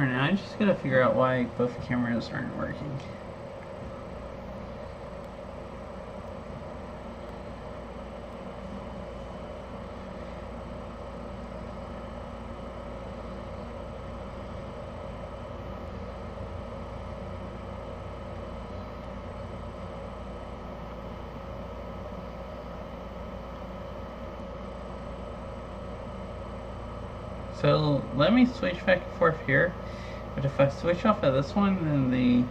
for now. I just gotta figure out why both cameras aren't working. So let me switch back and forth here, but if I switch off of this one, then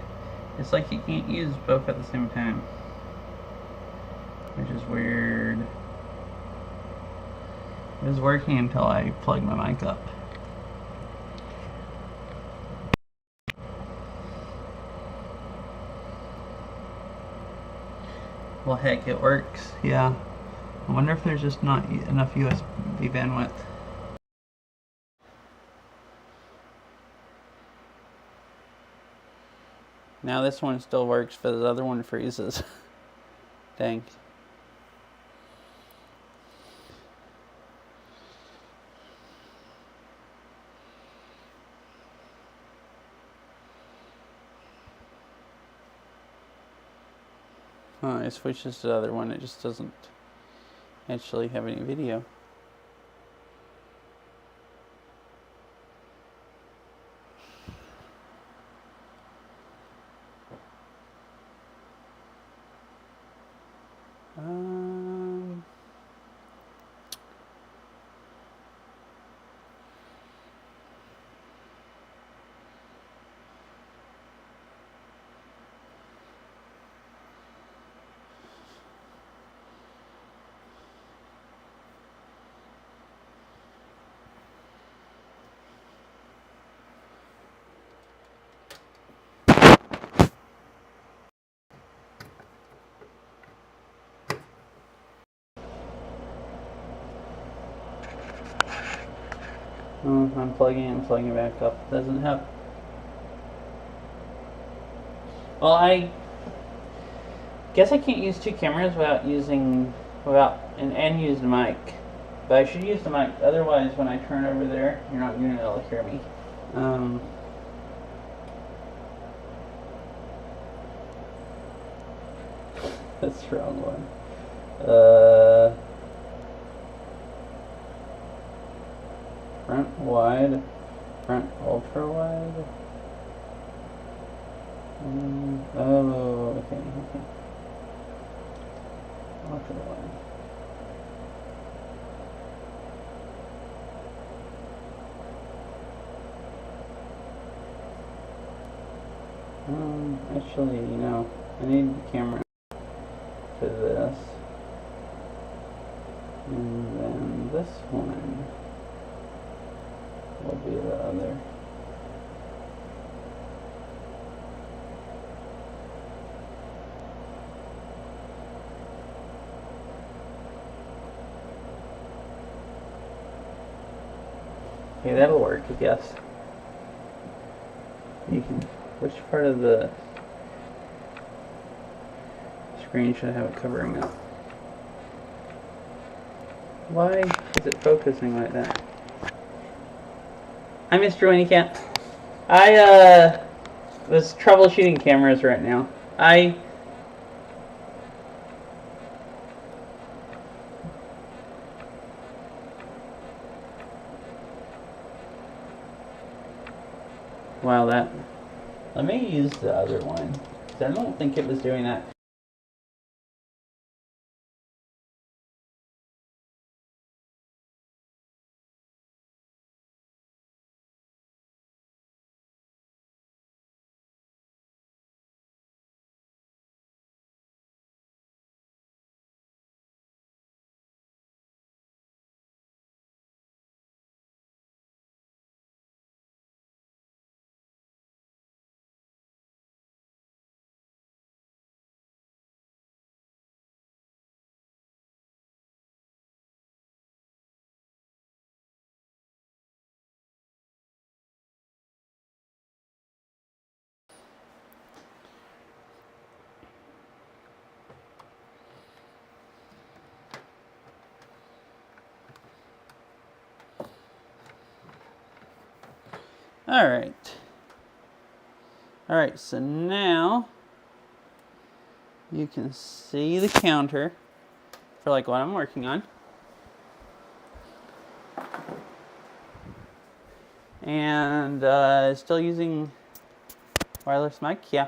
it's like you can't use both at the same time, which is weird. It was working until I plugged my mic up. Well, heck, it works. Yeah. I wonder if there's just not enough USB bandwidth. Now this one still works, but the other one freezes. Dang. It switches to the other one, it just doesn't actually have any video. I'm plugging it and plugging it back up. Doesn't have. Well, I guess I can't use two cameras and use the mic. But I should use the mic. Otherwise, when I turn over there, you're not going to be able to hear me. That's the wrong one. Front wide, front ultra wide. Oh, okay. Ultra wide. Actually, I need the camera for this. And then this one will be the other. Okay, that'll work, I guess. Which part of the screen should I have it covering up? Why is it focusing like that? Hi, Mr. Winniecat. I was troubleshooting cameras right now. Wow, let me use the other one, because I don't think it was doing that. Alright. Alright, so now you can see the counter for like what I'm working on. And still using wireless mic, yeah.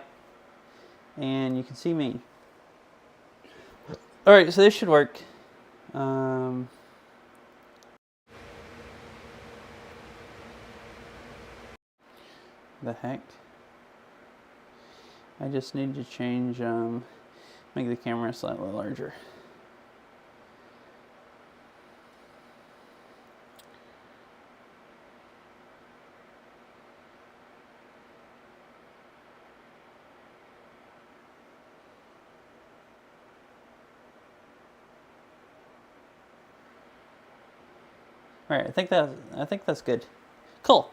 And you can see me. Alright, so this should work. The heck? I just need to change, make the camera slightly larger. All right, I think that's good. Cool.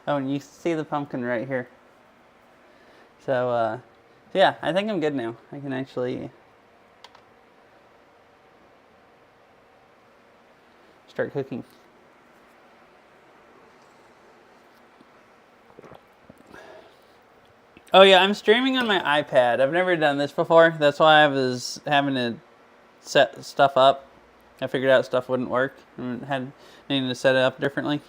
Oh, and you see the pumpkin right here. So, yeah, I think I'm good now. I can actually start cooking. Oh yeah, I'm streaming on my iPad. I've never done this before. That's why I was having to set stuff up. I figured out stuff wouldn't work and needed to set it up differently.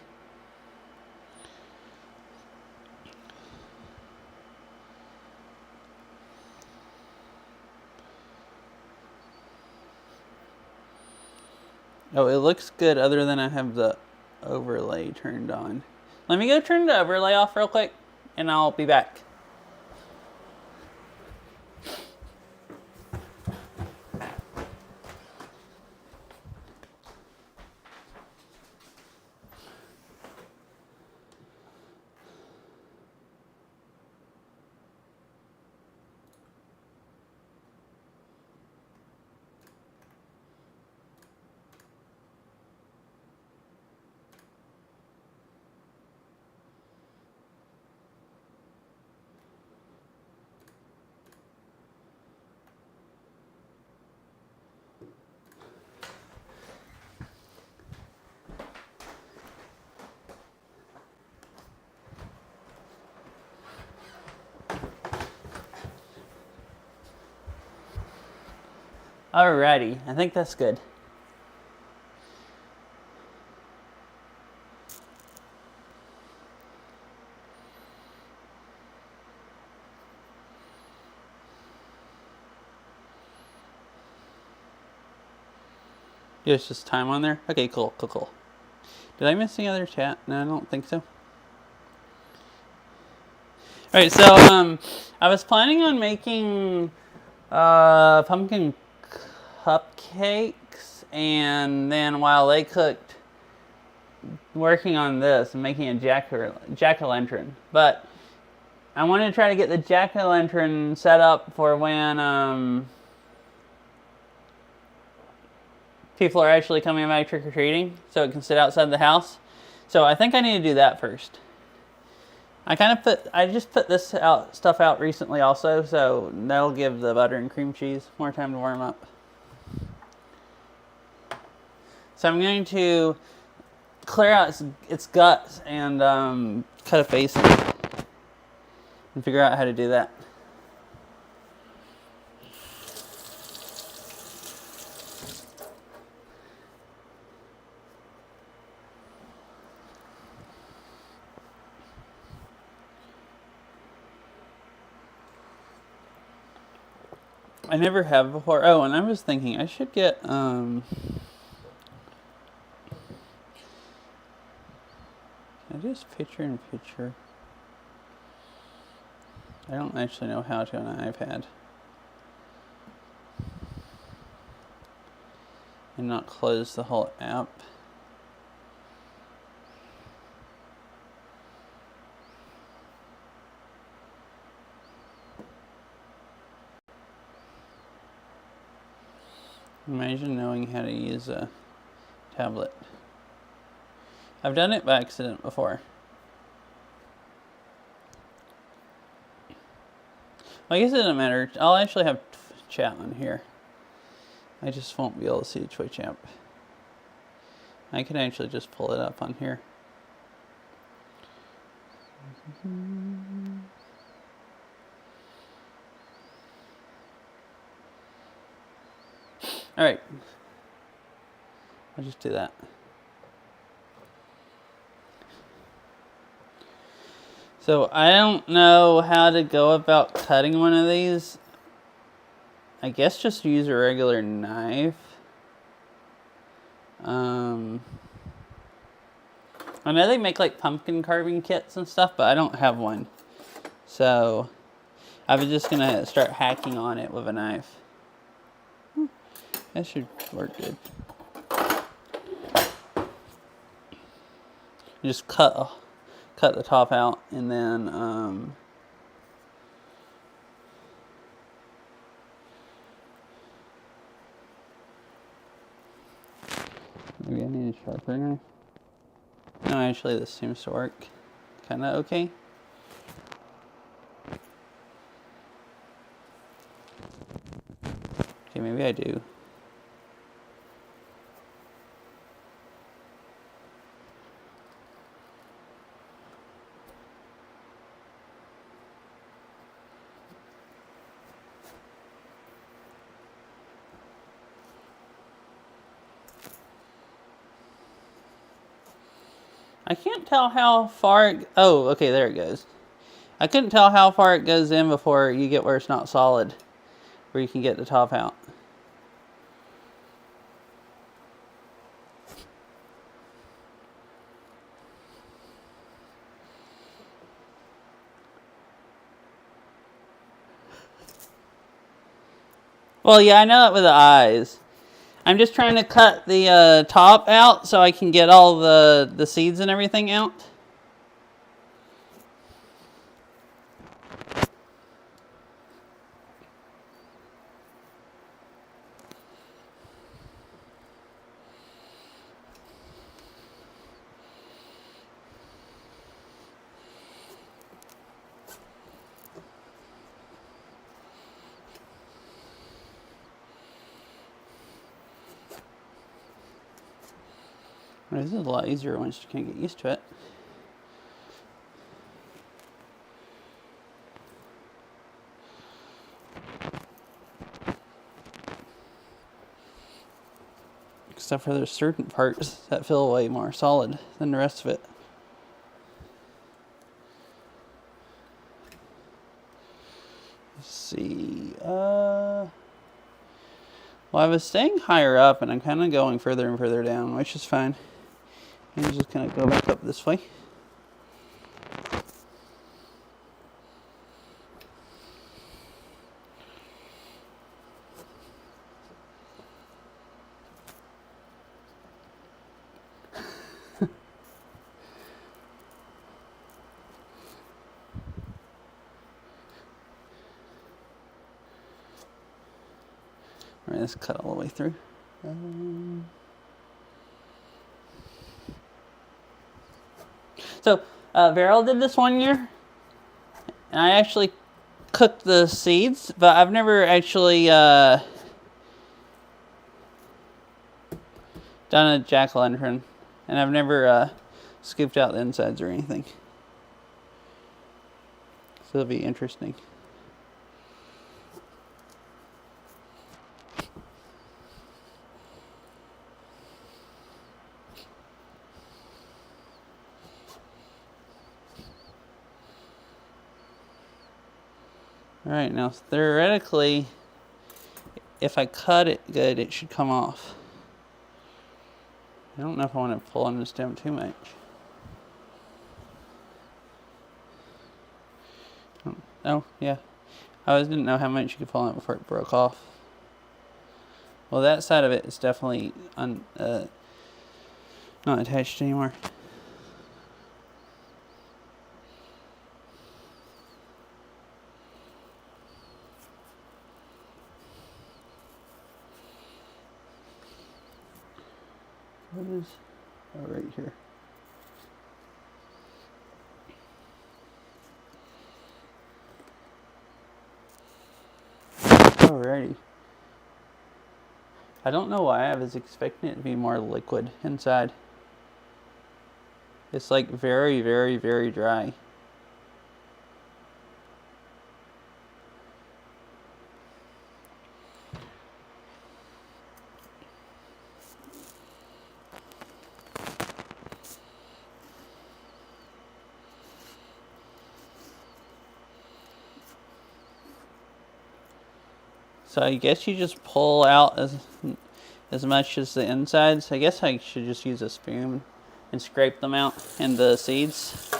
Oh, it looks good other than I have the overlay turned on. Let me go turn the overlay off real quick and I'll be back. Alrighty, I think that's good. Yeah, it's just time on there? Okay, cool. Did I miss any other chat? No, I don't think so. Alright, so, I was planning on making, pumpkin cupcakes, and then while they cooked, working on this and making a jack-o'-lantern. But I wanted to try to get the jack-o'-lantern set up for when, people are actually coming back trick-or-treating, so it can sit outside the house. So I think I need to do that first. I just put this stuff out recently also, so that'll give the butter and cream cheese more time to warm up. So I'm going to clear out its guts and cut a face in it and figure out how to do that. I never have before. Oh, and I was thinking I should get I just picture in picture. I don't actually know how to on an iPad. And not close the whole app. Imagine knowing how to use a tablet. I've done it by accident before. Well, I guess it doesn't matter. I'll actually have chat on here. I just won't be able to see Twitch app. I can actually just pull it up on here. All right. I'll just do that. So I don't know how to go about cutting one of these. I guess just use a regular knife. I know they make like pumpkin carving kits and stuff, but I don't have one. So I was just gonna start hacking on it with a knife. That should work good. You just cut the top out, and then maybe I need a sharper knife. No, actually this seems to work kind of okay. Okay, maybe I do. I can't tell how far it, oh, okay, there it goes. I couldn't tell how far it goes in before you get where it's not solid, where you can get the top out. Well, yeah, I know that with the eyes. I'm just trying to cut the top out so I can get all the seeds and everything out. This is a lot easier once you can get used to it. Except for there's certain parts that feel way more solid than the rest of it. Let's see. Well, I was staying higher up, and I'm kind of going further and further down, which is fine. I'm just gonna go back up this way. Alright, let's cut all the way through. So, Veryl did this one year, and I actually cooked the seeds, but I've never actually done a jack-o'-lantern, and I've never scooped out the insides or anything. So it'll be interesting. Alright, now theoretically, if I cut it good, it should come off. I don't know if I want to pull on the stem too much. Oh, yeah. I always didn't know how much you could pull on it before it broke off. Well, that side of it is definitely not attached anymore. What is, oh, right here. Alrighty. I don't know why I was expecting it to be more liquid inside. It's like very, very, very dry. So I guess you just pull out as much as the insides. I guess I should just use a spoon and scrape them out and the seeds.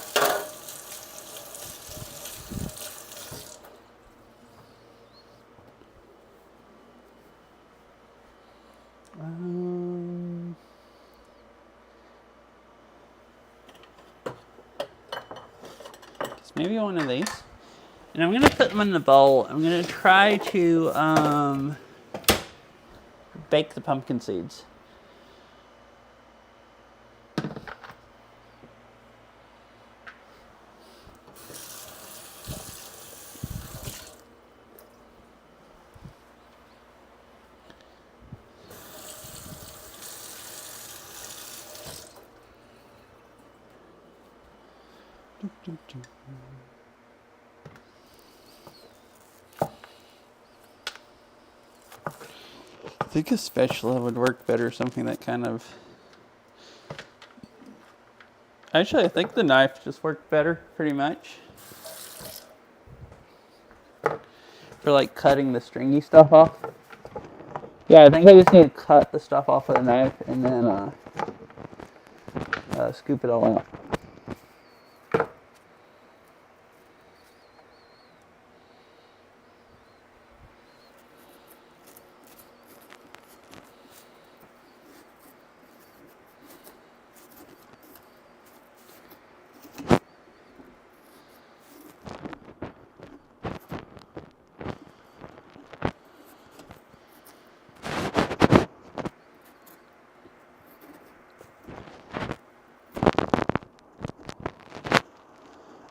Maybe one of these. And I'm going to put them in the bowl. I'm going to try to bake the pumpkin seeds. I think a spatula would work better, something that kind of... Actually, I think the knife just worked better, pretty much. For like cutting the stringy stuff off. Yeah, I think I just need to cut the stuff off with a knife and then scoop it all out.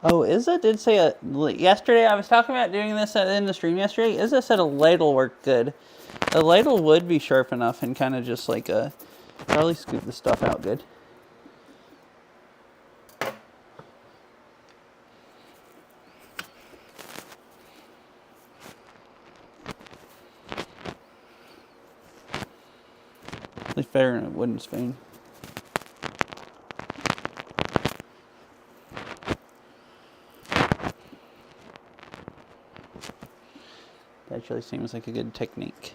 Oh, Izza did say yesterday, I was talking about doing this in the stream yesterday. Izza said a ladle worked good. A ladle would be sharp enough and kind of just like probably scoop the stuff out good. At least better than a wooden spoon. That actually seems like a good technique.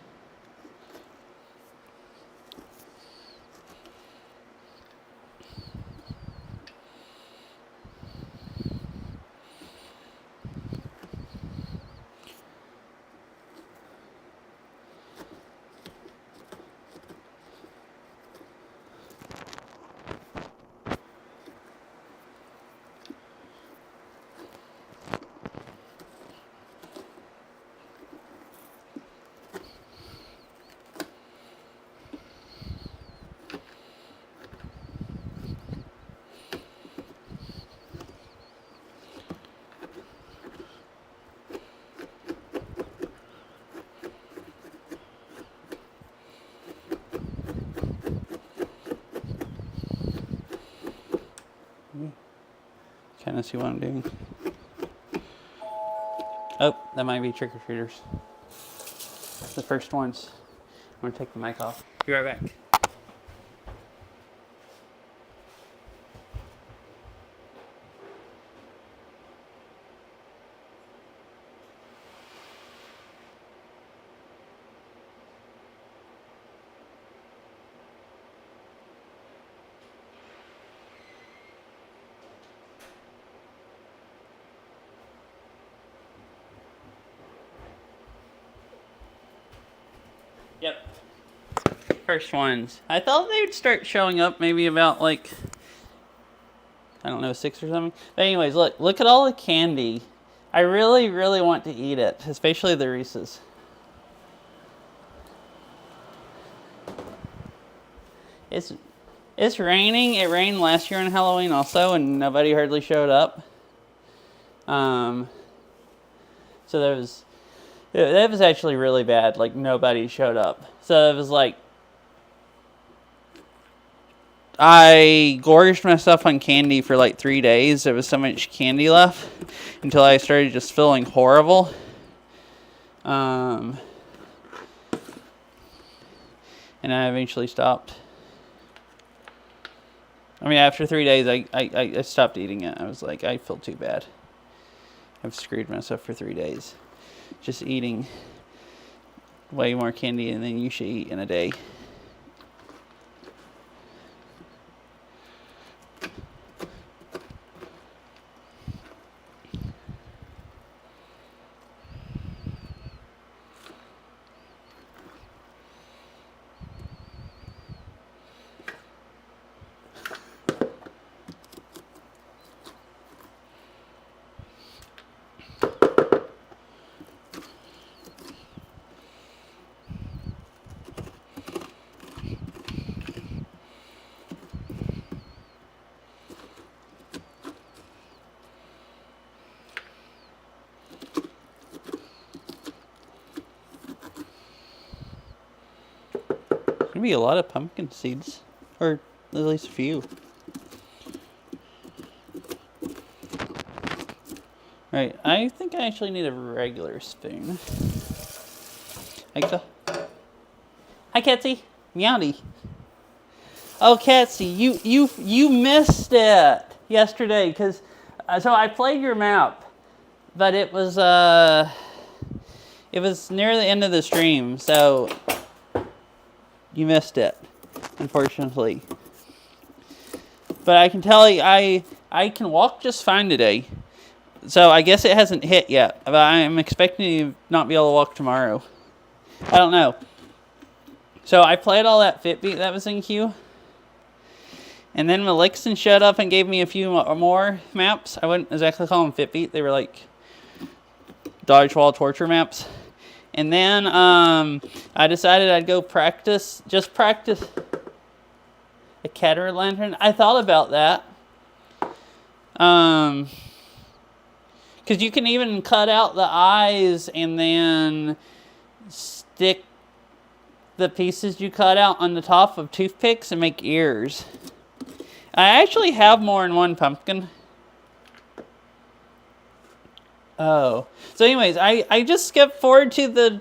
Kind of see what I'm doing. Oh, that might be trick-or-treaters. The first ones. I'm going to take the mic off. Be right back. Yep. First ones. I thought they would start showing up maybe about like, I don't know, 6 or something. But anyways, look at all the candy. I really, really want to eat it, especially the Reese's. It's raining. It rained last year on Halloween also, and nobody hardly showed up. So that was actually really bad. Like, nobody showed up. So it was like, I gorged myself on candy for like 3 days. There was so much candy left until I started just feeling horrible. And I eventually stopped. I mean, after 3 days, I stopped eating it. I was like, I feel too bad. I've screwed myself for 3 days. Just eating way more candy than you should eat in a day. Maybe a lot of pumpkin seeds, or at least a few. Right, I think I actually need a regular spoon. Hi, Ketsy. Meowdy. Oh, Ketsy, you missed it yesterday because so I played your map, but it was near the end of the stream, so you missed it, unfortunately. But I can tell you, I can walk just fine today. So I guess it hasn't hit yet, but I'm expecting to not be able to walk tomorrow. I don't know. So I played all that Fitbeat that was in queue. And then Melixon showed up and gave me a few more maps. I wouldn't exactly call them Fitbeat. They were like dodge wall torture maps. And then I decided I'd go practice a Catter Lantern. I thought about that. Because you can even cut out the eyes and then stick the pieces you cut out on the top of toothpicks and make ears. I actually have more than one pumpkin. Oh. So anyways, I just skipped forward to the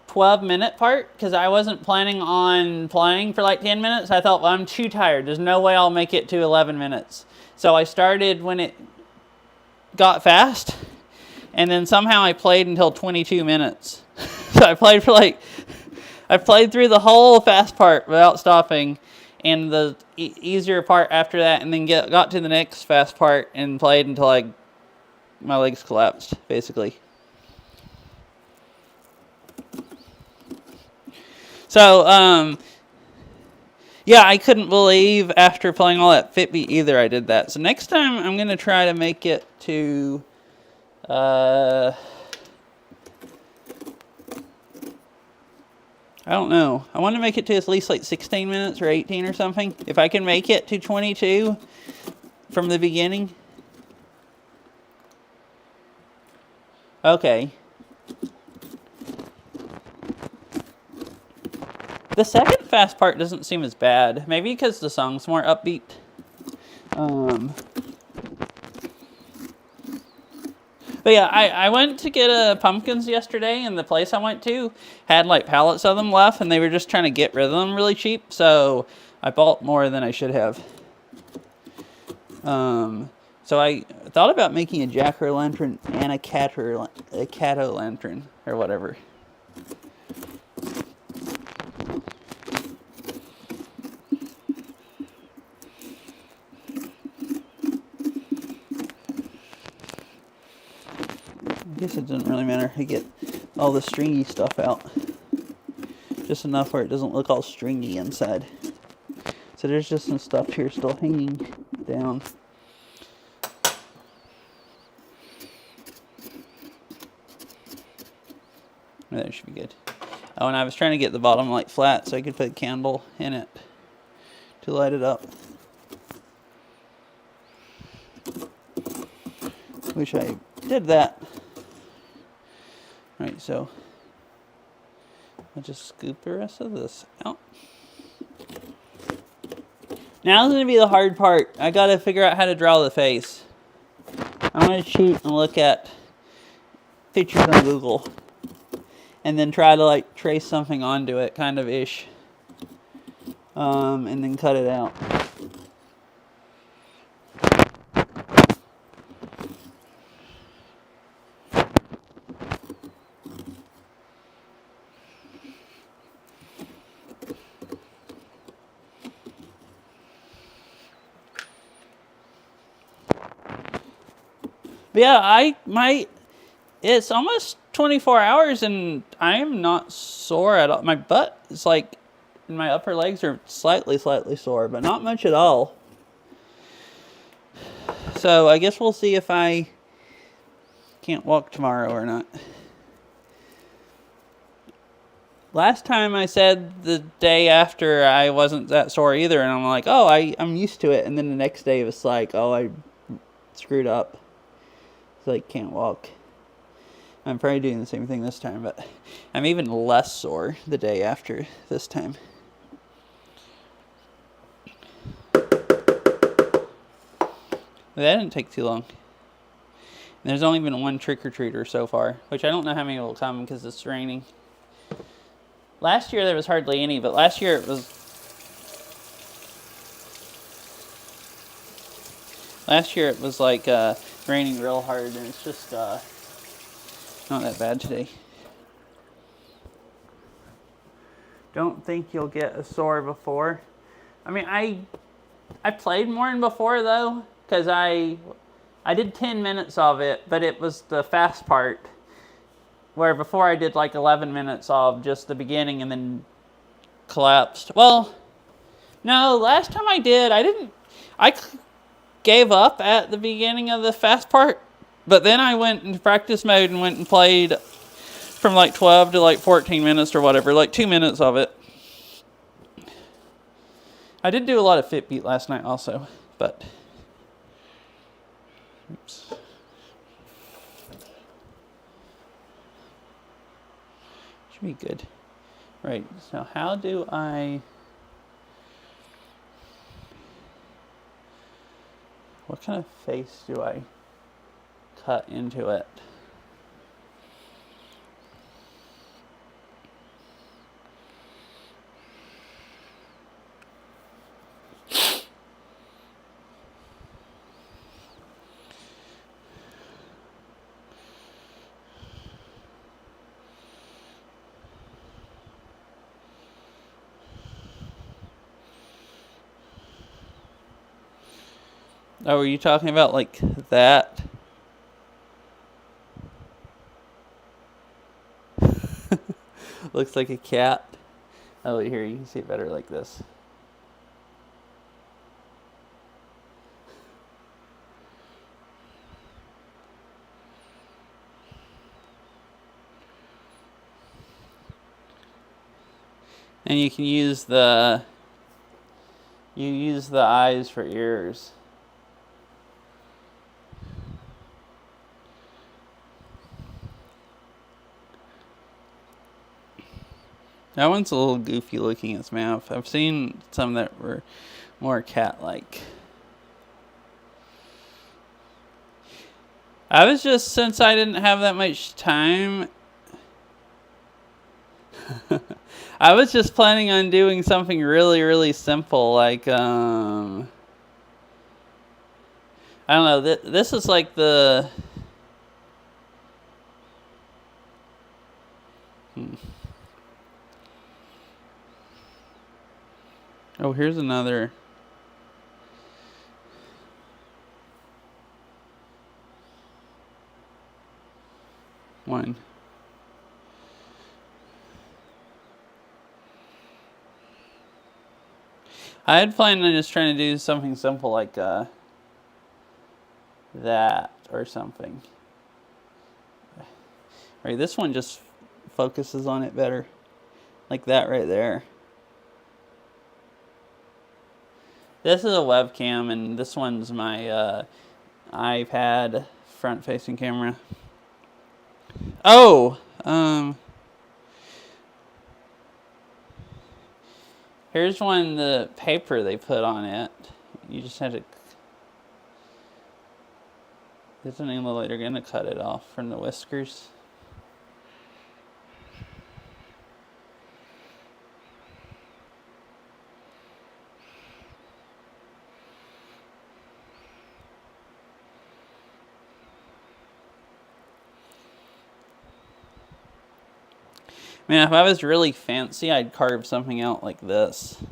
12-minute part because I wasn't planning on playing for like 10 minutes. I thought, well, I'm too tired. There's no way I'll make it to 11 minutes. So I started when it got fast, and then somehow I played until 22 minutes. So I played through the whole fast part without stopping, and the easier part after that, and then got to the next fast part and played until my legs collapsed, basically. So, yeah, I couldn't believe after playing all that Fitbeat either I did that. So next time I'm going to try to make it to, I don't know. I want to make it to at least like 16 minutes or 18 or something. If I can make it to 22 from the beginning. Okay. The second fast part doesn't seem as bad. Maybe because the song's more upbeat. But yeah, I went to get pumpkins yesterday, and the place I went to had like pallets of them left, and they were just trying to get rid of them really cheap. So I bought more than I should have. So I thought about making a jack-o'-lantern and a cat-o'-lantern or whatever. I guess it doesn't really matter to get all the stringy stuff out. Just enough where it doesn't look all stringy inside. So there's just some stuff here still hanging down. That should be good. Oh, and I was trying to get the bottom light flat so I could put a candle in it to light it up. Wish I did that. Alright, so I'll just scoop the rest of this out. Now's going to be the hard part. I got to figure out how to draw the face. I'm going to cheat and look at pictures on Google. And then try to like trace something onto it, kind of ish. And then cut it out. But yeah, it's almost 24 hours and I am not sore at all. My butt is like, my upper legs are slightly sore, but not much at all. So I guess we'll see if I can't walk tomorrow or not. Last time I said the day after I wasn't that sore either, and I'm like, oh, I'm used to it. And then the next day it was like, oh, I screwed up. It's like, can't walk. I'm probably doing the same thing this time, but I'm even less sore the day after this time. That didn't take too long. And there's only been one trick-or-treater so far, which I don't know how many will come because it's raining. Last year there was hardly any, but last year it was... Last year it was like raining real hard, and it's just not that bad today. Don't think you'll get a sore before. I mean, I played more than before though, because I did 10 minutes of it, but it was the fast part. Where before I did like 11 minutes of just the beginning and then collapsed. Well, no, last time I gave up at the beginning of the fast part, but then I went into practice mode and went and played from like 12 to like 14 minutes or whatever, like 2 minutes of it. I did do a lot of Fitbeat last night also, but... Oops. Should be good. Right, so how do I... What kind of face do I cut into it? Oh, are you talking about like that? Looks like a cat. Oh, here, you can see it better like this. And you can use the eyes for ears. That one's a little goofy looking, its mouth. I've seen some that were more cat-like. I was just, since I didn't have that much time, I was just planning on doing something really, really simple, like, I don't know, this is like the... Oh, here's another. One. I had planned on just trying to do something simple like that or something. Right, this one just focuses on it better. Like that right there. This is a webcam, and this one's my iPad front-facing camera. Oh, Here's one, the paper they put on it. You just had to... Doesn't even look like they're going to cut it off from the whiskers. Man, if I was really fancy, I'd carve something out like this.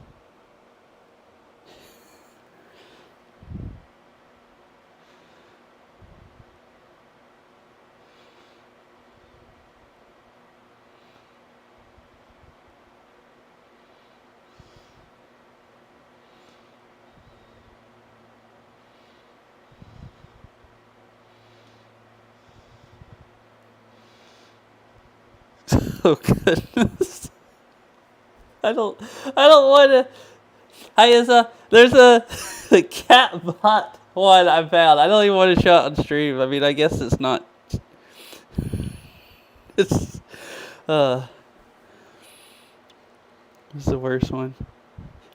Oh goodness. I don't want to. There's a cat bot one I found. I don't even want to show it on stream. I mean, I guess it's not. It's it's the worst one.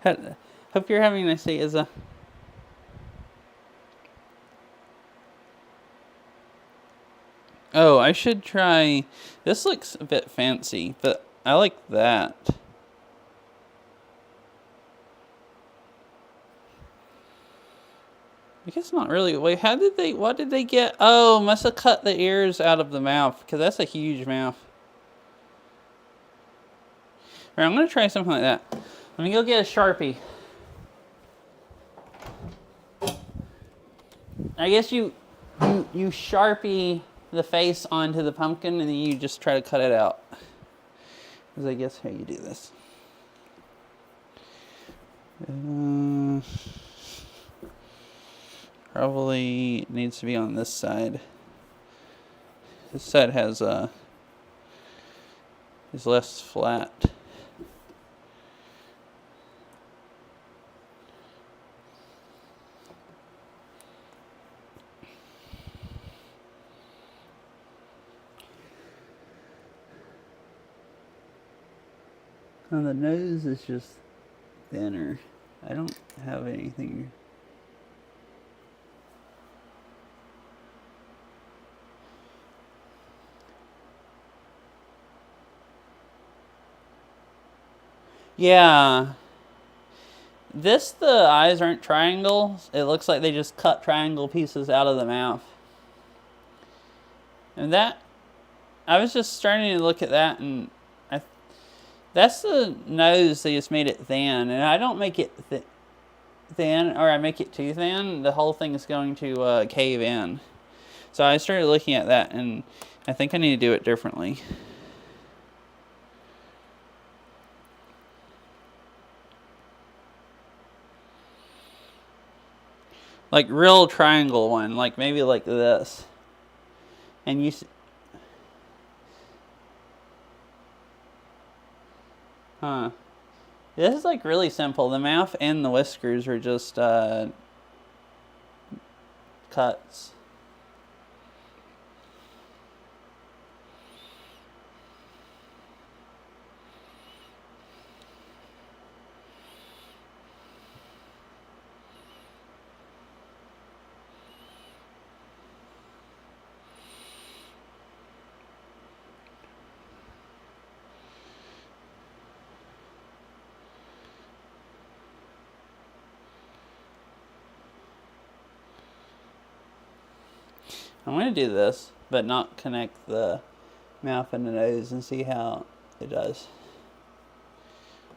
Hope you're having a nice day, Izza. Oh, I should try. This looks a bit fancy, but I like that. I guess not really. Wait, what did they get? Oh, must have cut the ears out of the mouth, because that's a huge mouth. Alright, I'm going to try something like that. Let me go get a Sharpie. I guess you Sharpie the face onto the pumpkin, and then you just try to cut it out. Because I guess how you do this. Probably needs to be on this side. This side has is less flat. And the nose is just thinner. I don't have anything. Yeah. The eyes aren't triangles. It looks like they just cut triangle pieces out of the mouth. And that, I was just starting to look at that, and that's the nose. They just made it thin, and I don't make it thin, or I make it too thin. The whole thing is going to cave in. So I started looking at that, and I think I need to do it differently. Like real triangle one, like maybe like this. And you... Huh. This is like really simple. The mouth and the whiskers are just cuts. I'm going to do this, but not connect the mouth and the nose, and see how it does.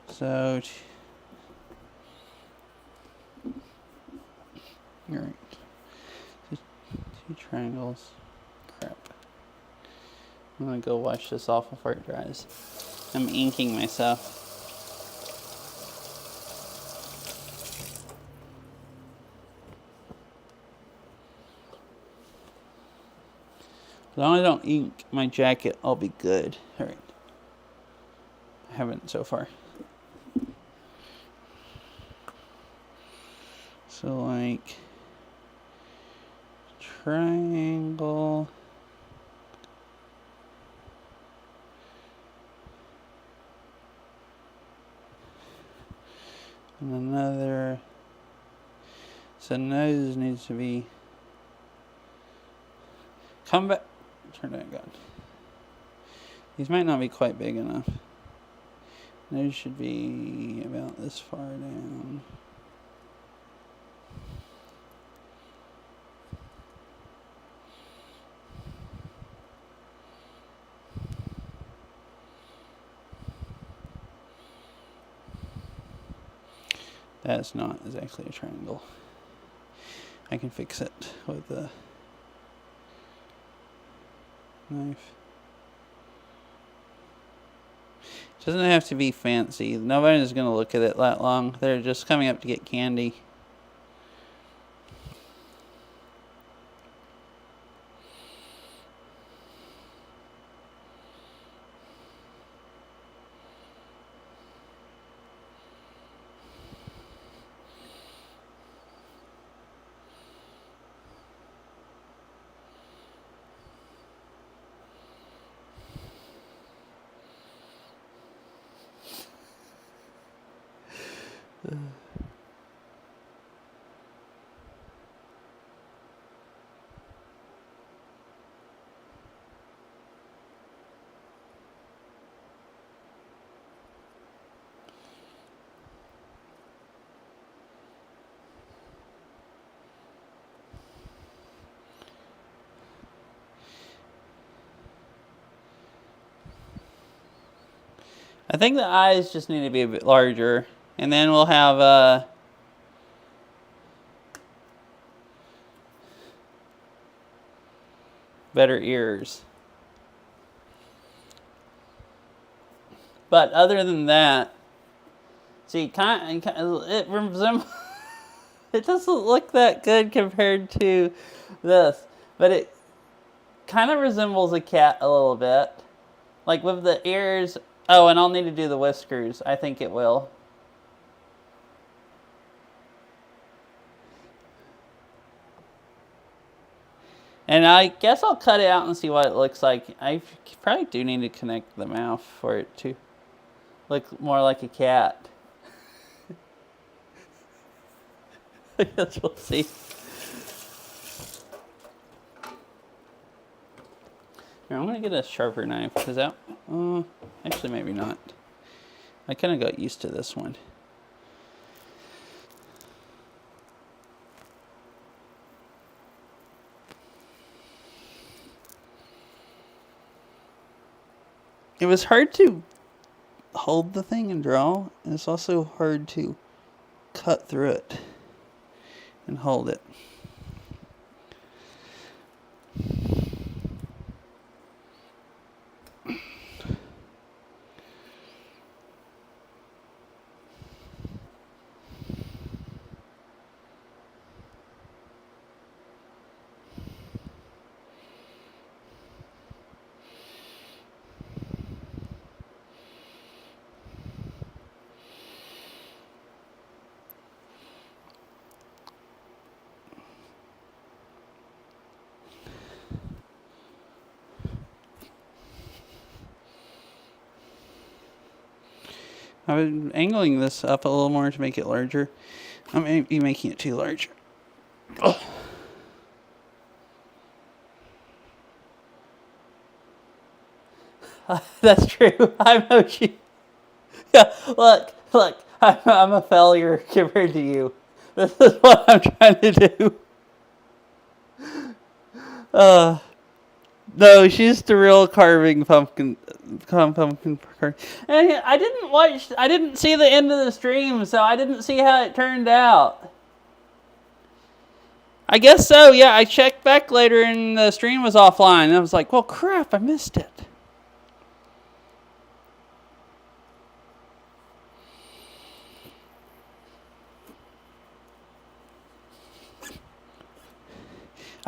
So, alright. Two triangles. Crap. I'm going to go wash this off before it dries. I'm inking myself. As long as I don't ink my jacket, I'll be good. Alright. I haven't so far. So like triangle. And another. So nose needs to be. Come back. Turn that gun. These might not be quite big enough. Nose should be about this far down. That's not exactly a triangle. I can fix it with the knife. It doesn't have to be fancy. Nobody's going to look at it that long. They're just coming up to get candy. I think the eyes just need to be a bit larger. And then we'll have better ears. But other than that, see, it resembles. It doesn't look that good compared to this, but it kind of resembles a cat a little bit. Like with the ears. Oh, and I'll need to do the whiskers. I think it will. And I guess I'll cut it out and see what it looks like. I probably do need to connect the mouth for it to look more like a cat. I guess we'll see. Here, I'm going to get a sharper knife because that... actually, maybe not. I kind of got used to this one. It was hard to hold the thing and draw, and it's also hard to cut through it and hold it. I was angling this up a little more to make it larger. I may be making it too large. Oh. That's true. I'm Mochi. Yeah, look. I'm a failure compared to you. This is what I'm trying to do. No, she's the real carving pumpkin carving. And I didn't see the end of the stream, so I didn't see how it turned out. I guess so, yeah. I checked back later and the stream was offline. And I was like, well, crap, I missed it.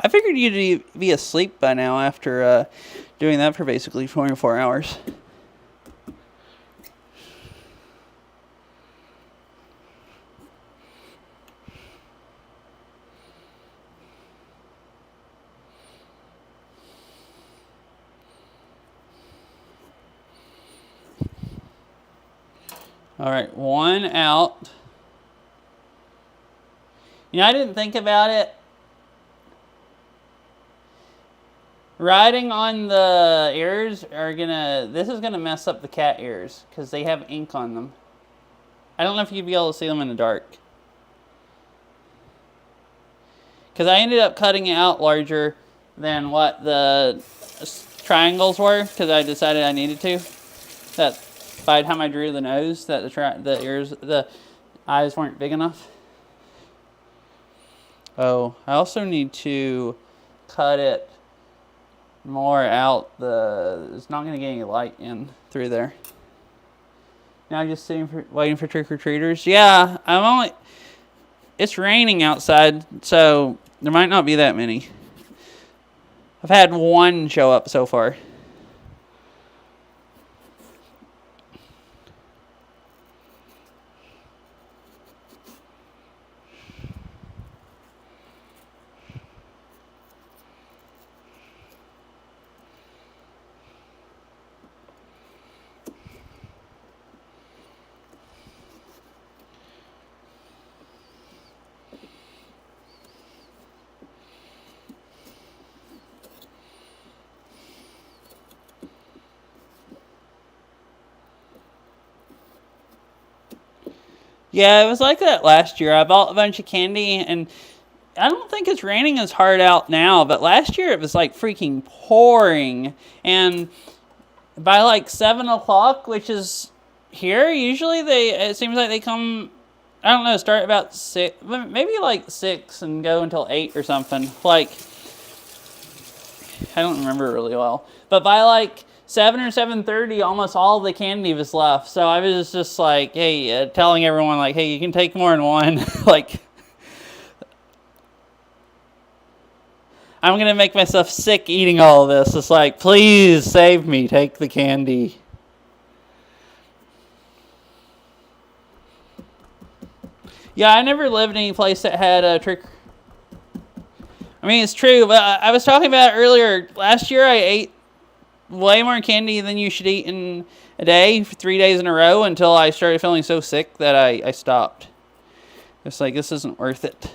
I figured you'd be asleep by now after doing that for basically 24 hours. All right, one out. You know, I didn't think about it. Riding on the ears this is gonna mess up the cat ears because they have ink on them. I don't know if you'd be able to see them in the dark. Because I ended up cutting it out larger than what the triangles were because I decided I needed to. That by the time I drew the nose, that the eyes weren't big enough. Oh, I also need to cut it more out. It's not going to get any light in through there. Now I'm just waiting for trick-or-treaters. Yeah, it's raining outside, so there might not be that many. I've had one show up so far. Yeah, it was like that last year. I bought a bunch of candy, and I don't think it's raining as hard out now, but last year it was like freaking pouring. And by like 7 o'clock, which is here, usually it seems like they come, I don't know, start about 6, maybe like 6 and go until 8 or something. Like, I don't remember really well. But by like 7 or 7:30, almost all the candy was left. So I was just like, hey, telling everyone like, hey, you can take more than one. Like, I'm going to make myself sick eating all of this. It's like, please save me. Take the candy. Yeah, I never lived in any place that had a trick. I mean, it's true, but I was talking about it earlier. Last year I ate way more candy than you should eat in a day for 3 days in a row until I started feeling so sick that I stopped. It's like, this isn't worth it.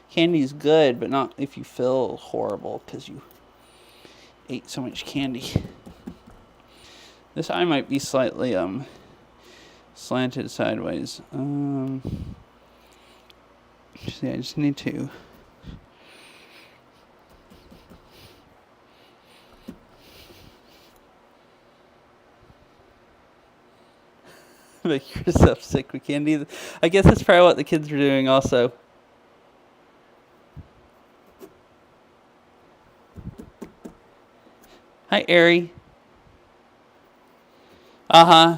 Candy's good, but not if you feel horrible because you ate so much candy. This eye might be slightly slanted sideways. See, I just need to make yourself sick with candy. I guess that's probably what the kids are doing also. Hi, Ari. Uh-huh.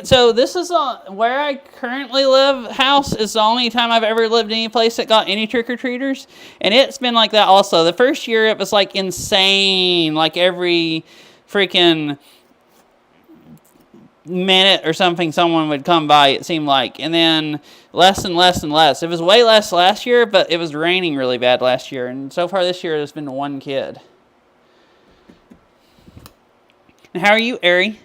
So this is where I currently live. House is the only time I've ever lived in any place that got any trick-or-treaters. And it's been like that also. The first year it was like insane. Like every freaking minute or something someone would come by, it seemed like. And then less and less and less. It was way less last year, but it was raining really bad last year. And so far this year there's been one kid. And how are you, Ari?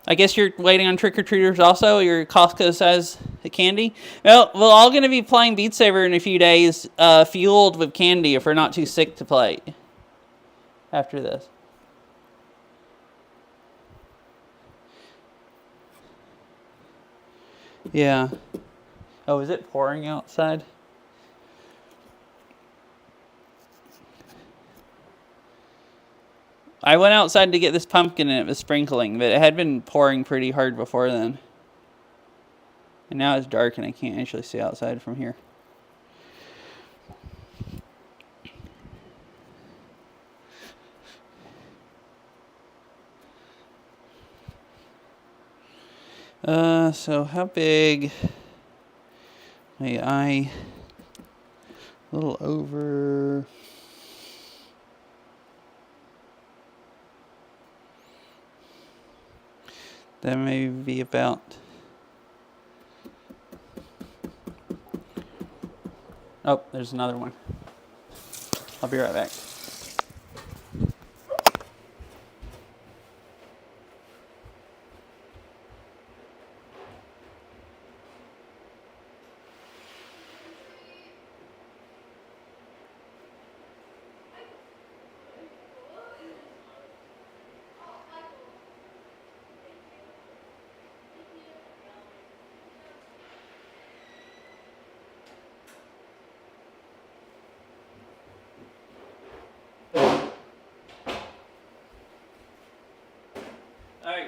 I guess you're waiting on trick-or-treaters also, your Costco-size candy? Well, we're all going to be playing Beat Saber in a few days, fueled with candy if we're not too sick to play after this. Yeah. Oh, is it pouring outside? I went outside to get this pumpkin and it was sprinkling, but it had been pouring pretty hard before then. And now it's dark and I can't actually see outside from here. So how big? My eye, a little over. That may be about. Oh, there's another one. I'll be right back.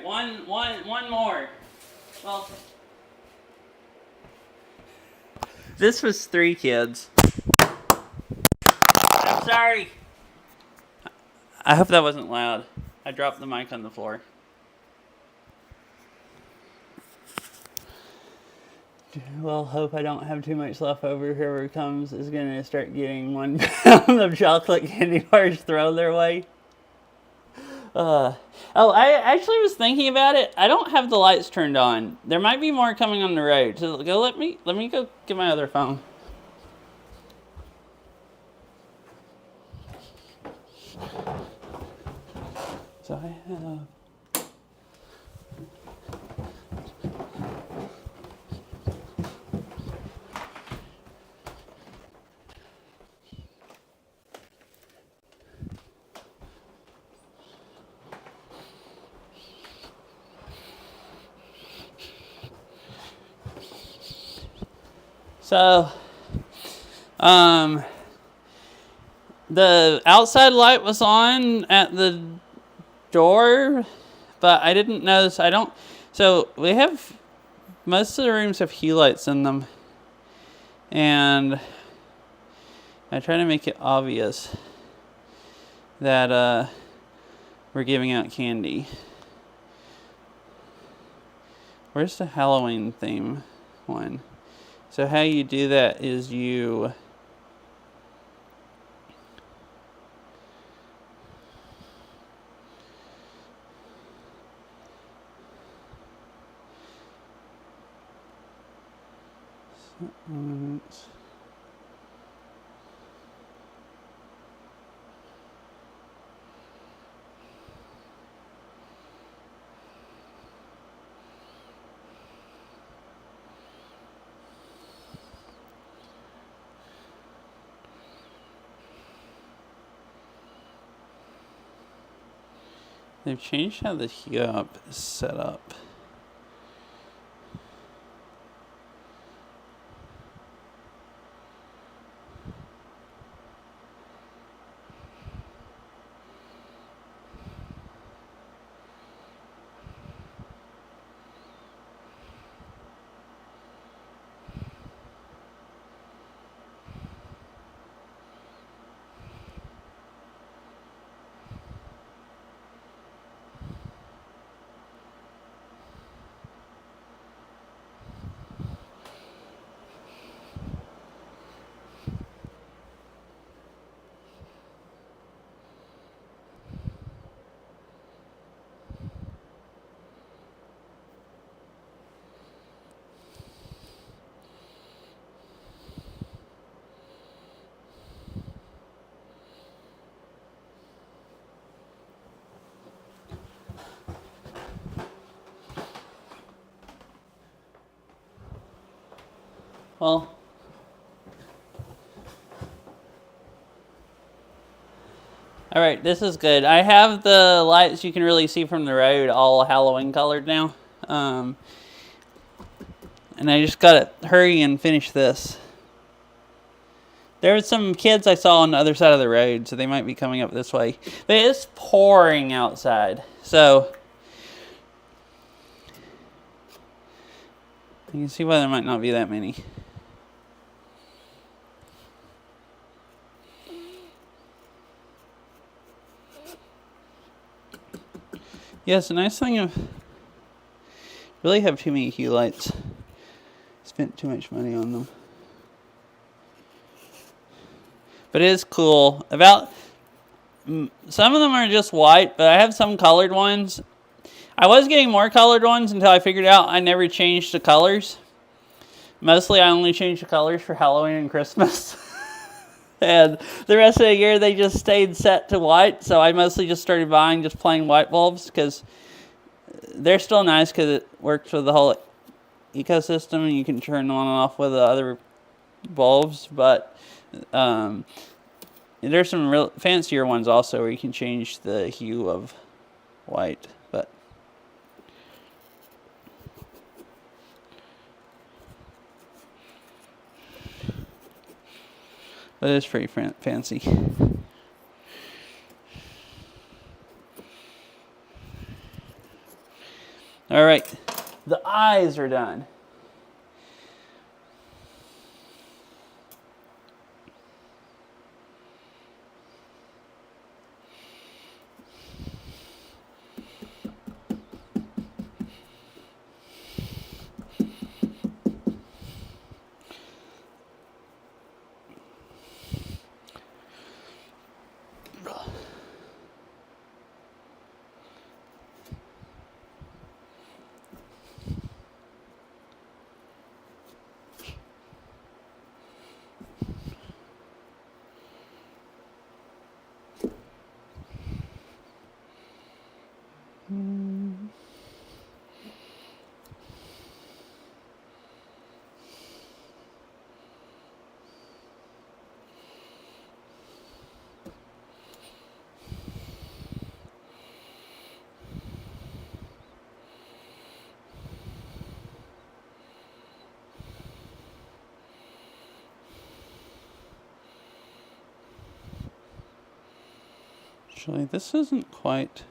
one more. Well, this was 3 kids. I'm sorry. I hope that wasn't loud. I dropped the mic on the floor. Well, hope I don't have too much left over. Whoever comes is going to start getting 1 pound of chocolate candy bars thrown their way. I actually was thinking about it. I don't have the lights turned on. There might be more coming on the road. So let me go get my other phone. So I have... So, the outside light was on at the door, but I didn't notice. So we have, most of the rooms have hue lights in them, and I try to make it obvious that we're giving out candy. Where's the Halloween theme one? So how you do that is you they've changed how the hue up is set up. Well, all right, this is good. I have the lights you can really see from the road all Halloween colored now. And I just gotta hurry and finish this. There were some kids I saw on the other side of the road, so they might be coming up this way. But it's pouring outside, so you can see why there might not be that many. Yes, the nice thing of really have too many hue lights. Spent too much money on them. But it is cool. Some of them are just white, but I have some colored ones. I was getting more colored ones until I figured out I never changed the colors. Mostly I only changed the colors for Halloween and Christmas. And the rest of the year they just stayed set to white. So I mostly just started buying just plain white bulbs because they're still nice because it works with the whole ecosystem and you can turn on and off with the other bulbs. But there's some real fancier ones also where you can change the hue of white. But it's pretty fancy. All right, the eyes are done. Actually, this isn't quite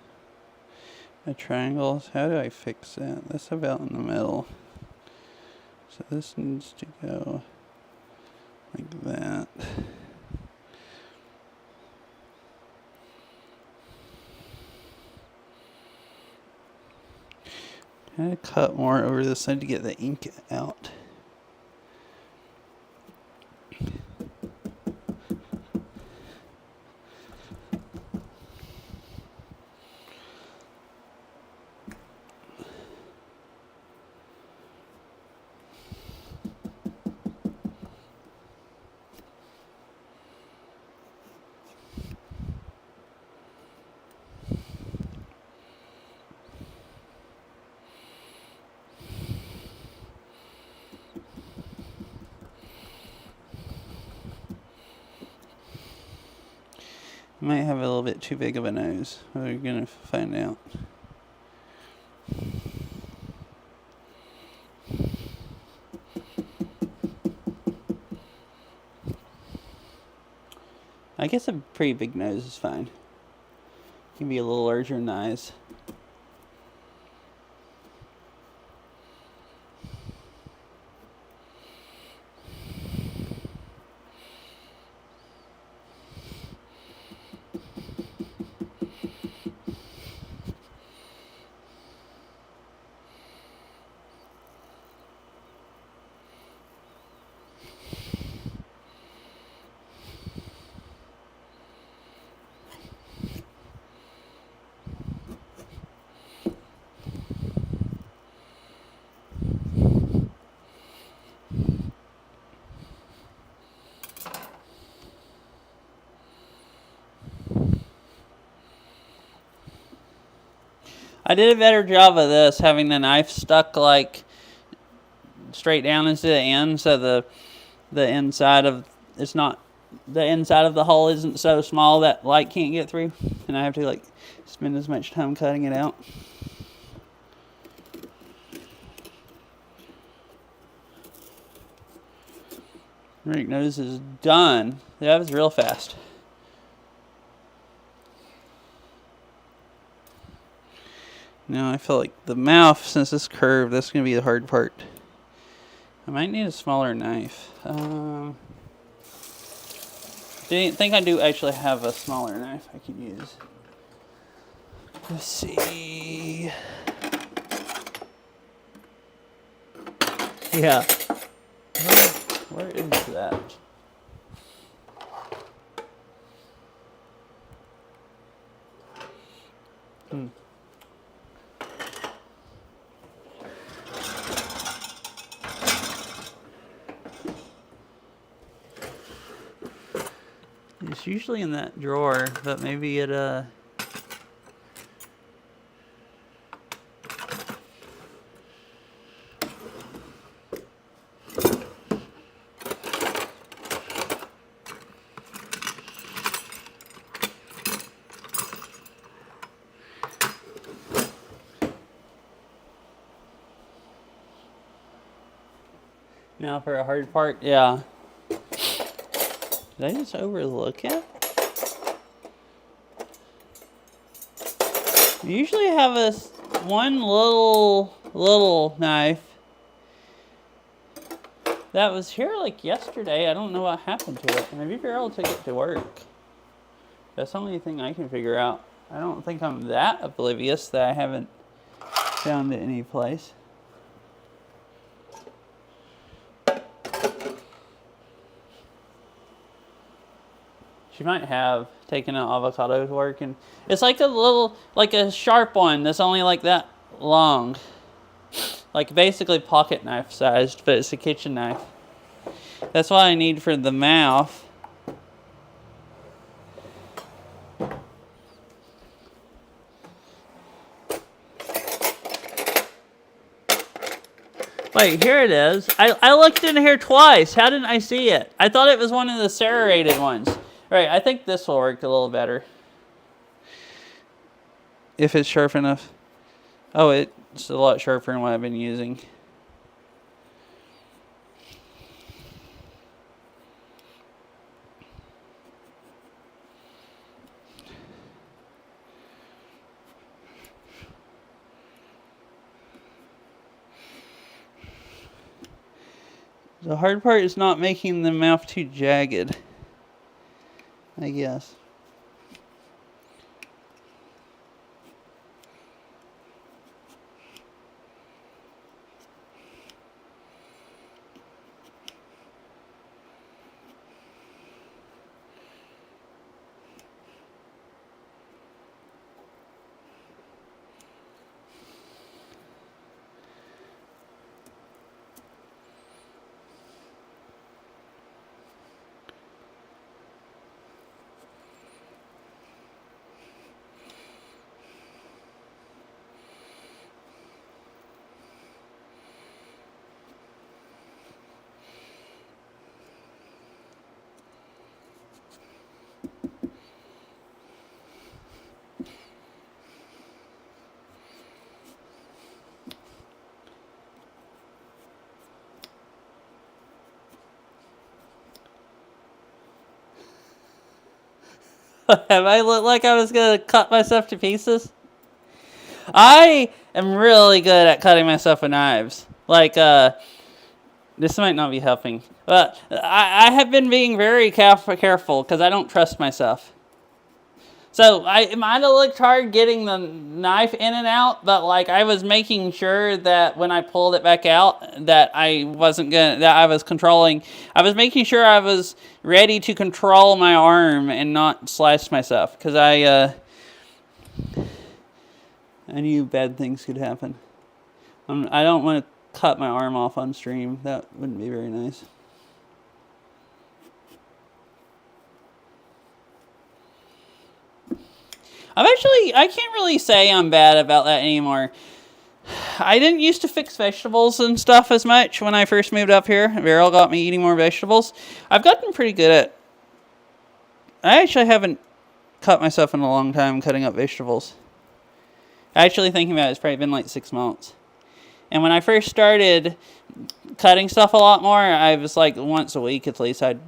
a triangle. How do I fix that? That's about in the middle. So this needs to go like that. I'm gonna cut more over this side to get the ink out. Might have a little bit too big of a nose. We're gonna find out. I guess a pretty big nose is fine. Can be a little larger in the eyes. I did a better job of this, having the knife stuck like straight down into the end, so the inside of it's not the inside of the hole isn't so small that light can't get through, and I have to like spend as much time cutting it out. Rick nose is done. That was real fast. Now I feel like the mouth, since it's curved, that's going to be the hard part. I might need a smaller knife. Think I do actually have a smaller knife I could use. Let's see. Yeah. Where is that? It's usually in that drawer, but maybe it now for a hard part, yeah. Did I just overlook it? You usually have got one little knife that was here like yesterday. I don't know what happened to it. Maybe Beryl took it to work. That's the only thing I can figure out. I don't think I'm that oblivious that I haven't found it any place. She might have taken an avocado to work, and it's like a sharp one that's only like that long. Like basically pocket knife sized, but it's a kitchen knife. That's what I need for the mouth. Wait, here it is. I looked in here twice. How didn't I see it? I thought it was one of the serrated ones. Right, I think this will work a little better. If it's sharp enough. Oh, it's a lot sharper than what I've been using. The hard part is not making the mouth too jagged, I guess. Have I looked like I was going to cut myself to pieces? I am really good at cutting myself with knives. Like, this might not be helping. But I have been being very careful because I don't trust myself. So it might have looked hard getting the knife in and out, but like I was making sure that when I pulled it back out that I was controlling. I was making sure I was ready to control my arm and not slice myself because I knew bad things could happen. I don't want to cut my arm off on stream. That wouldn't be very nice. I can't really say I'm bad about that anymore. I didn't used to fix vegetables and stuff as much when I first moved up here. Beryl got me eating more vegetables. I've gotten pretty good at... I actually haven't cut myself in a long time cutting up vegetables. Actually thinking about it, it's probably been like 6 months. And when I first started cutting stuff a lot more, I was like once a week at least I'd...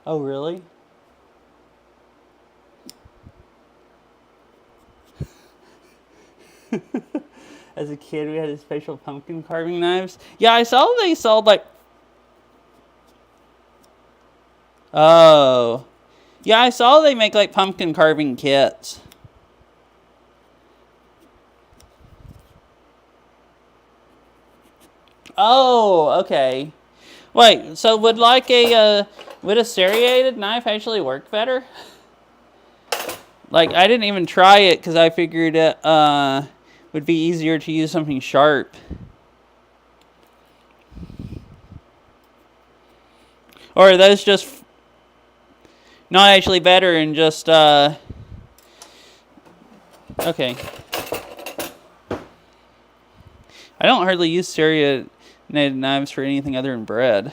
Oh, really? As a kid, we had special pumpkin carving knives. Yeah, I saw they sold like... Oh. Yeah, I saw they make like pumpkin carving kits. Oh, okay. Wait, so would a serrated knife actually work better? Like, I didn't even try it because I figured it would be easier to use something sharp. Or are those just not actually better and just, okay. I don't hardly use serrated knives for anything other than bread.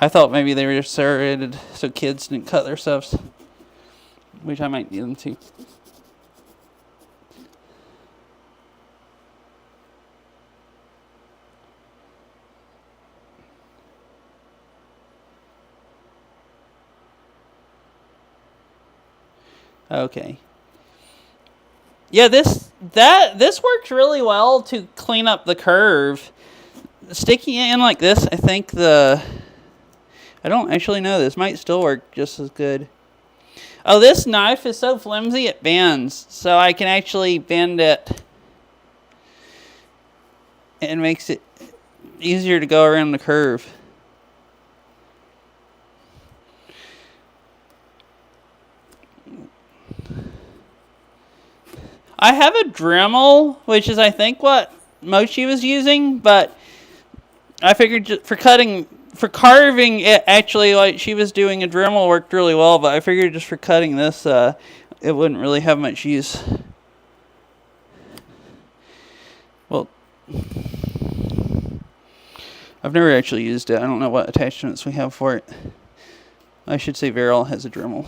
I thought maybe they were serrated so kids didn't cut themselves. which I might need them to. Okay. Yeah, this works really well to clean up the curve. Sticking it in like this, I think I don't actually know. This might still work just as good. Oh, this knife is so flimsy it bends, so I can actually bend it. And makes it easier to go around the curve. I have a Dremel, which is I think what Mochi was using, but I figured for carving it, actually, like she was doing, a Dremel worked really well, but I figured just for cutting this, it wouldn't really have much use. Well, I've never actually used it. I don't know what attachments we have for it. I should say Veryl has a Dremel.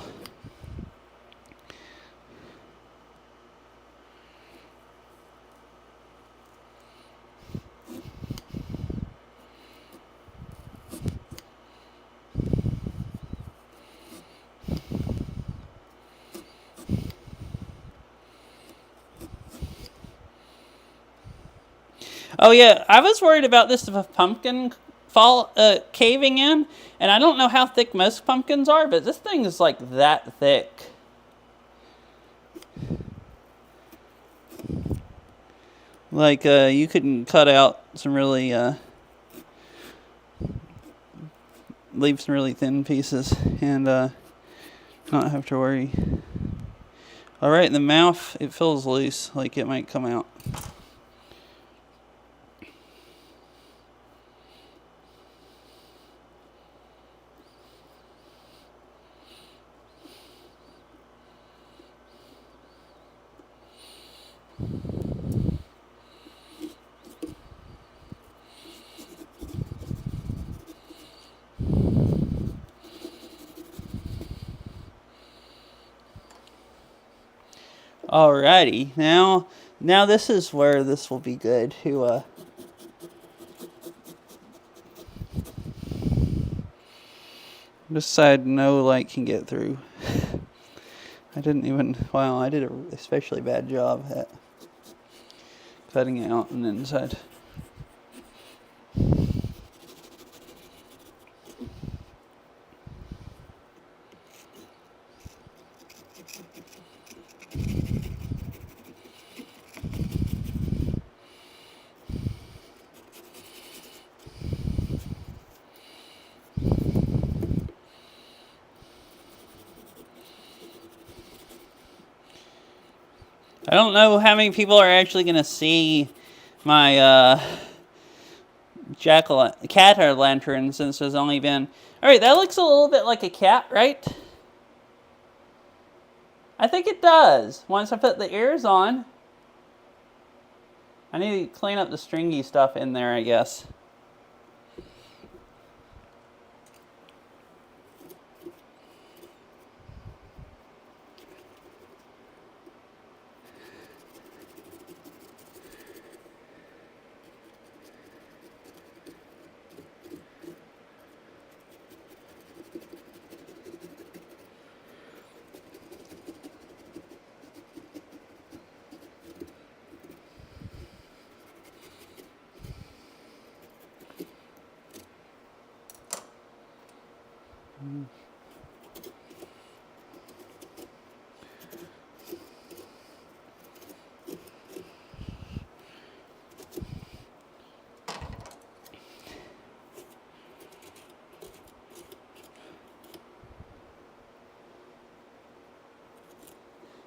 Oh yeah, I was worried about this if a pumpkin caving in, and I don't know how thick most pumpkins are, but this thing is like that thick. Like you could cut out some really leave some really thin pieces and not have to worry. All right, the mouth, it feels loose, like it might come out. Alrighty, now this is where this will be good to this side no light can get through. I did an especially bad job at cutting out an inside. I don't know how many people are actually going to see my cat-o'-lantern since there's only been... Alright, that looks a little bit like a cat, right? I think it does. Once I put the ears on. I need to clean up the stringy stuff in there, I guess.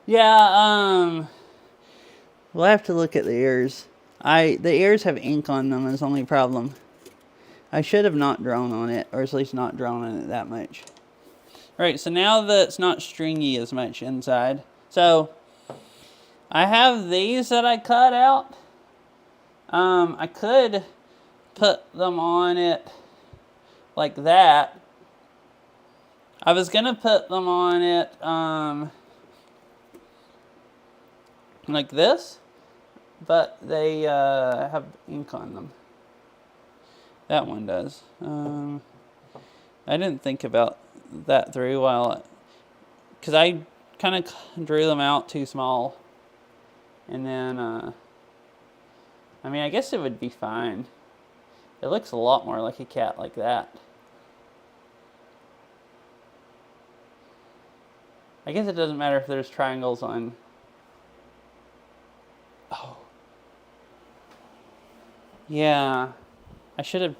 Yeah, we'll have to look at the ears. The ears have ink on them is the only problem. I should have not drawn on it, or at least not drawn on it that much. Alright, so now that it's not stringy as much inside. So, I have these that I cut out. I could put them on it like that. I was gonna put them on it, like this, but they have ink on them. That one does. I didn't think about that through because I kind of drew them out too small. And then, I mean, I guess it would be fine. It looks a lot more like a cat like that. I guess it doesn't matter if there's triangles on. Oh. Yeah. I should have.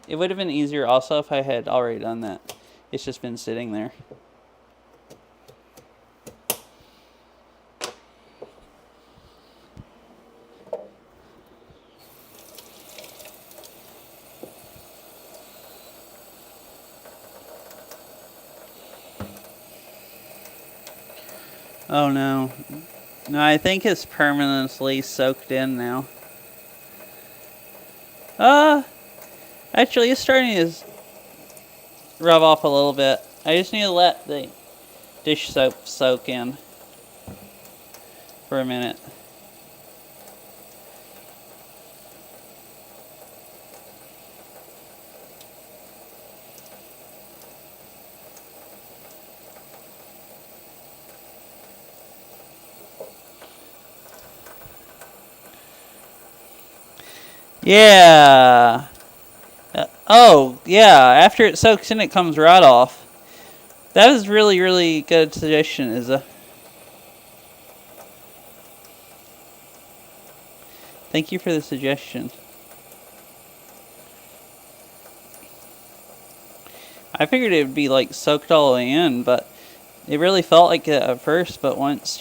It would have been easier also if I had already done that. It's just been sitting there. Oh no. No, I think it's permanently soaked in now. Actually, it's starting to rub off a little bit. I just need to let the dish soap soak in for a minute. Yeah. Oh, yeah. After it soaks in, it comes right off. That was really, really good suggestion, Izza. Thank you for the suggestion. I figured it would be like soaked all the way in, but it really felt like it at first. But once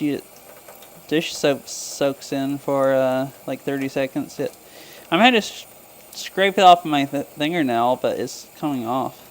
dish soap soaks in for like 30 seconds, I'm going to scrape it off my fingernail, but it's coming off.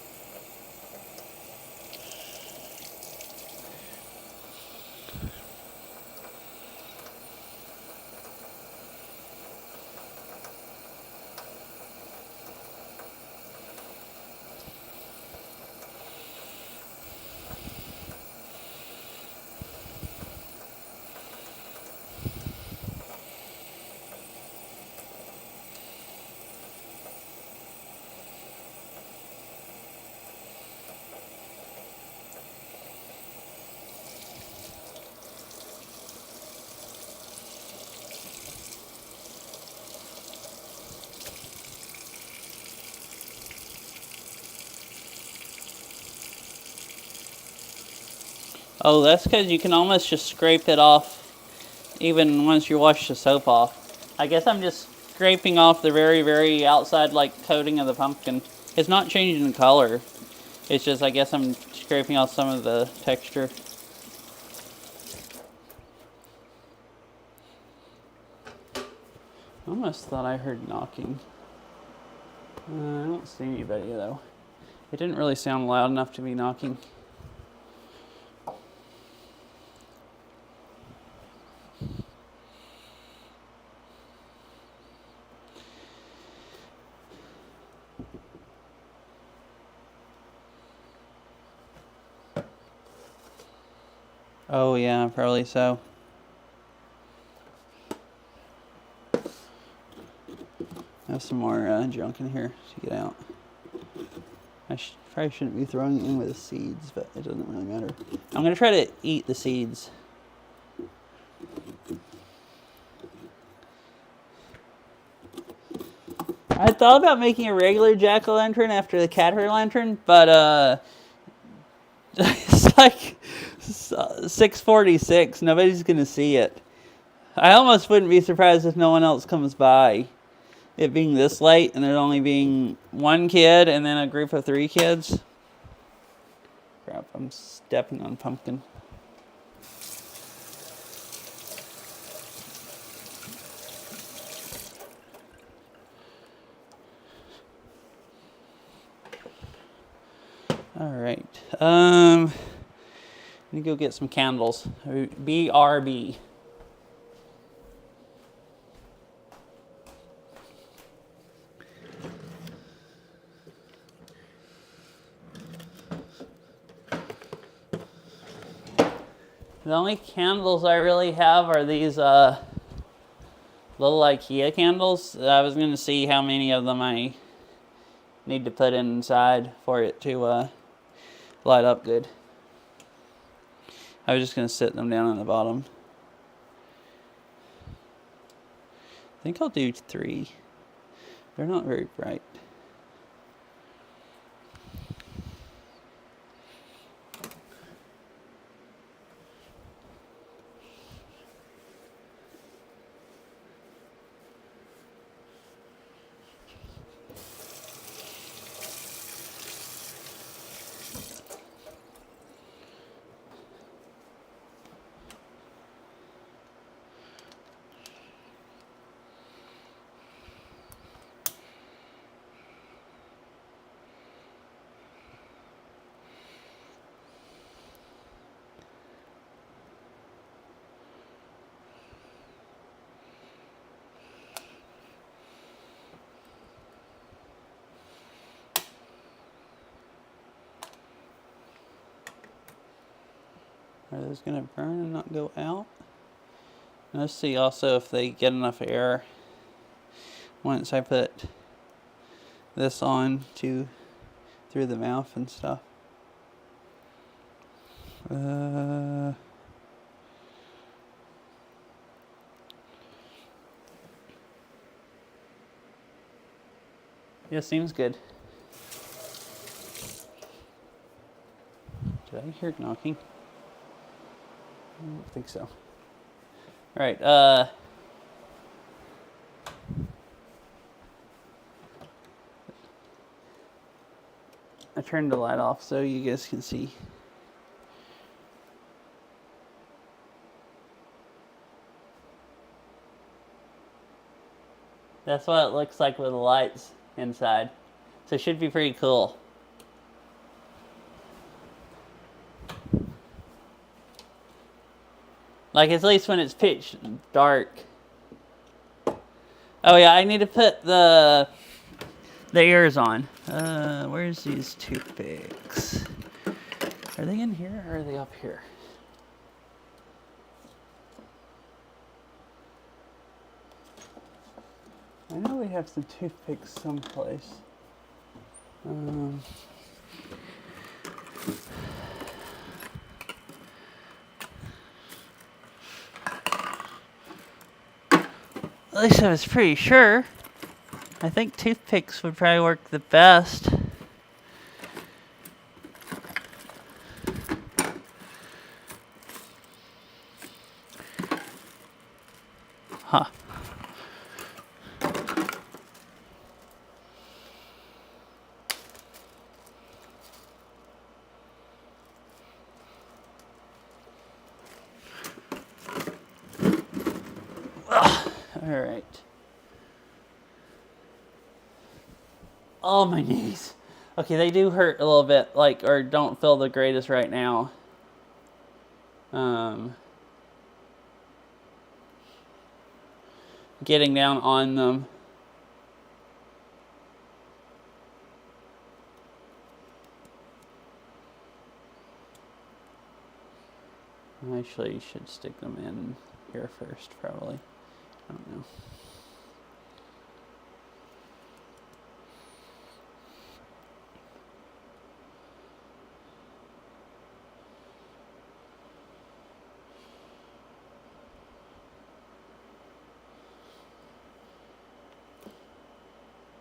Oh, that's because you can almost just scrape it off even once you wash the soap off. I guess I'm just scraping off the very, very outside like coating of the pumpkin. It's not changing the color. It's just, I guess I'm scraping off some of the texture. I almost thought I heard knocking. I don't see anybody though. It didn't really sound loud enough to be knocking. Oh yeah, probably so. I have some more junk in here to get out. I probably shouldn't be throwing it in with the seeds, but it doesn't really matter. I'm going to try to eat the seeds. I thought about making a regular jack-o'-lantern after the cat-o'-lantern, but it's like 6:46. Nobody's going to see it. I almost wouldn't be surprised if no one else comes by. It being this late and there only being one kid and then a group of 3 kids. Crap, I'm stepping on pumpkin. Alright. Let me go get some candles. BRB. The only candles I really have are these little IKEA candles. I was going to see how many of them I need to put inside for it to light up good. I was just going to sit them down on the bottom. I think I'll do 3. They're not very bright. Are those going to burn and not go out? Let's see also if they get enough air once I put this on through the mouth and stuff. Yeah, seems good. Did I hear knocking? I don't think so. Alright, I turned the light off so you guys can see. That's what it looks like with the lights inside. So it should be pretty cool. Like, at least when it's pitch dark. Oh yeah, I need to put the ears on. Where's these toothpicks? Are they in here or are they up here? I know we have some toothpicks someplace. At least I was pretty sure. I think toothpicks would probably work the best. Huh. Alright. Oh, my knees. Okay, they do hurt a little bit, like, or don't feel the greatest right now. Getting down on them. I actually should stick them in here first, probably. I don't know.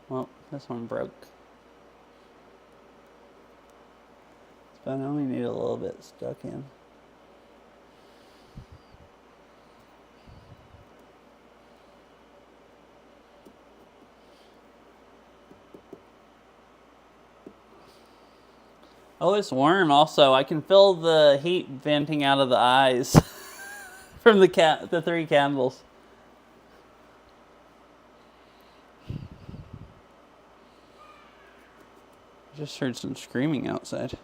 Well, this one broke. But I only need a little bit stuck in. Oh, it's warm also. I can feel the heat venting out of the eyes from the 3 candles. Just heard some screaming outside.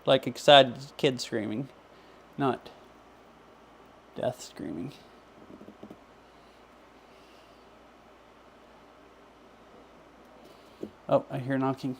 Like excited kids screaming, not death screaming. Oh, I hear knocking.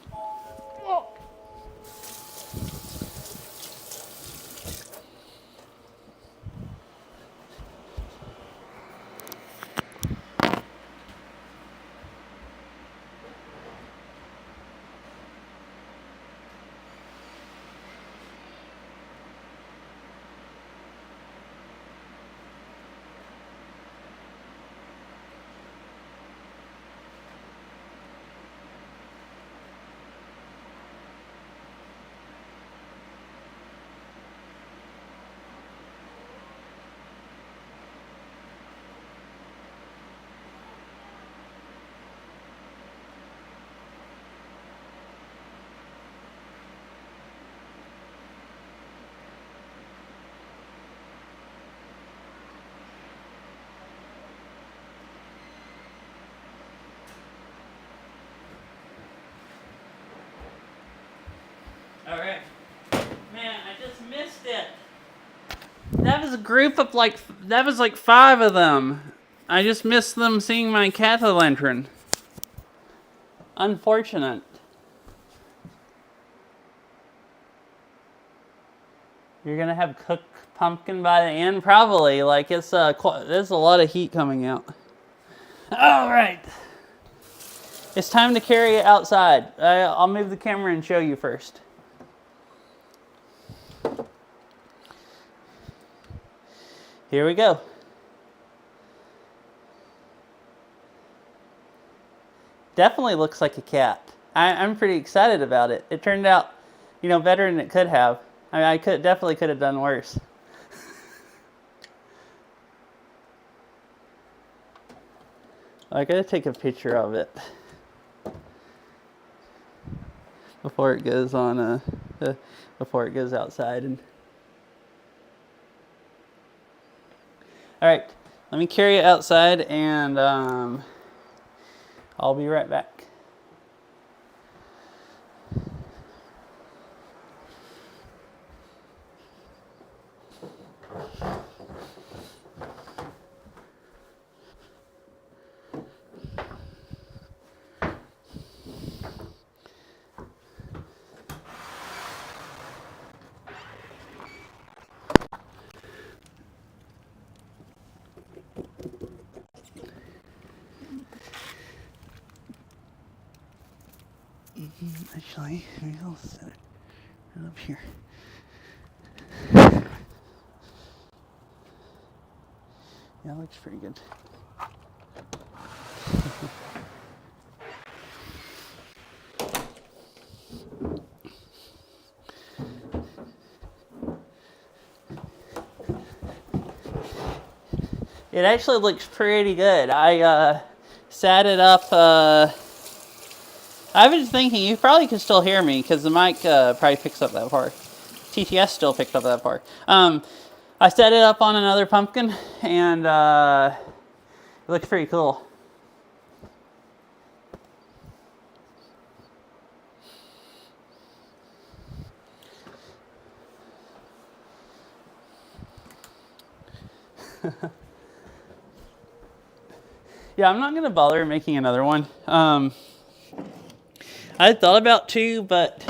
was a group of that was like 5 of them. I just missed them seeing my jack-o'-lantern. Unfortunate. You're gonna have cooked pumpkin by the end, probably. Like there's a lot of heat coming out. All right, it's time to carry it outside. I'll move the camera and show you first. Here we go. Definitely looks like a cat. I'm pretty excited about it. It turned out, better than it could have. I mean, definitely could have done worse. I gotta take a picture of it before it goes on. Before it goes outside. All right, let me carry it outside, and I'll be right back. Actually, maybe I'll set it right up here. Yeah, it looks pretty good. It actually looks pretty good. I sat it up. I was thinking you probably could still hear me because the mic probably picks up that far. TTS still picked up that far. I set it up on another pumpkin, and it looks pretty cool. Yeah, I'm not going to bother making another one. I thought about 2, but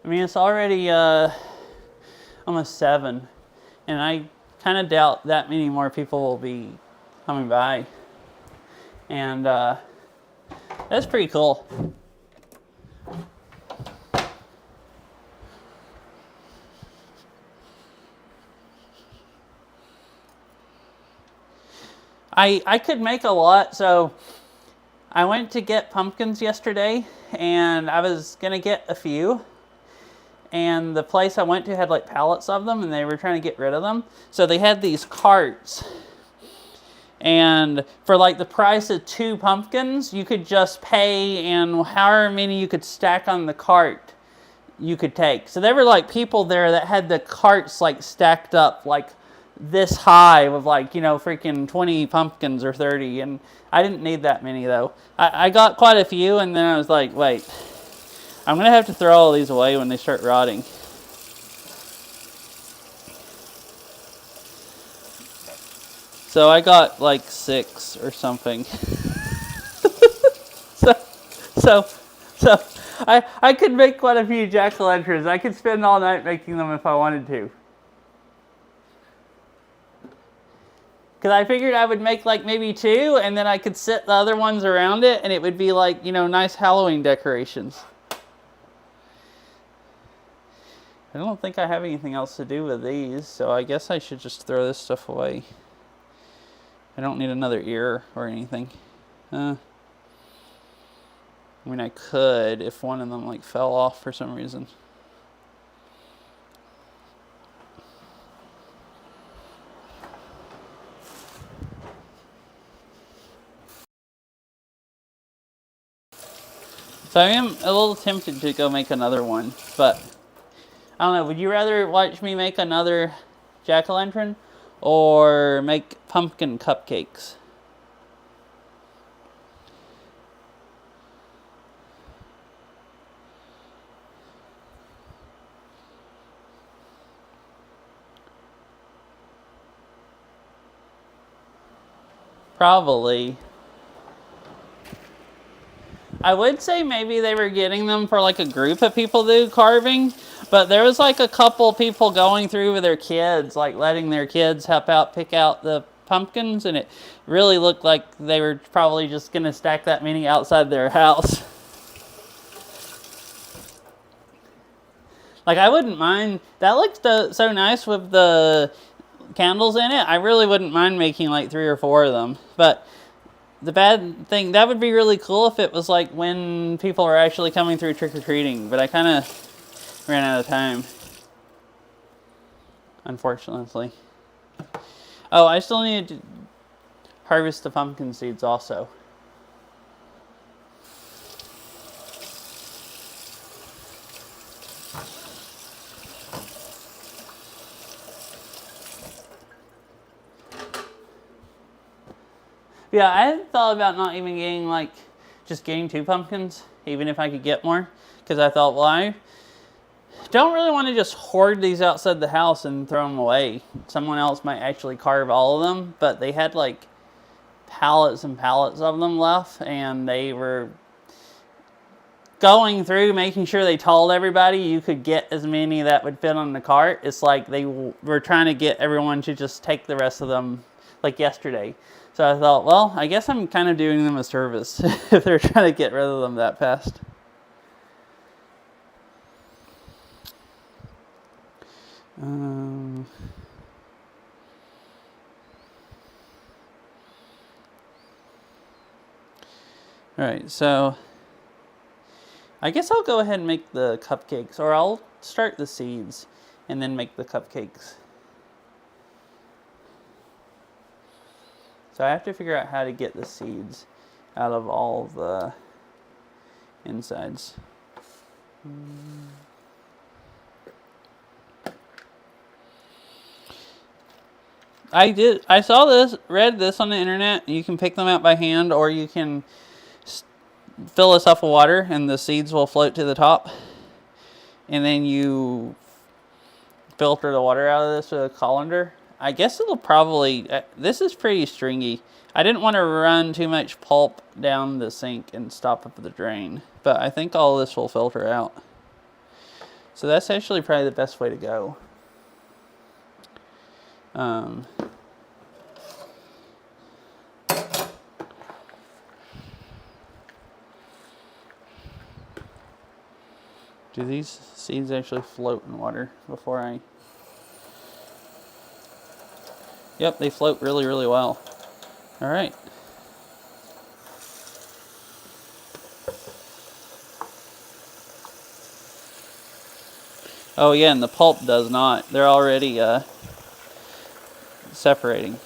I mean, it's already almost 7, and I kind of doubt that many more people will be coming by. And that's pretty cool. I could make a lot, so I went to get pumpkins yesterday, and I was gonna get a few, and the place I went to had like pallets of them, and they were trying to get rid of them, so they had these carts, and for like the price of 2 pumpkins, you could just pay, and however many you could stack on the cart you could take. So there were like people there that had the carts like stacked up like this high with like, freaking 20 pumpkins or 30, and I didn't need that many though. I got quite a few, and then I was like, wait, I'm gonna have to throw all these away when they start rotting. So I got like 6 or something. so I could make quite a few jack-o'-lanterns. I could spend all night making them if I wanted to. Because I figured I would make like maybe 2, and then I could set the other ones around it, and it would be like, nice Halloween decorations. I don't think I have anything else to do with these, so I guess I should just throw this stuff away. I don't need another ear or anything. I mean, I could if one of them like fell off for some reason. So I am a little tempted to go make another one, but I don't know. Would you rather watch me make another jack-o'-lantern or make pumpkin cupcakes? Probably. I would say maybe they were getting them for like a group of people to do carving, but there was like a couple people going through with their kids, like letting their kids help out pick out the pumpkins, and it really looked like they were probably just going to stack that many outside their house. Like, I wouldn't mind. That looks so nice with the candles in it. I really wouldn't mind making like 3 or 4 of them. But the bad thing, that would be really cool if it was like when people are actually coming through trick-or-treating. But I kind of ran out of time, unfortunately. Oh, I still need to harvest the pumpkin seeds also. Yeah, I had thought about not even getting like, just getting 2 pumpkins, even if I could get more. Because I thought, well, I don't really want to just hoard these outside the house and throw them away. Someone else might actually carve all of them, but they had like pallets and pallets of them left, and they were going through making sure they told everybody you could get as many that would fit on the cart. It's like they were trying to get everyone to just take the rest of them like yesterday. So I thought, well, I guess I'm kind of doing them a service if they're trying to get rid of them that fast. Alright, so I guess I'll go ahead and make the cupcakes, or I'll start the seeds and then make the cupcakes. So I have to figure out how to get the seeds out of all the insides. I saw this, read this on the internet. You can pick them out by hand, or you can fill this up with water and the seeds will float to the top. And then you filter the water out of this with a colander. I guess it'll probably, this is pretty stringy. I didn't want to run too much pulp down the sink and stop up the drain, but I think all this will filter out. So that's actually probably the best way to go. Do these seeds actually float in water before I... Yep, they float really, really well. All right. Oh yeah, and the pulp does not. They're already separating.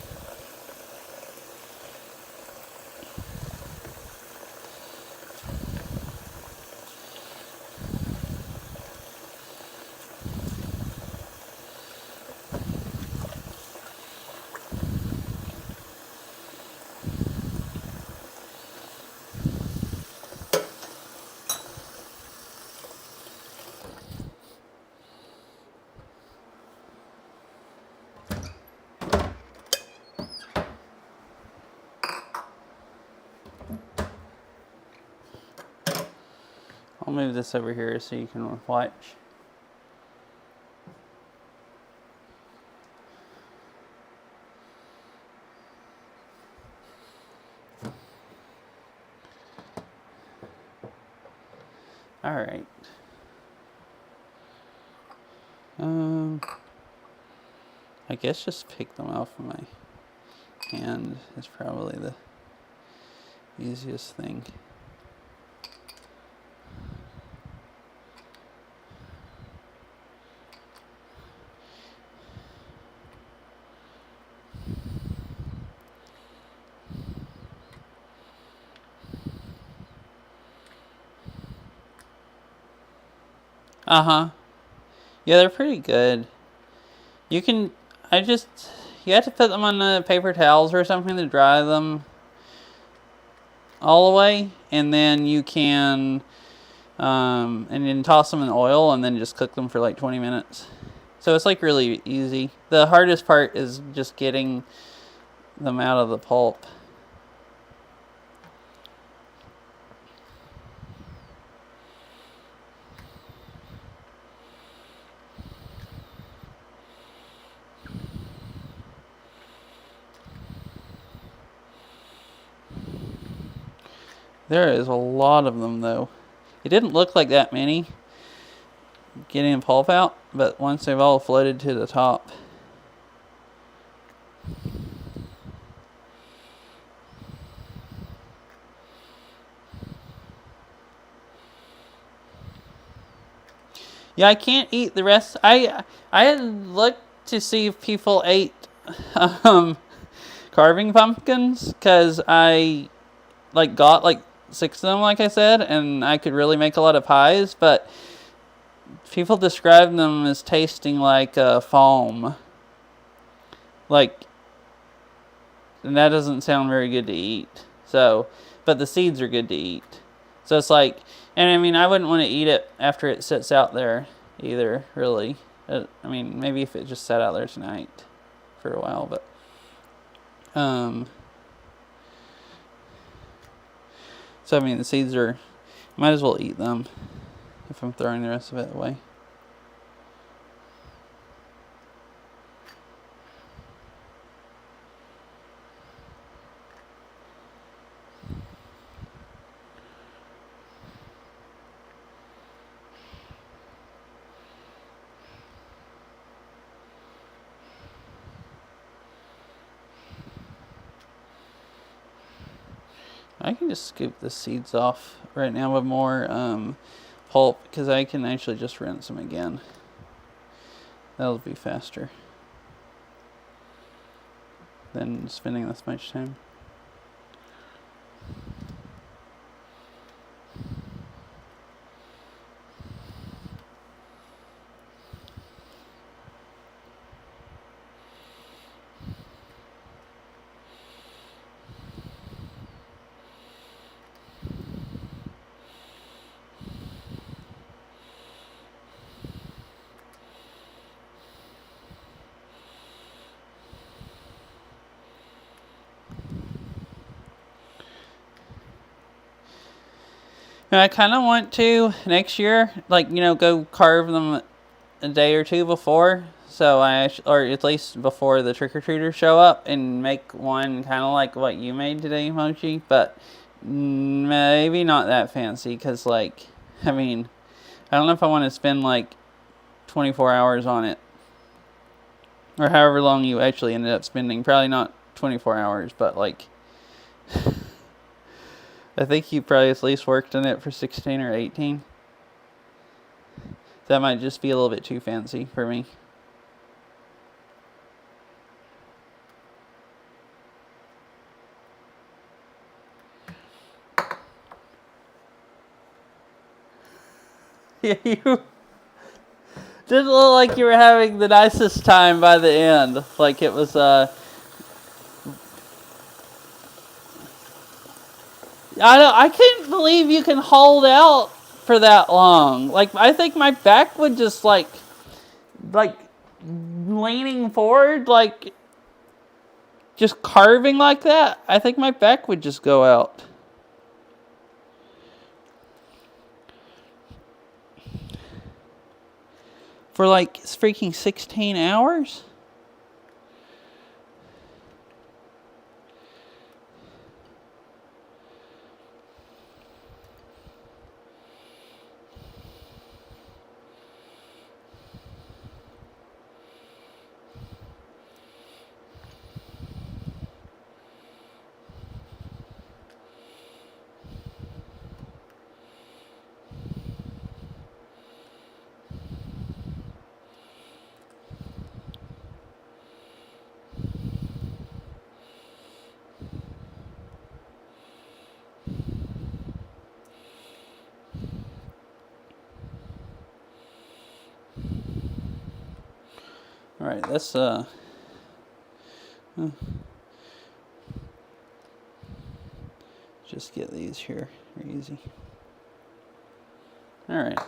I'll move this over here so you can watch. All right. I guess just pick them off of my hand is probably the easiest thing. Uh-huh. Yeah, they're pretty good. You can, you have to put them on the paper towels or something to dry them all the way. And then you can, and then toss them in oil and then just cook them for like 20 minutes. So it's like really easy. The hardest part is just getting them out of the pulp. There is a lot of them, though. It didn't look like that many getting a pulp out, but once they've all floated to the top. Yeah, I can't eat the rest. I had looked to see if people ate carving pumpkins, because I got 6 of them, like I said, and I could really make a lot of pies, but people describe them as tasting like foam. And that doesn't sound very good to eat. So, but the seeds are good to eat. So it's like, and I mean, I wouldn't want to eat it after it sits out there either, really. I mean, maybe if it just sat out there tonight for a while, but so I mean, the seeds are, might as well eat them if I'm throwing the rest of it away. I can just scoop the seeds off right now with more pulp, because I can actually just rinse them again. That'll be faster than spending this much time. And I kind of want to next year, go carve them a day or two before, so or at least before the trick-or-treaters show up, and make one kind of like what you made today, Mochi, but maybe not that fancy, because, I mean, I don't know if I want to spend, 24 hours on it, or however long you actually ended up spending. Probably not 24 hours, but, I think you probably at least worked on it for 16 or 18. That might just be a little bit too fancy for me. Yeah, you didn't look like you were having the nicest time by the end. Like it was, I couldn't believe you can hold out for that long. I think my back would just leaning forward, just carving like that. I think my back would just go out. For freaking 16 hours? All right, let's just get these here easy. All right.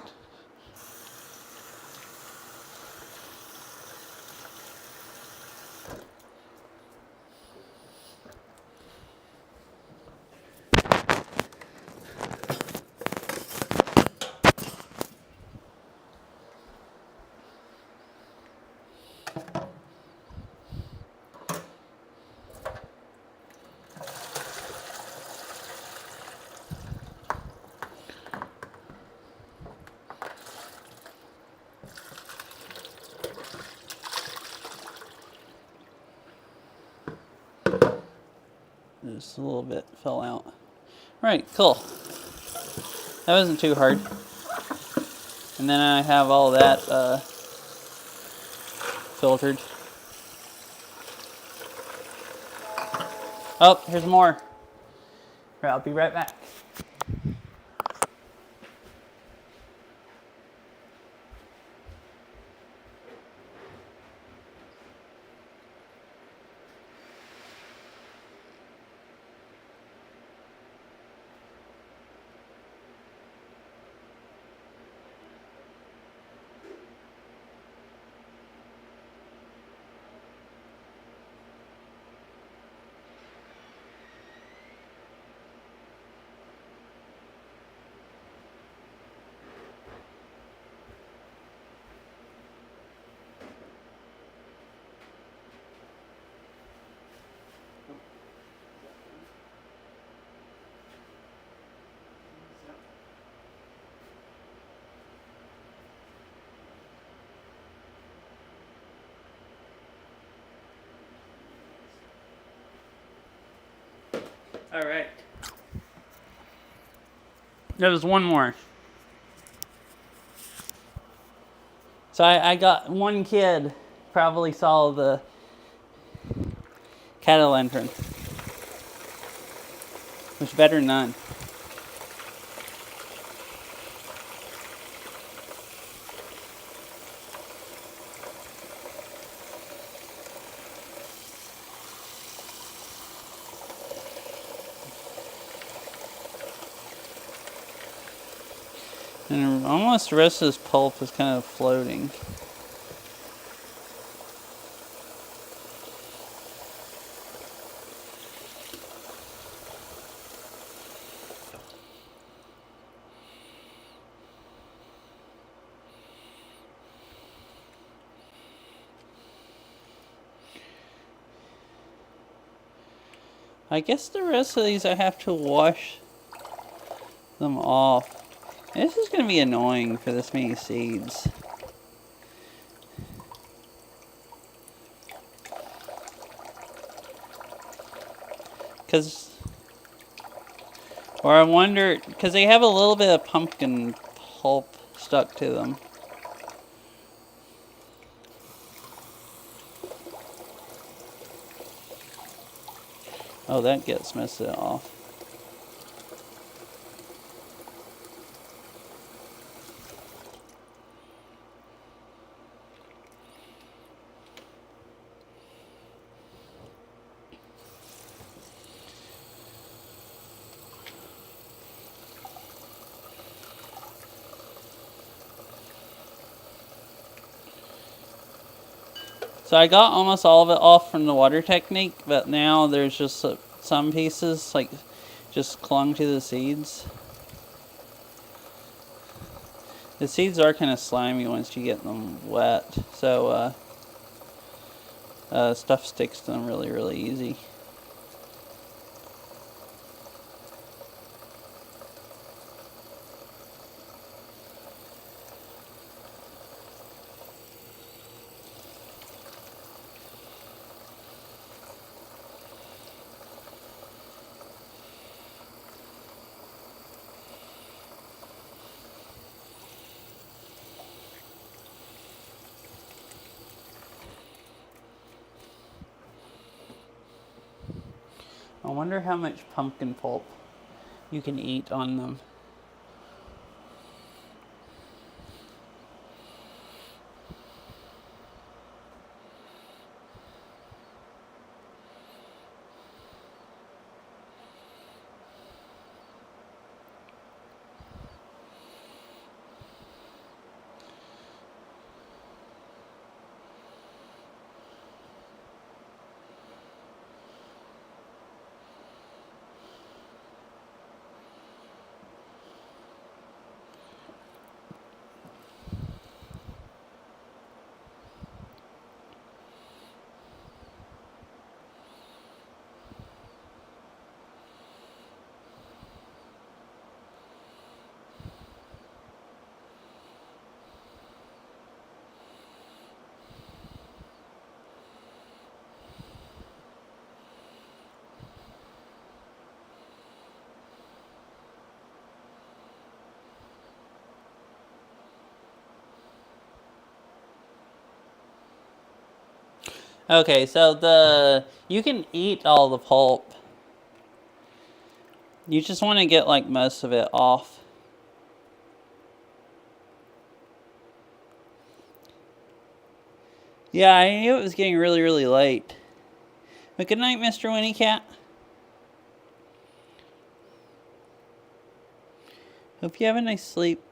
just a little bit fell out. All right, cool. That wasn't too hard. And then I have all that filtered. Oh, here's more. I'll be right back. All right. There was one more. So I got one kid probably saw the cattle entrance, which better than none. And almost the rest of this pulp is kind of floating. I guess the rest of these I have to wash them off. This is going to be annoying for this many seeds. Or I wonder, because they have a little bit of pumpkin pulp stuck to them. Oh, that gets messed off. So I got almost all of it off from the water technique, but now there's just some pieces like just clung to the seeds. The seeds are kind of slimy once you get them wet, so stuff sticks to them really easy. I wonder how much pumpkin pulp you can eat on them. Okay, so you can eat all the pulp. You just want to get like most of it off. Yeah, I knew it was getting really, really late. But good night, Mr. Winnie Cat. Hope you have a nice sleep.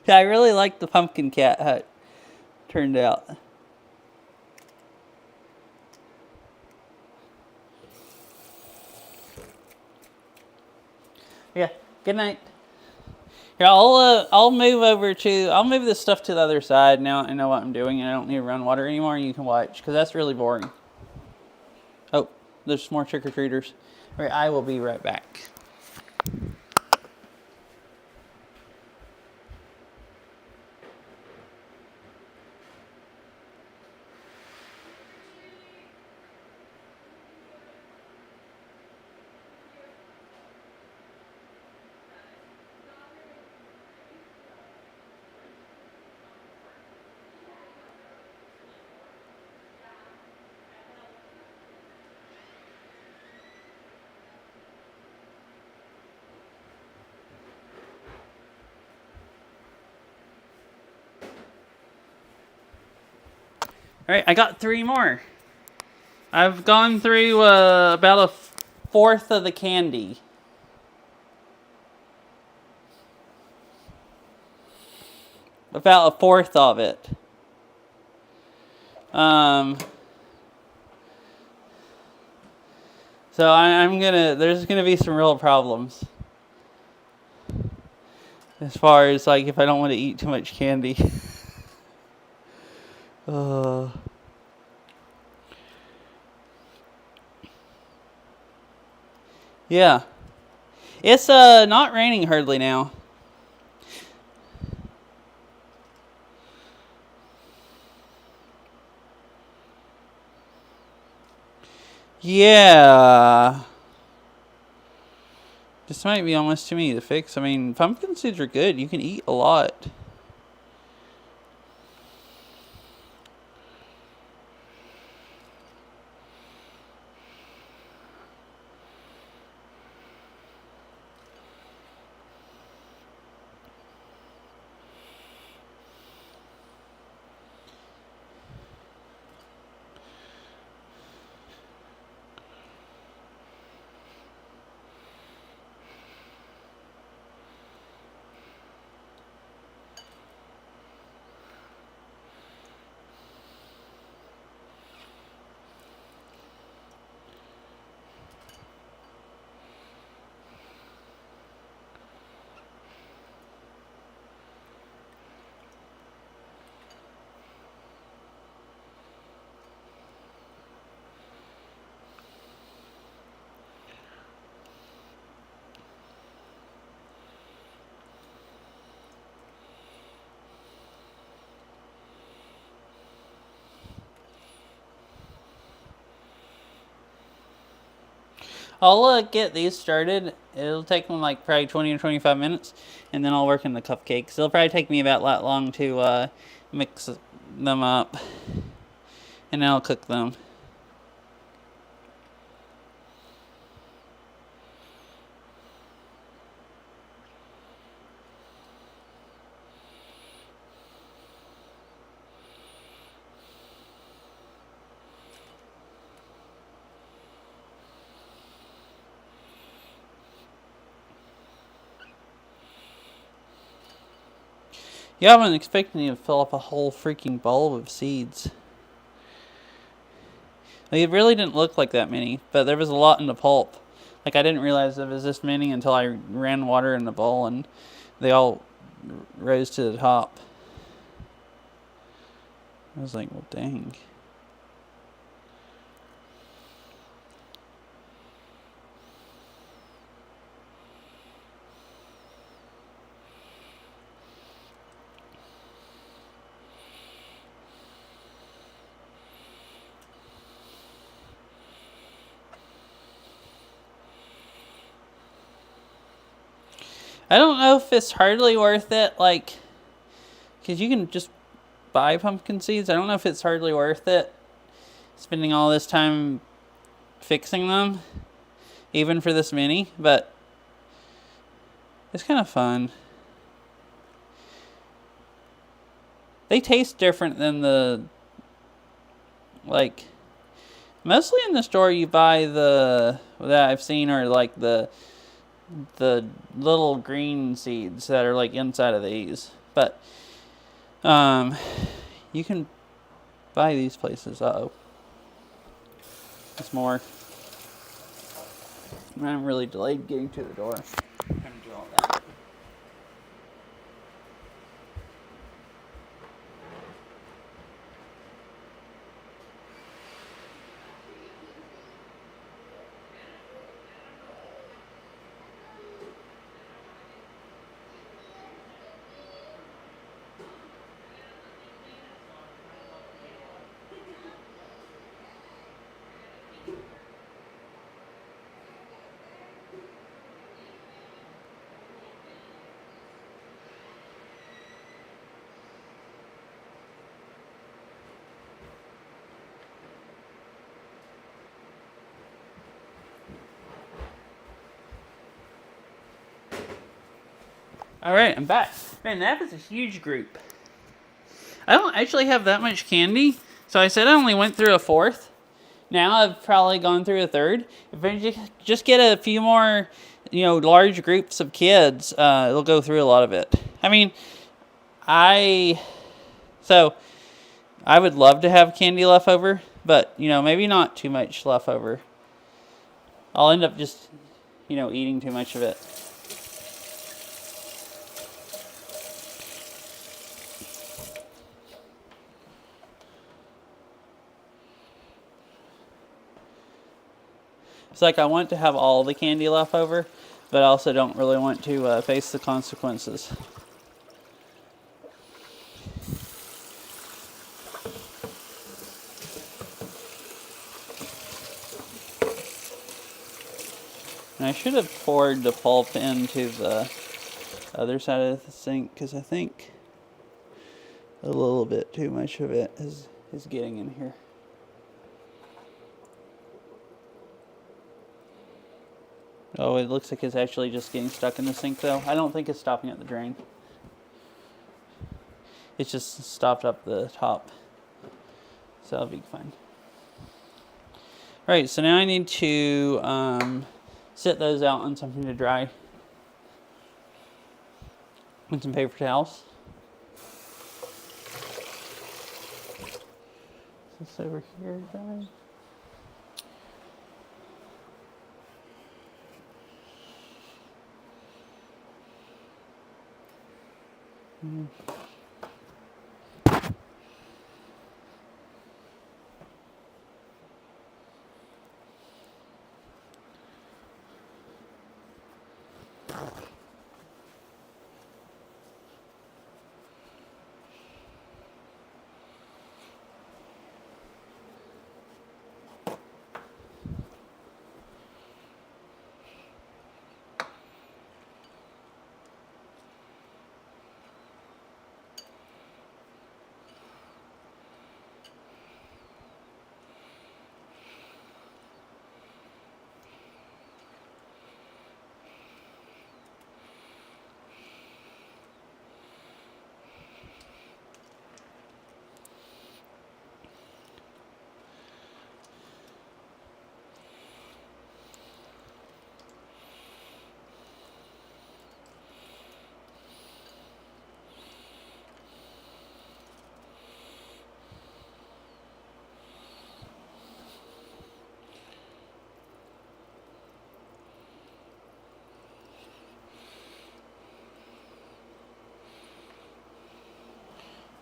Yeah, I really like the pumpkin cat how it turned out. Yeah, good night. Yeah, I'll move this stuff to the other side now. I know what I'm doing, and I don't need to run water anymore. And you can watch because that's really boring. Oh, there's more trick or treaters. All right, I will be right back. All right, I got 3 more. I've gone through about a fourth of the candy. About a fourth of it. So there's gonna be some real problems. As far as like if I don't want to eat too much candy. Yeah. It's not raining hardly now. Yeah. This might be almost too many to fix. I mean, pumpkin seeds are good. You can eat a lot. I'll get these started. It'll take them like probably 20 or 25 minutes, and then I'll work in the cupcakes. It'll probably take me about that long to mix them up, and then I'll cook them. Yeah, I wasn't expecting you to fill up a whole freaking bowl of seeds. Like, it really didn't look like that many, but there was a lot in the pulp. Like, I didn't realize there was this many until I ran water in the bowl, and they all rose to the top. I was like, well, dang. I don't know if it's hardly worth it, like, because you can just buy pumpkin seeds. I don't know if it's hardly worth it spending all this time fixing them, even for this many, but it's kind of fun. They taste different than the, like, mostly in the store you buy that I've seen are like the little green seeds that are like inside of these. But you can buy these places. Uh-oh. There's more. I'm really delayed getting to the door. I'm trying to do all that. Alright, I'm back. Man, that was a huge group. I don't actually have that much candy, so I said I only went through a fourth. Now I've probably gone through a third. If I just get a few more, large groups of kids, it'll go through a lot of it. I mean, so I would love to have candy left over, but, maybe not too much left over. I'll end up just, eating too much of it. It's like I want to have all the candy left over, but I also don't really want to face the consequences. And I should have poured the pulp into the other side of the sink, because I think a little bit too much of it is getting in here. Oh, it looks like it's actually just getting stuck in the sink, though. I don't think it's stopping at the drain. It's just stopped up the top. So that'll be fine. Alright, so now I need to sit those out on something to dry. And some paper towels. Is this over here dry?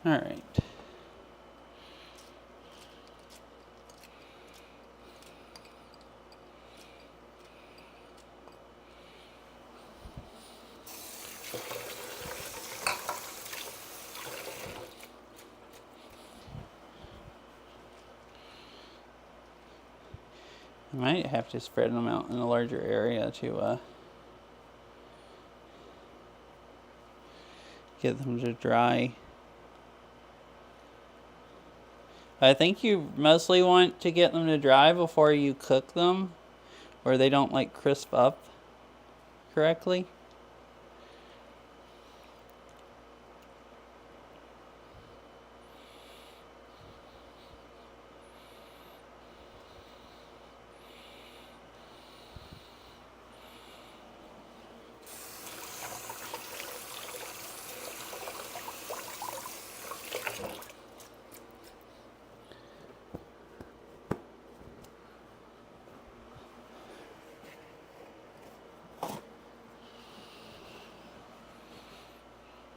All right. I might have to spread them out in a larger area to get them to dry. I think you mostly want to get them to dry before you cook them, or they don't like crisp up correctly.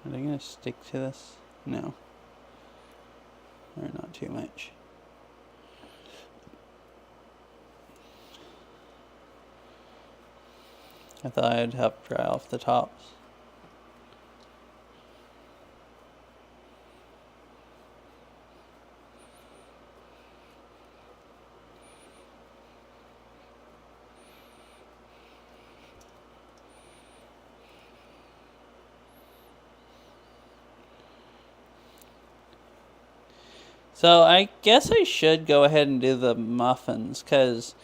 Are they gonna stick to this? No. Or not too much. I thought I'd help dry off the tops. So I guess I should go ahead and do the muffins, because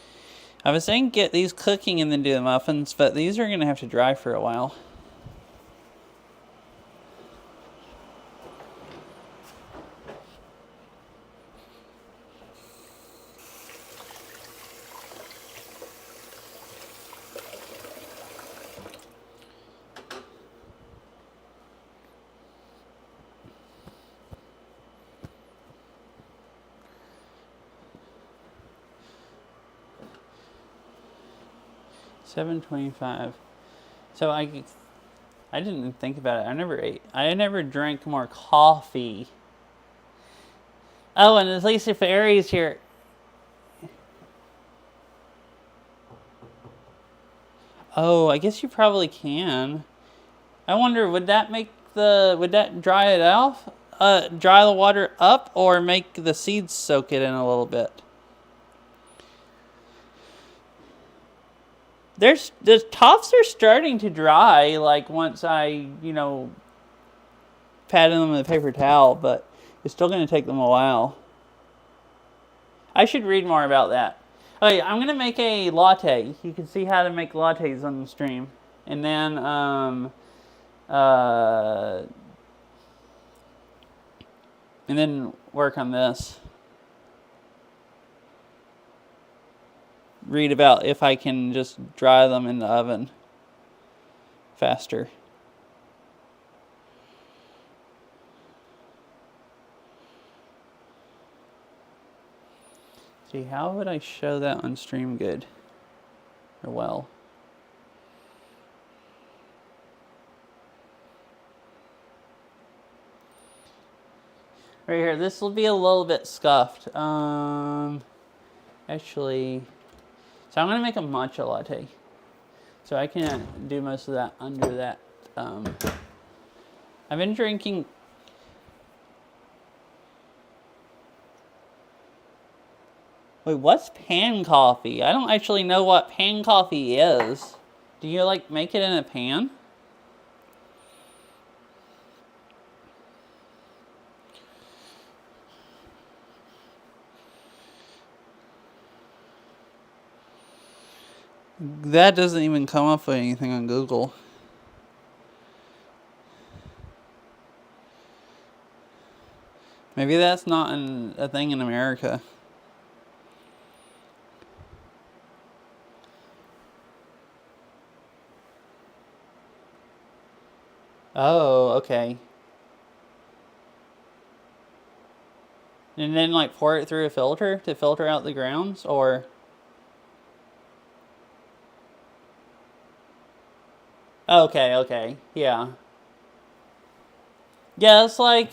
I was saying get these cooking and then do the muffins, but these are going to have to dry for a while. $7.25. So I didn't even think about it. I never drank more coffee. Oh, and at least if Aries here. Oh, I guess you probably can. I wonder, would that dry it off? Dry the water up, or make the seeds soak it in a little bit? The tops are starting to dry, like once I, patted them with a paper towel, but it's still going to take them a while. I should read more about that. Okay, I'm going to make a latte. You can see how to make lattes on the stream. And then, work on this. Read about if I can just dry them in the oven faster. See, how would I show that on stream good? Or well? Right here, this will be a little bit scuffed. Actually, so I'm going to make a matcha latte. So I can do most of that under that. I've been drinking. Wait, what's pan coffee? I don't actually know what pan coffee is. Do you make it in a pan? That doesn't even come up with anything on Google. Maybe that's not a thing in America. Oh, okay. And then pour it through a filter to filter out the grounds, or? Okay, yeah. Yeah, it's like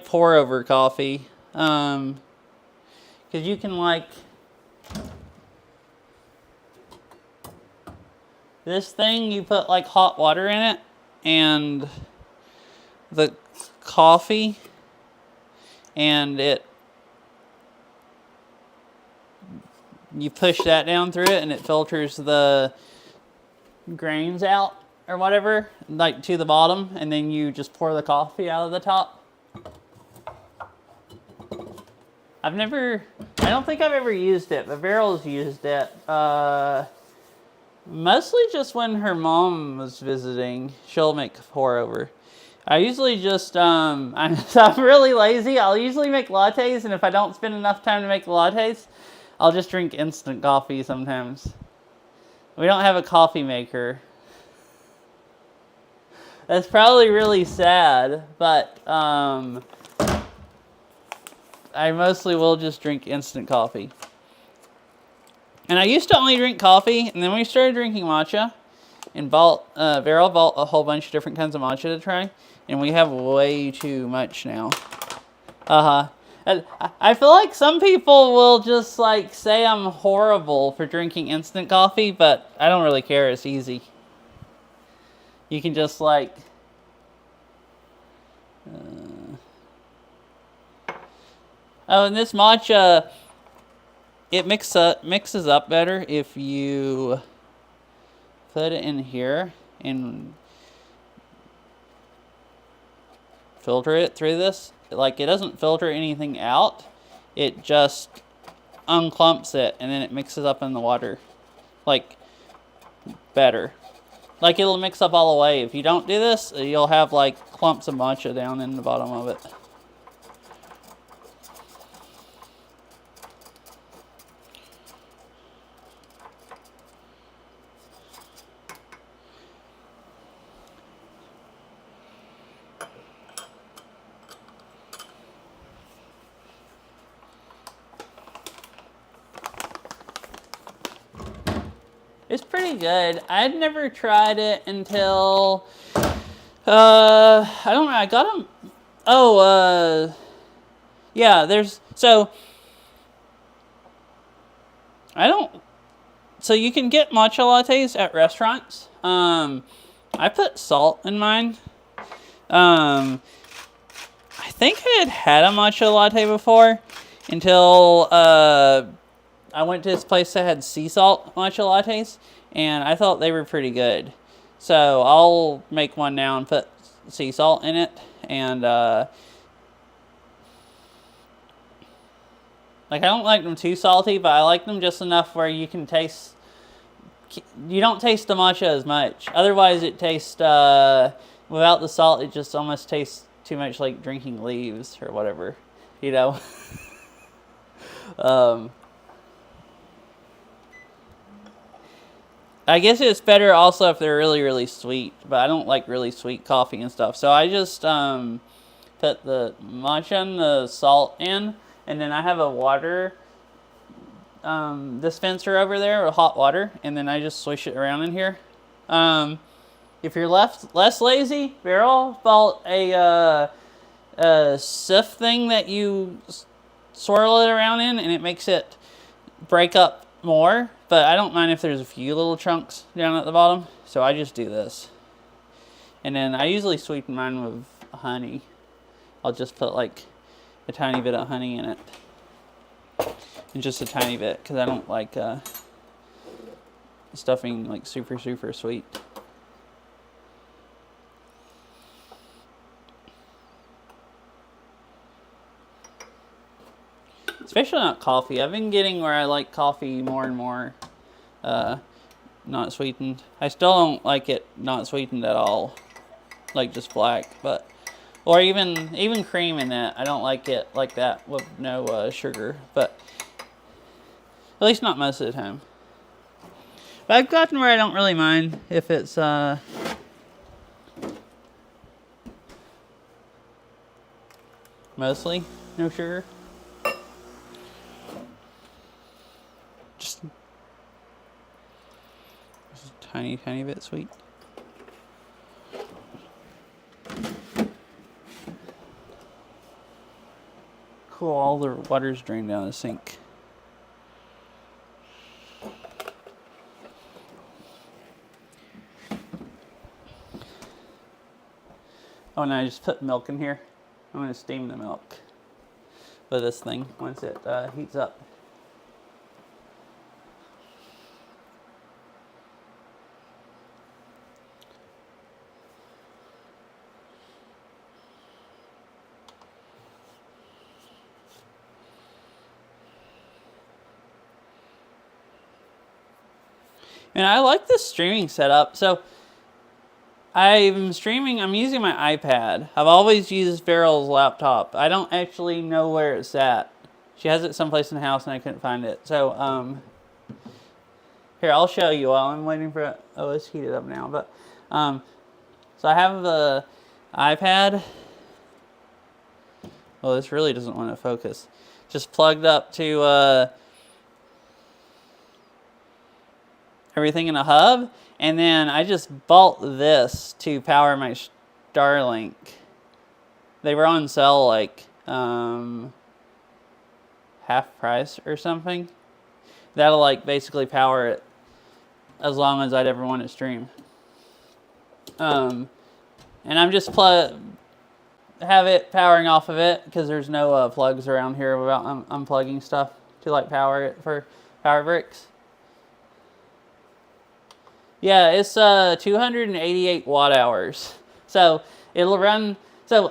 pour over coffee. Because you can this thing, you put hot water in it, and the coffee, and you push that down through it, and it filters the grains out or whatever, to the bottom, and then you just pour the coffee out of the top. I don't think I've ever used it, but Veryl's used it. Mostly just when her mom was visiting, she'll make pour over. I usually just, I'm really lazy. I'll usually make lattes, and if I don't spend enough time to make lattes, I'll just drink instant coffee sometimes. We don't have a coffee maker. That's probably really sad, but I mostly will just drink instant coffee. And I used to only drink coffee, and then we started drinking matcha. And Veryl bought a whole bunch of different kinds of matcha to try, and we have way too much now. And I feel like some people will just like say I'm horrible for drinking instant coffee, but I don't really care. It's easy. You can just like oh, and this matcha, it mixes up better if you put it in here and filter it through this. Like, it doesn't filter anything out. It just unclumps it, and then it mixes up in the water. Like, better. Like, it'll mix up all the way. If you don't do this, you'll have, like, clumps of matcha down in the bottom of it. It's pretty good. I'd never tried it until, I don't know, I got them, yeah, so you can get matcha lattes at restaurants. I put salt in mine. I think I had a matcha latte before until, I went to this place that had sea salt matcha lattes, and I thought they were pretty good. So I'll make one now and put sea salt in it. And like, I don't like them too salty, but I like them just enough where you can taste. You don't taste the matcha as much. Otherwise, it tastes without the salt. It just almost tastes too much like drinking leaves or whatever, you know. I guess it's better also if they're really, really sweet, but I don't like really sweet coffee and stuff. So I just put the matcha and the salt in, and then I have a water dispenser over there with hot water, and then I just swish it around in here. If you're less lazy, Veryl bought a sift thing that you swirl it around in, and it makes it break up more. But I don't mind if there's a few little chunks down at the bottom, so I just do this. And then I usually sweeten mine with honey. I'll just put like a tiny bit of honey in it. And just a tiny bit, because I don't like stuffing like super, super sweet. Especially not coffee. I've been getting where I like coffee more and more not sweetened. I still don't like it not sweetened at all. Like just black, but or even cream in it. I don't like it like that with no sugar, but at least not most of the time. But I've gotten where I don't really mind if it's mostly no sugar. Just a tiny bit sweet. Cool, all the water's drained down the sink. Oh, and I just put milk in here. I'm going to steam the milk with this thing once it heats up. And I like this streaming setup. So I'm using my iPad. I've always used Veryl's laptop. I don't actually know where it's at. She has it someplace in the house and I couldn't find it. So, here, I'll show you while I'm waiting for it. Oh, it's heated up now. But, so I have the iPad. Well, this really doesn't want to focus. Just plugged up to everything in a hub. And then I just bought this to power my Starlink. They were on sale like half price or something. That'll like basically power it as long as I'd ever want to stream. And I'm just have it powering off of it because there's no plugs around here without unplugging stuff to like power it for power bricks. Yeah, it's 288 watt hours. So it'll run. So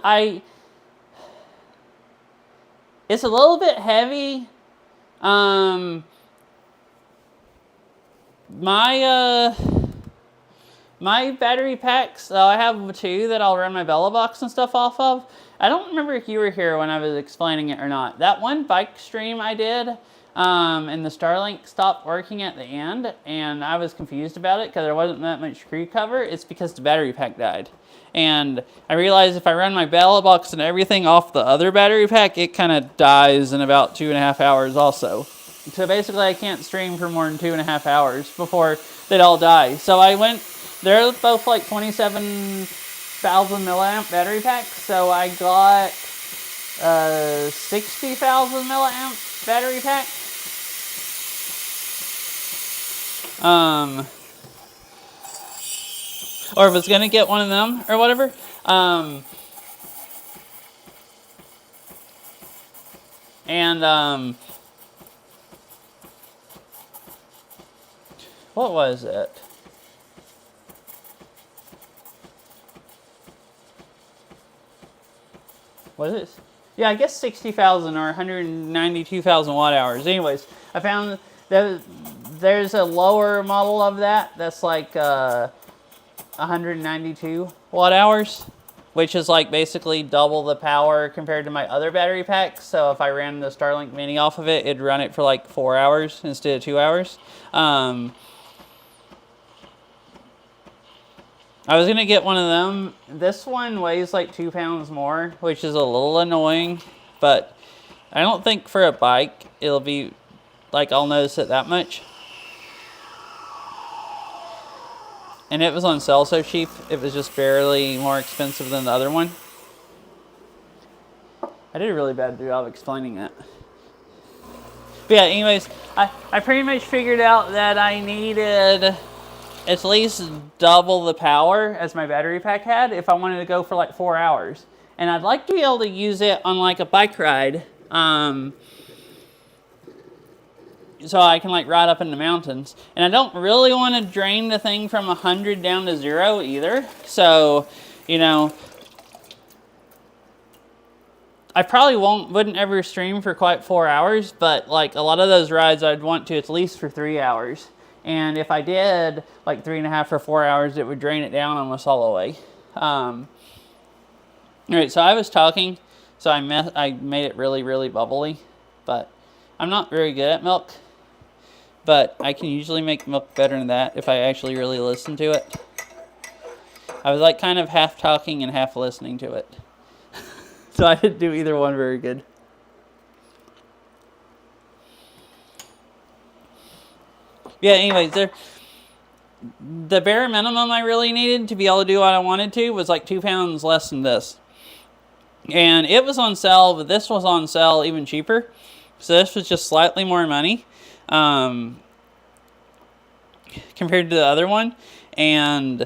it's a little bit heavy. My battery packs, I have two that I'll run my Bella box and stuff off of. I don't remember if you were here when I was explaining it or not. That one bike stream I did, and the Starlink stopped working at the end, and I was confused about it because there wasn't that much screw cover. It's because the battery pack died. And I realized if I run my Bella box and everything off the other battery pack, it kind of dies in about 2.5 hours also. So basically I can't stream for more than 2.5 hours before they'd all die. So I went, they're both like 27,000 milliamp battery packs. So I got 60,000 milliamp battery pack. Or if I was gonna get one of them or whatever. What was it? Was it? Yeah, I guess 60,000 or 192,000 watt hours. Anyways, I found that there's a lower model of that that's like 192 watt hours, which is like basically double the power compared to my other battery packs. So if I ran the Starlink Mini off of it, it'd run it for like 4 hours instead of 2 hours. I was gonna get one of them. This one weighs like 2 pounds more, which is a little annoying, but I don't think for a bike it'll be like I'll notice it that much. And it was on sale so cheap, it was just barely more expensive than the other one. I did a really bad job explaining that. But yeah, anyways, I pretty much figured out that I needed at least double the power as my battery pack had if I wanted to go for like 4 hours. And I'd like to be able to use it on like a bike ride. So I can like ride up in the mountains. And I don't really want to drain the thing from 100 down to 0 either. So, you know, I probably wouldn't ever stream for quite 4 hours, but like a lot of those rides I'd want to at least for 3 hours. And if I did like 3.5 or 4 hours, it would drain it down almost all the way. All right, so I was talking, so I made it really, really bubbly, but I'm not very good at milk, but I can usually make milk better than that if I actually really listen to it. I was like kind of half talking and half listening to it. So I didn't do either one very good. Yeah, anyways, the bare minimum I really needed to be able to do what I wanted to was like 2 pounds less than this. And it was on sale, but this was on sale even cheaper. So this was just slightly more money compared to the other one. And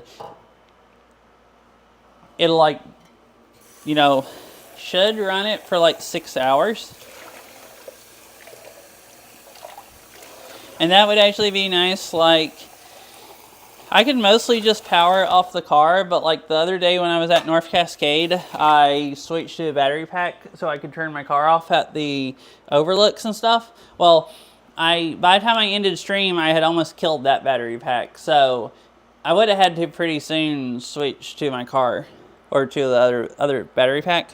it'll like, you know, should run it for like 6 hours. And that would actually be nice. Like, I could mostly just power off the car, but like the other day when I was at North Cascade, I switched to a battery pack so I could turn my car off at the overlooks and stuff. Well, by the time I ended stream, I had almost killed that battery pack. So I would have had to pretty soon switch to my car or to the other battery pack.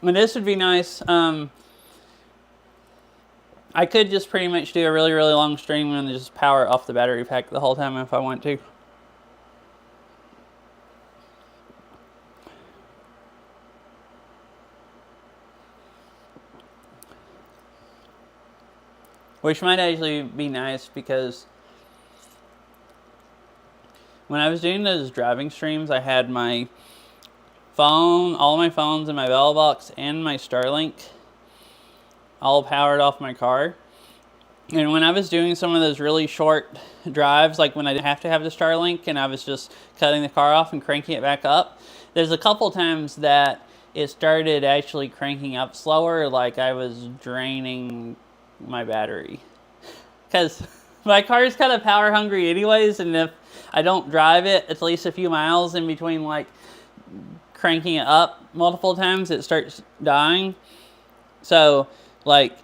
But this would be nice. I could just pretty much do a really, really long stream and just power off the battery pack the whole time if I want to. Which might actually be nice because when I was doing those driving streams, I had my phone, all my phones in my bell box and my Starlink all powered off my car. And when I was doing some of those really short drives, like when I didn't have to have the Starlink and I was just cutting the car off and cranking it back up, there's a couple times that it started actually cranking up slower, like I was draining my battery. Because my car is kind of power hungry anyways, and if I don't drive it at least a few miles in between like cranking it up multiple times, it starts dying. So like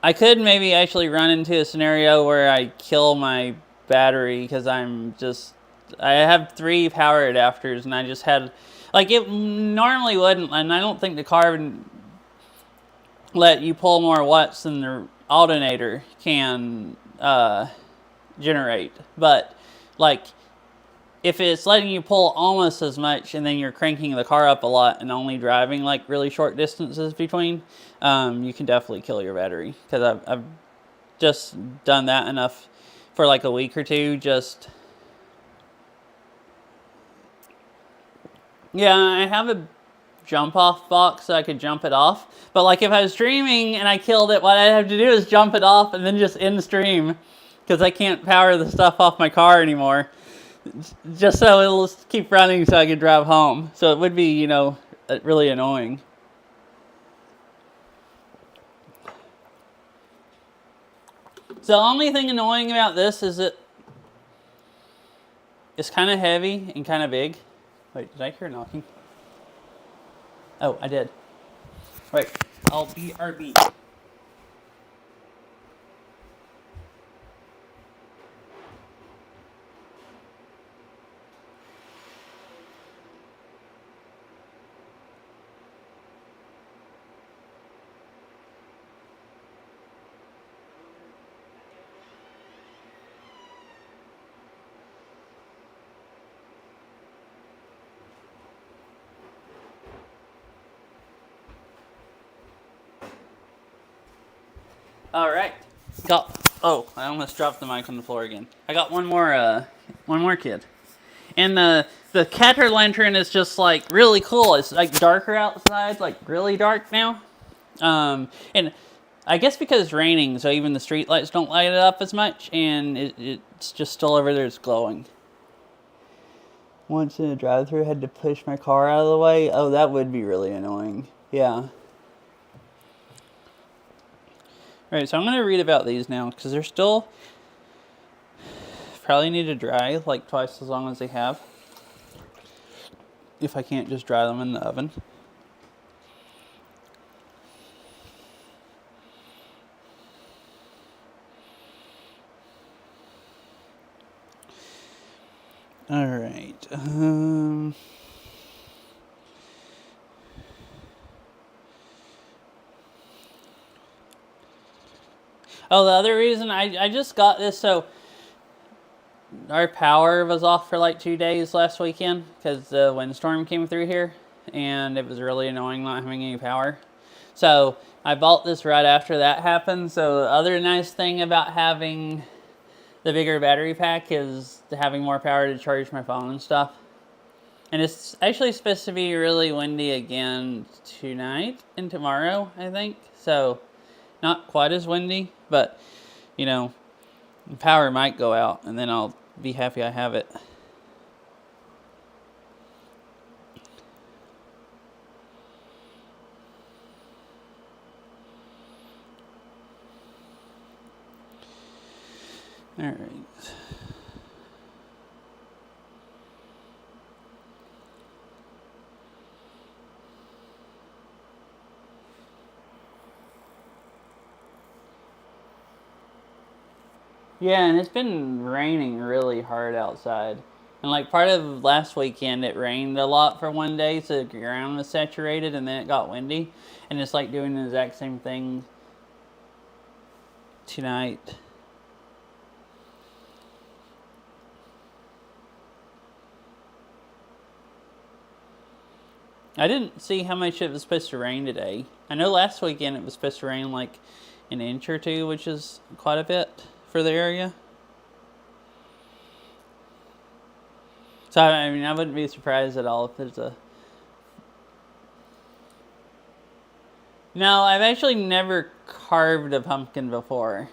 I could maybe actually run into a scenario where I kill my battery because I have 3 power adapters and I just had, like it normally wouldn't, and I don't think the car would let you pull more watts than the alternator can generate. But like if it's letting you pull almost as much and then you're cranking the car up a lot and only driving like really short distances between, you can definitely kill your battery. Because I've just done that enough for like a week or two. Just, yeah, I have a jump off box so I could jump it off. But like if I was streaming and I killed it, what I'd have to do is jump it off and then just end stream. Because I can't power the stuff off my car anymore. Just so it'll keep running so I can drive home. So it would be, you know, really annoying. So the only thing annoying about this is that it's kind of heavy and kind of big. Wait, did I hear knocking? Oh, I did. Wait, I'll BRB. All right. Oh, I almost dropped the mic on the floor again. I got one more kid. And the Catter Lantern is just like really cool. It's like darker outside, like really dark now. And I guess because it's raining, so even the street lights don't light it up as much, and it's just still over there, it's glowing. Once in a drive-thru, had to push my car out of the way. Oh, that would be really annoying. Yeah. Alright, so I'm going to read about these now, because they're still probably need to dry like twice as long as they have. If I can't just dry them in the oven. Alright. Oh, the other reason I just got this, so our power was off for like 2 days last weekend because the windstorm came through here and it was really annoying not having any power. So I bought this right after that happened. So the other nice thing about having the bigger battery pack is having more power to charge my phone and stuff. And it's actually supposed to be really windy again tonight and tomorrow, I think. So not quite as windy, but you know, the power might go out and then I'll be happy I have it. All right. Yeah, and it's been raining really hard outside. And like part of last weekend, it rained a lot for one day, so the ground was saturated, and then it got windy. And it's like doing the exact same thing tonight. I didn't see how much it was supposed to rain today. I know last weekend it was supposed to rain like an inch or two, which is quite a bit for the area. So, I mean, I wouldn't be surprised at all if there's a... No, I've actually never carved a pumpkin before.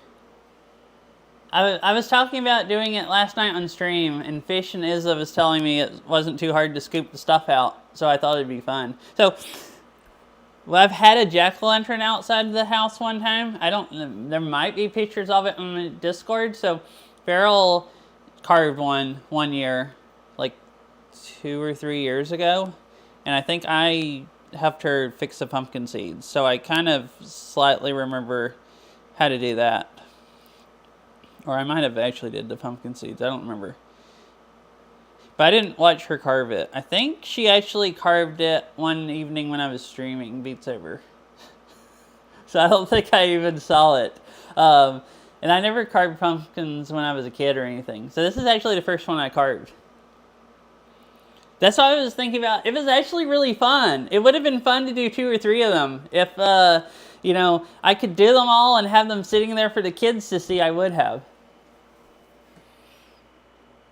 I was talking about doing it last night on stream, and Fish and Izza was telling me it wasn't too hard to scoop the stuff out, so I thought it'd be fun. So, well, I've had a jack-o'-lantern outside the house one time. There might be pictures of it on the Discord. So, Farrell carved one year, like 2 or 3 years ago, and I think I helped her fix the pumpkin seeds. So I kind of slightly remember how to do that. Or I might have actually did the pumpkin seeds. I don't remember. But I didn't watch her carve it. I think she actually carved it one evening when I was streaming Beat Saber. So I don't think I even saw it. And I never carved pumpkins when I was a kid or anything. So this is actually the first one I carved. That's what I was thinking about. It was actually really fun. It would have been fun to do 2 or 3 of them. If, I could do them all and have them sitting there for the kids to see, I would have.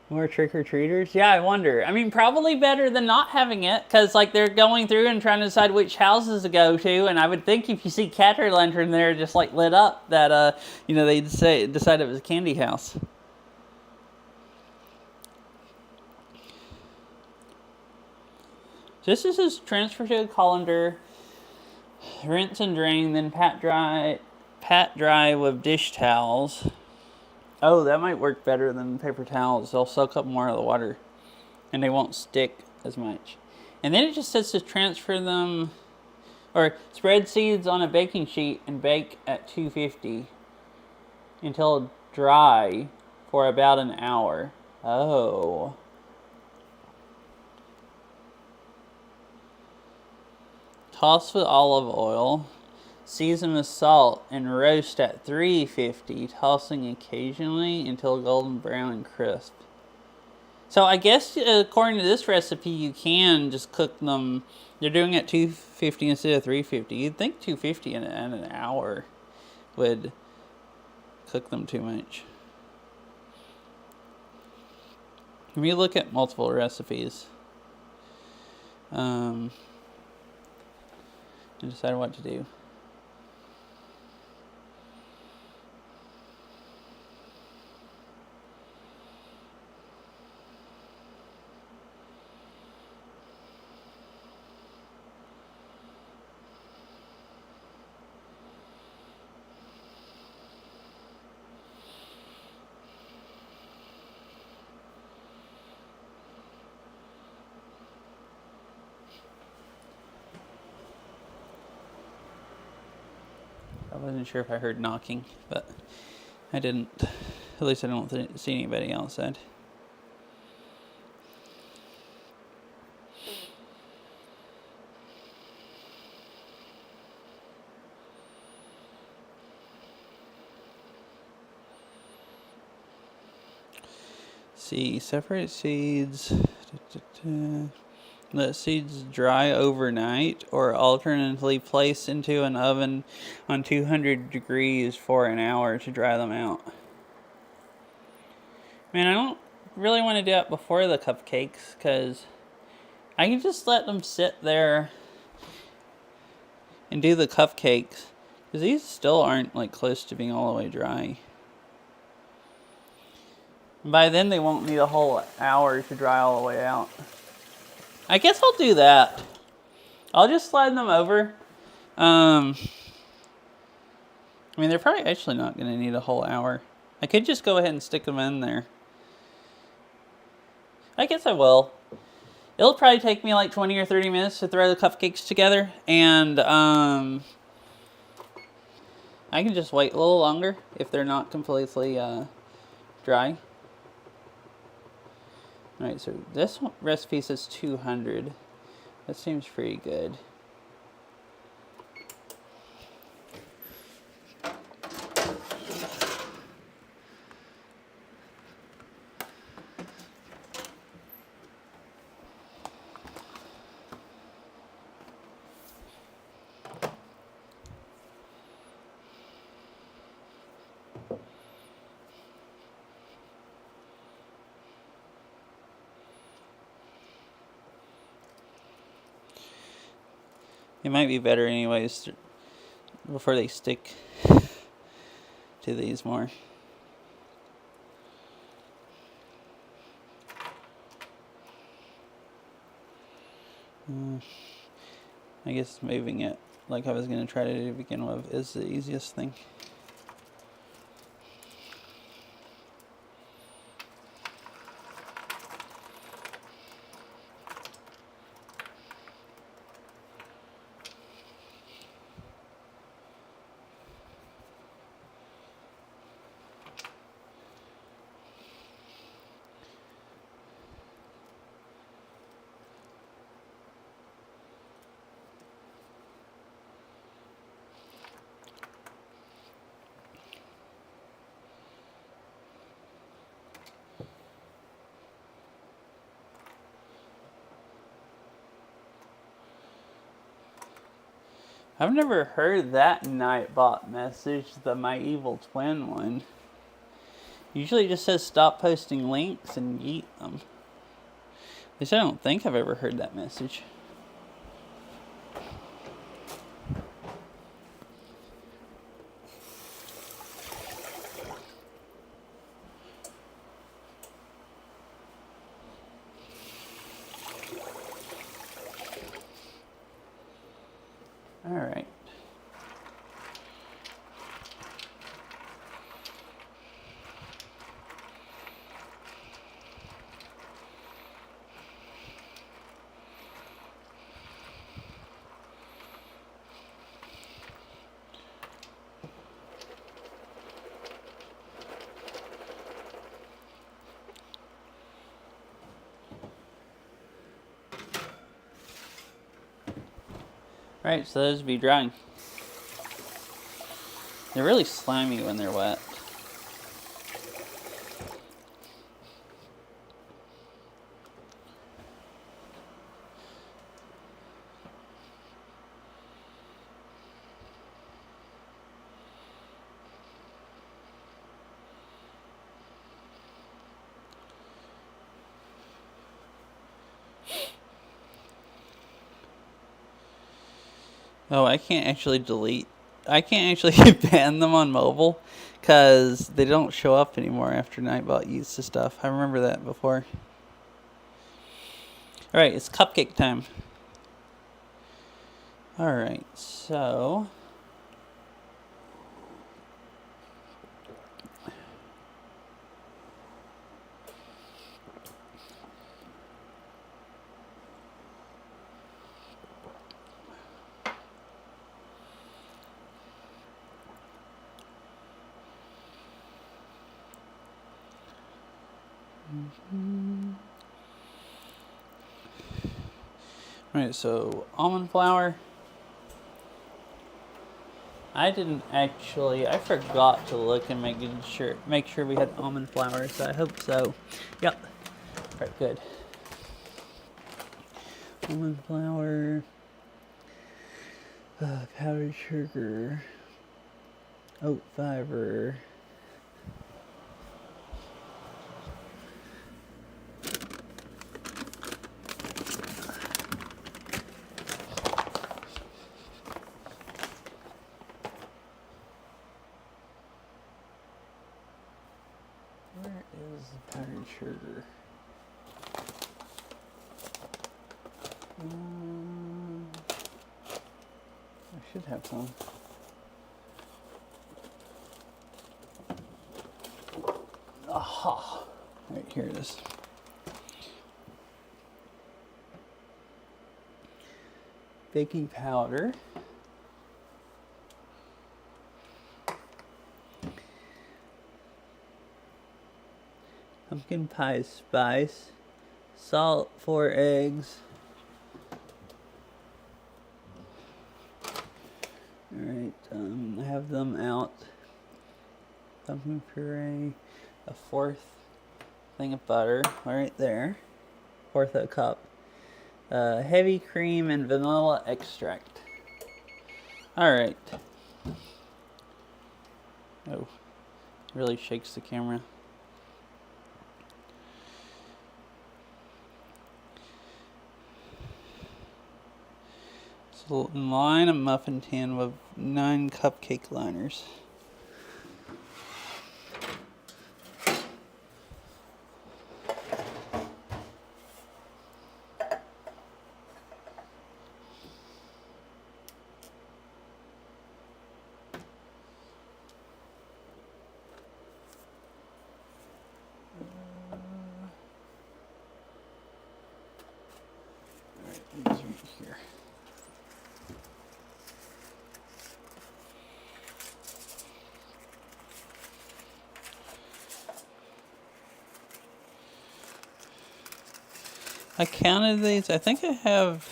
More trick-or-treaters? Yeah, I wonder. I mean, probably better than not having it, because, like, they're going through and trying to decide which houses to go to, and I would think if you see Cat-o'-lantern there just, like, lit up, that, they'd decide it was a candy house. This is his transfer to a colander, rinse and drain, then pat dry with dish towels. Oh, that might work better than paper towels. They'll soak up more of the water, and they won't stick as much. And then it just says to transfer them, or spread seeds on a baking sheet and bake at 250 until dry for about an hour. Oh. Toss with olive oil. Season with salt and roast at 350, tossing occasionally until golden brown and crisp. So I guess according to this recipe, you can just cook them. They're doing it 250 instead of 350. You'd think 250 in an hour would cook them too much. Let me look at multiple recipes and decide what to do. I wasn't sure if I heard knocking, but I didn't. At least I don't see anybody outside. See, separate seeds. Let seeds dry overnight, or alternately place into an oven on 200 degrees for an hour to dry them out. Man, I don't really want to do it before the cupcakes, because I can just let them sit there and do the cupcakes, because these still aren't like close to being all the way dry. And by then they won't need a whole hour to dry all the way out. I guess I'll do that. I'll just slide them over. I mean, they're probably actually not going to need a whole hour. I could just go ahead and stick them in there. I guess I will. It'll probably take me like 20 or 30 minutes to throw the cupcakes together. And I can just wait a little longer if they're not completely dry. Alright, so this recipe says 200. That seems pretty good. It might be better anyways before they stick to these more. I guess moving it like I was going to try to do to begin with is the easiest thing. I've never heard that Nightbot message, the My Evil Twin one. Usually it just says stop posting links and yeet them. At least I don't think I've ever heard that message. Alright. Alright, so those would be drying. They're really slimy when they're wet. Oh, I can't actually ban them on mobile because they don't show up anymore after Nightbot uses the stuff. I remember that before. Alright, it's cupcake time. Alright, so Alright, so almond flour. I forgot to look and make sure we had almond flour, so I hope so. Yep. Alright, good. Almond flour, powdered sugar, oat fiber, where is the powdered sugar? I should have some. Aha! Right, here it is. Baking powder. pumpkin pie spice, salt, 4 eggs. Alright, I have them out. Pumpkin puree, a 1/4 thing of butter, right there. 1/4 of a cup. Heavy cream and vanilla extract. Alright. Oh, really shakes the camera. So line a muffin tin with 9 cupcake liners. Alright, these right here. I counted these. I think I have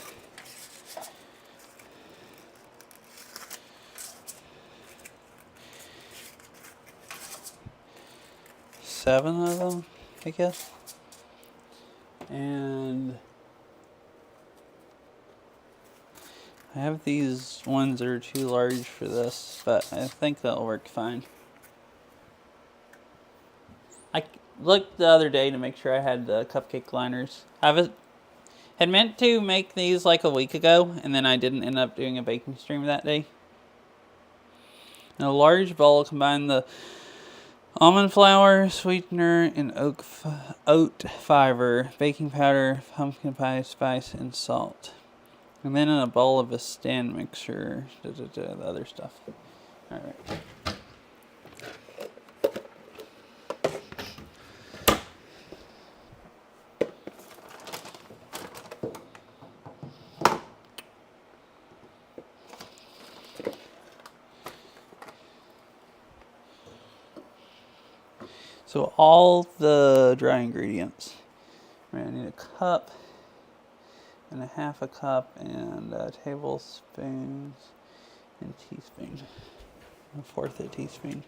7 of them, I guess. And I have these ones that are too large for this, but I think that'll work fine. I looked the other day to make sure I had the cupcake liners. I had meant to make these like a week ago, and then I didn't end up doing a baking stream that day. In a large bowl, combine the almond flour, sweetener, and oat fiber, baking powder, pumpkin pie spice, and salt. And then in a bowl of a stand mixture, the other stuff. Alright. So all the dry ingredients. Right, I need a cup and a 1/2 a cup and tablespoons and teaspoon. 1/4 a teaspoon.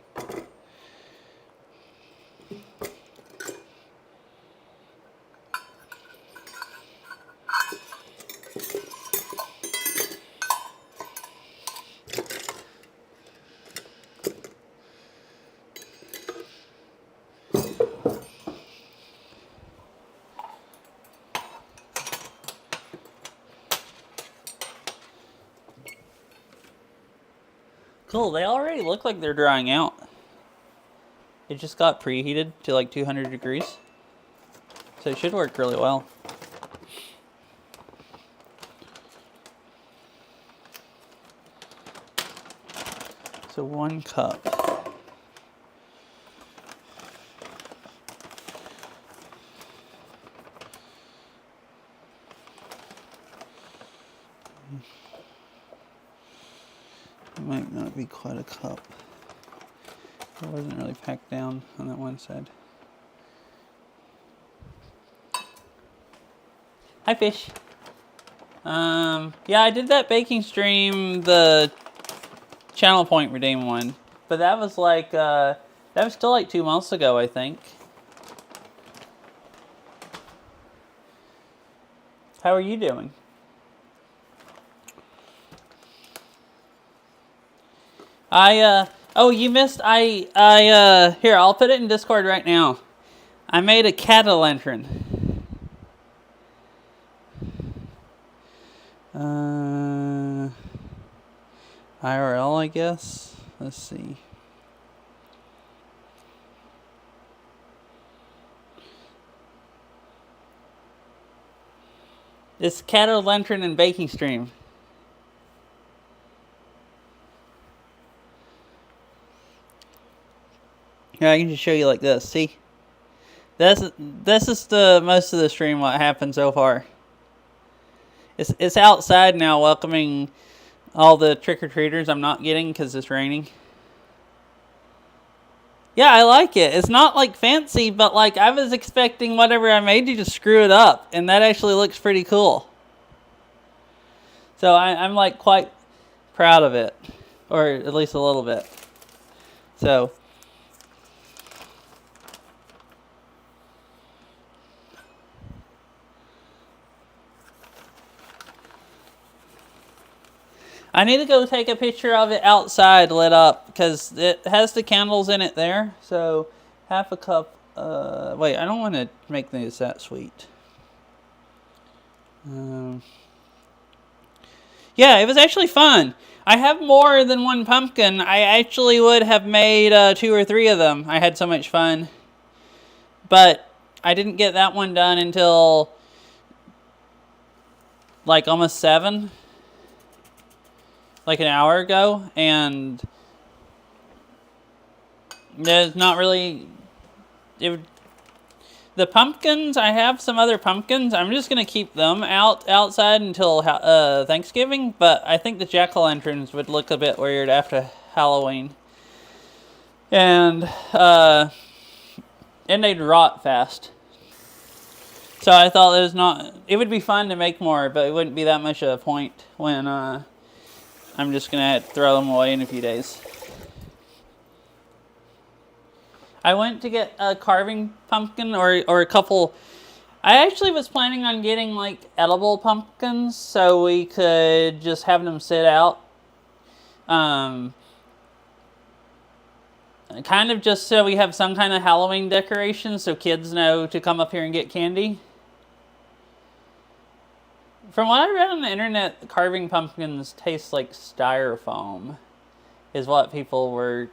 Cool, they already look like they're drying out. It just got preheated to like 200 degrees. So it should work really well. So 1 cup. Might not be quite a cup. It wasn't really packed down on that one side. Hi, fish. Yeah, I did that baking stream, the Channel Point Redeem one, but that was like, that was still like 2 months ago, I think. How are you doing? Oh, you missed, here, I'll put it in Discord right now. I made a cattle lantern. IRL, I guess. Let's see. It's cattle lantern and baking stream. Here, I can just show you like this. See, this is the most of the stream. What happened so far? It's outside now, welcoming all the trick or treaters I'm not getting because it's raining. Yeah, I like it. It's not like fancy, but like I was expecting whatever I made you to screw it up, and that actually looks pretty cool. So I'm like quite proud of it, or at least a little bit. So I need to go take a picture of it outside lit up because it has the candles in it there. So half a cup. Wait, I don't want to make these that sweet. Yeah, it was actually fun. I have more than one pumpkin. I actually would have made 2 or 3 of them. I had so much fun. But I didn't get that one done until like almost 7. Like an hour ago. And there's not really... The pumpkins, I have some other pumpkins. I'm just going to keep them outside until Thanksgiving. But I think the jack-o'-lanterns would look a bit weird after Halloween. And they'd rot fast. So I thought it would be fun to make more, but it wouldn't be that much of a point when I'm just going to throw them away in a few days. I went to get a carving pumpkin or a couple. I actually was planning on getting like edible pumpkins so we could just have them sit out. Kind of just so we have some kind of Halloween decoration so kids know to come up here and get candy. From what I read on the internet, carving pumpkins taste like styrofoam, is what people were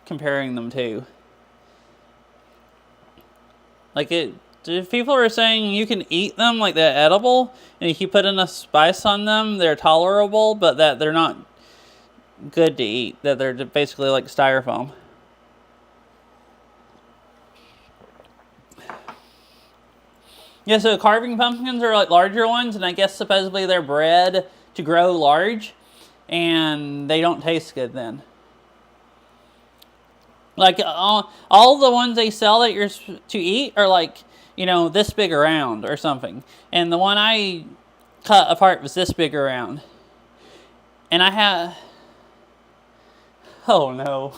comparing them to. Like if people were saying you can eat them, like they're edible, and if you put enough spice on them, they're tolerable, but that they're not good to eat, that they're basically like styrofoam. Yeah, so carving pumpkins are like larger ones, and I guess supposedly they're bred to grow large, and they don't taste good then. Like all the ones they sell that you're to eat are like, this big around or something. And the one I cut apart was this big around. And oh no.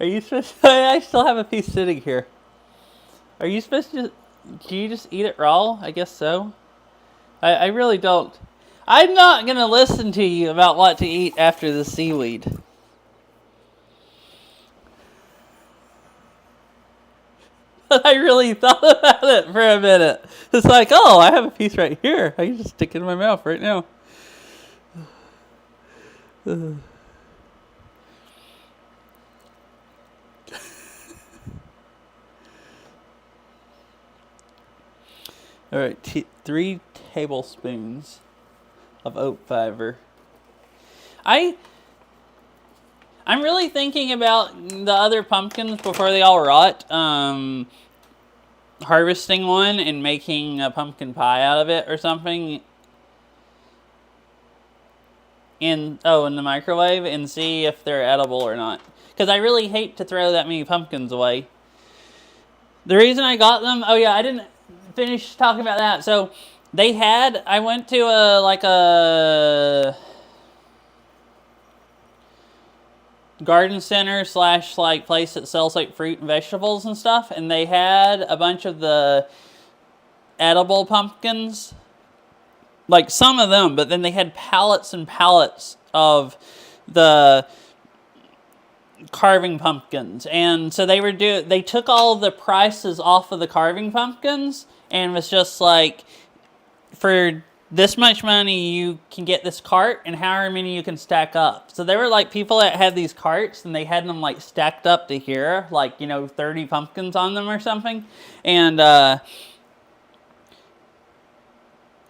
Are you supposed to, I still have a piece sitting here. Are you supposed to, do you just eat it raw? I guess so. I really don't. I'm not going to listen to you about what to eat after the seaweed. I really thought about it for a minute. It's like, oh, I have a piece right here. I can just stick it in my mouth right now. All right, 3 tablespoons of oat fiber. I'm really thinking about the other pumpkins before they all rot. Harvesting one and making a pumpkin pie out of it or something. In the microwave and see if they're edible or not. Because I really hate to throw that many pumpkins away. The reason I got them, I didn't finish talking about that. So I went to a garden center / like place that sells like fruit and vegetables and stuff, and they had a bunch of the edible pumpkins, like some of them, but then they had pallets and pallets of the carving pumpkins. And so they took all of the prices off of the carving pumpkins and was just like, for this much money you can get this cart and however many you can stack up. So there were like people that had these carts and they had them like stacked up to here, like 30 pumpkins on them or something. And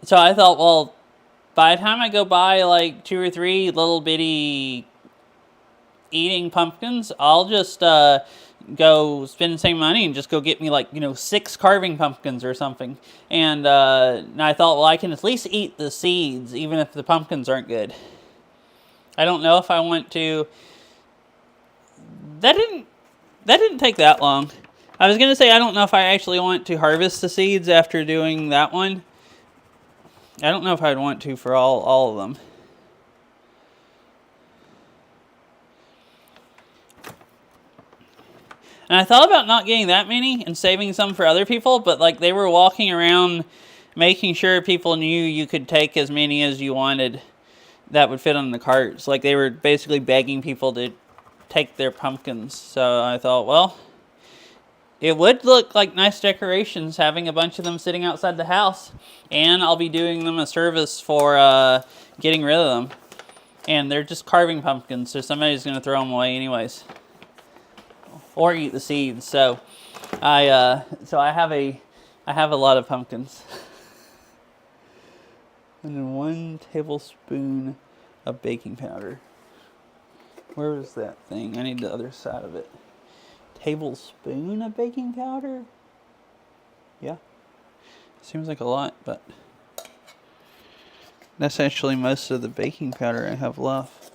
so I thought, well, by the time I go buy like 2 or 3 little bitty eating pumpkins, I'll just go spend the same money and just go get me like 6 carving pumpkins or something. And I thought, well, I can at least eat the seeds even if the pumpkins aren't good. I don't know if I want to That didn't take that long. I was gonna say I don't know if I actually want to harvest the seeds after doing that one. I don't know if I'd want to for all of them. And I thought about not getting that many and saving some for other people, but like they were walking around making sure people knew you could take as many as you wanted that would fit on the carts. Like they were basically begging people to take their pumpkins. So I thought, well, it would look like nice decorations having a bunch of them sitting outside the house. And I'll be doing them a service for getting rid of them. And they're just carving pumpkins, so somebody's going to throw them away anyways. Or eat the seeds. So I have a lot of pumpkins. And then 1 tablespoon of baking powder. Where was that thing? I need the other side of it. Tablespoon of baking powder? Yeah. Seems like a lot, but that's actually most of the baking powder I have left.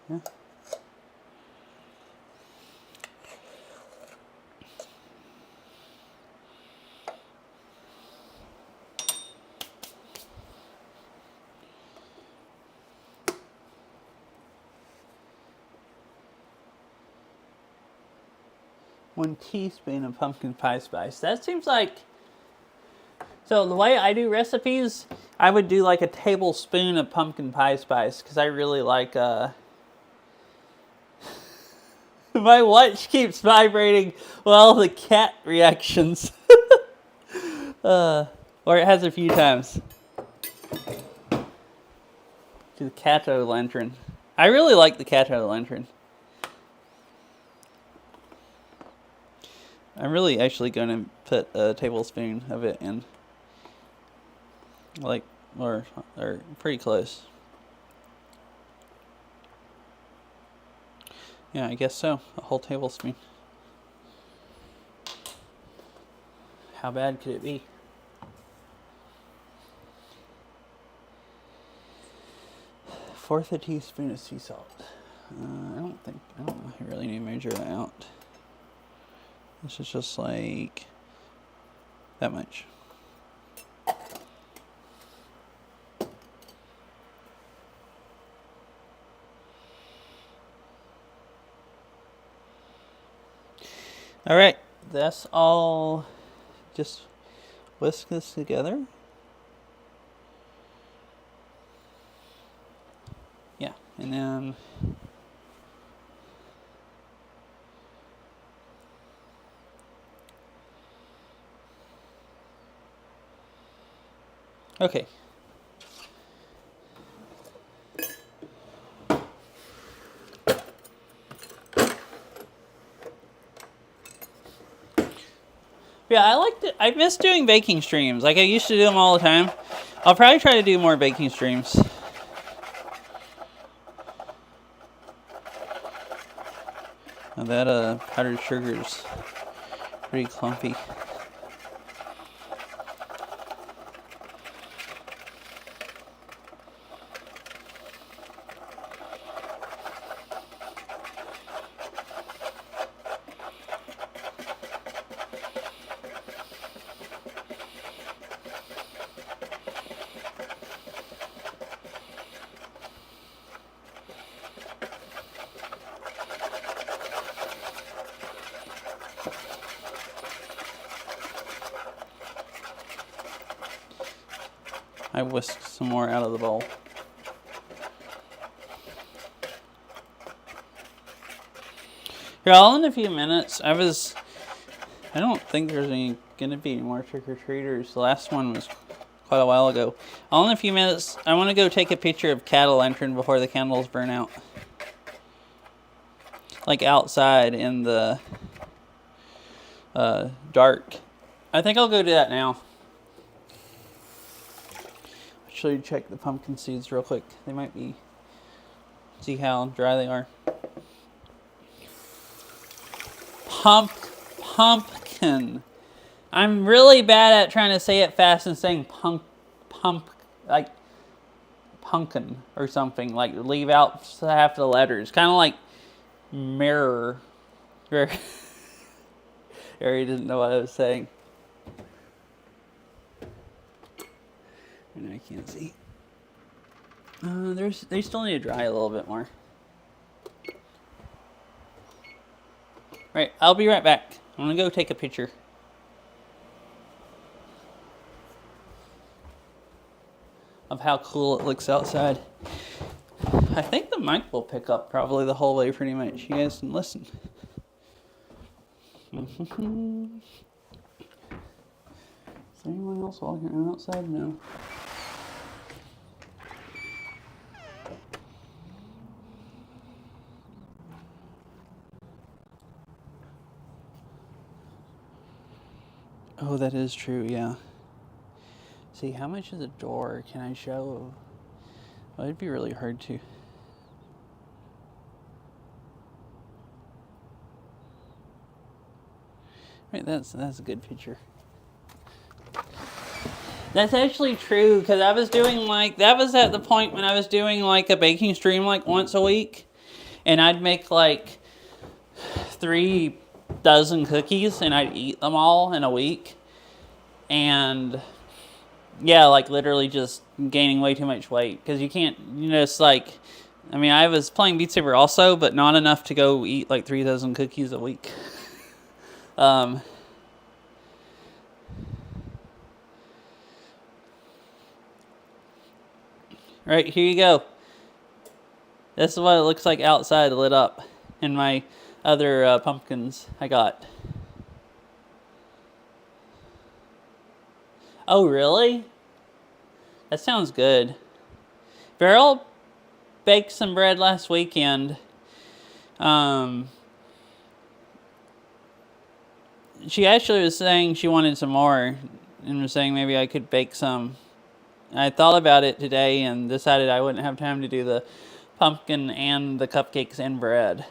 Yeah. One teaspoon of pumpkin pie spice. That seems like... So the way I do recipes, I would do like a tablespoon of pumpkin pie spice because I really like... My watch keeps vibrating while the cat reactions. Or it has a few times. To the Cat-O-Lantern. I really like the Cat-O-Lantern. I'm really actually going to put a tablespoon of it in. Like, or pretty close. Yeah, I guess so. A whole tablespoon. How bad could it be? Fourth a teaspoon of sea salt. I don't know if I really need to measure it out. This is just like that much. All right, that's all. Just whisk this together. Yeah, and then okay. Yeah, I miss doing baking streams. Like I used to do them all the time. I'll probably try to do more baking streams. Now that powdered sugar's pretty clumpy. I whisked some more out of the bowl. Here, all in a few minutes. I don't think there's gonna be any more trick-or-treaters. The last one was quite a while ago. All in a few minutes, I want to go take a picture of Cat-O-Lantern before the candles burn out. Like outside in the dark. I think I'll go do that now. Actually, check the pumpkin seeds real quick. They might be... See how dry they are. Pumpkin. I'm really bad at trying to say it fast and saying like pumpkin or something. Like leave out half the letters. Kind of like mirror. Harry didn't know what I was saying. And I can't see. They still need to dry a little bit more. Right, I'll be right back. I'm gonna go take a picture. Of how cool it looks outside. I think the mic will pick up probably the whole way pretty much. You guys can listen. Is anyone else walking around outside? No. Oh, that is true, yeah. See, how much of the door can I show? Well, it'd be really hard to. Right, that's a good picture. That's actually true, because I was doing that was at the point when I was doing a baking stream once a week, and I'd make 3 dozen cookies and I'd eat them all in a week. And yeah, literally just gaining way too much weight, because you can't, it's I was playing Beat Saber also, but not enough to go eat 3 dozen cookies a week. Right, here you go. This is what it looks like outside lit up in my other pumpkins I got. Oh, really? That sounds good. Beryl baked some bread last weekend. She actually was saying she wanted some more and was saying maybe I could bake some. I thought about it today and decided I wouldn't have time to do the pumpkin and the cupcakes and bread.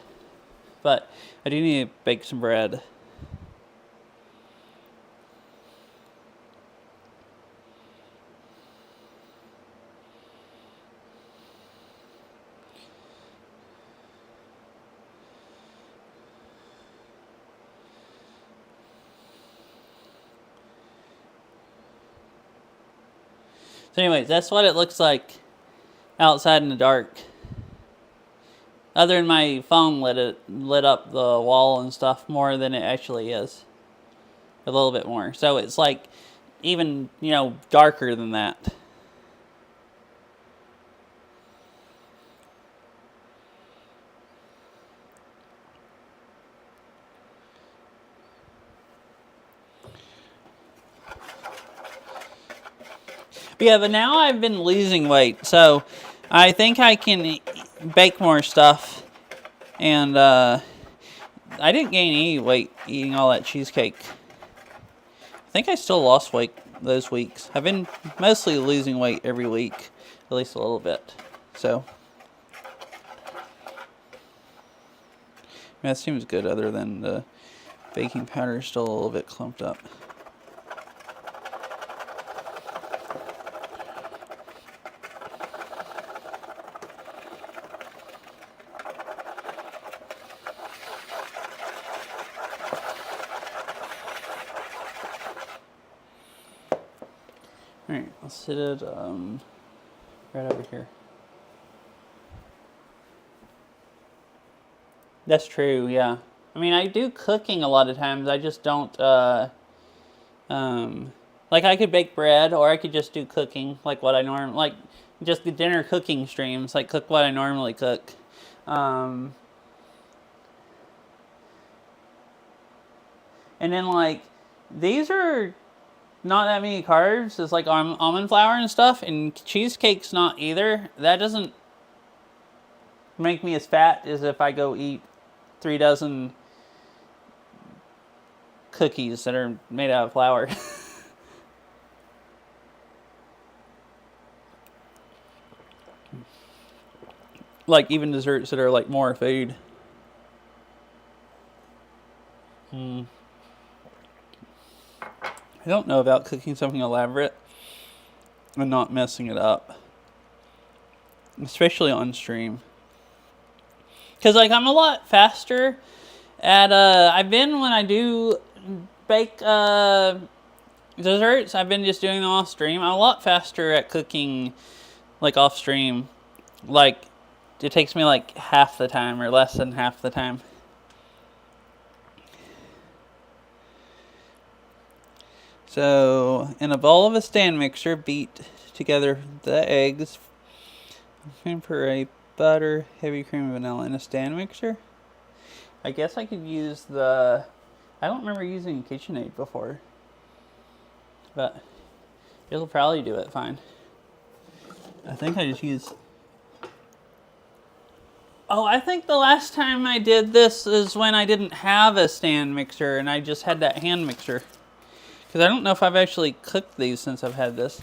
But I do need to bake some bread. So anyways, that's what it looks like outside in the dark. Other than my phone lit up the wall and stuff more than it actually is. A little bit more. So it's even, darker than that. But yeah, but now I've been losing weight, so I think I can bake more stuff. And I didn't gain any weight eating all that cheesecake. I think I still lost weight those weeks. I've been mostly losing weight every week, at least a little bit. So that seems good, other than the baking powder is still a little bit clumped up. Alright, I'll sit it right over here. That's true, yeah. I do cooking a lot of times. I just don't, I could bake bread, or I could just do cooking, what I normally, just the dinner cooking streams, cook what I normally cook. And then, these are not that many carbs. It's almond flour and stuff, and cheesecake's not either. That doesn't make me as fat as if I go eat 3 dozen cookies that are made out of flour. Even desserts that are more food. I don't know about cooking something elaborate and not messing it up, especially on stream. Because, like, I'm a lot faster at, I've been, when I do bake desserts, I've been just doing them off stream. I'm a lot faster at cooking, like, off stream. Like, it takes me, like, half the time or less than half the time. So, in a bowl of a stand mixer, beat together the eggs, cream puree, butter, heavy cream, vanilla in a stand mixer. I guess I could use the... I don't remember using KitchenAid before, but it'll probably do it fine. I think I just use... Oh, I think the last time I did this is when I didn't have a stand mixer and I just had that hand mixer. Because I don't know if I've actually cooked these since I've had this.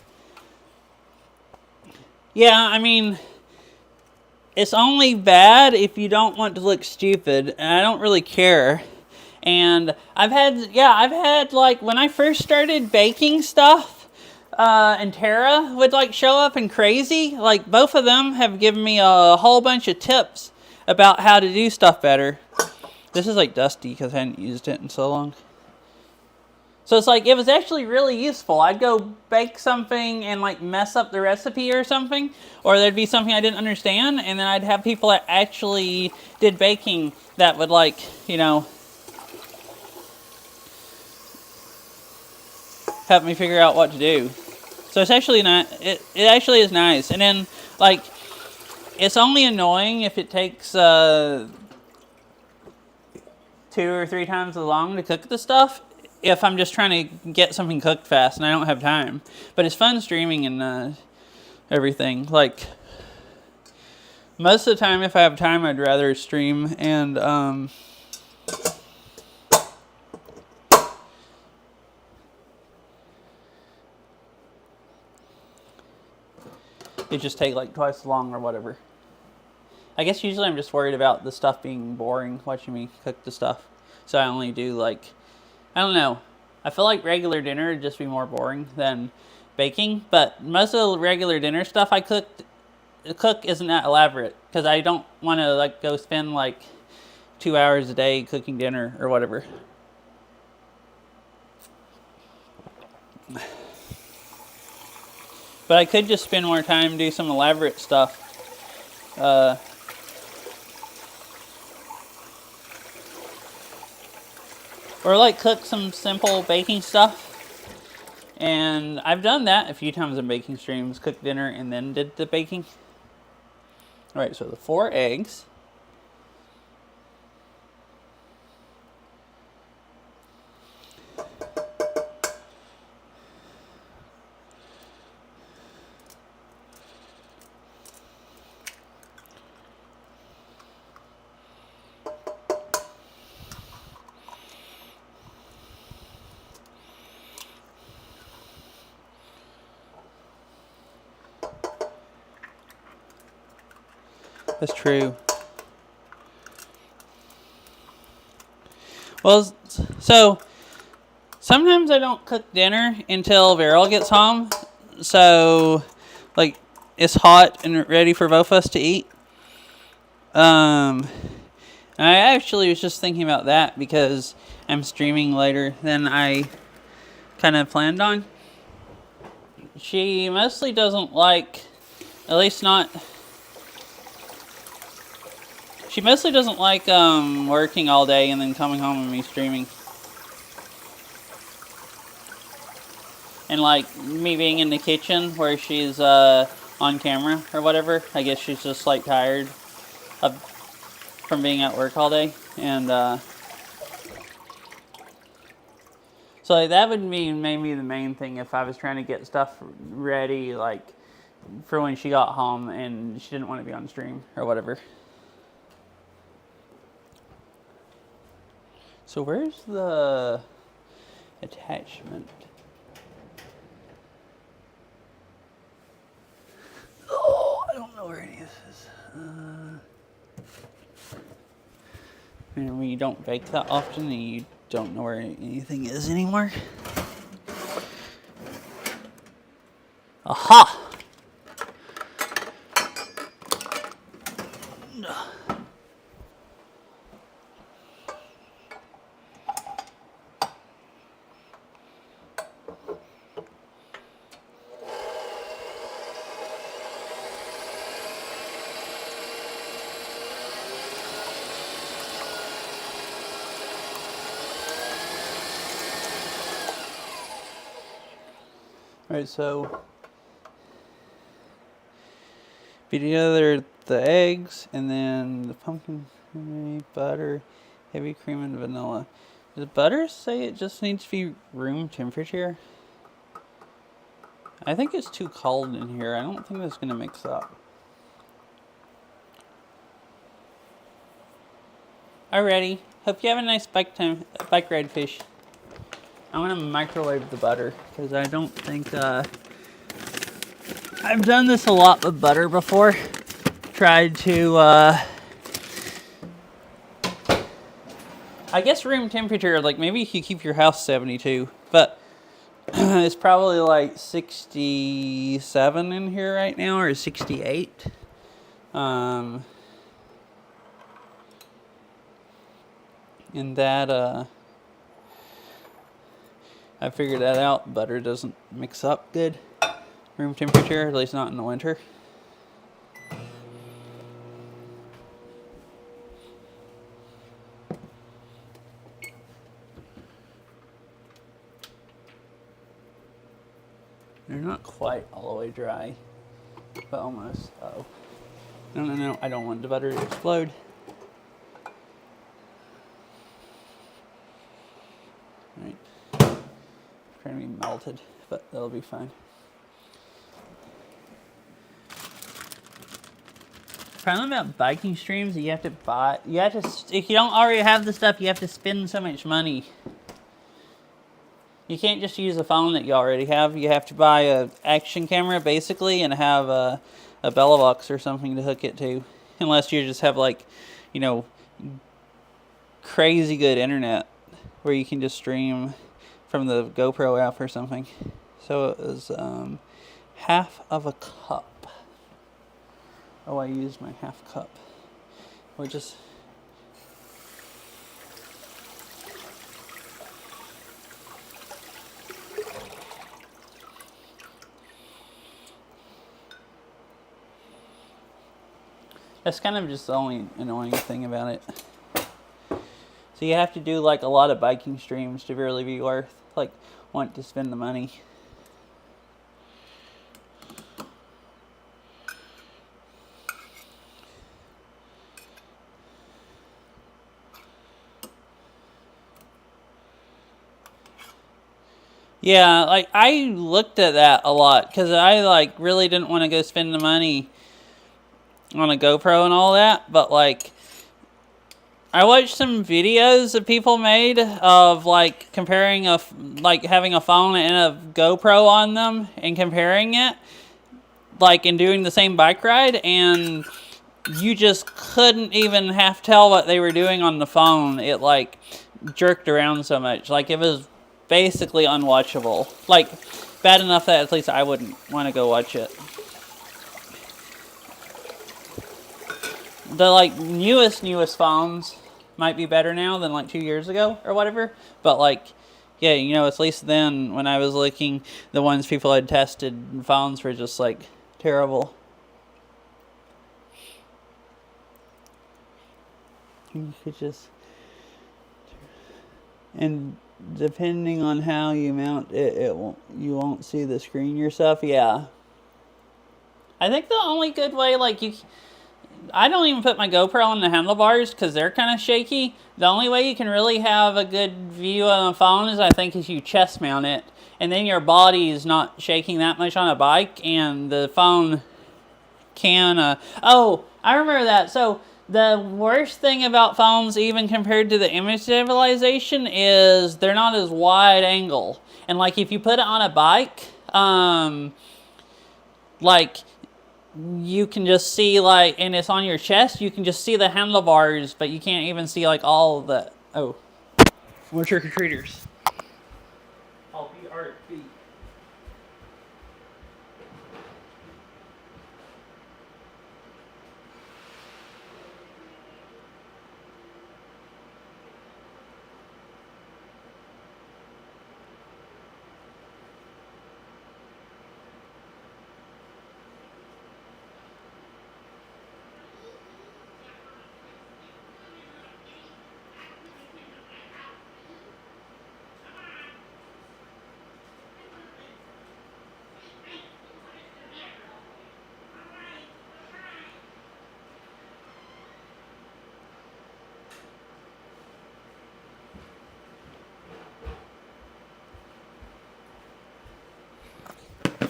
Yeah, I mean, it's only bad if you don't want to look stupid, and I don't really care. And I've had like, when I first started baking stuff, and Tara would like show up and Crazy, like both of them have given me a whole bunch of tips about how to do stuff better. This is like dusty because I hadn't used it in so long. So it's like, it was actually really useful. I'd go bake something and like mess up the recipe or something, or there'd be something I didn't understand, and then I'd have people that actually did baking that would like, you know, help me figure out what to do. So it's actually not, it actually is nice. And then like, it's only annoying if it takes 2 or 3 times as long to cook the stuff, if I'm just trying to get something cooked fast and I don't have time. But it's fun streaming and everything. Like, most of the time, if I have time, I'd rather stream and it just take like twice as long or whatever. I guess usually I'm just worried about the stuff being boring, watching me cook the stuff. So I only do like, I don't know. I feel like regular dinner would just be more boring than baking. But most of the regular dinner stuff I cook isn't that elaborate. Because I don't want to like go spend like 2 hours a day cooking dinner or whatever. But I could just spend more time do some elaborate stuff. Or like cook some simple baking stuff. And I've done that a few times in baking streams. Cooked dinner and then did the baking. Alright, so the 4 eggs. That's true. Well, so sometimes I don't cook dinner until Veryl gets home. So, like, it's hot and ready for both of us to eat. I actually was just thinking about that because I'm streaming later than I kind of planned on. She mostly doesn't like, at least not... She mostly doesn't like working all day and then coming home and me streaming. And like me being in the kitchen where she's on camera or whatever. I guess she's just like tired from being at work all day. And so like, that would be maybe the main thing if I was trying to get stuff ready like for when she got home and she didn't want to be on stream or whatever. So where's the attachment? Oh, I don't know where any of this is. And when you don't bake that often, and you don't know where anything is anymore. Aha! Alright, so beat together the eggs and then the pumpkin cream, butter, heavy cream, and vanilla. Does butter say it just needs to be room temperature? I think it's too cold in here. I don't think that's gonna mix up. Alrighty. Hope you have a nice bike ride, fish. I'm gonna microwave the butter because I don't think I've done this a lot with butter before. Tried to I guess room temperature, like maybe if you keep your house 72, but it's probably like 67 in here right now, or 68. And that I figured that out. Butter doesn't mix up good room temperature, at least not in the winter. They're not quite all the way dry, but almost. Oh, no! I don't want the butter to explode. All right, trying to be melted, but that'll be fine. Problem about biking streams, you have to buy. You have to, if you don't already have the stuff, you have to spend so much money. You can't just use a phone that you already have. You have to buy an action camera, basically, and have a Bella Box or something to hook it to. Unless you just have, like, you know, crazy good internet where you can just stream from the GoPro app or something. So it was half of a cup. Oh, I used my half cup. We'll just... That's kind of just the only annoying thing about it. So you have to do like a lot of biking streams to really be worth, like, want to spend the money. Yeah, like, I looked at that a lot because I, like, really didn't want to go spend the money on a GoPro and all that, but, like, I watched some videos that people made of, like, comparing like, having a phone and a GoPro on them and comparing it, like, and doing the same bike ride, and you just couldn't even half tell what they were doing on the phone. It, like, jerked around so much. Like, it was basically unwatchable. Like, bad enough that at least I wouldn't want to go watch it. The, like, newest phones might be better now than, like, 2 years ago or whatever. But, like, yeah, you know, at least then when I was looking, the ones people had tested, phones were just, like, terrible. You could just... And depending on how you mount it, you won't see the screen yourself. Yeah. I think the only good way, like, I don't even put my GoPro on the handlebars because they're kind of shaky. The only way you can really have a good view on the phone is, I think, is you chest mount it. And then your body is not shaking that much on a bike, and the phone can... Oh, I remember that. So the worst thing about phones, even compared to the image stabilization, is they're not as wide angle. And, like, if you put it on a bike, like, you can just see, like, and it's on your chest, you can just see the handlebars, but you can't even see, like, all of the... Oh. More trick-or-treaters. I'll be RP.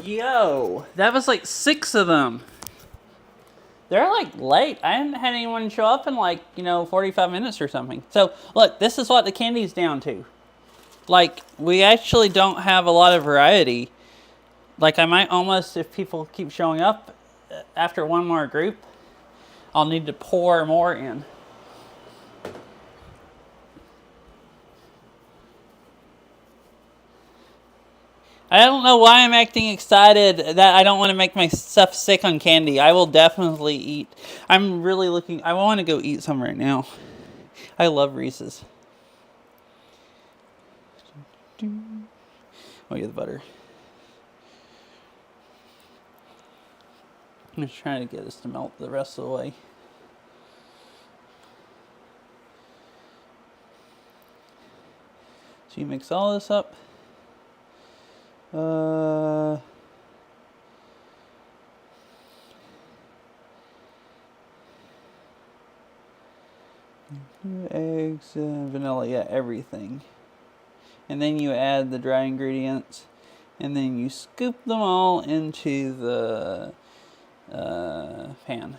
Yo, that was like 6 of them. They're like late. I haven't had anyone show up in like, 45 minutes or something. So look, this is what the candy's down to. Like, we actually don't have a lot of variety. Like, I might almost, if people keep showing up after one more group, I'll need to pour more in. I don't know why I'm acting excited that I don't want to make myself sick on candy. I will definitely eat. I'm really looking, I want to go eat some right now. I love Reese's. Oh, yeah, the butter. I'm just trying to get this to melt the rest of the way. So you mix all this up. Eggs, vanilla, yeah, everything. And then you add the dry ingredients, and then you scoop them all into the pan.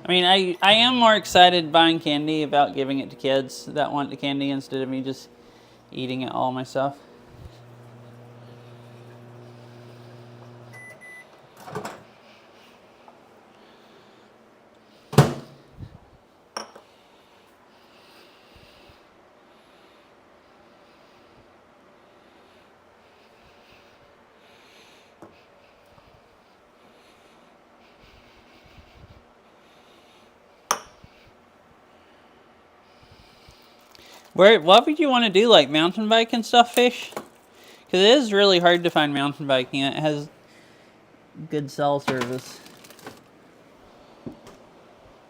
I mean, I am more excited buying candy about giving it to kids that want the candy instead of me just eating it all myself. What would you want to do, like mountain bike and stuff, Fish? Because it is really hard to find mountain biking. It has good cell service.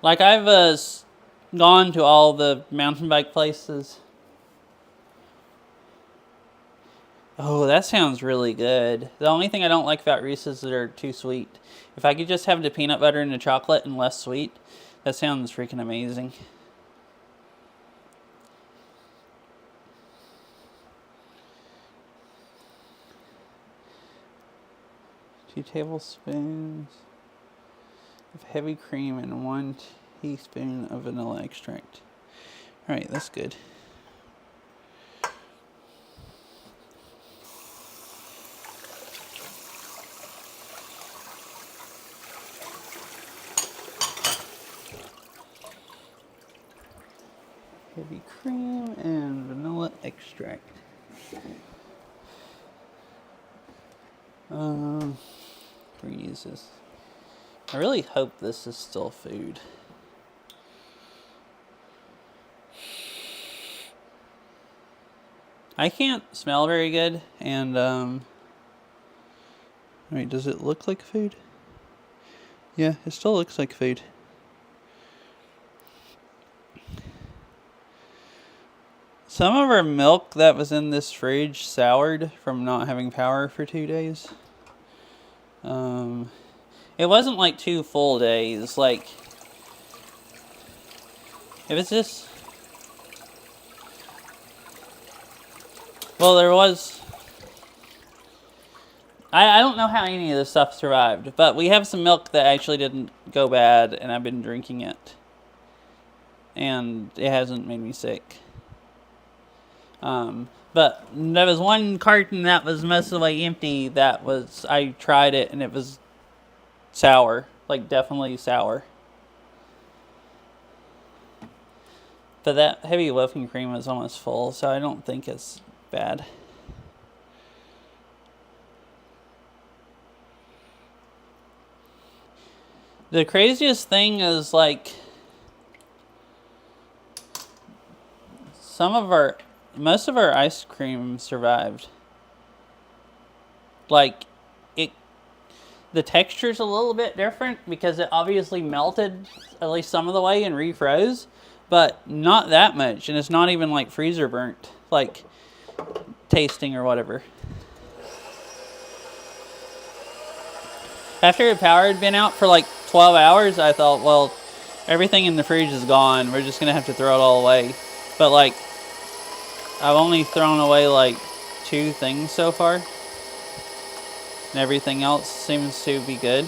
Like, I've gone to all the mountain bike places. Oh, that sounds really good. The only thing I don't like about Reese's is they're too sweet. If I could just have the peanut butter and the chocolate and less sweet, that sounds freaking amazing. 2 tablespoons of heavy cream and 1 teaspoon of vanilla extract. All right, that's good. Heavy cream and vanilla extract. Reuse this. I really hope this is still food. I can't smell very good, and wait, does it look like food? Yeah, it still looks like food. Some of our milk that was in this fridge soured from not having power for 2 days. It wasn't like 2 full days. Like, if it's just... Well, there was... I don't know how any of this stuff survived, but we have some milk that actually didn't go bad, and I've been drinking it. And it hasn't made me sick. But there was 1 carton that was most of the way empty that was, I tried it and it was sour, like definitely sour. But that heavy whipping cream was almost full, so I don't think it's bad. The craziest thing is, like, most of our ice cream survived. Like, the texture's a little bit different because it obviously melted at least some of the way and refroze, but not that much, and it's not even like freezer burnt, like tasting or whatever. After the power had been out for like 12 hours, I thought, well, everything in the fridge is gone. We're just gonna have to throw it all away. But like, I've only thrown away like 2 things so far. And everything else seems to be good.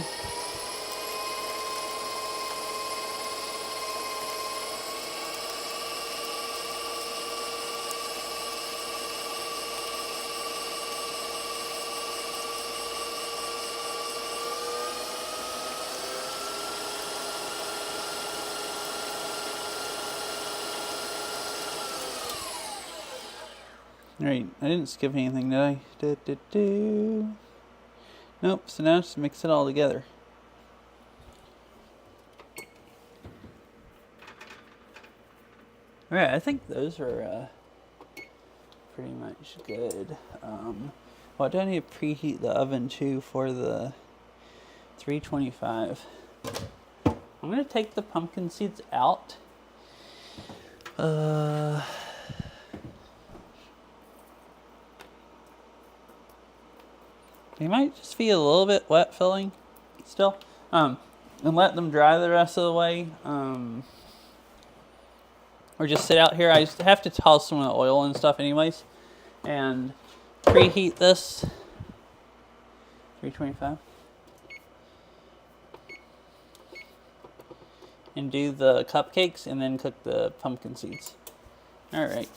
Alright, I didn't skip anything, did I? Nope, so now just mix it all together. Alright, I think those are pretty much good. Well, do I need to preheat the oven too for the 325? I'm going to take the pumpkin seeds out. They might just be a little bit wet filling still. And let them dry the rest of the way. Or just sit out here. I just have to toss some of the oil and stuff anyways. And preheat this. 325. And do the cupcakes and then cook the pumpkin seeds. Alright.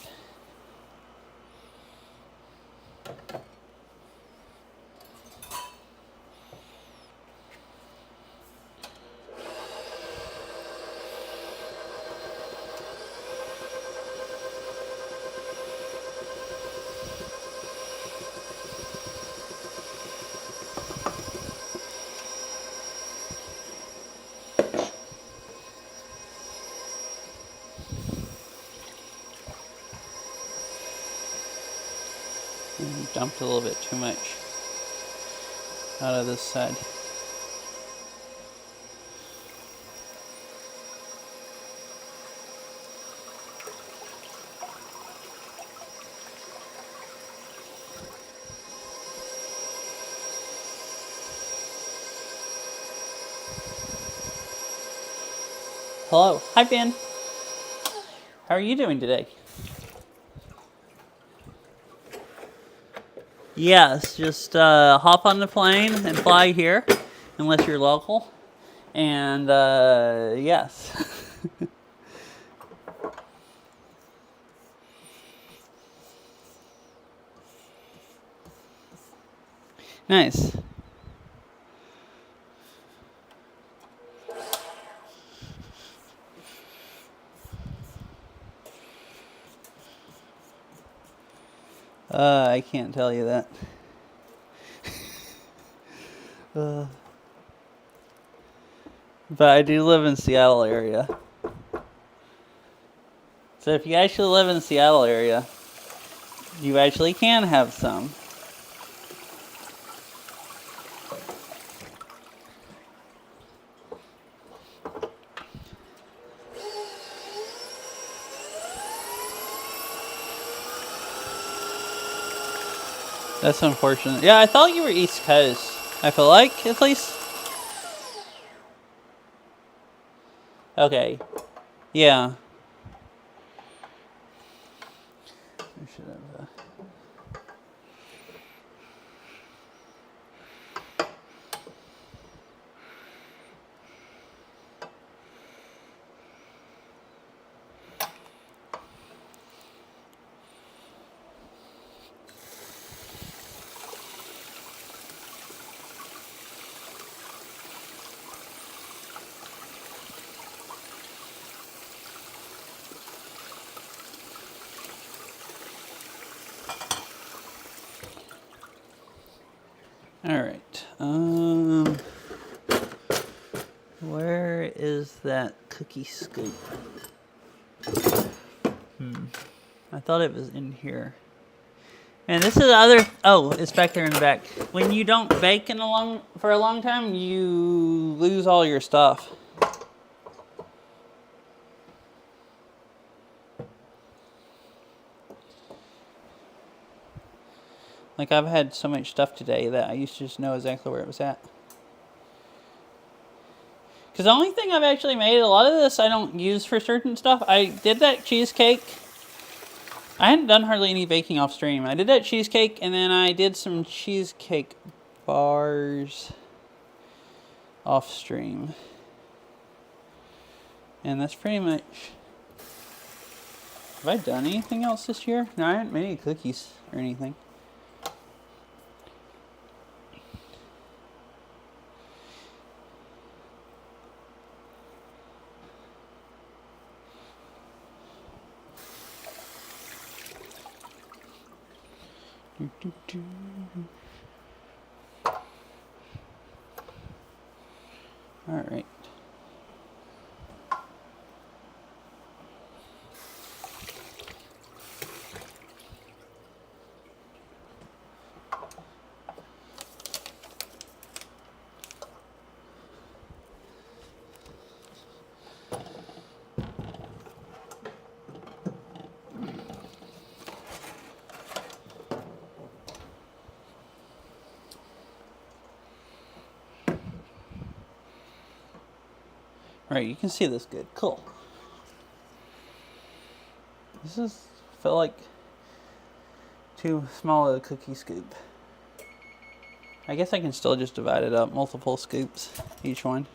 Dumped a little bit too much out of this side. Hello. Hi, Ben. How are you doing today? Yes, just hop on the plane and fly here, unless you're local. And yes. Nice. I can't tell you that. But I do live in Seattle area. So if you actually live in the Seattle area, you actually can have some. That's unfortunate. Yeah, I thought you were East Coast. I feel like, at least. Okay. Yeah. I should have. All right. Where is that cookie scoop? I thought it was in here. And this is the other. Oh, it's back there in the back. When you don't bake for a long time, you lose all your stuff. Like, I've had so much stuff today that I used to just know exactly where it was at. Because the only thing I've actually made, a lot of this I don't use for certain stuff. I did that cheesecake I hadn't done hardly any baking off stream. I did that cheesecake, and then I did some cheesecake bars off stream. And that's pretty much... Have I done anything else this year? No, I haven't made any cookies or anything. All right. Right, you can see this good. Cool. This is felt like too small of a cookie scoop. I guess I can still just divide it up, multiple scoops, each one.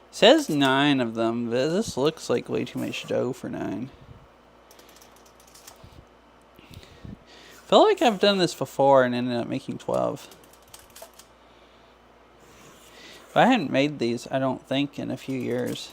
It says 9 of them, but this looks like way too much dough for 9. I feel like I've done this before and ended up making 12. But I hadn't made these, I don't think, in a few years.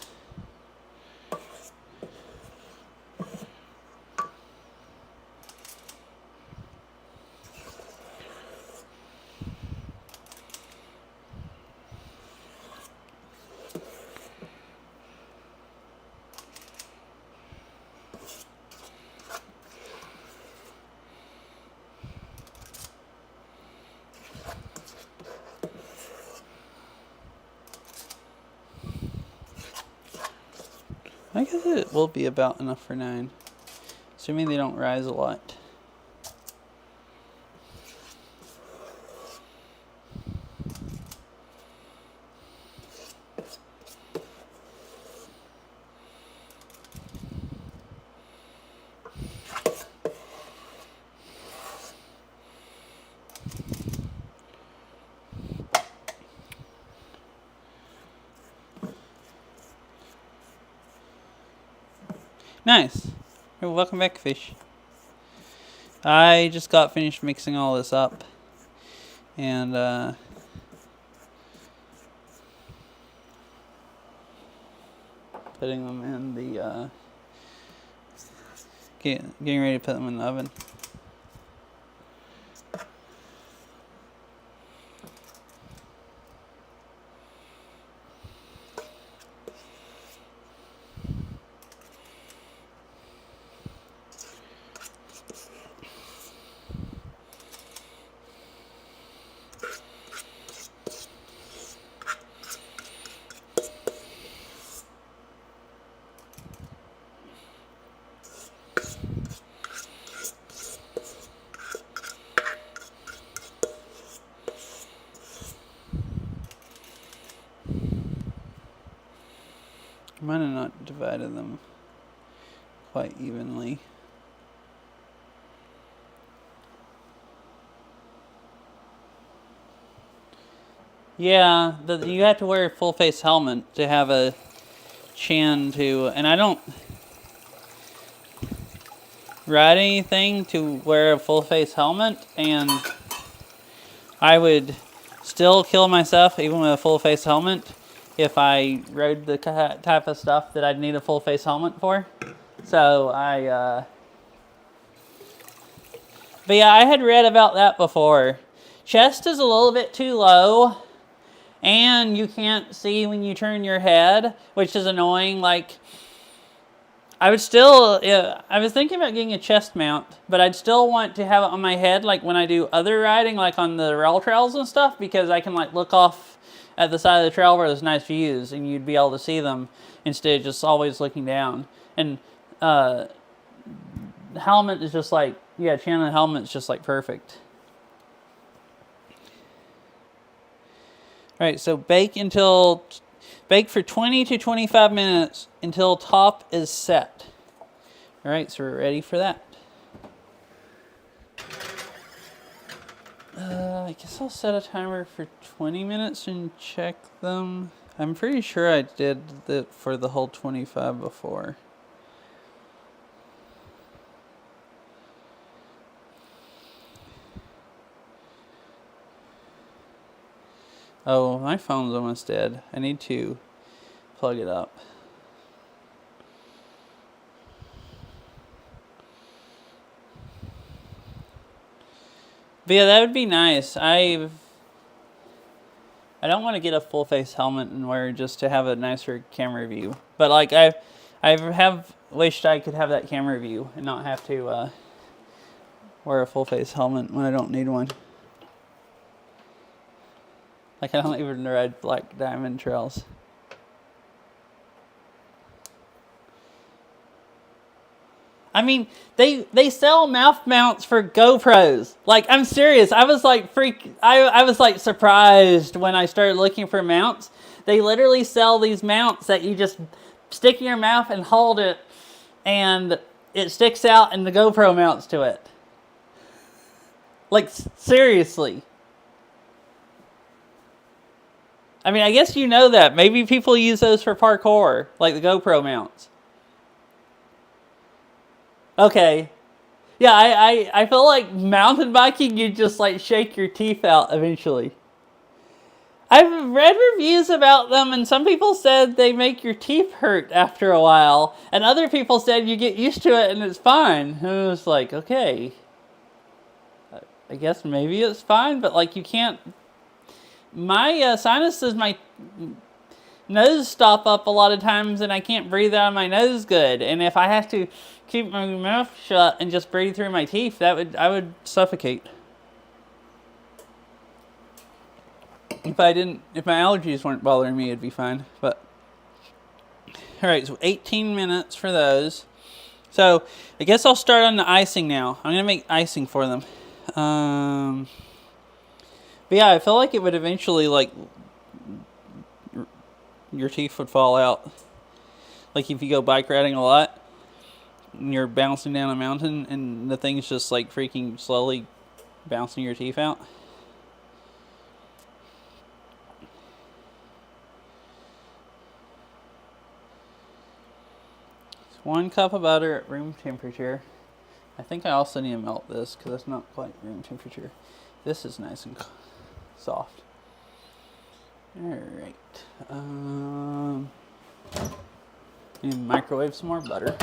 I guess it will be about enough for 9, assuming they don't rise a lot. Nice. Well, welcome back, fish. I just got finished mixing all this up. And, putting them in the, getting ready to put them in the oven. I might have not divided them quite evenly. Yeah, you have to wear a full face helmet to have a chin to, and I don't ride anything to wear a full face helmet, and I would still kill myself even with a full face helmet if I rode the type of stuff that I'd need a full face helmet for. So but yeah, I had read about that before. Chest is a little bit too low, and you can't see when you turn your head, which is annoying. Like, I would still, I was thinking about getting a chest mount, but I'd still want to have it on my head, like when I do other riding, like on the rail trails and stuff, because I can like look off at the side of the trail where there's nice views, and you'd be able to see them instead of just always looking down. And the helmet is just like, yeah, chin and helmet is just like perfect. All right, so bake for 20 to 25 minutes until top is set. Alright, so we're ready for that. I guess I'll set a timer for 20 minutes and check them. I'm pretty sure I did that for the whole 25 before. Oh, my phone's almost dead. I need to plug it up. But yeah, that would be nice. I don't want to get a full face helmet and wear just to have a nicer camera view. But like I have wished I could have that camera view and not have to wear a full face helmet when I don't need one. Like I don't even ride Black Diamond trails. I mean, they sell mouth mounts for GoPros. Like, I'm serious. I was like I was like surprised when I started looking for mounts. They literally sell these mounts that you just stick in your mouth and hold it, and it sticks out and the GoPro mounts to it. Like, seriously. I mean, I guess you know that. Maybe people use those for parkour, like the GoPro mounts. Okay. Yeah, I feel like mountain biking, you just like shake your teeth out eventually. I've read reviews about them, and some people said they make your teeth hurt after a while, and other people said you get used to it and it's fine. And it was like, okay, I guess maybe it's fine, but like you can't. My sinuses, my nose stop up a lot of times, and I can't breathe out of my nose good. And if I have to keep my mouth shut and just breathe through my teeth, I would suffocate. If my allergies weren't bothering me, it'd be fine. But all right, so 18 minutes for those. So I guess I'll start on the icing now. I'm gonna make icing for them. But yeah, I feel like it would eventually, like, your teeth would fall out. Like if you go bike riding a lot and you're bouncing down a mountain and the thing's just like freaking slowly bouncing your teeth out. It's 1 cup of butter at room temperature. I think I also need to melt this because it's not quite room temperature. This is nice and soft. Alright. Need to microwave some more butter.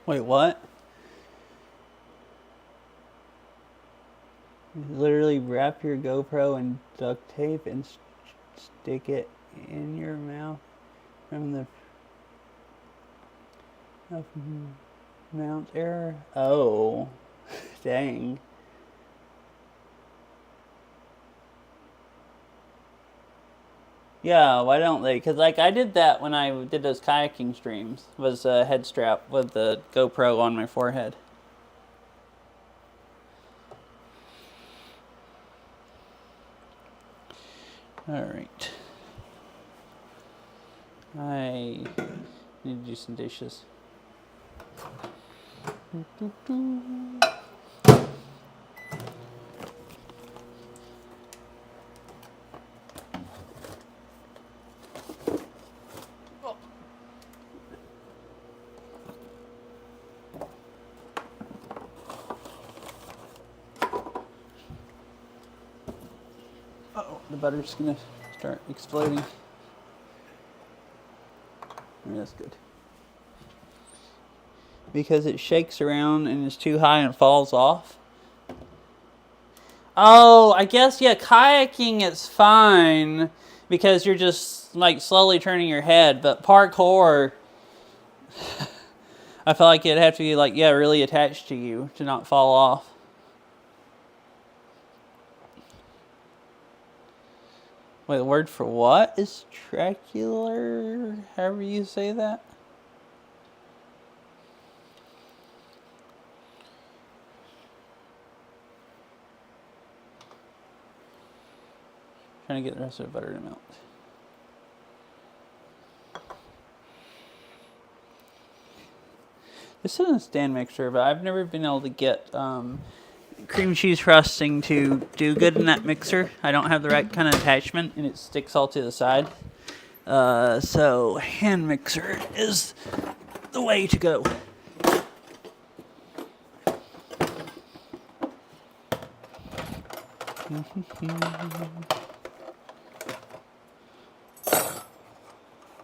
Wait, what? You literally wrap your GoPro in duct tape and stick it in your mouth from the mount error? Oh, dang. Yeah, why don't they? Because, like, I did that when I did those kayaking streams, was a head strap with the GoPro on my forehead. Alright. I need to do some dishes. the butter's gonna start exploding. That's good. Because it shakes around and is too high and falls off. Oh, I guess, yeah, kayaking is fine because you're just like slowly turning your head, but parkour, I feel like it'd have to be like, yeah, really attached to you to not fall off. Wait, the word for what is tracular? However you say that? Trying to get the rest of the butter to melt. This is a stand mixer, but I've never been able to get cream cheese frosting to do good in that mixer. I don't have the right kind of attachment, and it sticks all to the side. So hand mixer is the way to go.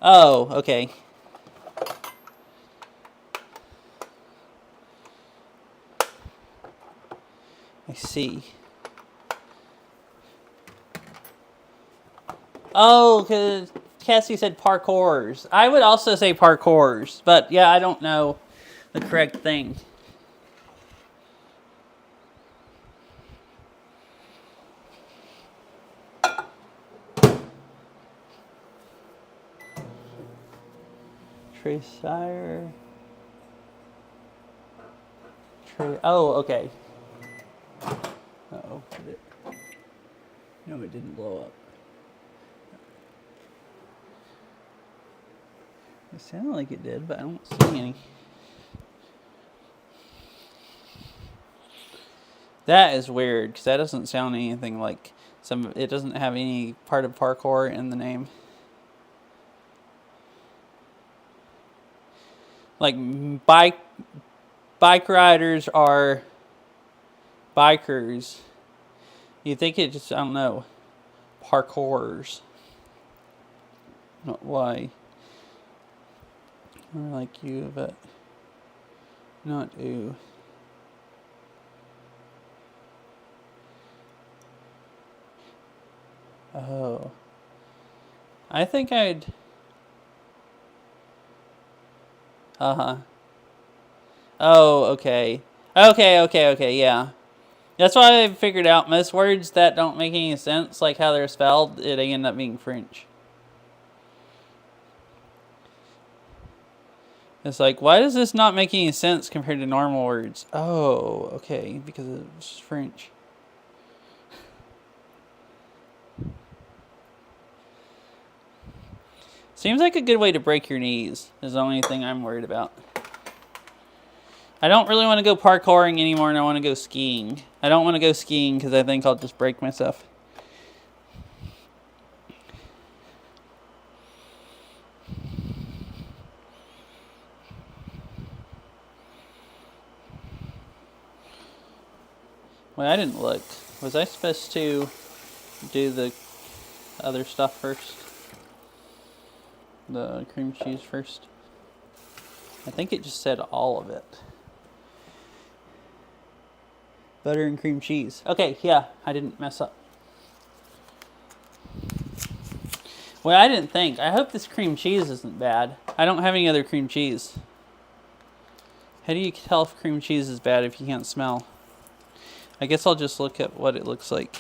Oh, okay. I see. Oh, because Cassie said parkours. I would also say parkours, but yeah, I don't know the correct thing. Tracer. Oh, okay. Uh-oh. No, it didn't blow up. It sounded like it did, but I don't see any. That is weird, because that doesn't sound anything like some. It doesn't have any part of parkour in the name. Like bike riders are bikers. You think it just, I don't know, parkours. Not why. Or like you, but not you. Oh. I think I'd... Uh-huh. Oh, okay. Okay, yeah. That's why I figured out most words that don't make any sense, like how they're spelled, they end up being French. It's like, why does this not make any sense compared to normal words? Oh, okay, because it's French. Seems like a good way to break your knees is the only thing I'm worried about. I don't really want to go parkouring anymore, and I want to go skiing. I don't want to go skiing because I think I'll just break myself. Wait, I didn't look. Was I supposed to do the other stuff first? The cream cheese first? I think it just said all of it. Butter and cream cheese. Okay, yeah, I didn't mess up. Well, I didn't think. I hope this cream cheese isn't bad. I don't have any other cream cheese. How do you tell if cream cheese is bad if you can't smell? I guess I'll just look at what it looks like.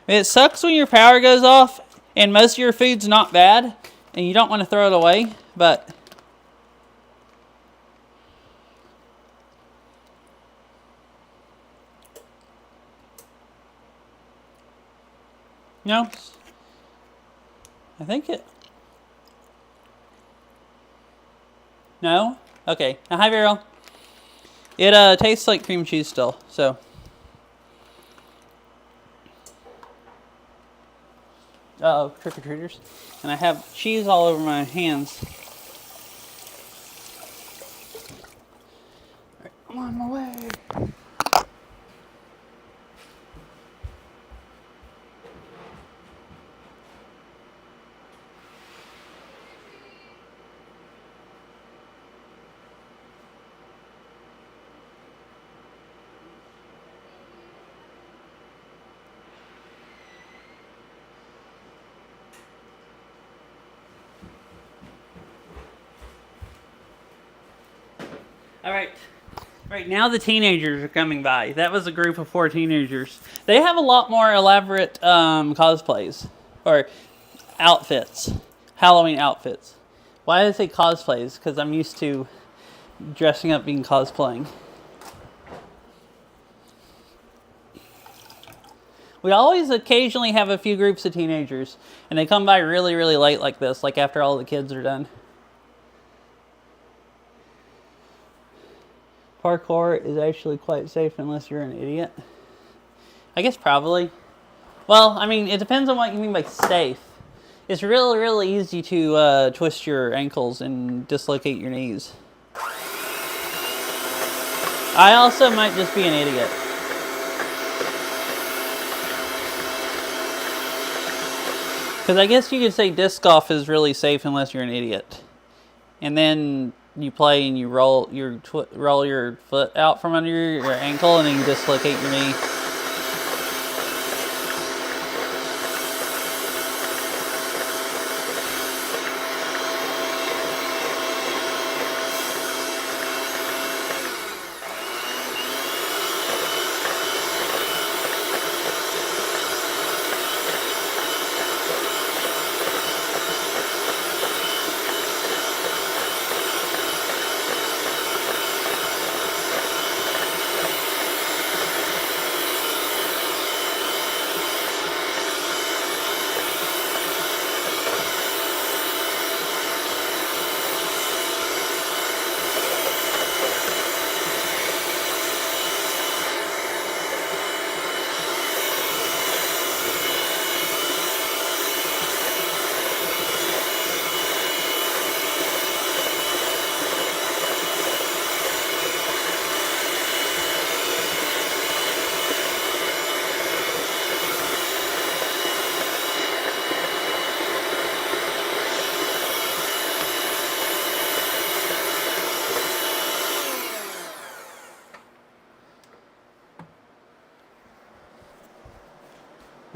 It sucks when your power goes off and most of your food's not bad and you don't want to throw it away, but... No. I think it... No? Okay. Now, hi, Vero. It tastes like cream cheese still, so... Uh-oh, trick-or-treaters. And I have cheese all over my hands. Alright, I'm on my way. All right. Right now the teenagers are coming by. That was a group of 4 teenagers. They have a lot more elaborate cosplays or outfits, Halloween outfits. Why did I say cosplays? Because I'm used to dressing up being cosplaying. We always occasionally have a few groups of teenagers, and they come by really, really late like this, like after all the kids are done. Parkour is actually quite safe unless you're an idiot. I guess probably. Well, I mean, it depends on what you mean by safe. It's really, really easy to twist your ankles and dislocate your knees. I also might just be an idiot. Because I guess you could say disc golf is really safe unless you're an idiot. And then you play and you roll your foot out from under your ankle and then you dislocate your knee.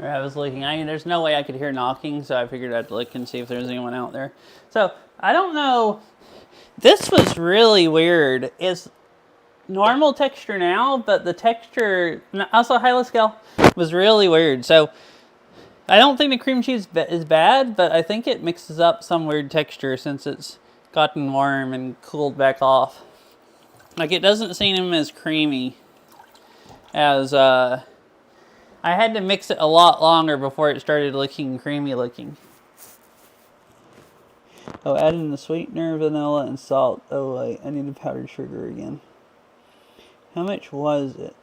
I was looking. There's no way I could hear knocking, so I figured I'd look and see if there's anyone out there. So, I don't know. This was really weird. It's normal texture now, but the texture, also high scale, was really weird. So, I don't think the cream cheese is bad, but I think it mixes up some weird texture since it's gotten warm and cooled back off. Like, it doesn't seem as creamy as, I had to mix it a lot longer before it started looking creamy looking. Oh, add in the sweetener, vanilla, and salt. Oh, wait, I need the powdered sugar again. How much was it?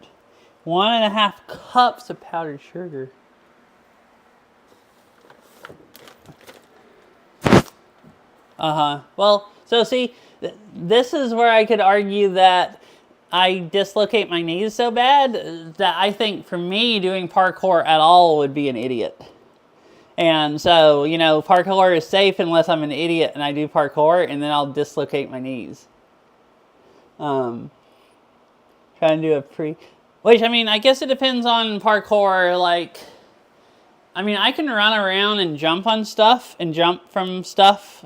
1.5 cups of powdered sugar. Well, so see, this is where I could argue that I dislocate my knees so bad that I think for me doing parkour at all would be an idiot. And so, you know, parkour is safe unless I'm an idiot and I do parkour and then I'll dislocate my knees. Trying to do a which, I mean, I guess it depends on parkour. Like, I mean, I can run around and jump on stuff and jump from stuff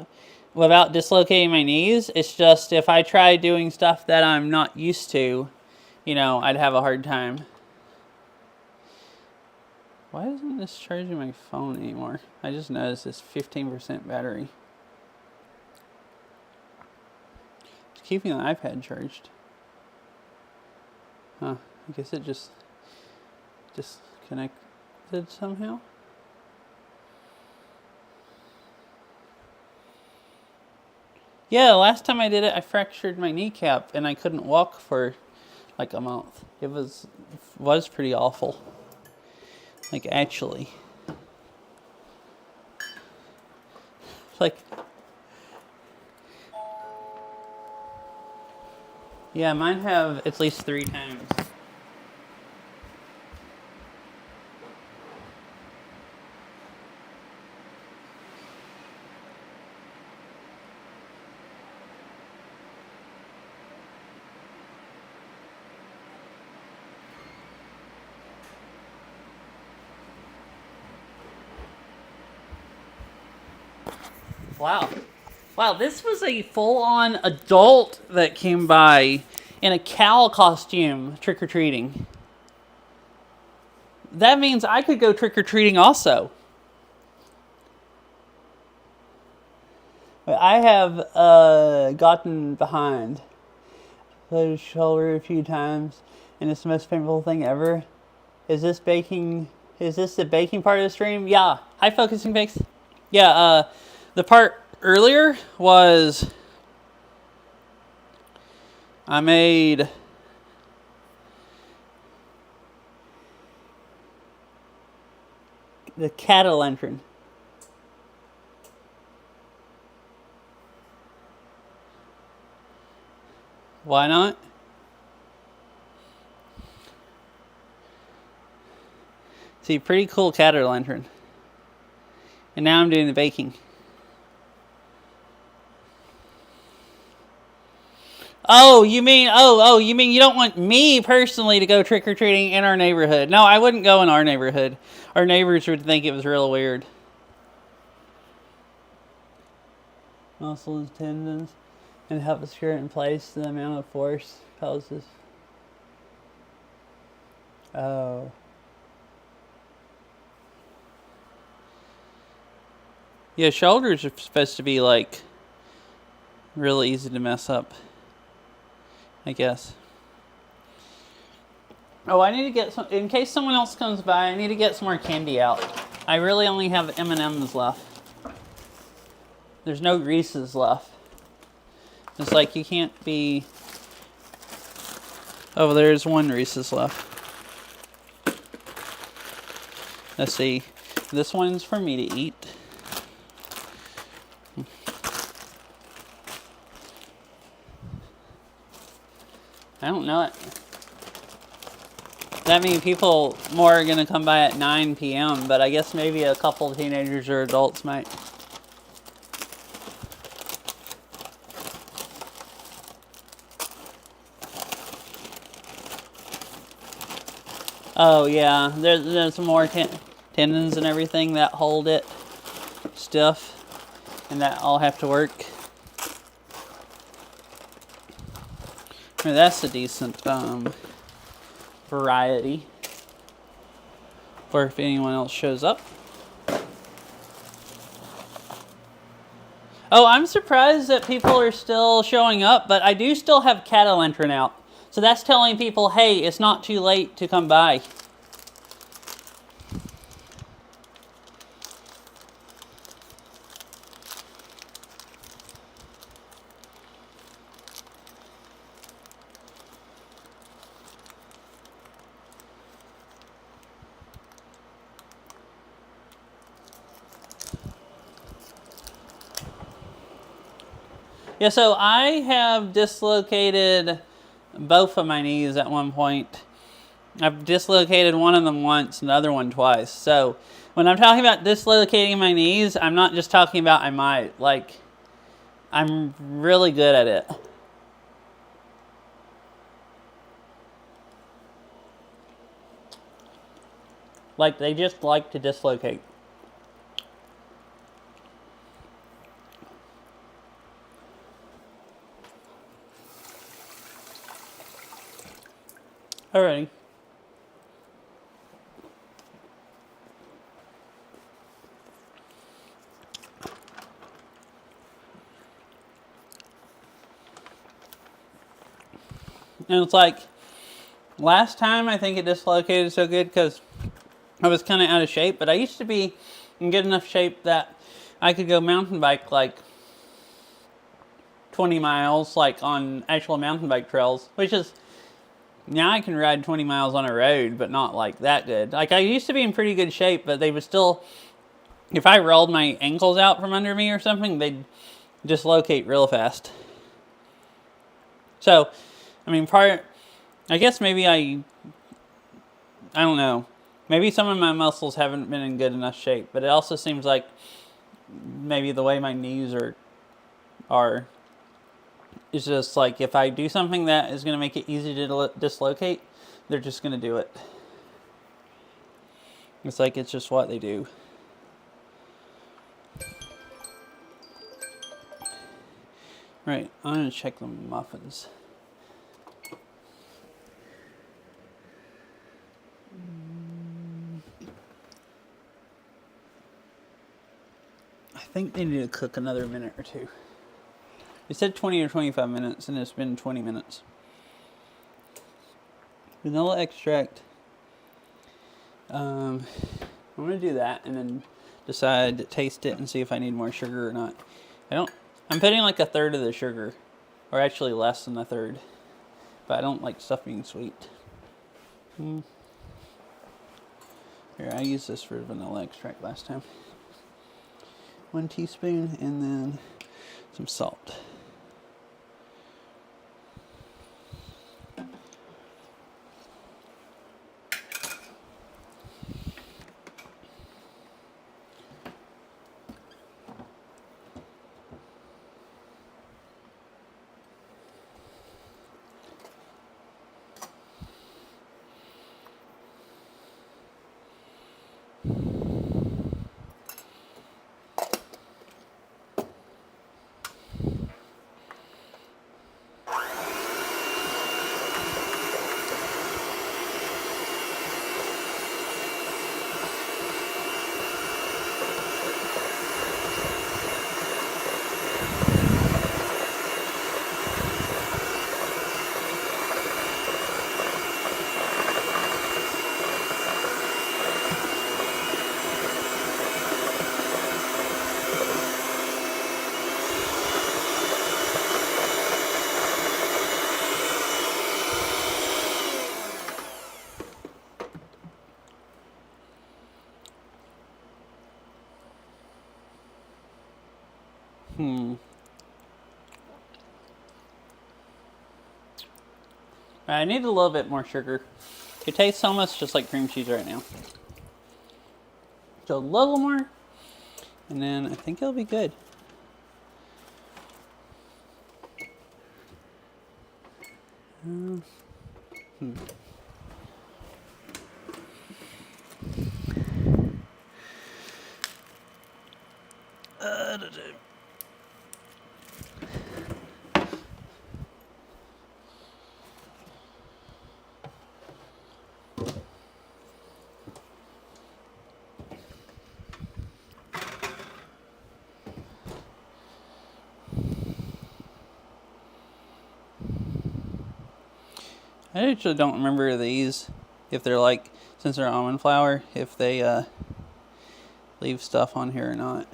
without dislocating my knees. It's just if I try doing stuff that I'm not used to, you know, I'd have a hard time. Why isn't this charging my phone anymore? I just noticed this 15% battery. It's keeping the iPad charged. Huh, I guess it just disconnected somehow. Yeah, last time I did it, I fractured my kneecap and I couldn't walk for like a month. It was pretty awful. Like, actually. Like, yeah, mine have at least 3 times. Wow. Wow, this was a full-on adult that came by in a cow costume trick-or-treating. That means I could go trick-or-treating also. But I have gotten behind the shoulder a few times, and it's the most painful thing ever. Is this baking? Is this the baking part of the stream? Yeah. Hi, Focusing Bakes. Yeah, the part earlier was I made the cattle lantern. Why not? See, pretty cool cattle lantern. And now I'm doing the baking. Oh, you mean you don't want me personally to go trick-or-treating in our neighborhood? No, I wouldn't go in our neighborhood. Our neighbors would think it was real weird. Muscles, tendons, and help the skirt in place. The amount of force causes. Oh. Yeah, shoulders are supposed to be like really easy to mess up, I guess. Oh, I need to get some, in case someone else comes by, I need to get some more candy out. I really only have M&Ms left. There's no Reese's left. It's like you can't be... Oh, there's one Reese's left. Let's see. This one's for me to eat. I don't know it. That many people more are going to come by at 9 p.m., but I guess maybe a couple of teenagers or adults might. Oh yeah, there's some more tendons and everything that hold it stiff, and that all have to work. I mean, that's a decent variety for if anyone else shows up. Oh, I'm surprised that people are still showing up, but I do still have cattle lantern out. So that's telling people, hey, it's not too late to come by. Yeah, so I have dislocated both of my knees at one point. I've dislocated one of them once and the other one twice. So when I'm talking about dislocating my knees, I'm not just talking about I might. Like, I'm really good at it. Like, they just like to dislocate. Alrighty. And it's like, last time I think it dislocated so good because I was kind of out of shape, but I used to be in good enough shape that I could go mountain bike like 20 miles, like on actual mountain bike trails, which is, now I can ride 20 miles on a road, but not like that good. Like, I used to be in pretty good shape, but they would still, if I rolled my ankles out from under me or something, they'd dislocate real fast. So, I mean, I guess maybe I don't know. Maybe some of my muscles haven't been in good enough shape, but it also seems like maybe the way my knees are it's just like if I do something that is going to make it easy to dislocate, they're just going to do it. It's like it's just what they do. Right, I'm gonna check the muffins. I think they need to cook another minute or two. It said 20 or 25 minutes, and it's been 20 minutes. Vanilla extract. I'm gonna do that, and then decide to taste it and see if I need more sugar or not. I'm putting like a third of the sugar, or actually less than a third, but I don't like stuff being sweet. Here, I used this for vanilla extract last time. 1 teaspoon, and then some salt. I need a little bit more sugar. It tastes almost just like cream cheese right now. So a little more, and then I think it'll be good. I actually don't remember these, if they're like, since they're almond flour, if they leave stuff on here or not.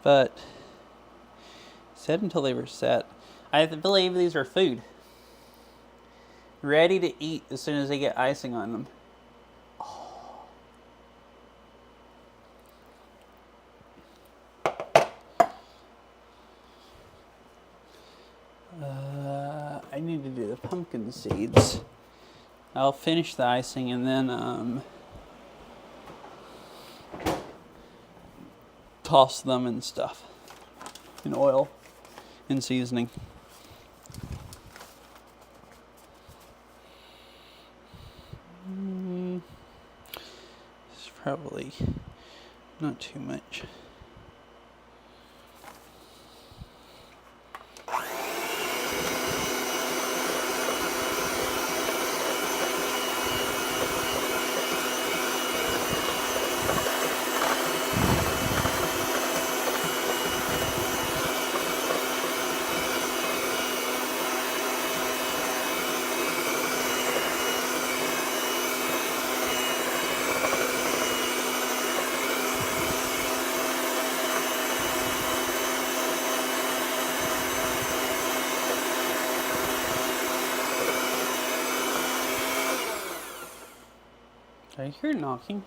But said until they were set. I believe these are food. Ready to eat as soon as they get icing on them. I need to do the pumpkin seeds. I'll finish the icing and then toss them and stuff in oil and seasoning. It's probably not too much. Did I hear knocking?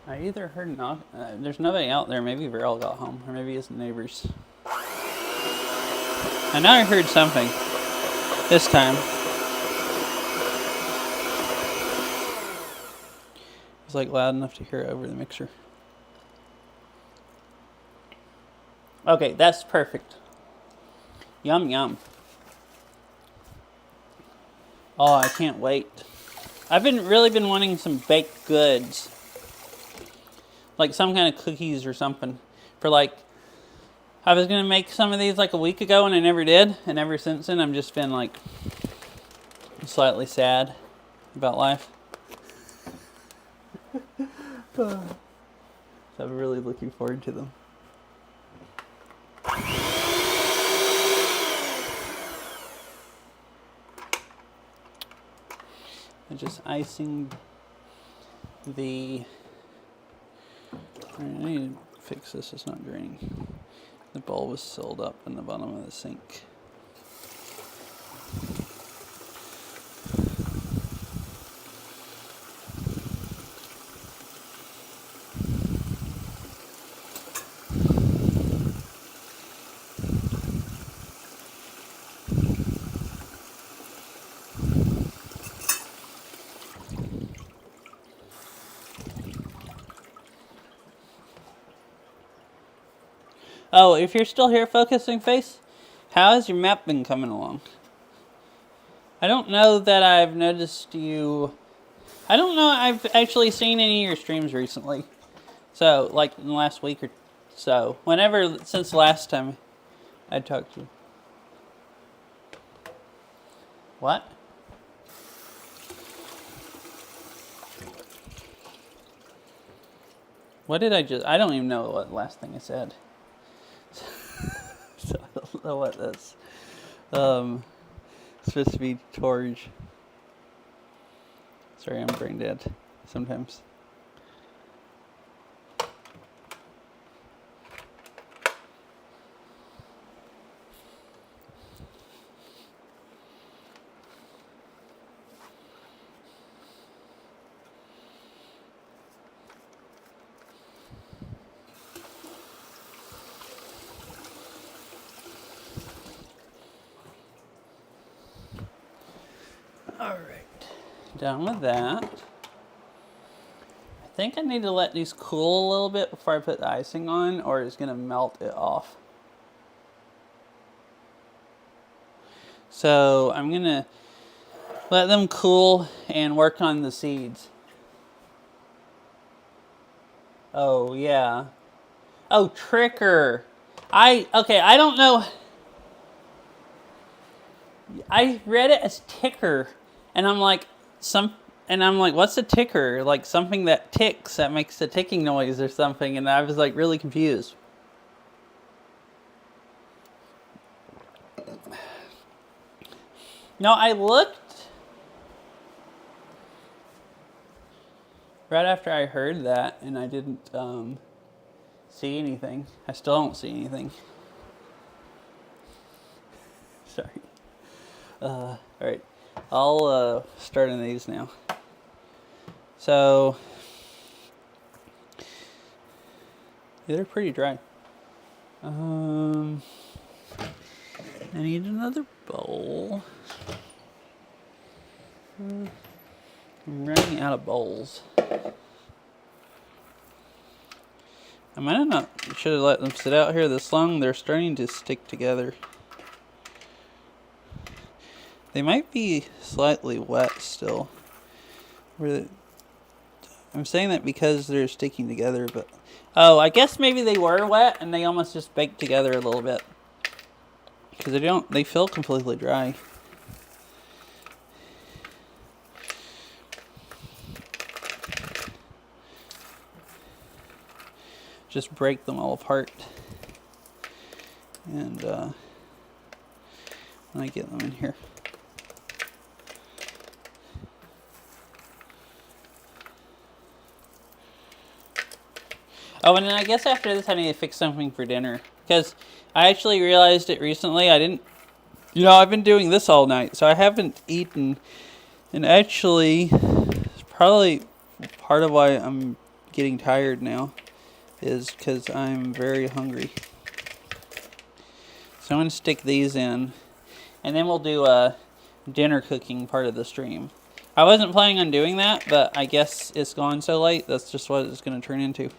I either heard knock. There's nobody out there. Maybe Verl got home, or maybe his neighbors. I know I heard something this time. It was like loud enough to hear it over the mixer. Okay, that's perfect. Yum yum. Oh, I can't wait. I've really been wanting some baked goods. like some kind of cookies or something. For like, I was gonna make some of these like a week ago and I never did, and ever since then I've just been like slightly sad about life. So I'm really looking forward to them. I'm just icing the... I need to fix this, it's not draining. The bowl was sealed up in the bottom of the sink. Oh, if you're still here, Focusing Face, how has your map been coming along? I don't know that I've noticed you... I don't know I've actually seen any of your streams recently. So, like in the last week or so. Whenever, since the last time I talked to you. What? What did I just... I don't even know what last thing I said. So I don't know what this. It's supposed to be Torge. Sorry, I'm brain dead sometimes. Done with that. I think I need to let these cool a little bit before I put the icing on, or it's going to melt it off. So I'm going to let them cool and work on the seeds. Oh, yeah. Oh, Tricker. Okay, I don't know. I read it as ticker, and I'm like, what's a ticker? Like something that ticks, that makes a ticking noise or something, and I was like really confused. No, I looked right after I heard that, and I didn't see anything. I still don't see anything. Sorry. All right. I'll start on these now. So they're pretty dry. I need another bowl. I'm running out of bowls. I might have not should have let them sit out here this long. They're starting to stick together. They might be slightly wet still. I'm saying that because they're sticking together, but... Oh, I guess maybe they were wet and they almost just baked together a little bit. Because they feel completely dry. Just break them all apart. And when I get them in here. Oh, and then I guess after this I need to fix something for dinner. Because I actually realized it recently. I've been doing this all night, so I haven't eaten. And actually, it's probably part of why I'm getting tired now is because I'm very hungry. So I'm going to stick these in, and then we'll do a dinner cooking part of the stream. I wasn't planning on doing that, but I guess it's gone so late, that's just what it's going to turn into.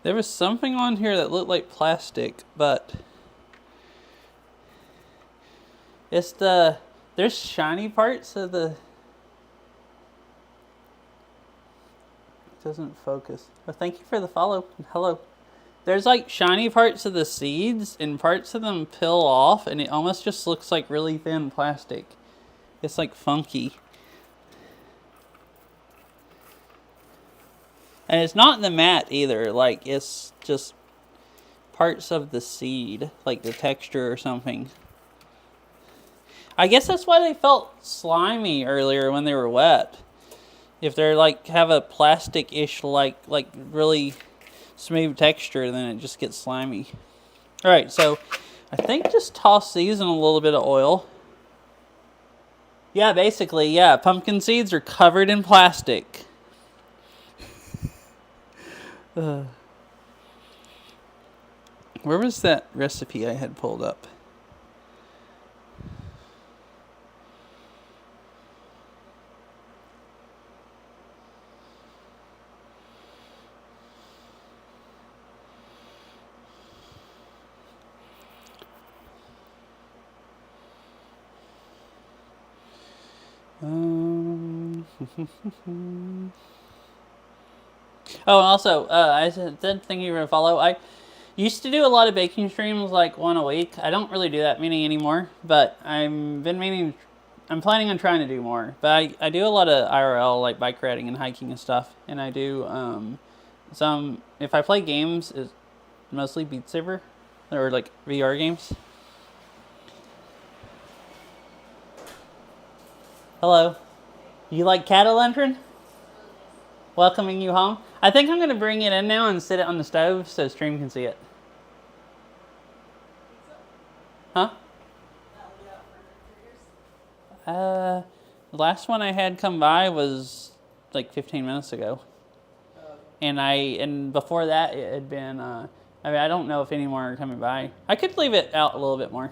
There was something on here that looked like plastic, but It's there's shiny parts of the... It doesn't focus. Oh, thank you for the follow. Hello. There's like shiny parts of the seeds and parts of them peel off and it almost just looks like really thin plastic. It's like funky. And it's not the mat either. Like it's just parts of the seed, like the texture or something. I guess that's why they felt slimy earlier when they were wet. If they're like have a plastic-ish like really smooth texture, then it just gets slimy. All right, so I think just toss these in a little bit of oil. Yeah, basically, yeah, pumpkin seeds are covered in plastic. Where was that recipe I had pulled up? Oh, and also, I said thank you for the follow. I used to do a lot of baking streams, like one a week. I don't really do that many anymore, but I'm planning on trying to do more. But I do a lot of IRL, like bike riding and hiking and stuff. And I do some, if I play games, it's mostly Beat Saber or like VR games. Hello. You like Catalentrin? Welcoming you home. I think I'm going to bring it in now and sit it on the stove so Stream can see it. Huh? The last one I had come by was like 15 minutes ago. And before that it had been, I mean, I don't know if any more are coming by. I could leave it out a little bit more.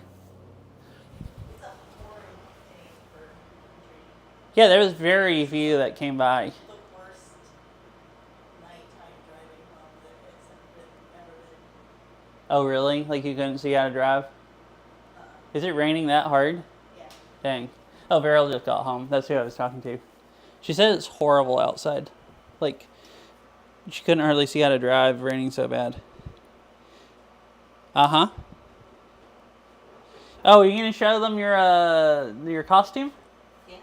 Yeah, there was very few that came by. Oh, really? Like you couldn't see how to drive? Is it raining that hard? Yeah. Dang. Oh, Beryl just got home. That's who I was talking to. She said it's horrible outside. Like, she couldn't hardly see how to drive, raining so bad. Uh-huh. Oh, are you going to show them your costume? Yeah.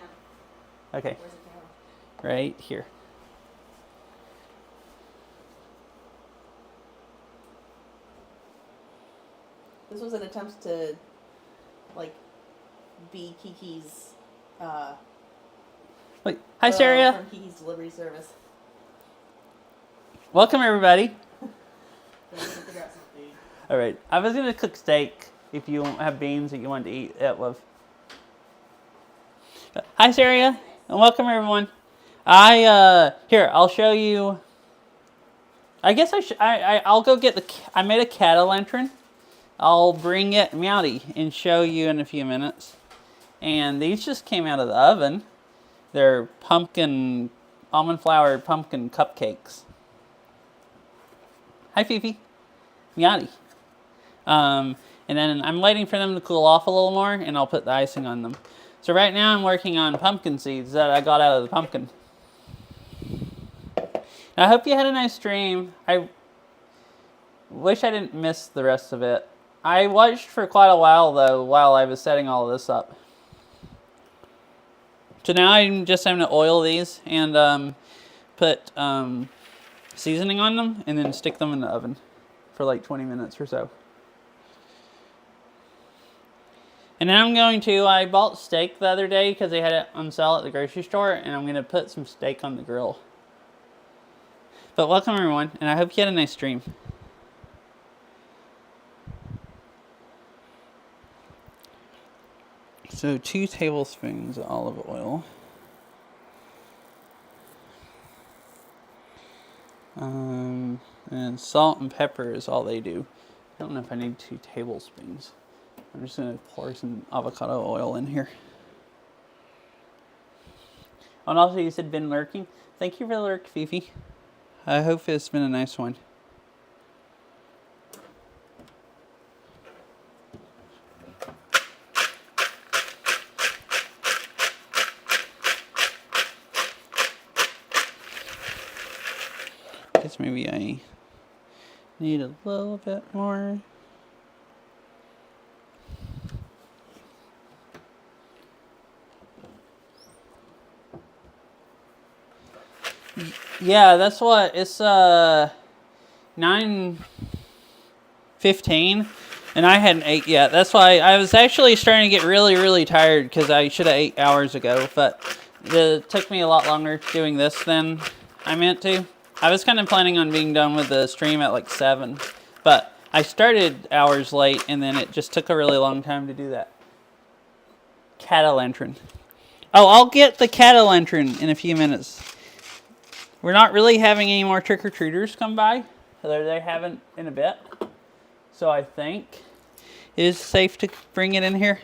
Okay. Where's the camera? Right here. This was an attempt to, like, be Kiki's, Wait. Hi, Saria. from Kiki's delivery service. Welcome, everybody. Figure out some food. All right. I was going to cook steak if you have beans that you want to eat that with. Hi, Saria. And welcome, everyone. Here, I'll show you. I guess I'll go get I made a Catalentrin. I'll bring it, Meowdy, and show you in a few minutes. And these just came out of the oven. They're almond flour pumpkin cupcakes. Hi, Fifi. Meowdy. And then I'm waiting for them to cool off a little more, and I'll put the icing on them. So right now I'm working on pumpkin seeds that I got out of the pumpkin. I hope you had a nice stream. I wish I didn't miss the rest of it. I watched for quite a while, though, while I was setting all of this up. So now I'm just having to oil these and put seasoning on them and then stick them in the oven for like 20 minutes or so. And then I bought steak the other day because they had it on sale at the grocery store, and I'm going to put some steak on the grill. But welcome, everyone, and I hope you had a nice stream. So 2 tablespoons of olive oil. And salt and pepper is all they do. I don't know if I need 2 tablespoons. I'm just going to pour some avocado oil in here. And also, you said been lurking. Thank you for the lurk, Fifi. I hope it's been a nice one. guess maybe I need a little bit more. Yeah, that's what it's 9:15 and I hadn't ate yet. That's why I was actually starting to get really tired because I should have ate hours ago, but it took me a lot longer doing this than I meant to. I was kind of planning on being done with the stream at like 7, but I started hours late and then it just took a really long time to do that. Catalentrin. Oh, I'll get the Catalentrin in a few minutes. We're not really having any more trick-or-treaters come by. They haven't in a bit. So I think it is safe to bring it in here.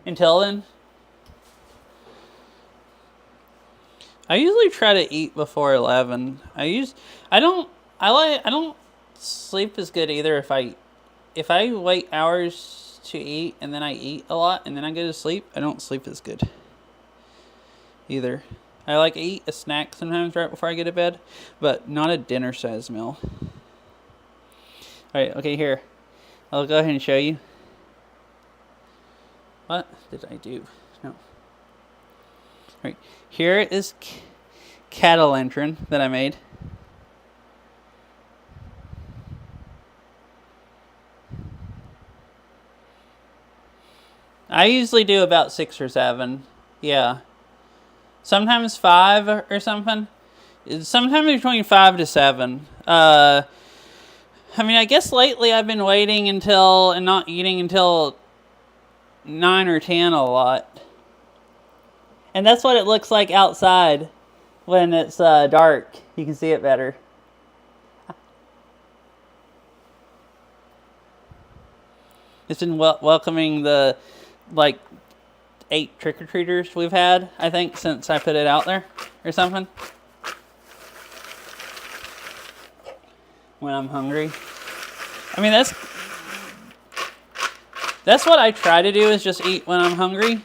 Until then, I usually try to eat before 11. I don't sleep as good either if I wait hours to eat and then I eat a lot and then I go to sleep. I don't sleep as good either. I like to eat a snack sometimes right before I go to bed, but not a dinner size meal. Alright, okay, here. I'll go ahead and show you. What did I do? No. Alright, here is Catalentrin that I made. I usually do about 6 or 7. Yeah. Sometimes 5 or something. Sometimes between 5 to 7. I mean, I guess lately I've been waiting until and not eating until 9 or 10 a lot. And that's what it looks like outside when it's dark. You can see it better. It's been welcoming the like 8 trick-or-treaters we've had, I think, since I put it out there or something. When I'm hungry. I mean, that's what I try to do, is just eat when I'm hungry.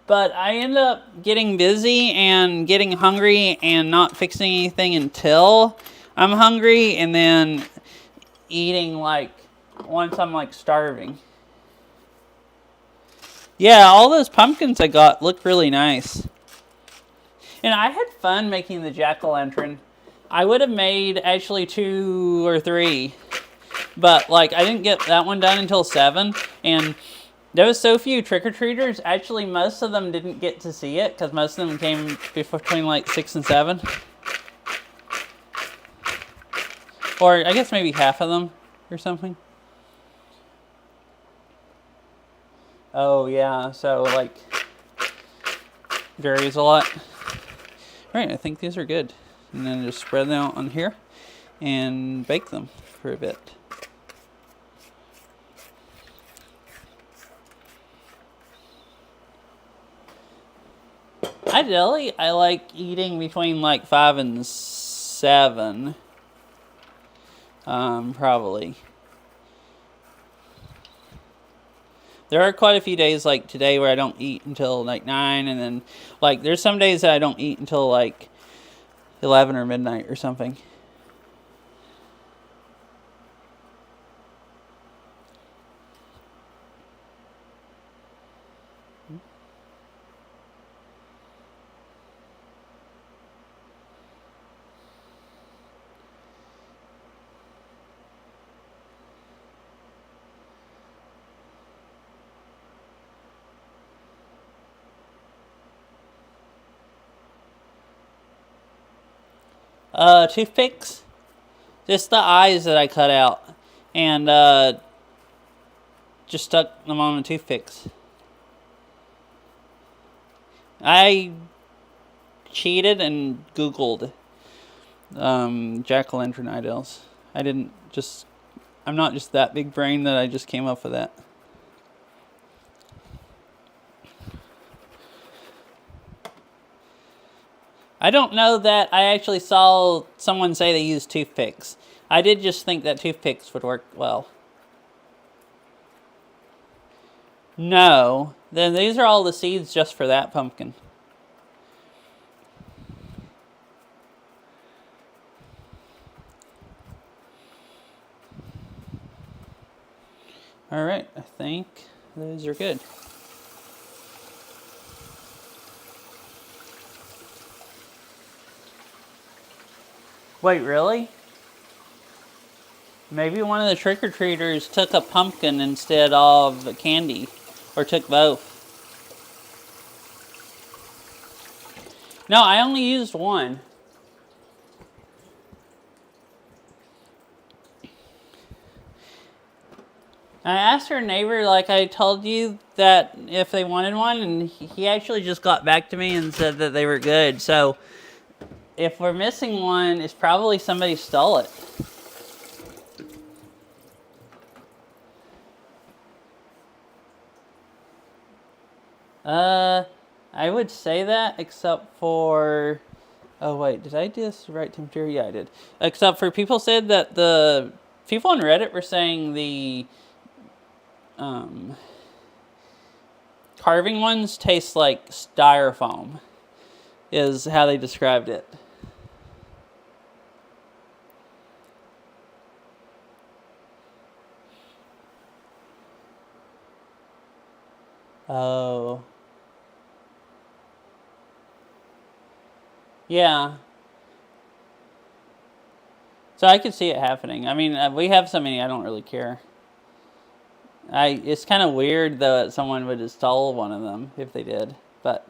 But I end up getting busy and getting hungry and not fixing anything until I'm hungry, and then eating like once I'm like starving. Yeah, all those pumpkins I got look really nice. And I had fun making the jack-o'-lantern. I would have made actually 2 or 3. But like I didn't get that one done until 7. And there was so few trick-or-treaters. Actually, most of them didn't get to see it because most of them came between like 6 and 7. Or I guess maybe half of them or something. Oh yeah, so like varies a lot. Alright, I think these are good. And then just spread them out on here and bake them for a bit. Ideally, I like eating between like 5 and 7. Probably. There are quite a few days like today where I don't eat until like 9, and then like there's some days that I don't eat until like 11 or midnight or something. Toothpicks. Just the eyes that I cut out. And, just stuck them on the toothpicks. I cheated and Googled, jack-o'-lantern ideals. I'm not just that big brain that I just came up with that. I don't know that I actually saw someone say they used toothpicks. I did just think that toothpicks would work well. No. Then these are all the seeds just for that pumpkin. All right, I think those are good. Wait, really? Maybe one of the trick-or-treaters took a pumpkin instead of candy. Or took both. No, I only used one. I asked her neighbor, like I told you, that if they wanted one, and he actually just got back to me and said that they were good. So, if we're missing one, it's probably somebody stole it. I would say that, except for... Oh, wait, did I do this right temperature? Yeah, I did. Except for people said that the... People on Reddit were saying the... carving ones taste like styrofoam, is how they described it. Oh. Yeah. So I could see it happening. I mean, we have so many, I don't really care. It's kind of weird, though, that someone would have stole one of them, if they did, but...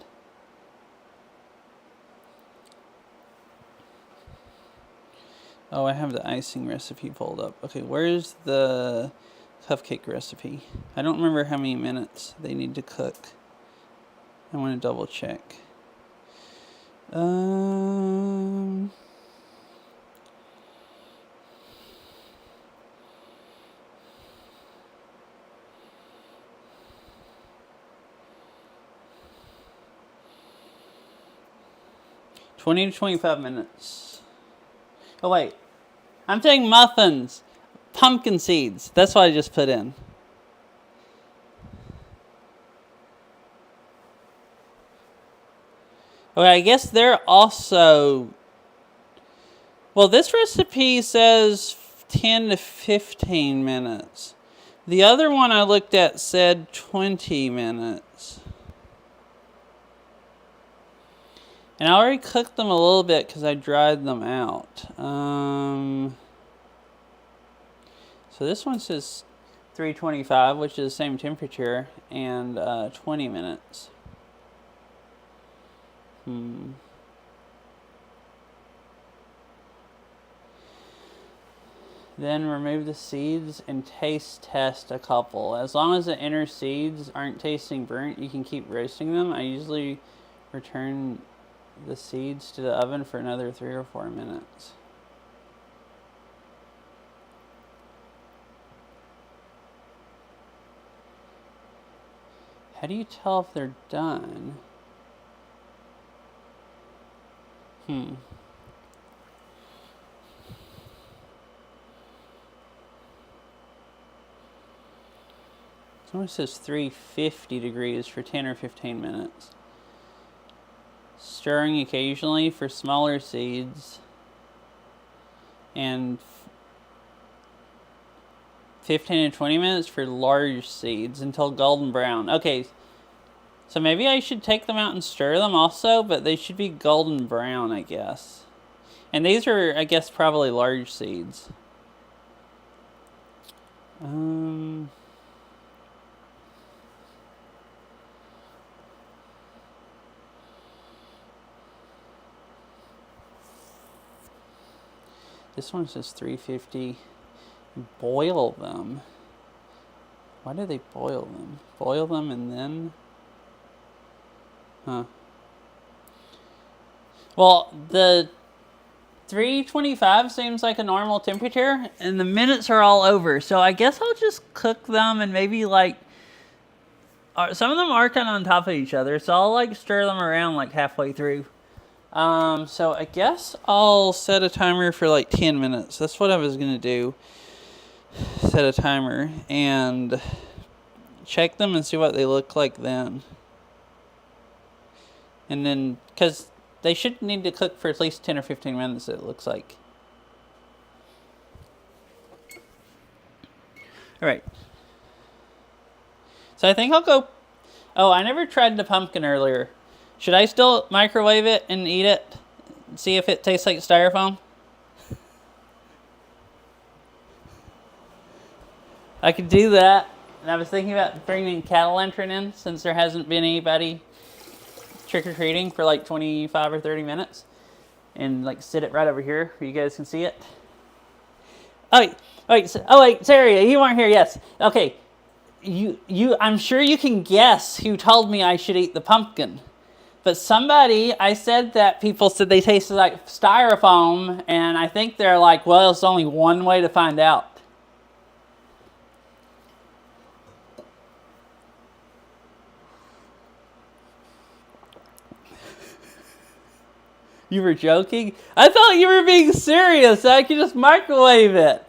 Oh, I have the icing recipe pulled up. Okay, where's the cupcake recipe? I don't remember how many minutes they need to cook. I want to double check. 20 to 25 minutes. Oh, wait. I'm saying muffins. Pumpkin seeds. That's what I just put in. Okay, I guess they're also... Well, this recipe says 10 to 15 minutes. The other one I looked at said 20 minutes. And I already cooked them a little bit because I dried them out. So this one says 325, which is the same temperature, and 20 minutes. Then remove the seeds and taste test a couple. As long as the inner seeds aren't tasting burnt, you can keep roasting them. I usually return the seeds to the oven for another 3 or 4 minutes. How do you tell if they're done? Someone says 350 degrees for 10 or 15 minutes. Stirring occasionally for smaller seeds. And 15 to 20 minutes for large seeds until golden brown. Okay, so maybe I should take them out and stir them also, but they should be golden brown, I guess. And these are, I guess, probably large seeds. This one says 350. Boil them. Why do they boil them? Boil them and then... Well, the 325 seems like a normal temperature, and the minutes are all over. So I guess I'll just cook them and maybe like... some of them are kind of on top of each other, so I'll like stir them around like halfway through. So I guess I'll set a timer for like 10 minutes. That's what I was going to do. Set a timer and check them and see what they look like then. And then, because they should need to cook for at least 10 or 15 minutes, it looks like. All right. So I think I'll go... Oh, I never tried the pumpkin earlier. Should I still microwave it and eat it? See if it tastes like styrofoam? I could do that. And I was thinking about bringing cattle lantern in since there hasn't been anybody trick-or-treating for like 25 or 30 minutes. And like sit it right over here where you guys can see it. Oh, wait, Sarah, you weren't here, yes. Okay, I'm sure you can guess who told me I should eat the pumpkin. But I said that people said they tasted like styrofoam, and I think they're like, well, there's only one way to find out. You were joking? I thought you were being serious. I could just microwave it.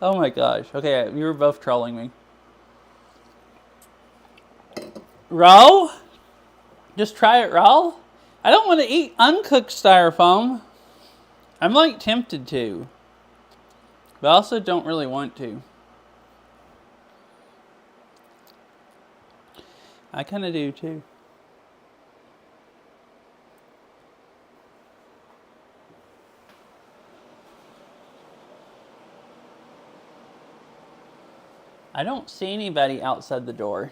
Oh my gosh. Okay, you were both trolling me. Raw? Just try it raw? I don't want to eat uncooked styrofoam. I'm like tempted to. But I also don't really want to. I kind of do too. I don't see anybody outside the door.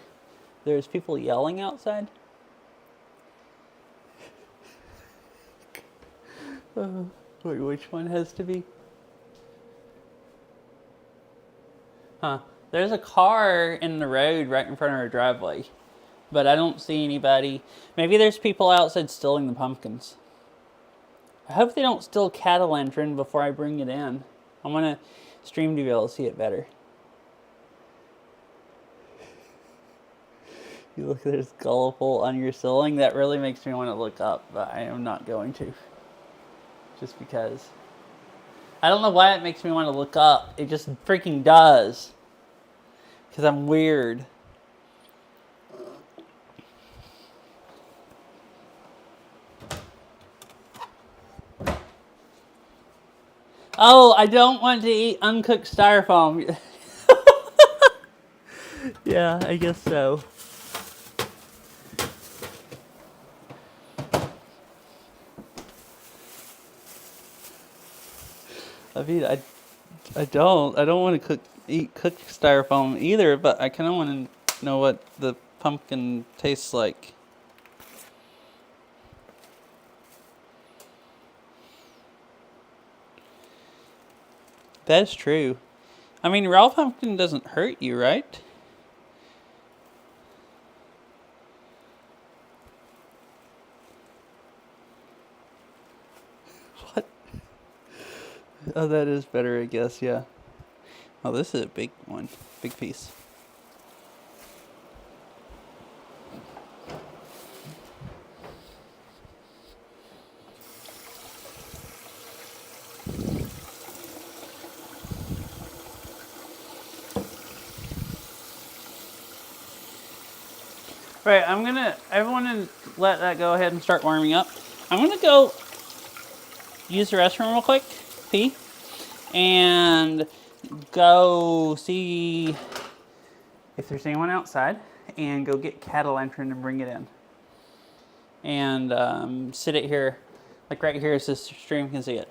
There's people yelling outside. Wait, which one has to be? Huh. There's a car in the road right in front of our driveway. But I don't see anybody. Maybe there's people outside stealing the pumpkins. I hope they don't steal cattle lantern before I bring it in. I want to stream to be able to see it better. You look, there's gullible on your ceiling. That really makes me want to look up, but I am not going to. Just because. I don't know why it makes me want to look up. It just freaking does. Because I'm weird. Oh, I don't want to eat uncooked styrofoam. Yeah, I guess so. I mean, I don't want to eat cooked styrofoam either, but I kind of want to know what the pumpkin tastes like. That's true. I mean, raw pumpkin doesn't hurt you, right? What? Oh, that is better, I guess, yeah. Oh, this is a big one. Big piece. Right, I want to let that go ahead and start warming up. I'm going to go use the restroom real quick, pee, and go see if there's anyone outside, and go get cattle lantern and bring it in. And sit it here, like right here so the stream can see it.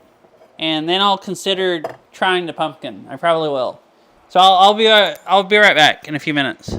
And then I'll consider trying the pumpkin. I probably will. So I'll be right back in a few minutes.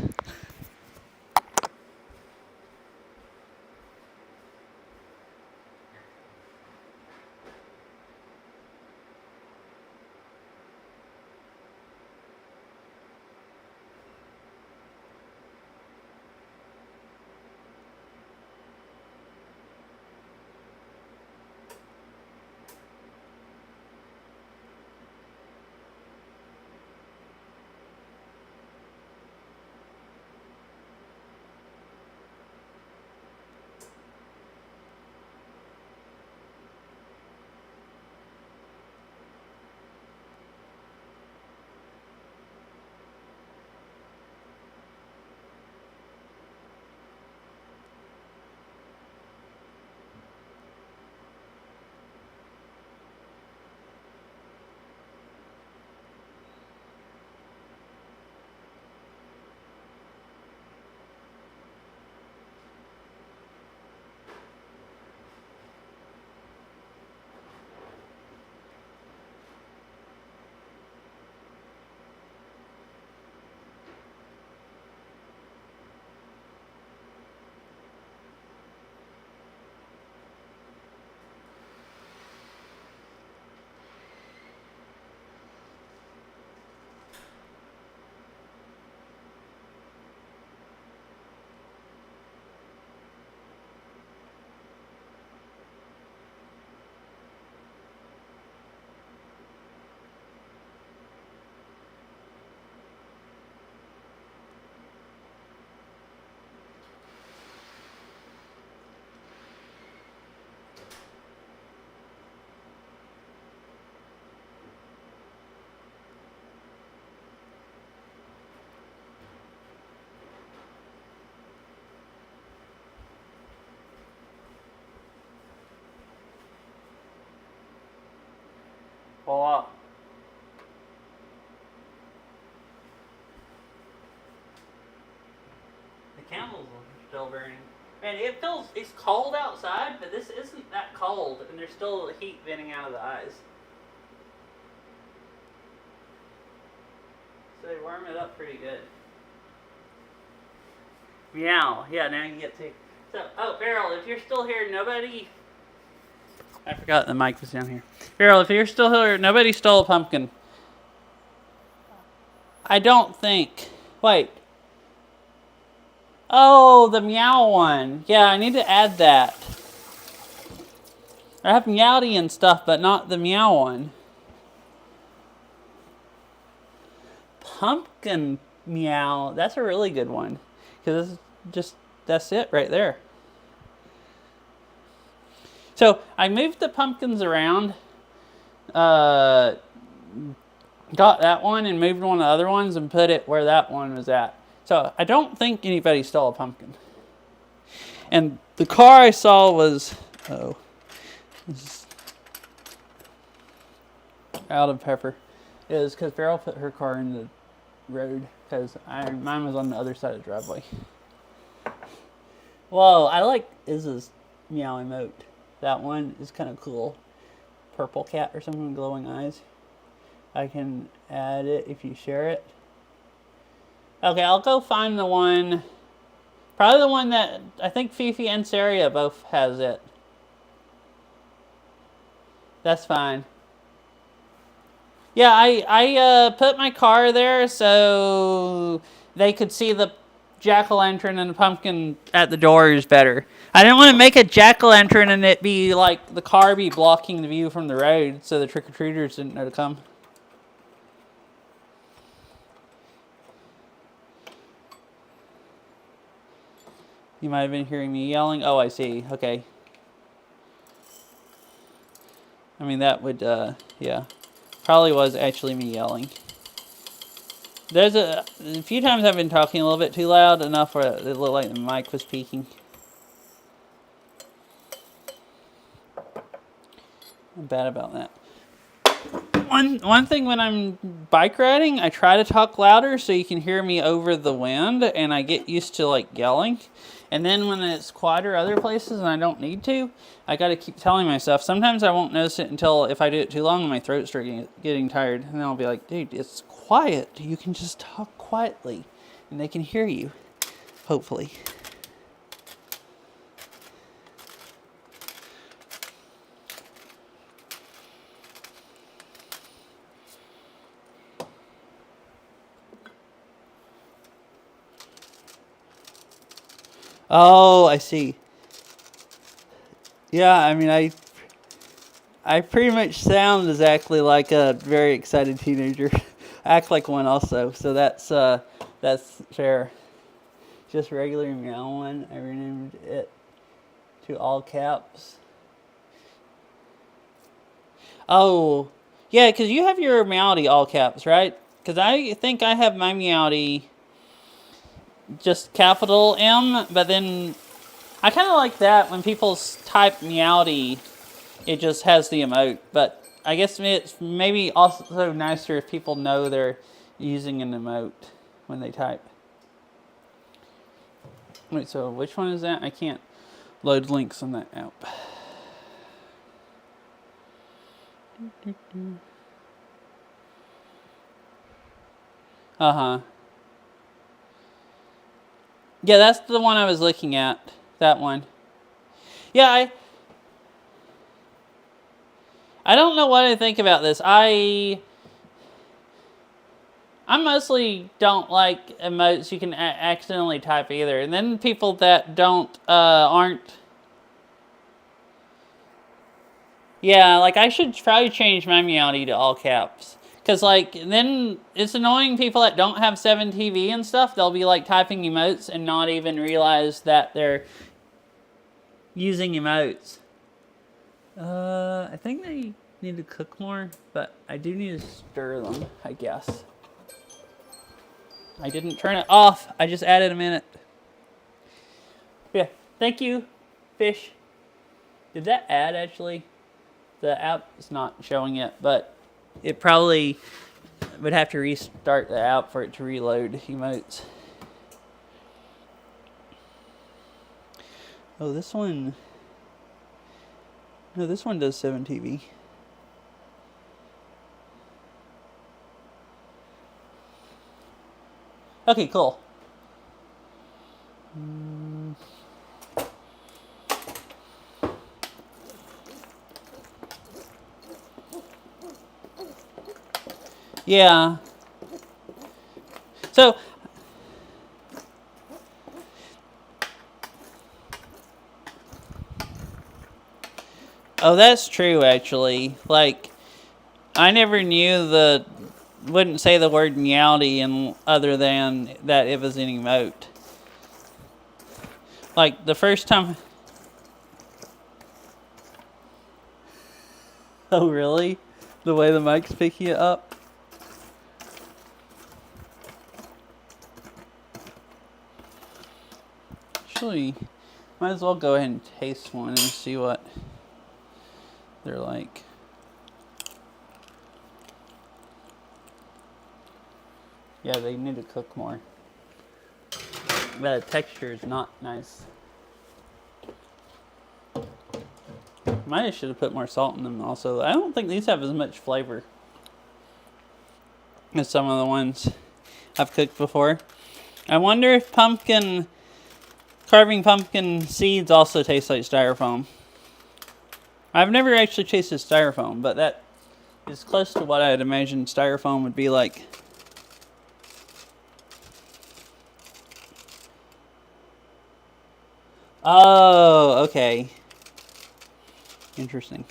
Voila. The candles are still burning. Man, it's cold outside, but this isn't that cold, and there's still heat venting out of the eyes. So they warm it up pretty good. Meow. Yeah, now you get to. So, oh, Beryl, if you're still here, nobody. I forgot the mic was down here. Beryl, if you're still here, nobody stole a pumpkin. I don't think. Wait. Oh, the meow one. Yeah, I need to add that. I have meowdy and stuff, but not the meow one. Pumpkin meow. That's a really good one. Because that's it right there. So I moved the pumpkins around. Got that one and moved one of the other ones and put it where that one was at. So I don't think anybody stole a pumpkin. And the car I saw was, this is out of pepper, is because Farrell put her car in the road because mine was on the other side of the driveway. Whoa, I like Iz's meow emote. That one is kind of cool. Purple cat or something with glowing eyes. I can add it if you share it. Okay, I'll go find the one. Probably the one that I think Fifi and Saria both has it. That's fine. Yeah, I put my car there so they could see the jack-o'-lantern and the pumpkin at the doors better. I didn't want to make a jack-o'-lantern and it be like the car be blocking the view from the road so the trick-or-treaters didn't know to come. You might have been hearing me yelling. Oh, I see. Okay. I mean, that would, yeah. Probably was actually me yelling. There's a few times I've been talking a little bit too loud, enough where it looked like the mic was peaking. I'm bad about that. One thing when I'm bike riding, I try to talk louder so you can hear me over the wind, and I get used to like yelling. And then when it's quieter other places and I don't need to, I got to keep telling myself. Sometimes I won't notice it until if I do it too long and my throat starts getting tired. And then I'll be like, dude, it's quiet. You can just talk quietly and they can hear you, hopefully. Oh, I see. Yeah, I mean, I pretty much sound exactly like a very excited teenager. Act like one also, so that's fair. Just regular meow one. I renamed it to all caps. Oh, yeah, because you have your Meowdy all caps, right? Because I think I have my Meowdy just capital M, but then I kind of like that when people type Meowdy, it just has the emote. But I guess it's maybe also nicer if people know they're using an emote when they type. Wait, so which one is that? I can't load links on that app. Uh-huh. Yeah, that's the one I was looking at. That one. Yeah, I don't know what I think about this. I mostly don't like emotes you can accidentally type either. And then people that aren't. Yeah, like I should probably change my Meowdy to all caps. Because, like, then it's annoying people that don't have 7TV and stuff. They'll be, like, typing emotes and not even realize that they're using emotes. I think they need to cook more, but I do need to stir them, I guess. I didn't turn it off. I just added a minute. Yeah, thank you, fish. Did that add, actually? The app is not showing it, but it probably would have to restart the app for it to reload emotes. Oh, this one. No, this one does 7TV. Okay, cool. Yeah. So, oh, that's true, actually. Like, I never knew wouldn't say the word meowdy and other than that it was an emote. Like, the first time... Oh, really? The way the mic's picking it up? Actually, might as well go ahead and taste one and see what they're like. Yeah, they need to cook more. The texture is not nice. Might have should have put more salt in them also. I don't think these have as much flavor as some of the ones I've cooked before. I wonder if carving pumpkin seeds also tastes like styrofoam. I've never actually tasted styrofoam, but that is close to what I'd imagine styrofoam would be like. Oh, okay. Interesting.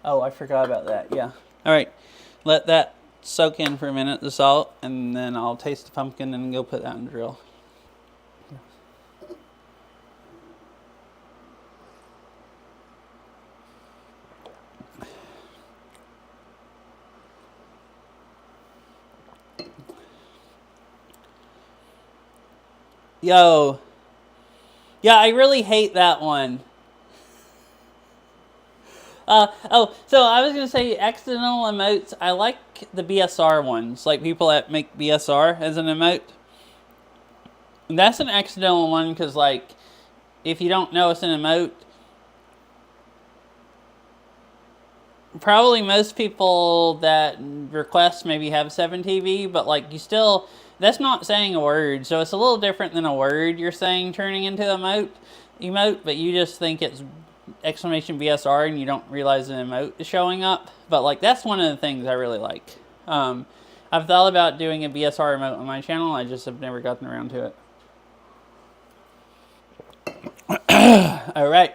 Oh, I forgot about that. Yeah. All right. Let that soak in for a minute, the salt, and then I'll taste the pumpkin and go put that in the grill. Yo. Yeah, I really hate that one. So I was going to say accidental emotes. I like the BSR ones, like people that make BSR as an emote. And that's an accidental one because, like, if you don't know it's an emote, probably most people that request maybe have 7TV, but, like, you still, that's not saying a word, so it's a little different than a word you're saying turning into emote, but you just think it's exclamation BSR and you don't realize an emote is showing up. But, like, that's one of the things I really like. I've thought about doing a BSR emote on my channel, I just have never gotten around to it. All right.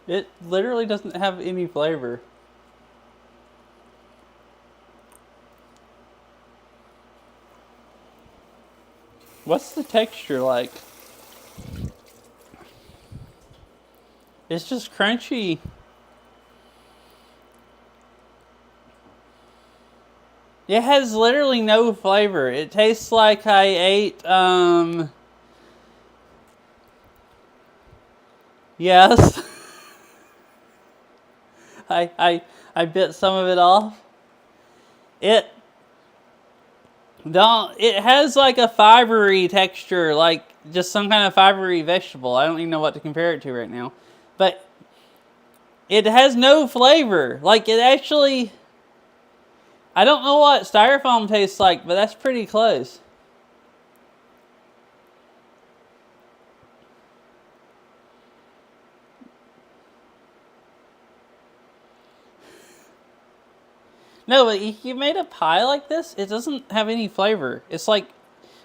It literally doesn't have any flavor. What's the texture like? It's just crunchy. It has literally no flavor. It tastes like I ate, yes. I bit some of it off. It has like a fibery texture, like just some kind of fibery vegetable. I don't even know what to compare it to right now. But it has no flavor. Like, it actually, I don't know what styrofoam tastes like, but that's pretty close. No, but you made a pie like this, it doesn't have any flavor. It's like,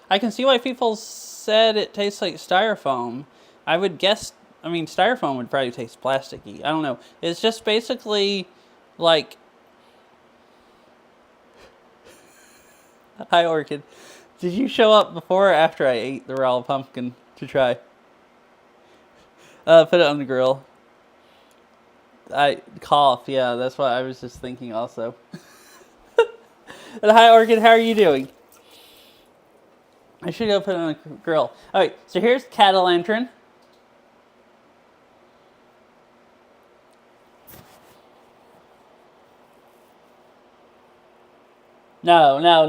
I can see why people said it tastes like styrofoam. I would guess, I mean, styrofoam would probably taste plasticky. I don't know. It's just basically like, hi Orchid. Did you show up before or after I ate the raw pumpkin to try? Put it on the grill. I cough, yeah, that's what I was just thinking also. And hi, Orchid, how are you doing? I should go put it on the grill. Alright, so here's Catalantron. No, no,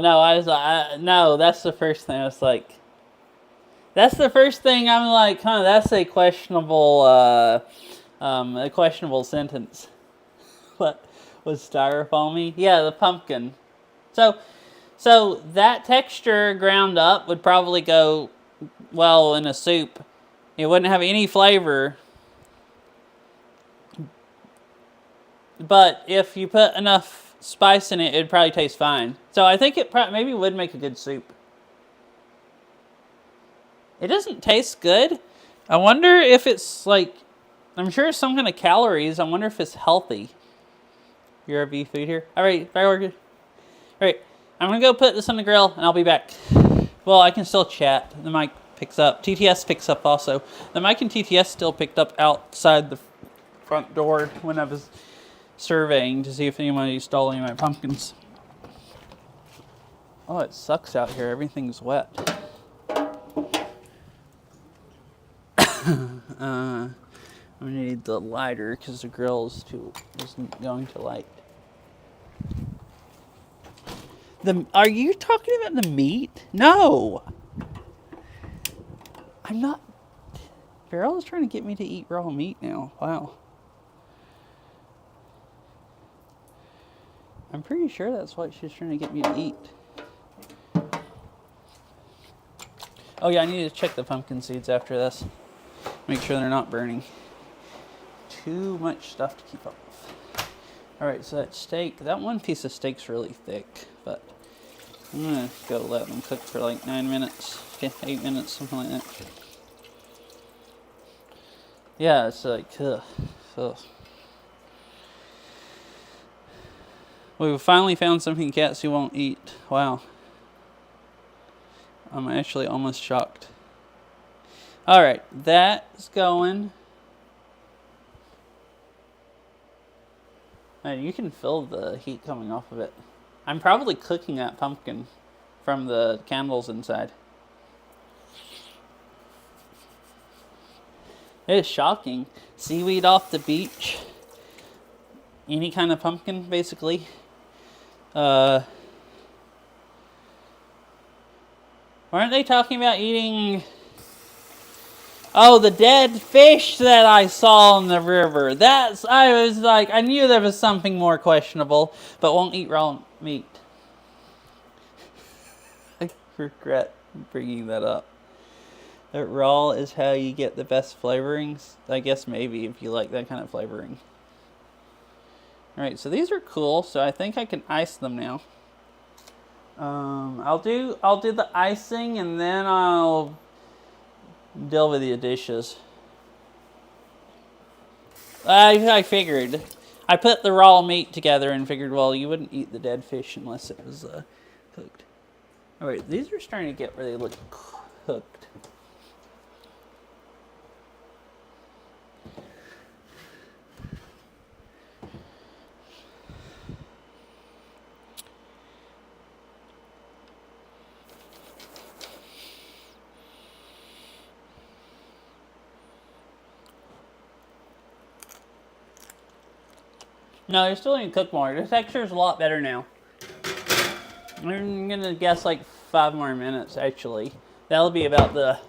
that's the first thing I was like. That's the first thing I'm like, that's a questionable sentence. What was styrofoamy? Yeah, the pumpkin. So that texture ground up would probably go well in a soup. It wouldn't have any flavor. But if you put enough spice in it, it'd probably taste fine. So I think it maybe would make a good soup. It doesn't taste good. I wonder if it's like, I'm sure it's some kind of calories. I wonder if it's healthy. You're a beef food here. All right, very good. All right, I'm gonna go put this on the grill and I'll be back. Well, I can still chat. The mic picks up. TTS picks up also. The mic and TTS still picked up outside the front door when I was surveying to see if anybody stole any of my pumpkins. Oh, it sucks out here. Everything's wet. I'm gonna need the lighter because the grill isn't going to light. Are you talking about the meat? No, I'm not. Beryl is trying to get me to eat raw meat now. Wow. I'm pretty sure that's what she's trying to get me to eat. Oh yeah, I need to check the pumpkin seeds after this. Make sure they're not burning. Too much stuff to keep up with. Alright, so that steak, that one piece of steak's really thick, but I'm gonna go let them cook for like 9 minutes, 8 minutes, something like that. Yeah, it's like, ugh. We finally found something cats won't eat. Wow. I'm actually almost shocked. Alright, that's going. Man, you can feel the heat coming off of it. I'm probably cooking that pumpkin from the candles inside. It is shocking. Seaweed off the beach. Any kind of pumpkin, basically. Weren't they talking about eating... Oh, the dead fish that I saw in the river. I was like, I knew there was something more questionable, but won't eat raw meat. I regret bringing that up. That raw is how you get the best flavorings. I guess maybe if you like that kind of flavoring. Alright, so these are cool, so I think I can ice them now. I'll do the icing and then I'll deal with the dishes. I figured. I put the raw meat together and figured, well, you wouldn't eat the dead fish unless it was cooked. Alright, these are starting to get where they look cooked. No, you still need to cook more. The texture is a lot better now. I'm gonna guess like 5 more minutes, actually. That'll be about the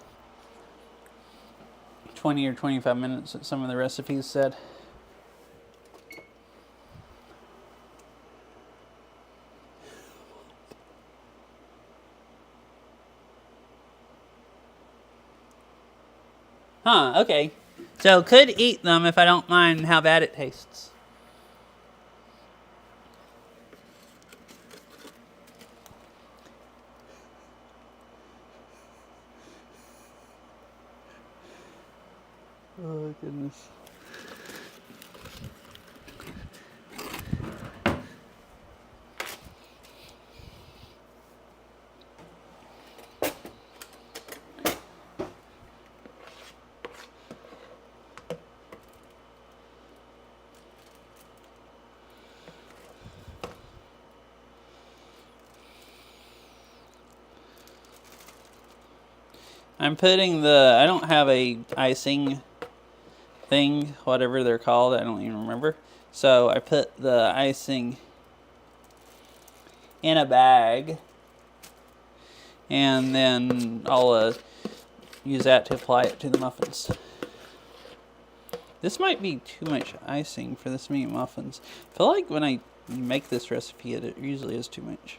20 or 25 minutes that some of the recipes said. Huh, okay. So could eat them if I don't mind how bad it tastes. Oh, goodness. I'm putting the, I don't have a icing thing, whatever they're called, I don't even remember. So I put the icing in a bag, and then I'll use that to apply it to the muffins. This might be too much icing for this many muffins. I feel like when I make this recipe, it usually is too much.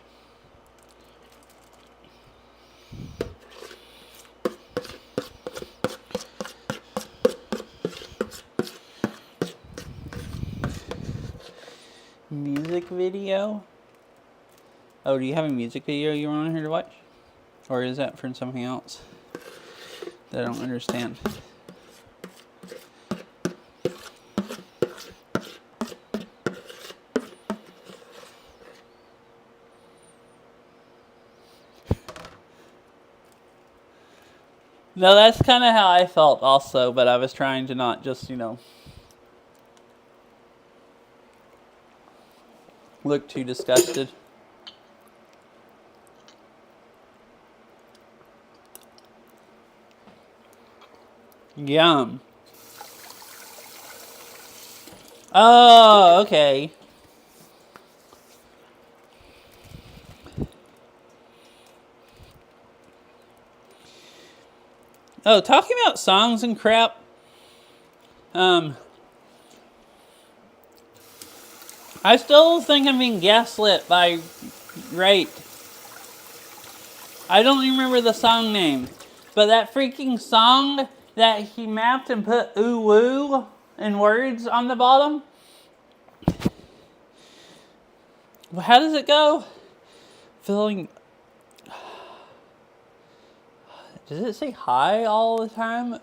Music video? Oh, do you have a music video you want her to watch? Or is that for something else that I don't understand? No, that's kind of how I felt also, but I was trying to not just, look too disgusted. Yum. Oh, okay. Oh, talking about songs and crap. I still think I'm being gaslit by Rate. I don't remember the song name, but that freaking song that he mapped and put ooh woo in words on the bottom. How does it go? Feeling. Does it say hi all the time?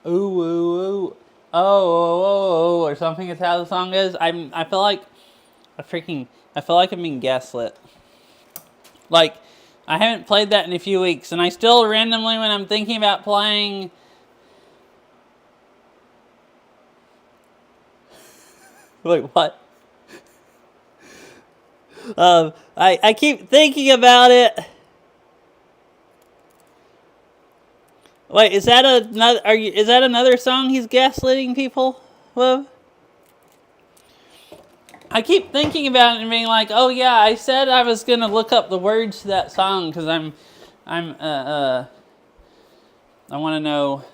Ooh woo woo. Oh, or something is how the song is. I feel like I'm being gaslit. Like, I haven't played that in a few weeks, and I still randomly, when I'm thinking about playing... Wait, what? I keep thinking about it. Wait, is that another song he's gaslighting people with? I keep thinking about it and being like, oh yeah, I said I was gonna look up the words to that song because I want to know.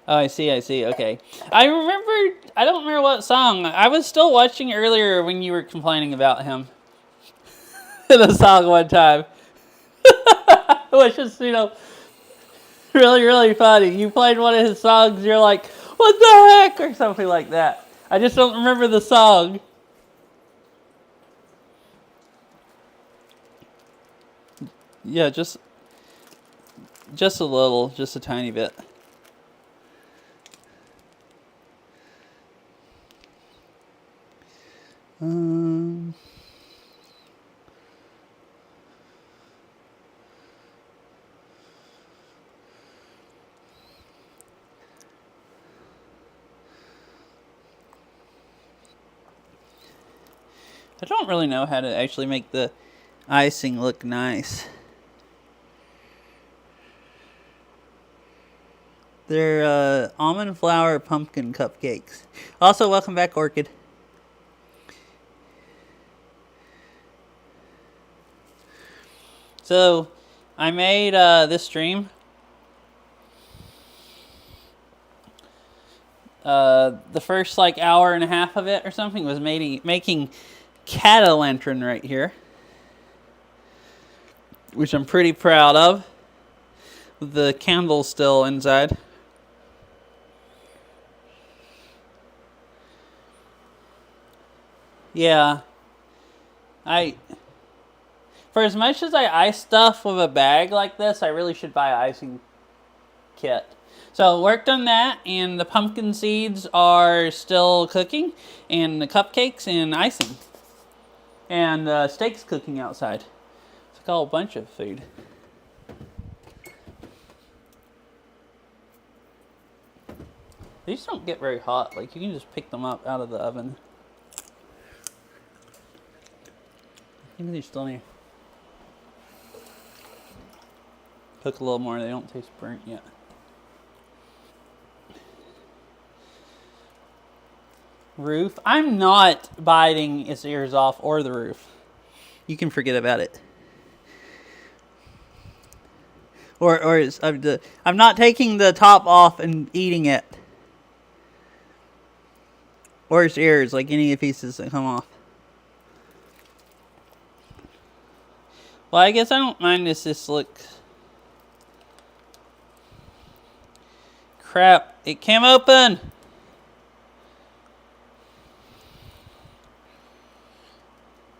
Oh, I see, okay. I don't remember what song. I was still watching earlier when you were complaining about him. In a song one time. Which is, really, really funny. You played one of his songs, you're like, what the heck? Or something like that. I just don't remember the song. Yeah, just a little, just a tiny bit. I don't really know how to actually make the icing look nice. They're almond flour pumpkin cupcakes. Also, welcome back, Orchid. So, I made this stream. The first hour and a half of it or something was making Cat-O-Lantern right here, which I'm pretty proud of. With the candle still inside. Yeah. For as much as I ice stuff with a bag like this, I really should buy an icing kit. So worked on that, and the pumpkin seeds are still cooking, and the cupcakes and icing. And steak's cooking outside. It's a whole bunch of food. These don't get very hot. You can just pick them up out of the oven. I think they're still near. Cook a little more. They don't taste burnt yet. Roof. I'm not biting its ears off or the roof. You can forget about it. I'm not taking the top off and eating it. Or its ears, like any of the pieces that come off. Well, I guess I don't mind this looks... Crap, it came open!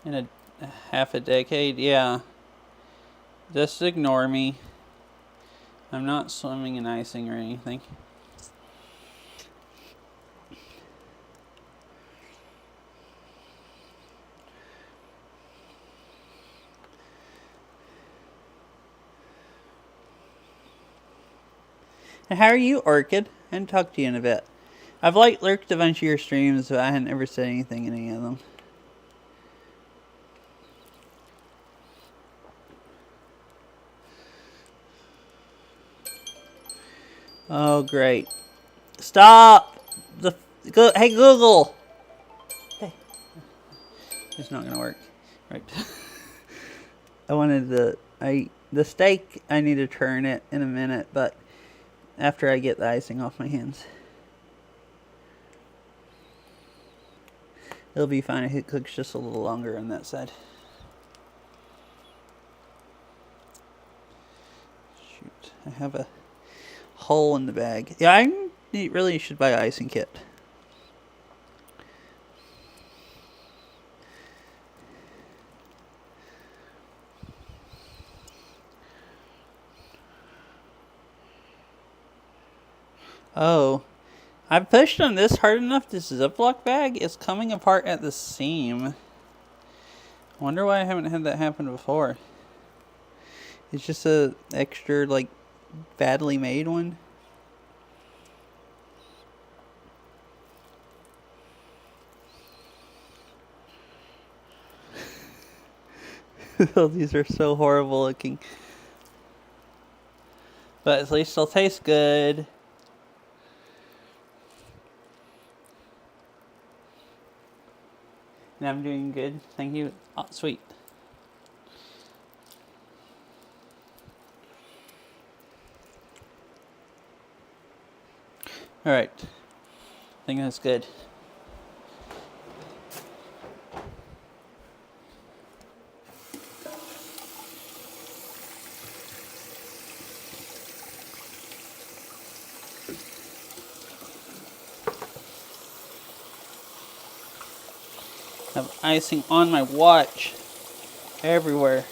In a half a decade, yeah. Just ignore me. I'm not swimming in icing or anything. And how are you, Orchid? I haven't talked to you in a bit. I've lurked a bunch of your streams, but I hadn't ever said anything in any of them. Oh, great. Stop! Hey, Google! Hey. It's not gonna work. Right. I wanted the steak, I need to turn it in a minute, but after I get the icing off my hands. It'll be fine if it cooks just a little longer on that side. Shoot, I have a hole in the bag. Yeah, I really should buy an icing kit. Oh, I pushed on this hard enough. This Ziploc bag is coming apart at the seam. I wonder why I haven't had that happen before. It's just a extra, like, badly made one. Oh, these are so horrible looking. But at least they'll taste good. And I'm doing good. Thank you. Oh, sweet. Alright. I think that's good. I have icing on my watch everywhere.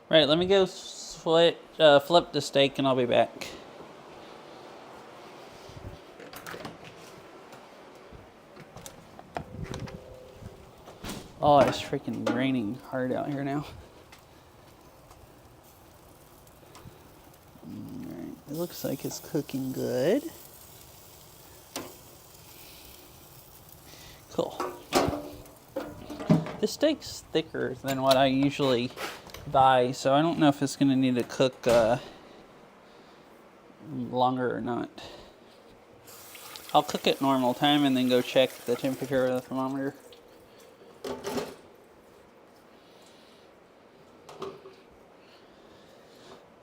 Right, let me go flip the steak and I'll be back. Oh, it's freaking raining hard out here now. Alright, it looks like it's cooking good. Cool. This steak's thicker than what I usually buy, so I don't know if it's going to need to cook longer or not. I'll cook it normal time and then go check the temperature of the thermometer.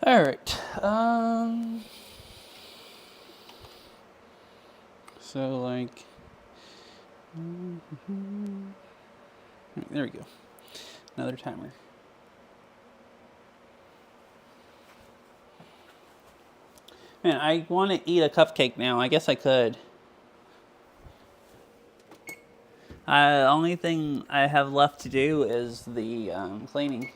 Alright, so like, there we go, another timer. Man, I want to eat a cupcake now. I guess I could. The only thing I have left to do is the cleaning.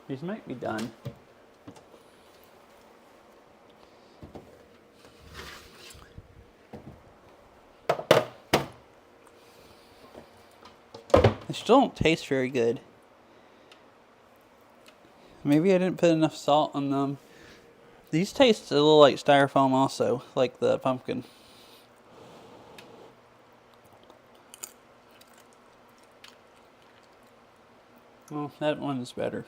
These might be done. still don't taste very good. Maybe I didn't put enough salt on them. These taste a little like styrofoam also, like the pumpkin. Well, that one's better.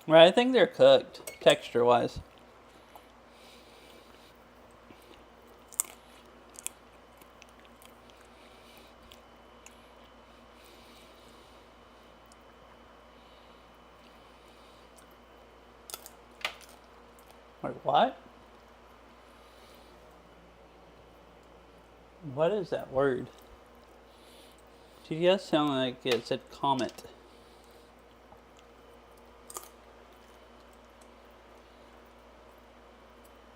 Right, I think they're cooked, texture-wise. Wait, what? What is that word? GTS sounded like it said comet.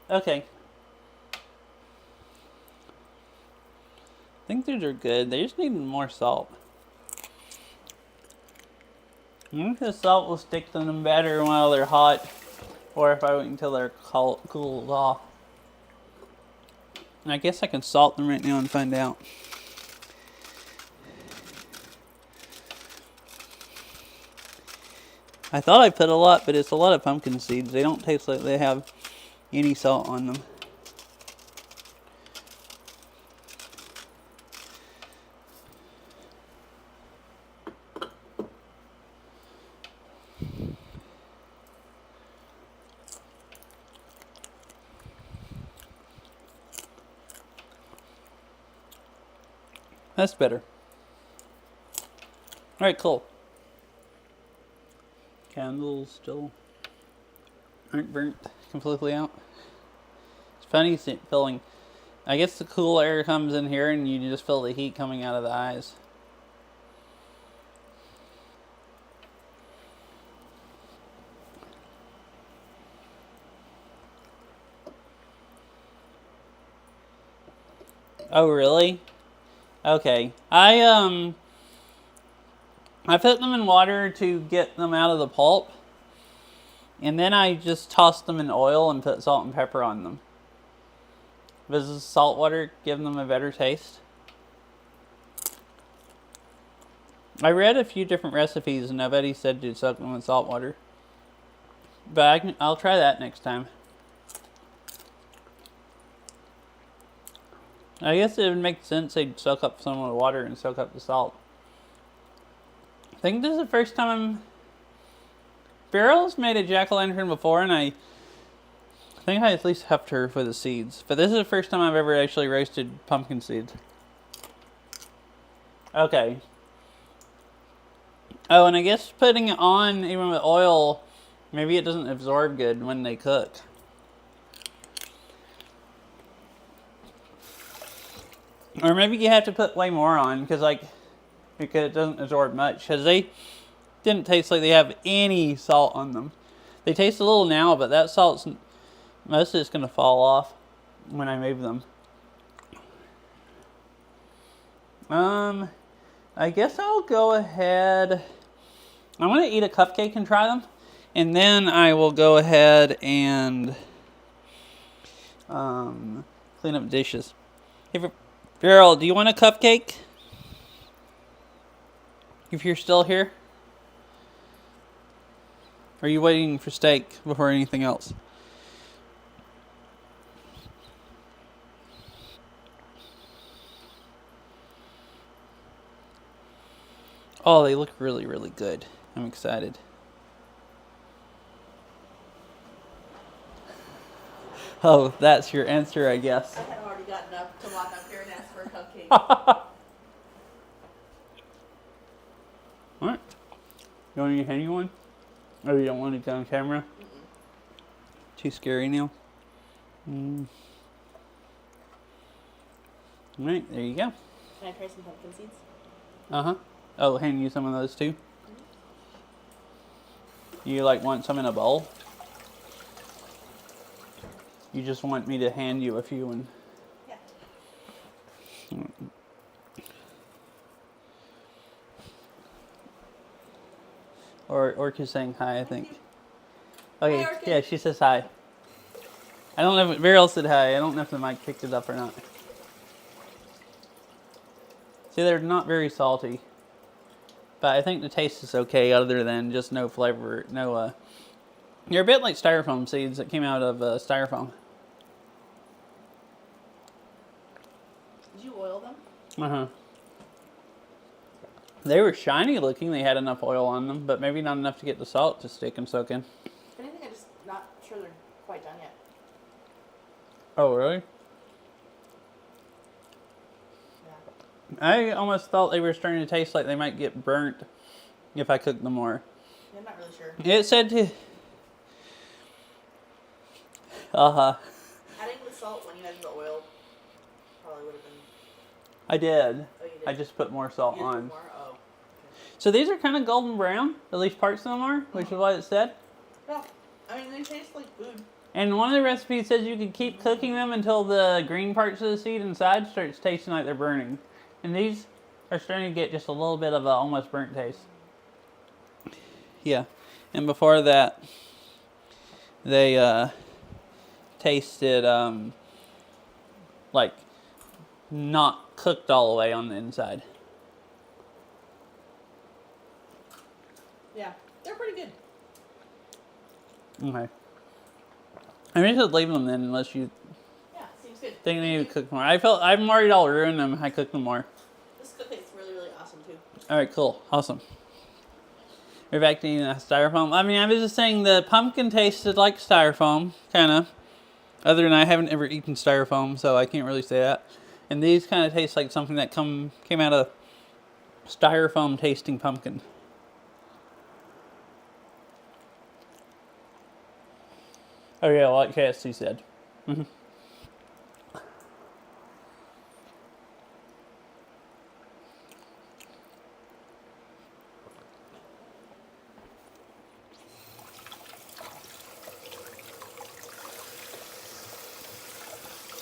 Okay. I think these are good. They just need more salt. I think the salt will stick to them better while they're hot, or if I wait until they're cooled off. I guess I can salt them right now and find out. I thought I put a lot, but it's a lot of pumpkin seeds. They don't taste like they have any salt on them. That's better. Alright, cool. Candles still aren't burnt completely out. It's funny feeling. I guess the cool air comes in here and you just feel the heat coming out of the eyes. Oh, really? Okay. I put them in water to get them out of the pulp. And then I just tossed them in oil and put salt and pepper on them. Does the salt water give them a better taste? I read a few different recipes and nobody said to soak them in salt water. But I'll try that next time. I guess it would make sense they'd soak up some of the water and soak up the salt. I think this is the first time Barrel's made a jack-o'-lantern before, and I think I at least helped her for the seeds. But this is the first time I've ever actually roasted pumpkin seeds. Okay. Oh, and I guess putting it on, even with oil, maybe it doesn't absorb good when they cook. Or maybe you have to put way more on, because it doesn't absorb much. Because they didn't taste like they have any salt on them. They taste a little now, but that salt's, most of it's going to fall off when I move them. I guess I'll go ahead. I want to eat a cupcake and try them. And then I will go ahead and clean up dishes. Hey, Beryl, do you want a cupcake? If you're still here? Or are you waiting for steak before anything else? Oh, they look really, really good. I'm excited. Oh, that's your answer, I guess. I had already gotten up to walk up here and ask for a cupcake. Alright. You want me to hand you one? Oh, you don't want it on camera? Too scary now? Alright, there you go. Can I try some pumpkin seeds? Uh-huh. Oh, hand you some of those too? You want some in a bowl? You just want me to hand you a few and... Yeah. Or just saying hi, I think. Okay, Hi, Orchid. yeah, she says hi. I don't know if Viral said hi. I don't know if the mic picked it up or not. See, they're not very salty, but I think the taste is okay, other than just no flavor. No, you're a bit like styrofoam seeds that came out of styrofoam. Did you oil them? They were shiny looking. They had enough oil on them, but maybe not enough to get the salt to stick and soak in. If anything, I'm just not sure they're quite done yet. Oh, really? Yeah. I almost thought they were starting to taste like they might get burnt if I cooked them more. I'm not really sure. It said to... Adding the salt when you added the oil probably would have been... I did. Oh, you did? I just put more salt You had to put on. more? Oh. Okay. So these are kind of golden brown. At least parts of them are, which is what it said. Yeah. I mean, they taste like food. And one of the recipes says you can keep cooking them until the green parts of the seed inside starts tasting like they're burning. And these are starting to get just a little bit of a almost burnt taste. Yeah. And before that, they tasted like not cooked all the way on the inside. Yeah, they're pretty good. Okay. I mean, just leave them then, unless you Yeah, seems good. think they need to cook more. I'm worried I'll ruin them if I cook them more. This cook tastes really, really awesome too. All right, cool, awesome. We're back to eating styrofoam. I mean, I was just saying the pumpkin tasted like styrofoam, kind of. Other than I haven't ever eaten styrofoam, so I can't really say that. And these kind of taste like something that came out of styrofoam tasting pumpkin. Oh yeah, like KFC said.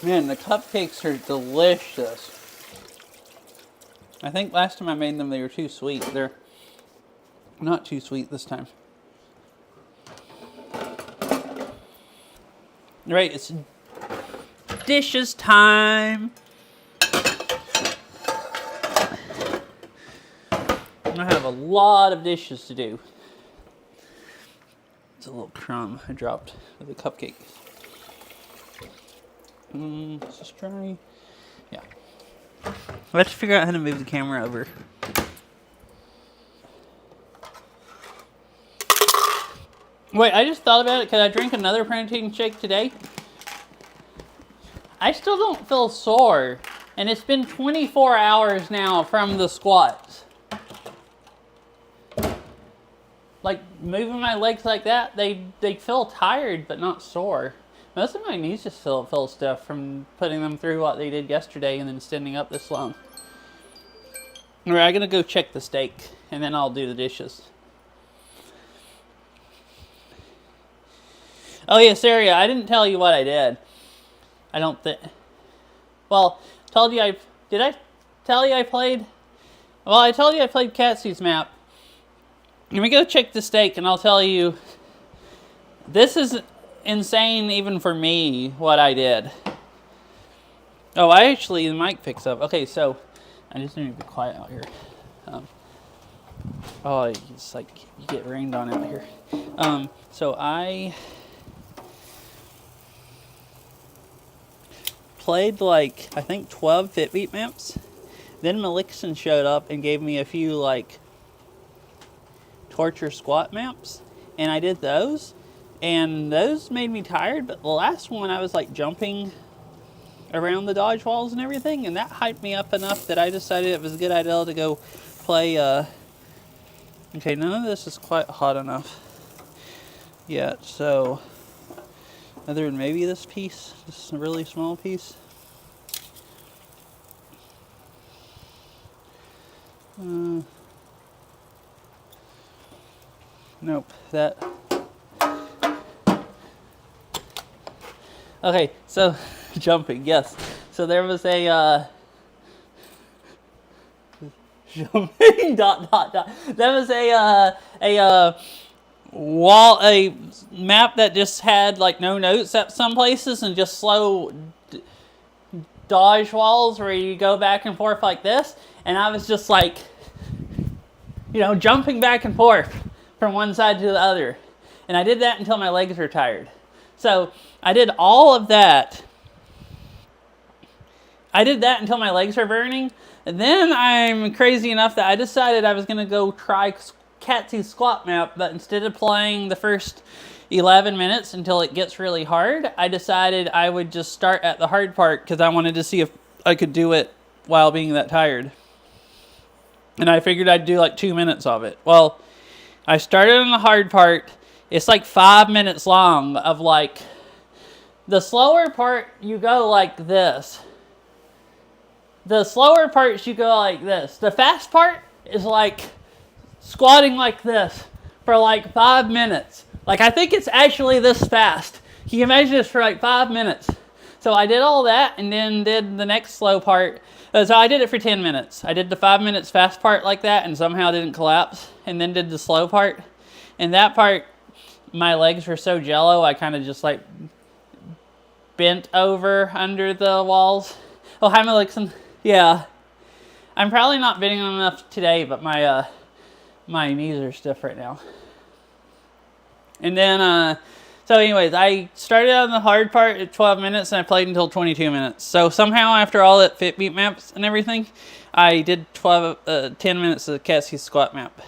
Man, the cupcakes are delicious. I think last time I made them, they were too sweet. They're not too sweet this time. Right, it's dishes time. I have a lot of dishes to do. It's a little crumb I dropped of the cupcake. Let's just try. Yeah. Let's figure out how to move the camera over. Wait, I just thought about it because I drank another protein shake today. I still don't feel sore. And it's been 24 hours now from the squats. Like, moving my legs like that, they feel tired but not sore. Most of my knees just feel stiff from putting them through what they did yesterday and then standing up this long. Alright, I'm gonna go check the steak and then I'll do the dishes. Oh yeah, Saria, I didn't tell you what I did. I don't think... Well, did I tell you I played? Well, I told you I played Catsy's map. Let me go check the steak and I'll tell you... This is insane even for me, what I did. Oh, the mic picks up. Okay, so... I just need to be quiet out here. It's like you get rained on out here. So I... played like, I think 12 Fitbeat maps. Then Malikson showed up and gave me a few like torture squat maps. And I did those. And those made me tired. But the last one I was like jumping around the dodge walls and everything. And that hyped me up enough that I decided it was a good idea to go play. Okay, none of this is quite hot enough yet. So... other than maybe this piece, just a really small piece. Nope, that. Okay, so jumping, yes. So there was a jumping ... There was a a map that just had like no notes at some places and just slow dodge walls where you go back and forth like this, and I was just like, jumping back and forth from one side to the other, and I did that until my legs were tired. So I did all of that. I did that until my legs were burning, and then I'm crazy enough that I decided I was going to go try Catsy's squat map, but instead of playing the first 11 minutes until it gets really hard, I decided I would just start at the hard part because I wanted to see if I could do it while being that tired. And I figured I'd do like 2 minutes of it. Well, I started on the hard part. It's like 5 minutes long of like, the slower part, you go like this. The slower parts, you go like this. The fast part is like squatting like this for like 5 minutes. Like, I think it's actually this fast. Can you imagine this for like 5 minutes? So I did all that and then did the next slow part. So I did it for 10 minutes. I did the 5 minutes fast part like that and somehow didn't collapse. And then did the slow part. And that part, my legs were so jello, I kind of just like bent over under the walls. Oh, hi, Melixon. Yeah. I'm probably not bending them enough today, but my knees are stiff right now. And then, so anyways, I started on the hard part at 12 minutes and I played until 22 minutes. So somehow after all that Fitbeat maps and everything, I did 10 minutes of the Catsy's squat map.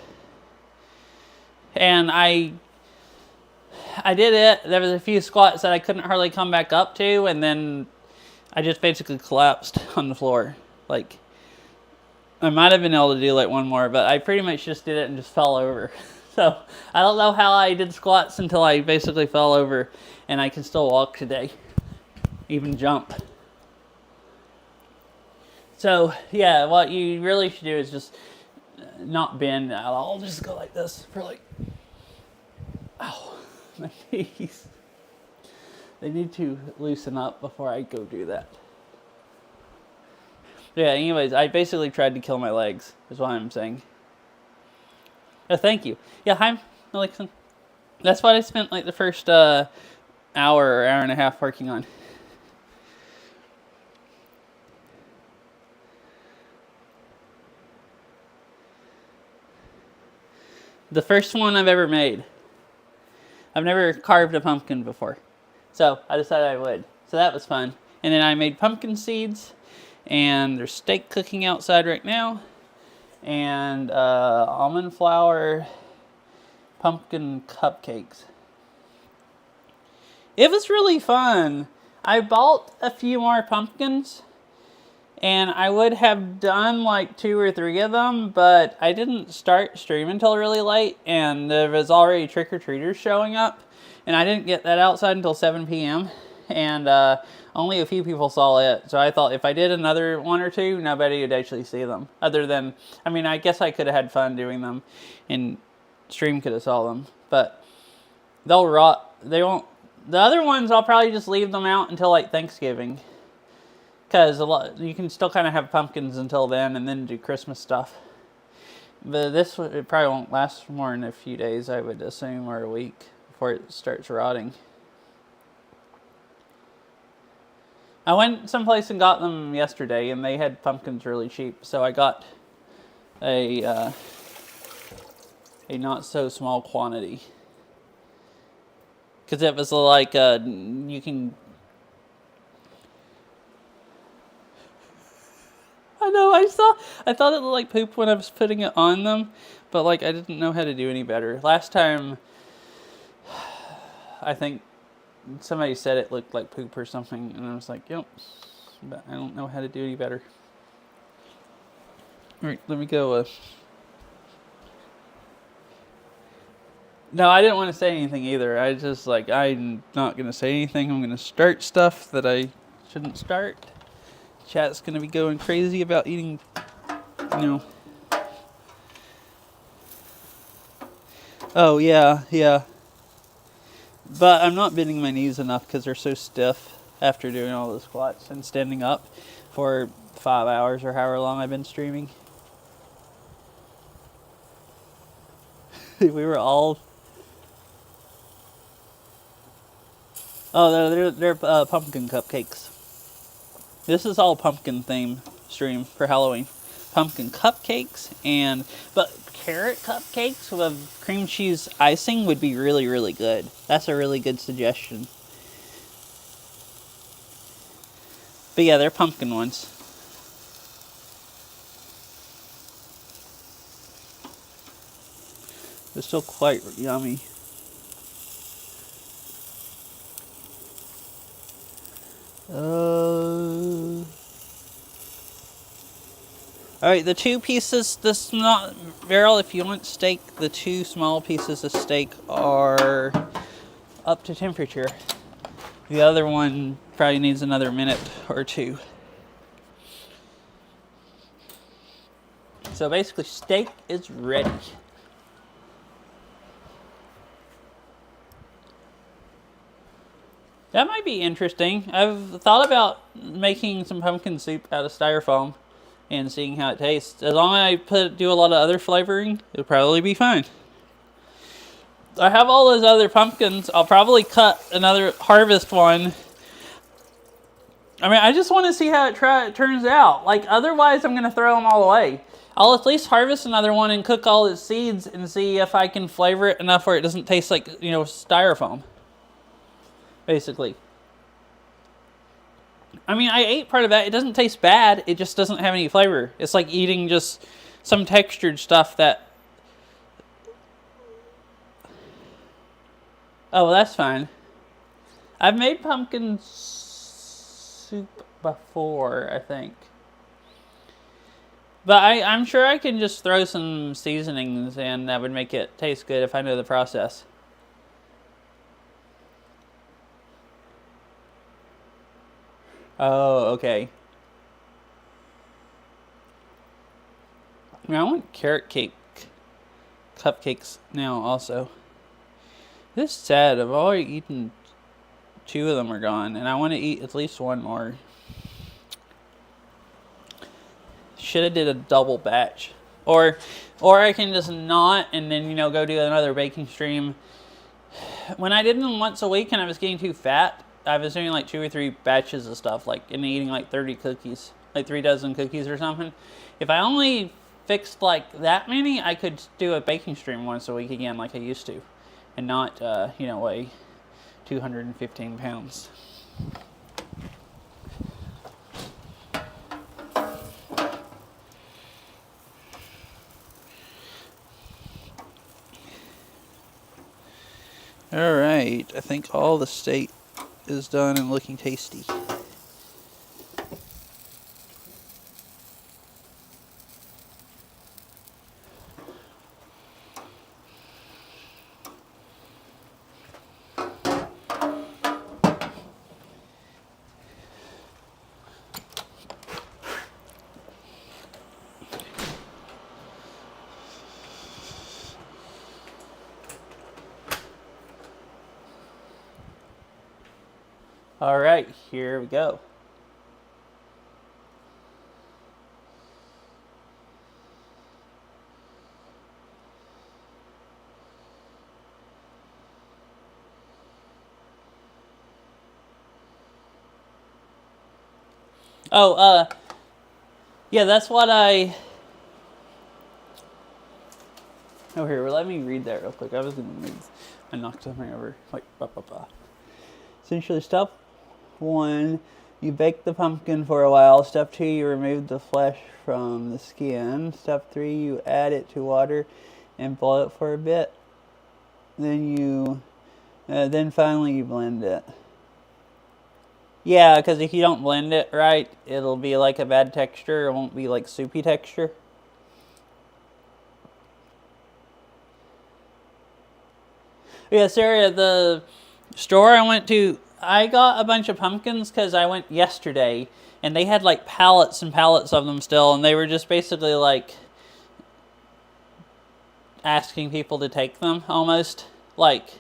And I did it. There was a few squats that I couldn't hardly come back up to, and then I just basically collapsed on the floor. Like, I might have been able to do like one more, but I pretty much just did it and just fell over. So I don't know how I did squats until I basically fell over, and I can still walk today, even jump. So yeah, what you really should do is just not bend at all. Just go like this for like, ow, my knees. They need to loosen up before I go do that. Yeah, anyways, I basically tried to kill my legs, is what I'm saying. Oh, thank you. Yeah, hi, Melixon. That's what I spent like the first hour or hour and a half working on. The first one I've ever made. I've never carved a pumpkin before. So I decided I would. So that was fun. And then I made pumpkin seeds. And there's steak cooking outside right now. And almond flour pumpkin cupcakes. It was really fun. I bought a few more pumpkins. And I would have done like 2 or 3 of them, but I didn't start streaming until really late, and there was already trick-or-treaters showing up, and I didn't get that outside until 7 p.m., and only a few people saw it, so I thought if I did another 1 or 2, nobody would actually see them, other than, I mean, I guess I could have had fun doing them, and stream could have saw them, but they'll rot, they won't, the other ones I'll probably just leave them out until like Thanksgiving. Because you can still kind of have pumpkins until then and then do Christmas stuff. But this, it probably won't last more than a few days, I would assume, or a week before it starts rotting. I went someplace and got them yesterday, and they had pumpkins really cheap. So I got a not so small quantity. Because it was like, you can... I know, I thought it looked like poop when I was putting it on them, but like I didn't know how to do any better. Last time, I think somebody said it looked like poop or something, and I was like, yep, but I don't know how to do any better. Alright, let me go. No, I didn't want to say anything either. I just like, I'm not going to say anything. I'm going to start stuff that I shouldn't start. Chat's gonna be going crazy about eating, you know. Oh, yeah. But I'm not bending my knees enough because they're so stiff after doing all the squats and standing up for 5 hours or however long I've been streaming. We were all Oh, they're pumpkin cupcakes. This is all pumpkin theme stream for Halloween. Pumpkin cupcakes but carrot cupcakes with cream cheese icing would be really, really good. That's a really good suggestion. But yeah, they're pumpkin ones. They're still quite yummy. Alright, the 2 pieces, this not Meryl, if you want steak, the 2 small pieces of steak are up to temperature. The other one probably needs another minute or 2. So basically, steak is ready. That might be interesting. I've thought about making some pumpkin soup out of styrofoam and seeing how it tastes. As long as I do a lot of other flavoring, it'll probably be fine. I have all those other pumpkins. I'll probably cut another harvest one. I mean, I just want to see how it turns out. Like, otherwise I'm going to throw them all away. I'll at least harvest another one and cook all its seeds and see if I can flavor it enough where it doesn't taste like, styrofoam. Basically. I mean, I ate part of that. It doesn't taste bad. It just doesn't have any flavor. It's like eating just some textured stuff that... Oh, well, that's fine. I've made pumpkin soup before, I think. But I'm sure I can just throw some seasonings and that would make it taste good if I know the process. Oh, okay. I mean, I want carrot cake cupcakes now also. This is sad. I've already eaten 2 of them are gone, and I want to eat at least 1 more. Should have did a double batch. Or I can just not and then, go do another baking stream. When I did them once a week and I was getting too fat, I was doing like 2 or 3 batches of stuff, and eating like 30 cookies, like 3 dozen cookies or something. If I only fixed like that many, I could do a baking stream once a week again like I used to, and not, weigh 215 pounds. All right, I think all the steak is done and looking tasty. All right, here we go. Oh, yeah, that's what I... Oh, here, let me read that real quick. I was going to move. I knocked something over. Like, Essentially, step 1, you bake the pumpkin for a while. Step 2, you remove the flesh from the skin. Step 3, you add it to water and boil it for a bit. Then finally you blend it. Yeah, because if you don't blend it right, it'll be like a bad texture. It won't be like soupy texture. Yeah, Sarah, the store I went to, I got a bunch of pumpkins because I went yesterday, and they had like pallets and pallets of them still, and they were just basically like asking people to take them almost. Like,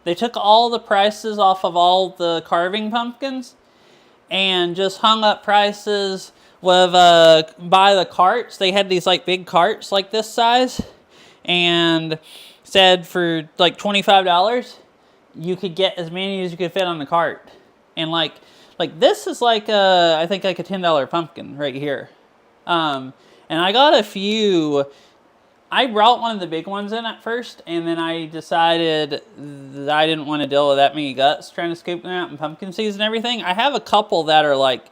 they took all the prices off of all the carving pumpkins and just hung up prices with by the carts. They had these like big carts like this size and said for like $25. you could get as many as you could fit on the cart. And like this is like I think like a $10 pumpkin right here. And I got a few. I brought one of the big ones in at first, and then I decided that I didn't want to deal with that many guts trying to scoop them out in pumpkin seeds and everything. I have a couple that are like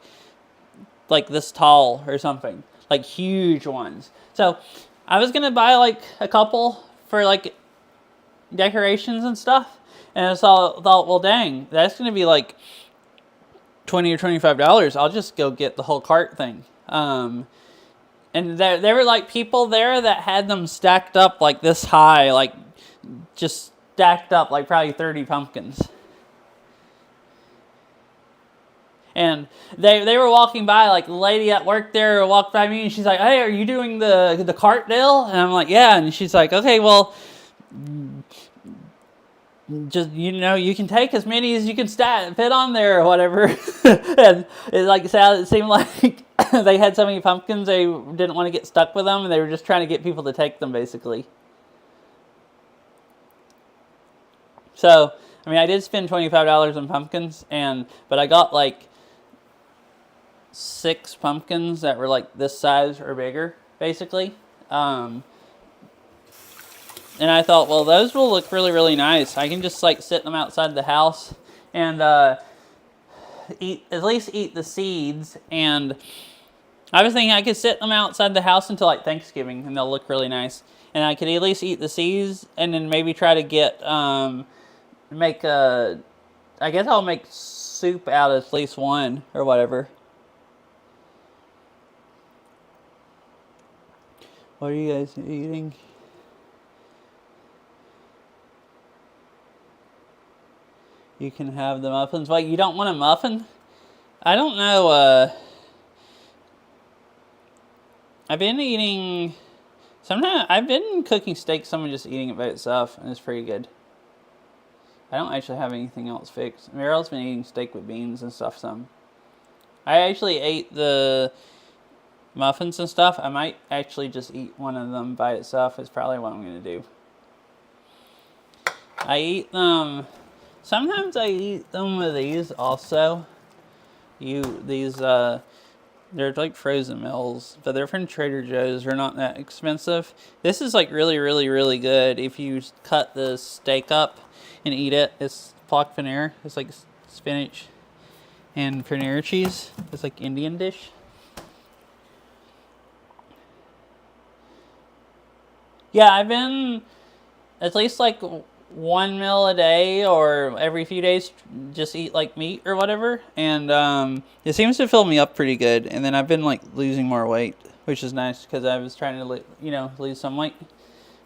this tall or something, like huge ones. So I was gonna buy like a couple for like decorations and stuff, and I thought, well, dang, that's gonna be like $20 or $25. I'll just go get the whole cart thing. And there were like people there that had them stacked up like this high, like just stacked up like probably 30 pumpkins. And they were walking by, like the lady at work there walked by me and she's like, "Hey, are you doing the cart deal?" And I'm like, "Yeah." And she's like, "Okay, well, just, you can take as many as you can fit on there or whatever." And it seemed like they had so many pumpkins they didn't want to get stuck with them, and they were just trying to get people to take them, basically. So, I mean, I did spend $25 on pumpkins, but I got like 6 pumpkins that were like this size or bigger, basically. And I thought, well, those will look really, really nice. I can just like sit them outside the house and at least eat the seeds. And I was thinking I could sit them outside the house until like Thanksgiving, and they'll look really nice. And I could at least eat the seeds, and then maybe try to get I guess I'll make soup out of at least one or whatever. What are you guys eating? You can have the muffins. Wait, you don't want a muffin? I don't know. I've been cooking steak, someone just eating it by itself, and it's pretty good. I don't actually have anything else fixed. Meryl's been eating steak with beans and stuff some. I actually ate the muffins and stuff. I might actually just eat one of them by itself. It's probably what I'm going to do. I eat them. Sometimes I eat them with these also. They're like frozen meals, but they're from Trader Joe's. They're not that expensive. This is like really, really, really good if you cut the steak up and eat it. It's plaque paneer. It's like spinach and paneer cheese. It's like Indian dish. Yeah, I've been at least like one meal a day or every few days, just eat like meat or whatever, and it seems to fill me up pretty good. And then I've been like losing more weight, which is nice because I was trying to lose some weight.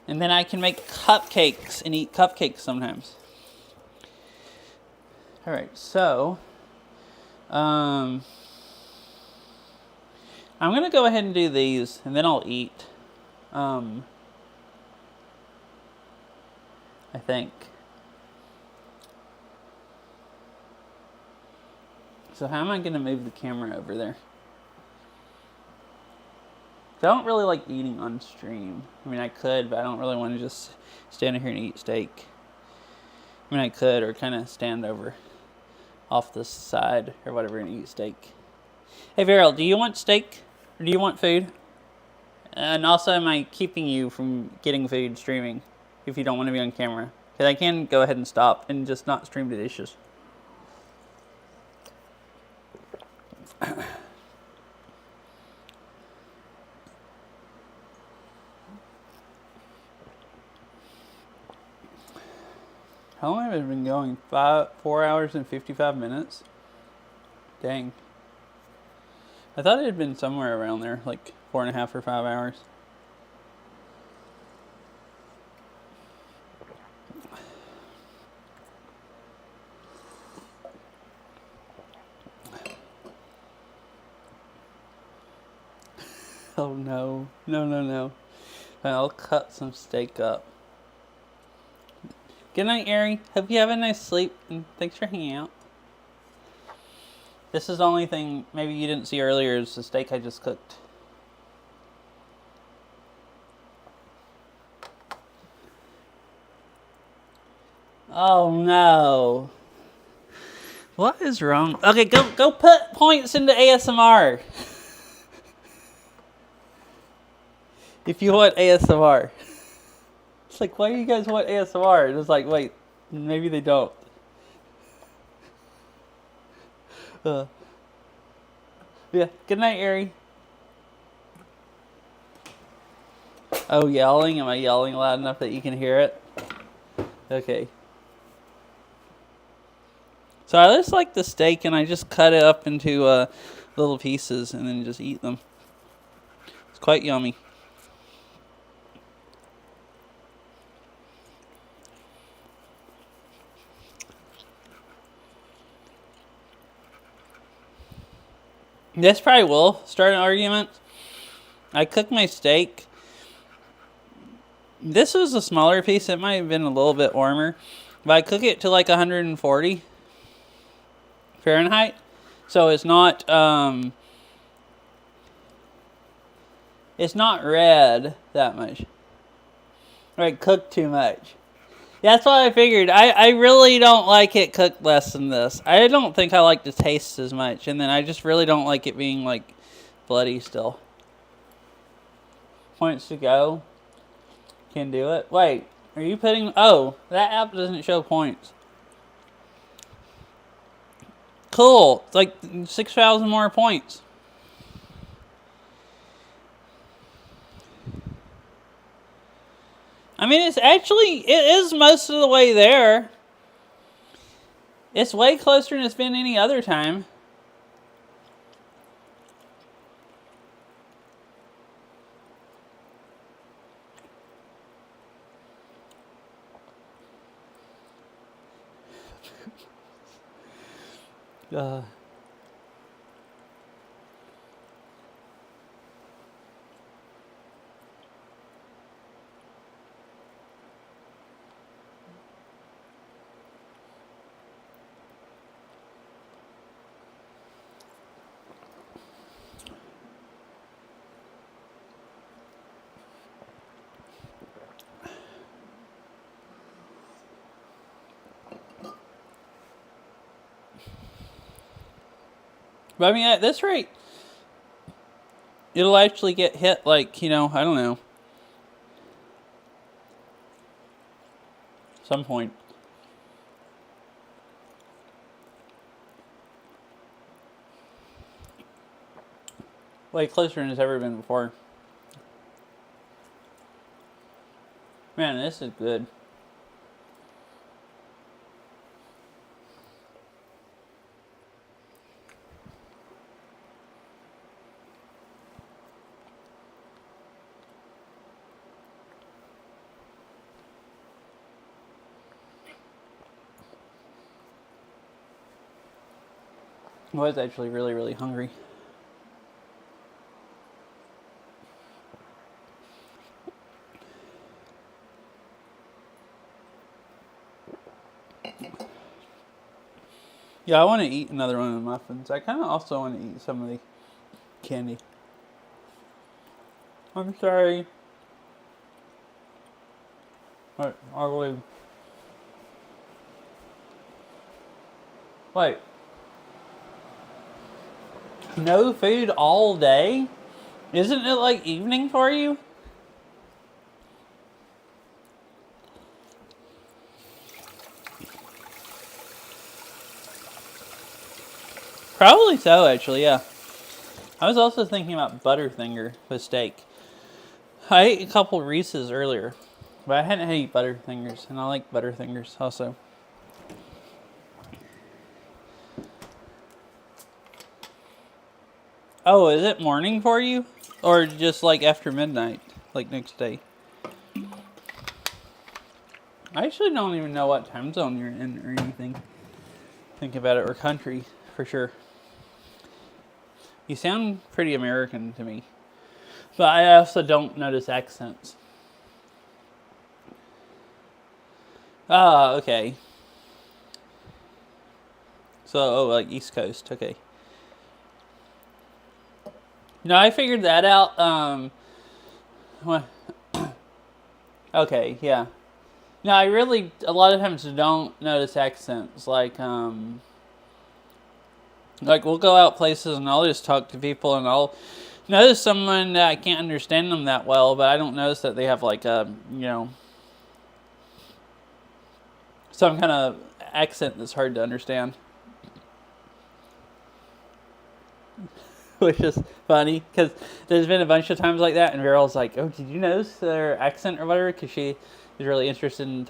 And then I can make cupcakes and eat cupcakes sometimes. All right, so I'm gonna go ahead and do these, and then I'll eat. I think. So how am I going to move the camera over there? I don't really like eating on stream. I mean, I could, but I don't really want to just stand here and eat steak. I mean, I could, or kind of stand over off the side or whatever and eat steak. Hey, Veryl, do you want steak? Or do you want food? And also, am I keeping you from getting food streaming? If you don't want to be on camera. Because I can go ahead and stop and just not stream the dishes. How long have I been going? 4 hours and 55 minutes? Dang. I thought it had been somewhere around there, like 4.5 or 5 hours. Oh no. No. I'll cut some steak up. Good night, Ari. Hope you have a nice sleep, and thanks for hanging out. This is the only thing maybe you didn't see earlier is the steak I just cooked. Oh no. What is wrong? Okay, go put points into ASMR. If you want ASMR. It's like, why do you guys want ASMR? And it's like, wait, maybe they don't. Yeah, good night, Ari. Oh, yelling? Am I yelling loud enough that you can hear it? Okay. So I just like the steak and I just cut it up into little pieces and then just eat them. It's quite yummy. This probably will start an argument. I cooked my steak. This was a smaller piece. It might have been a little bit warmer. But I cook it to like 140 Fahrenheit. So it's not red that much. Right, cooked too much. That's what I figured. I really don't like it cooked less than this. I don't think I like the taste as much. And then I just really don't like it being like bloody still. Points to go. Can do it. Wait, are you putting... Oh, that app doesn't show points. Cool. It's like 6,000 more points. I mean, it is most of the way there. It's way closer than it's been any other time. But I mean, at this rate, it'll actually get hit like, I don't know. Some point. Way closer than it's ever been before. Man, this is good. I was actually really, really hungry. Yeah, I want to eat another one of the muffins. I kind of also want to eat some of the candy. I'm sorry. What? I'll leave. Wait. No food all day? Isn't it like evening for you? Probably so, actually, yeah. I was also thinking about Butterfinger with steak. I ate a couple Reese's earlier, but I hadn't had Butterfingers, and I like Butterfingers also. Oh, is it morning for you? Or just like after midnight? Like next day? I actually don't even know what time zone you're in or anything. Think about it, or country, for sure. You sound pretty American to me. But I also don't notice accents. Ah, okay. So, like East Coast, okay. No, I figured that out. What? Okay, yeah. No, I really a lot of times don't notice accents. Like we'll go out places and I'll just talk to people and I'll notice someone that I can't understand them that well, but I don't notice that they have like a some kind of accent that's hard to understand. Which is funny because there's been a bunch of times like that, and Veryl's like, "Oh, did you notice their accent or whatever?" Because she is really interested in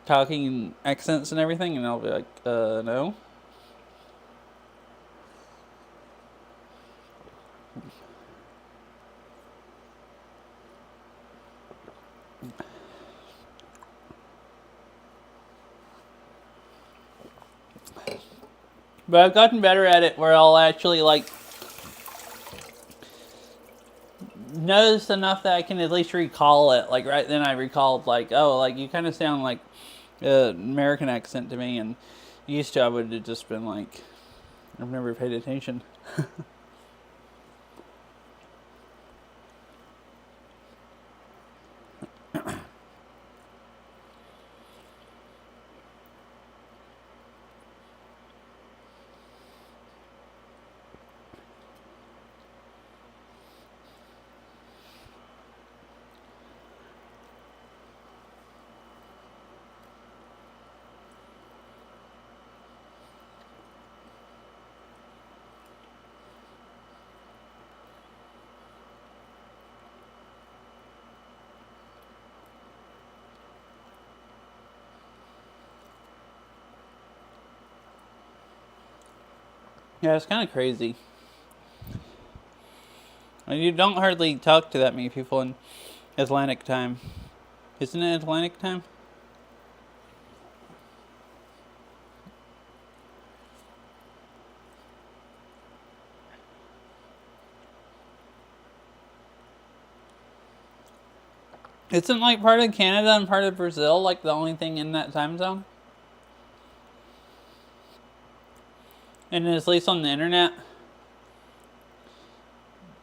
talking in accents and everything, and I'll be like, no." But I've gotten better at it where I'll actually like notice enough that I can at least recall it. Like right then I recalled like, oh, like you kind of sound like American accent to me, and used to I would have just been like, I've never paid attention. Yeah, it's kind of crazy. And you don't hardly talk to that many people in Atlantic time. Isn't it Atlantic time? Isn't like part of Canada and part of Brazil like the only thing in that time zone? And at least on the internet,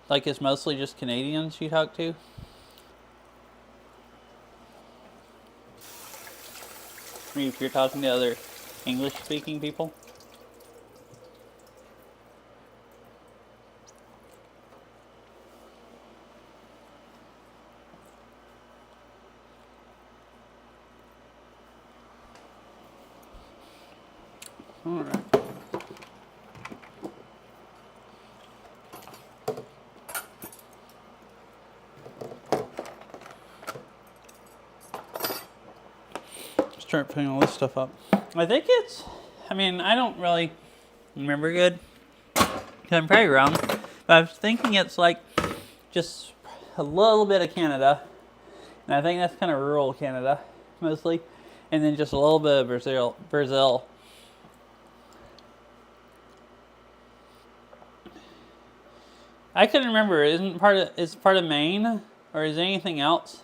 like it's mostly just Canadians you talk to. I mean, if you're talking to other English-speaking people. All right. Start putting all this stuff up. I think it's, I mean, I don't really remember good. I'm probably wrong. But I was thinking it's like just a little bit of Canada. And I think that's kind of rural Canada, mostly. And then just a little bit of Brazil. I couldn't remember. Is part of Maine? Or is there anything else?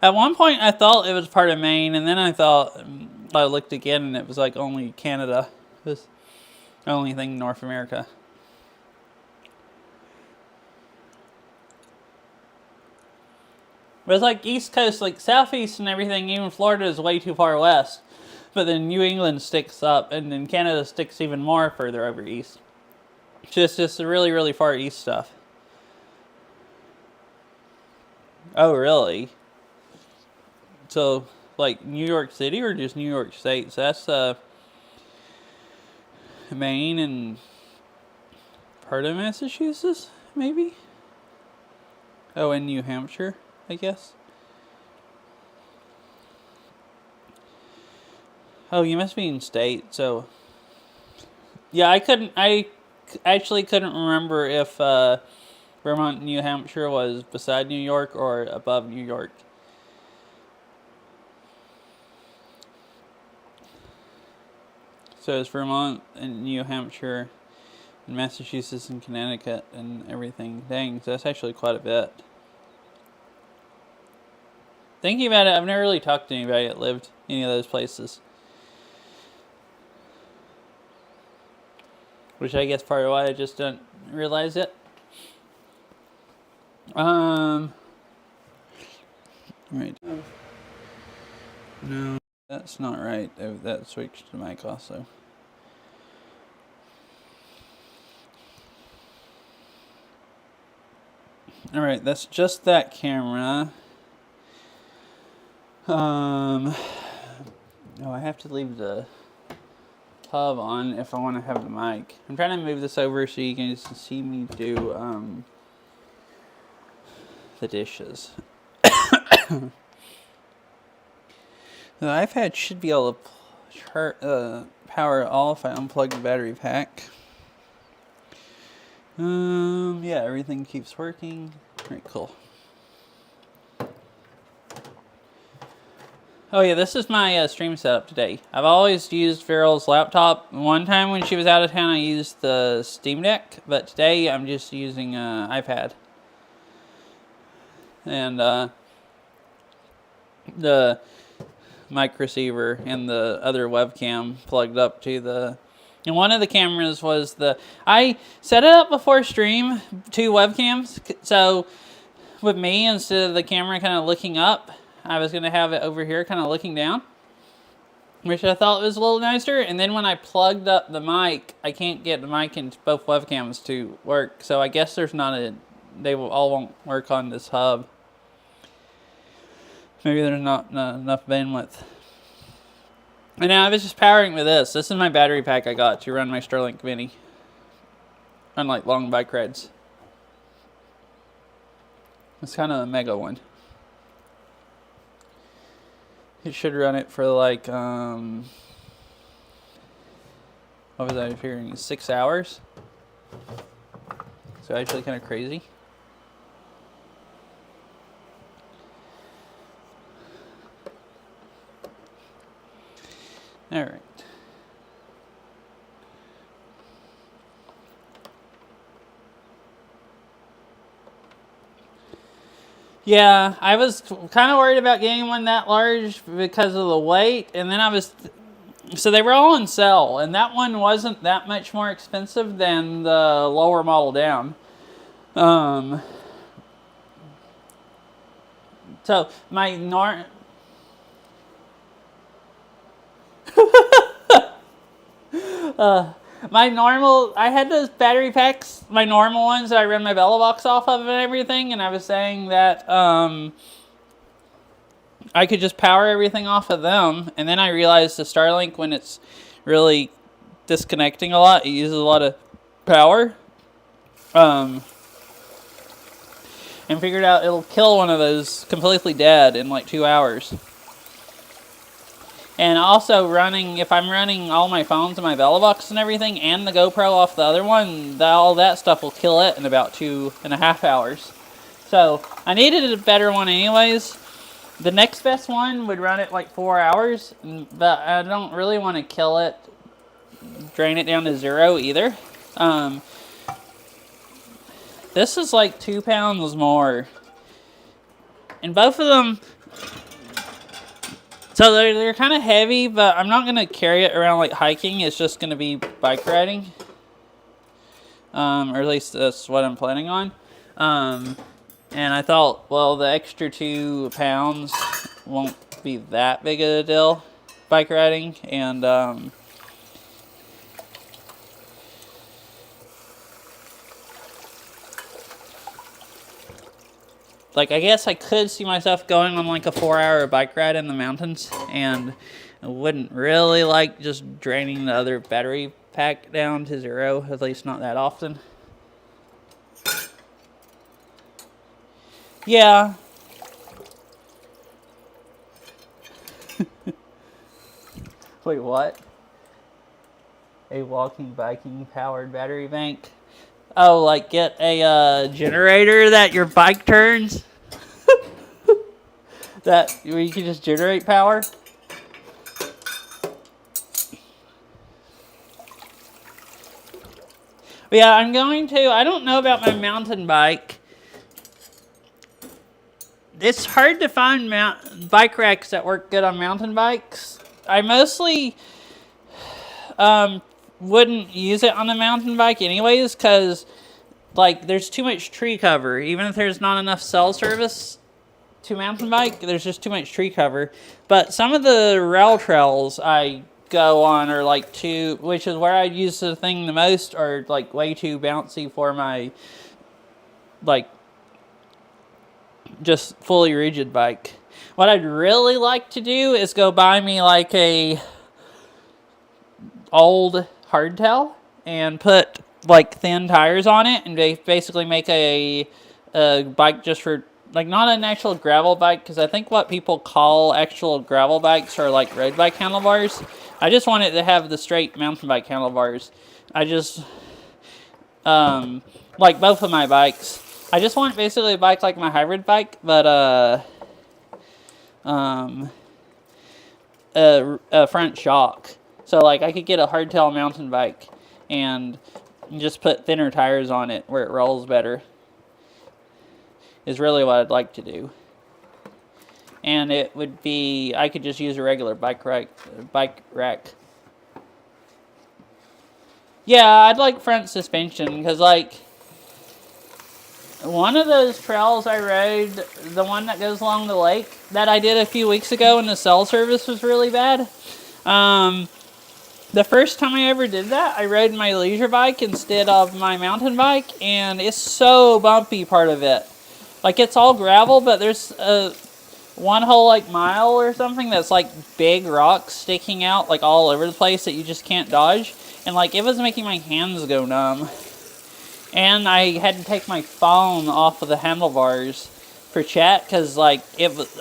At one point I thought it was part of Maine, and then I looked again and it was like only Canada. It was the only thing in North America. But it's like East Coast, like Southeast and everything, even Florida is way too far west. But then New England sticks up, and then Canada sticks even more further over east. It's just the really, really far east stuff. Oh, really? So, like New York City or just New York State? So that's Maine and part of Massachusetts, maybe? Oh, and New Hampshire, I guess. Oh, you must be in state, so... Yeah, I actually couldn't remember if Vermont, New Hampshire was beside New York or above New York. So it's Vermont and New Hampshire and Massachusetts and Connecticut and everything. Dang, so that's actually quite a bit. Thinking about it, I've never really talked to anybody that lived in any of those places. Which I guess part of why I just don't realize it. Right. No, that's not right. That switched to mic also. All right, that's just that camera. Oh, I have to leave the hub on if I want to have the mic. I'm trying to move this over so you can just see me do the dishes. The iPad should be able to power it all if I unplug the battery pack. Yeah, everything keeps working. Alright, cool. Oh yeah, this is my stream setup today. I've always used Veryl's laptop. One time when she was out of town, I used the Steam Deck, but today I'm just using iPad. And the mic receiver and the other webcam plugged up to the... And one of the cameras was I set it up before stream, 2 webcams. So with me, instead of the camera kind of looking up, I was going to have it over here kind of looking down, which I thought was a little nicer. And then when I plugged up the mic, I can't get the mic into both webcams to work. So I guess there's not they all won't work on this hub. Maybe there's not enough bandwidth. And now I was just powering with this. This is my battery pack I got to run my Starlink Mini. Unlike long bike rides. It's kind of a mega one. It should run it for like, what was I figuring, 6 hours? So actually kind of crazy. All right. Yeah, I was kind of worried about getting one that large because of the weight, and then so they were all on sale, and that one wasn't that much more expensive than the lower model down. So my I had those battery packs, my normal ones that I run my Velovox off of and everything, and I was saying that I could just power everything off of them, and then I realized the Starlink, when it's really disconnecting a lot, it uses a lot of power, and figured out it'll kill one of those completely dead in like 2 hours. And also if I'm running all my phones and my Velovox and everything, and the GoPro off the other one, all that stuff will kill it in about 2.5 hours. So I needed a better one anyways. The next best one would run it like 4 hours, but I don't really want to kill it, drain it down to 0 either. This is like 2 pounds more. And both of them... So they're kind of heavy, but I'm not going to carry it around like hiking. It's just going to be bike riding. Or at least that's what I'm planning on. And I thought, well, the extra 2 pounds won't be that big of a deal bike riding. And like, I guess I could see myself going on like a 4-hour bike ride in the mountains, and I wouldn't really like just draining the other battery pack down to 0, at least not that often. Yeah. Wait, what? A walking, biking powered battery bank? Oh, like get a generator that your bike turns? Where you can just generate power? But yeah, I don't know about my mountain bike. It's hard to find bike racks that work good on mountain bikes. I mostly wouldn't use it on a mountain bike anyways, because like there's too much tree cover. Even if there's not enough cell service to mountain bike. There's just too much tree cover. But some of the rail trails I go on are like which is where I use the thing the most, are like way too bouncy for my like just fully rigid bike. What I'd really like to do is go buy me like a old hardtail and put like thin tires on it, and they basically make a bike just for like, not an actual gravel bike, because I think what people call actual gravel bikes are like road bike handlebars. I just want it to have the straight mountain bike handlebars. I just like both of my bikes, I just want basically a bike like my hybrid bike, but a front shock. So like I could get a hardtail mountain bike and just put thinner tires on it where it rolls better. Is really what I'd like to do. And it would be, I could just use a regular bike rack. Yeah, I'd like front suspension, because like one of those trails I rode, the one that goes along the lake that I did a few weeks ago, and the cell service was really bad. The first time I ever did that, I rode my leisure bike instead of my mountain bike, and it's so bumpy, part of it. Like, it's all gravel, but there's one whole like mile or something that's like big rocks sticking out like all over the place that you just can't dodge. And like, it was making my hands go numb. And I had to take my phone off of the handlebars for chat, because like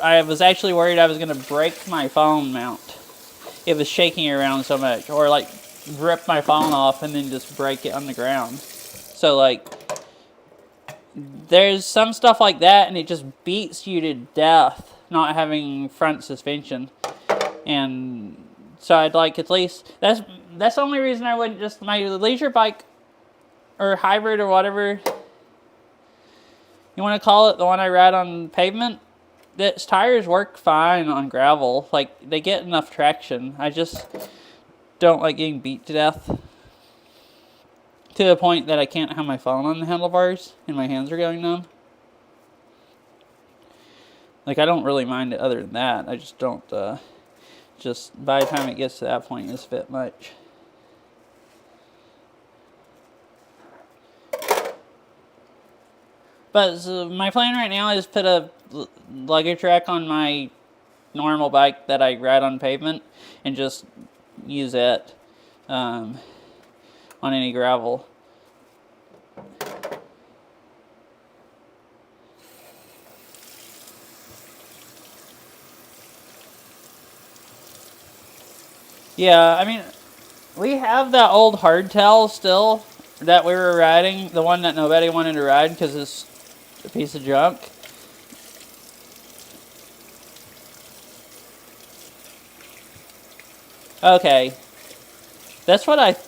I was actually worried I was going to break my phone mount. It was shaking around so much, or like rip my phone off and then just break it on the ground. So like, there's some stuff like that, and it just beats you to death not having front suspension. And so I'd like, at least that's the only reason I wouldn't just, my leisure bike or hybrid or whatever you want to call it, the one I ride on pavement, its tires work fine on gravel. Like, they get enough traction. I just don't like getting beat to death to the point that I can't have my phone on the handlebars and my hands are going numb. Like, I don't really mind it other than that. I just don't, just by the time it gets to that point, it's a bit much. But so my plan right now is put a luggage rack on my normal bike that I ride on pavement and just use it on any gravel. Yeah, I mean, we have that old hardtail still that we were riding, the one that nobody wanted to ride because it's a piece of junk. Okay. That's what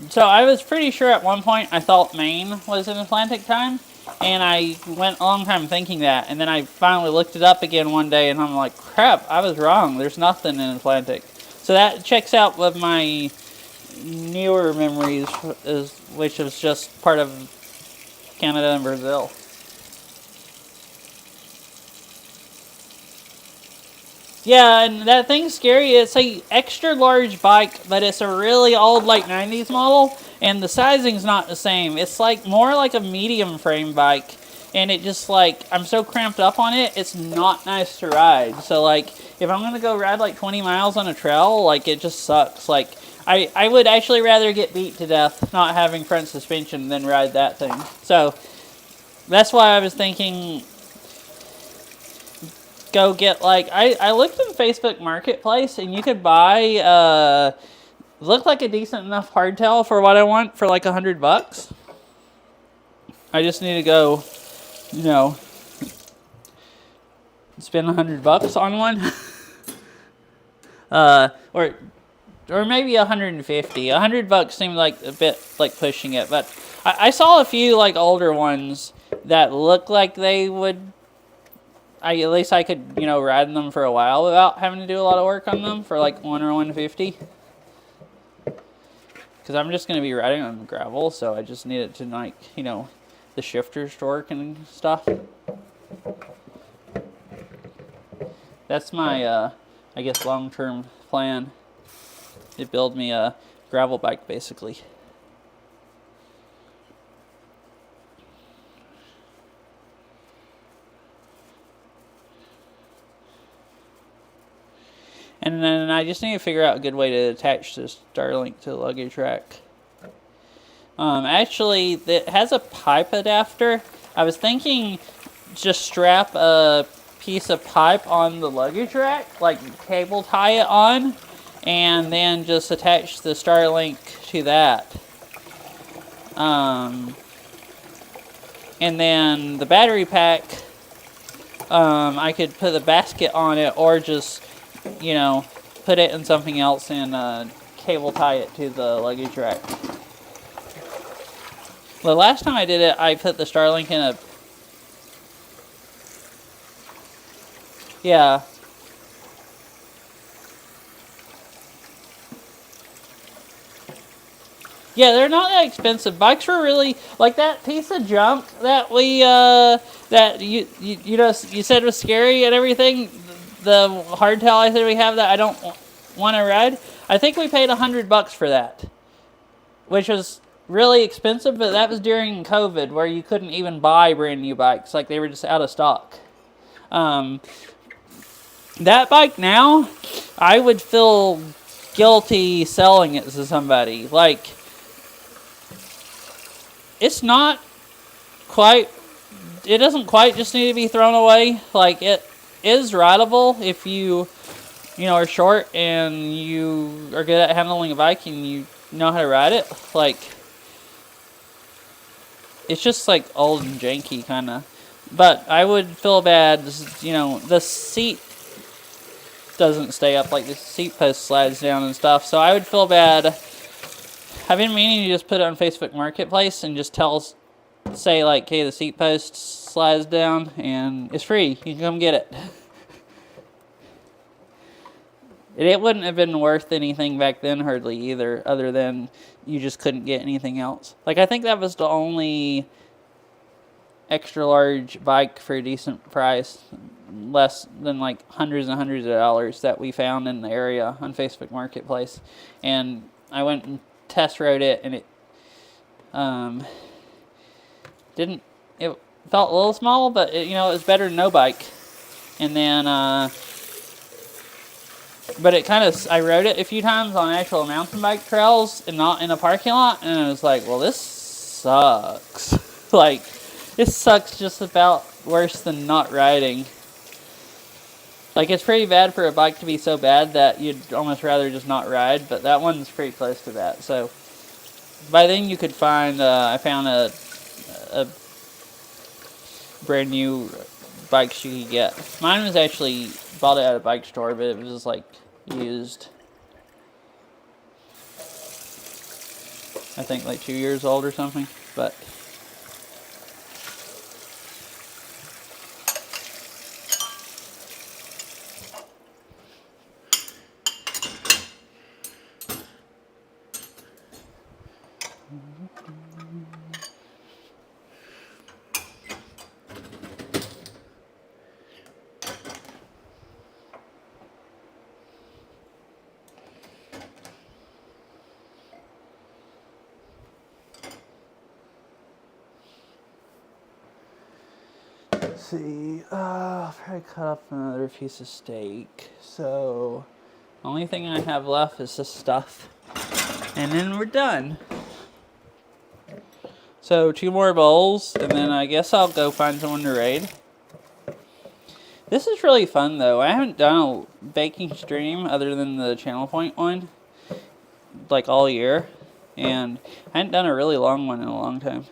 so I was pretty sure at one point I thought Maine was in Atlantic time, and I went a long time thinking that, and then I finally looked it up again one day, and I'm like, crap, I was wrong. There's nothing in Atlantic. So that checks out with my newer memories, which is just part of Canada and Brazil. Yeah, and that thing's scary. It's a extra large bike, but it's a really old, like, 90s model, and the sizing's not the same. It's like more like a medium frame bike, and it just, like, I'm so cramped up on it, it's not nice to ride. So, like, if I'm gonna go ride like 20 miles on a trail, like, it just sucks. Like, I would actually rather get beat to death not having front suspension than ride that thing. So that's why I was thinking, go get, like, I looked in Facebook Marketplace, and you could buy looked like a decent enough hardtail for what I want for like $100. I just need to go, you know, spend $100 on one. Or maybe 150. $100 seemed like a bit like pushing it, but I saw a few like older ones that looked like they would. At least I could, you know, ride them for a while without having to do a lot of work on them for like 1 or 150. Because I'm just going to be riding on gravel, so I just need it to, like, you know, the shifters to work and stuff. That's my, I guess, long-term plan. To build me a gravel bike, basically. And then I just need to figure out a good way to attach this Starlink to the luggage rack. Actually, it has a pipe adapter. I was thinking just strap a piece of pipe on the luggage rack, like cable tie it on, and then just attach the Starlink to that. And then the battery pack, I could put the basket on it, or just, you know, put it in something else and cable tie it to the luggage rack. The last time I did it, I put the Starlink in a... Yeah. Yeah, they're not that expensive. Bikes were really... Like that piece of junk that we... that you said was scary and everything. The hardtail I said we have that I don't want to ride. I think we paid $100 for that. Which was really expensive, but that was during COVID, where you couldn't even buy brand new bikes. Like, they were just out of stock. That bike now, I would feel guilty selling it to somebody. Like, it's not quite... It doesn't quite just need to be thrown away. Like, it is rideable if you know, are short and you are good at handling a bike and you know how to ride it. Like, it's just like old and janky kind of. But I would feel bad, you know, the seat doesn't stay up, like the seat post slides down and stuff. So I would feel bad. I've been meaning to just put it on Facebook Marketplace and just say like, hey, the seat post slides down and it's free. You can come get it. It wouldn't have been worth anything back then, hardly either, other than you just couldn't get anything else. Like, I think that was the only extra large bike for a decent price, less than like hundreds and hundreds of dollars, that we found in the area on Facebook Marketplace. And I went and test rode it, and it it felt a little small, but it was better than no bike. And then but it kind of, I rode it a few times on actual mountain bike trails and not in a parking lot, and I was like, well, this sucks. Like, this sucks just about worse than not riding. Like, it's pretty bad for a bike to be so bad that you'd almost rather just not ride, but that one's pretty close to that. So, by then you could find, I found a brand new bikes you could get. Mine was actually bought it at a bike store, but it was just like used. I think like 2 years old or something, but see, I'll probably cut up another piece of steak. So, the only thing I have left is this stuff. And then we're done. So, 2 more bowls, and then I guess I'll go find someone to raid. This is really fun, though. I haven't done a baking stream other than the Channel Point one, like, all year. And I hadn't done a really long one in a long time.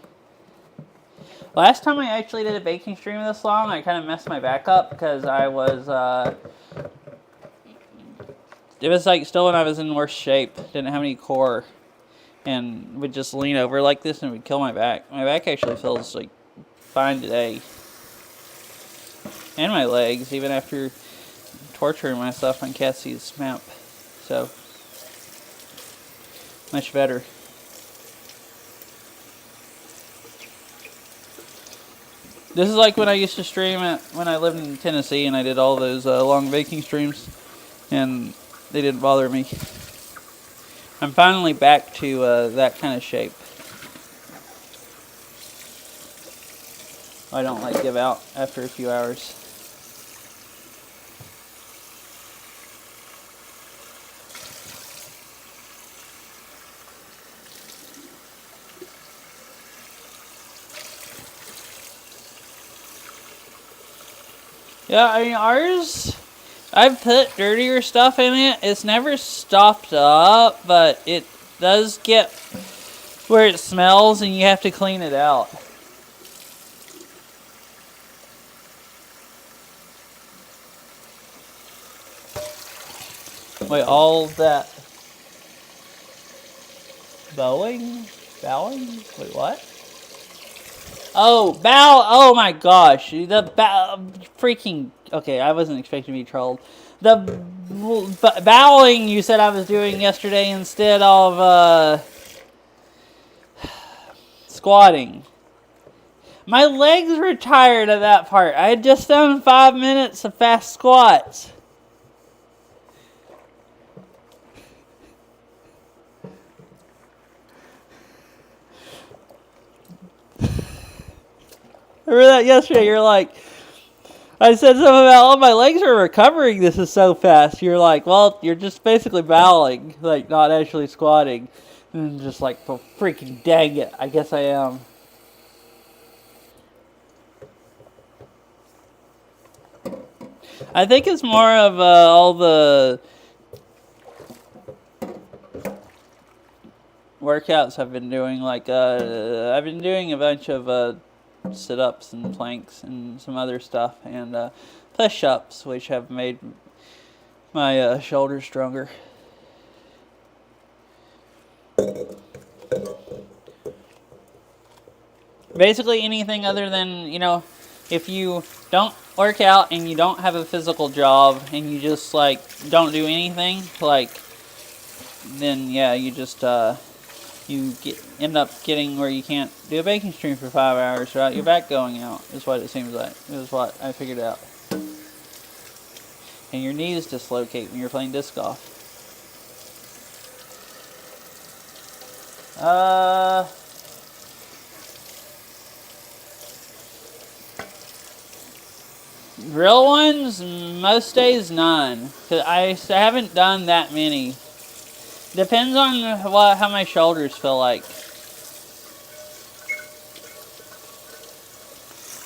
Last time I actually did a baking stream this long, I kind of messed my back up because I was, it was like still when I was in worse shape, didn't have any core, and would just lean over like this and it would kill my back. My back actually feels like fine today. And my legs, even after torturing myself on Cassie's map. So, much better. This is like when I used to stream it when I lived in Tennessee and I did all those long baking streams, and they didn't bother me. I'm finally back to that kind of shape. I don't like give out after a few hours. Yeah, I mean, ours, I've put dirtier stuff in it. It's never stopped up, but it does get where it smells and you have to clean it out. Wait, all that bowing? Wait, what? Oh, oh my gosh. Freaking, okay, I wasn't expecting to be trolled. The bowing you said I was doing yesterday instead of squatting. My legs were tired of that part. I had just done 5 minutes of fast squats. Remember that yesterday? You're like, I said something about, oh, my legs are recovering. This is so fast. You're like, well, you're just basically bowing, like not actually squatting. And just like, well, freaking dang it. I guess I am. I think it's more of all the workouts I've been doing. Like, I've been doing a bunch of sit-ups and planks and some other stuff, and push-ups, which have made my shoulders stronger. Basically anything other than, you know, if you don't work out and you don't have a physical job and you just like don't do anything, like, then yeah, you just end up getting where you can't do a baking stream for 5 hours without your back going out, is what it seems like. It was what I figured out. And your knees dislocate when you're playing disc golf. Real ones, most days none. Cause I haven't done that many. Depends on how my shoulders feel like.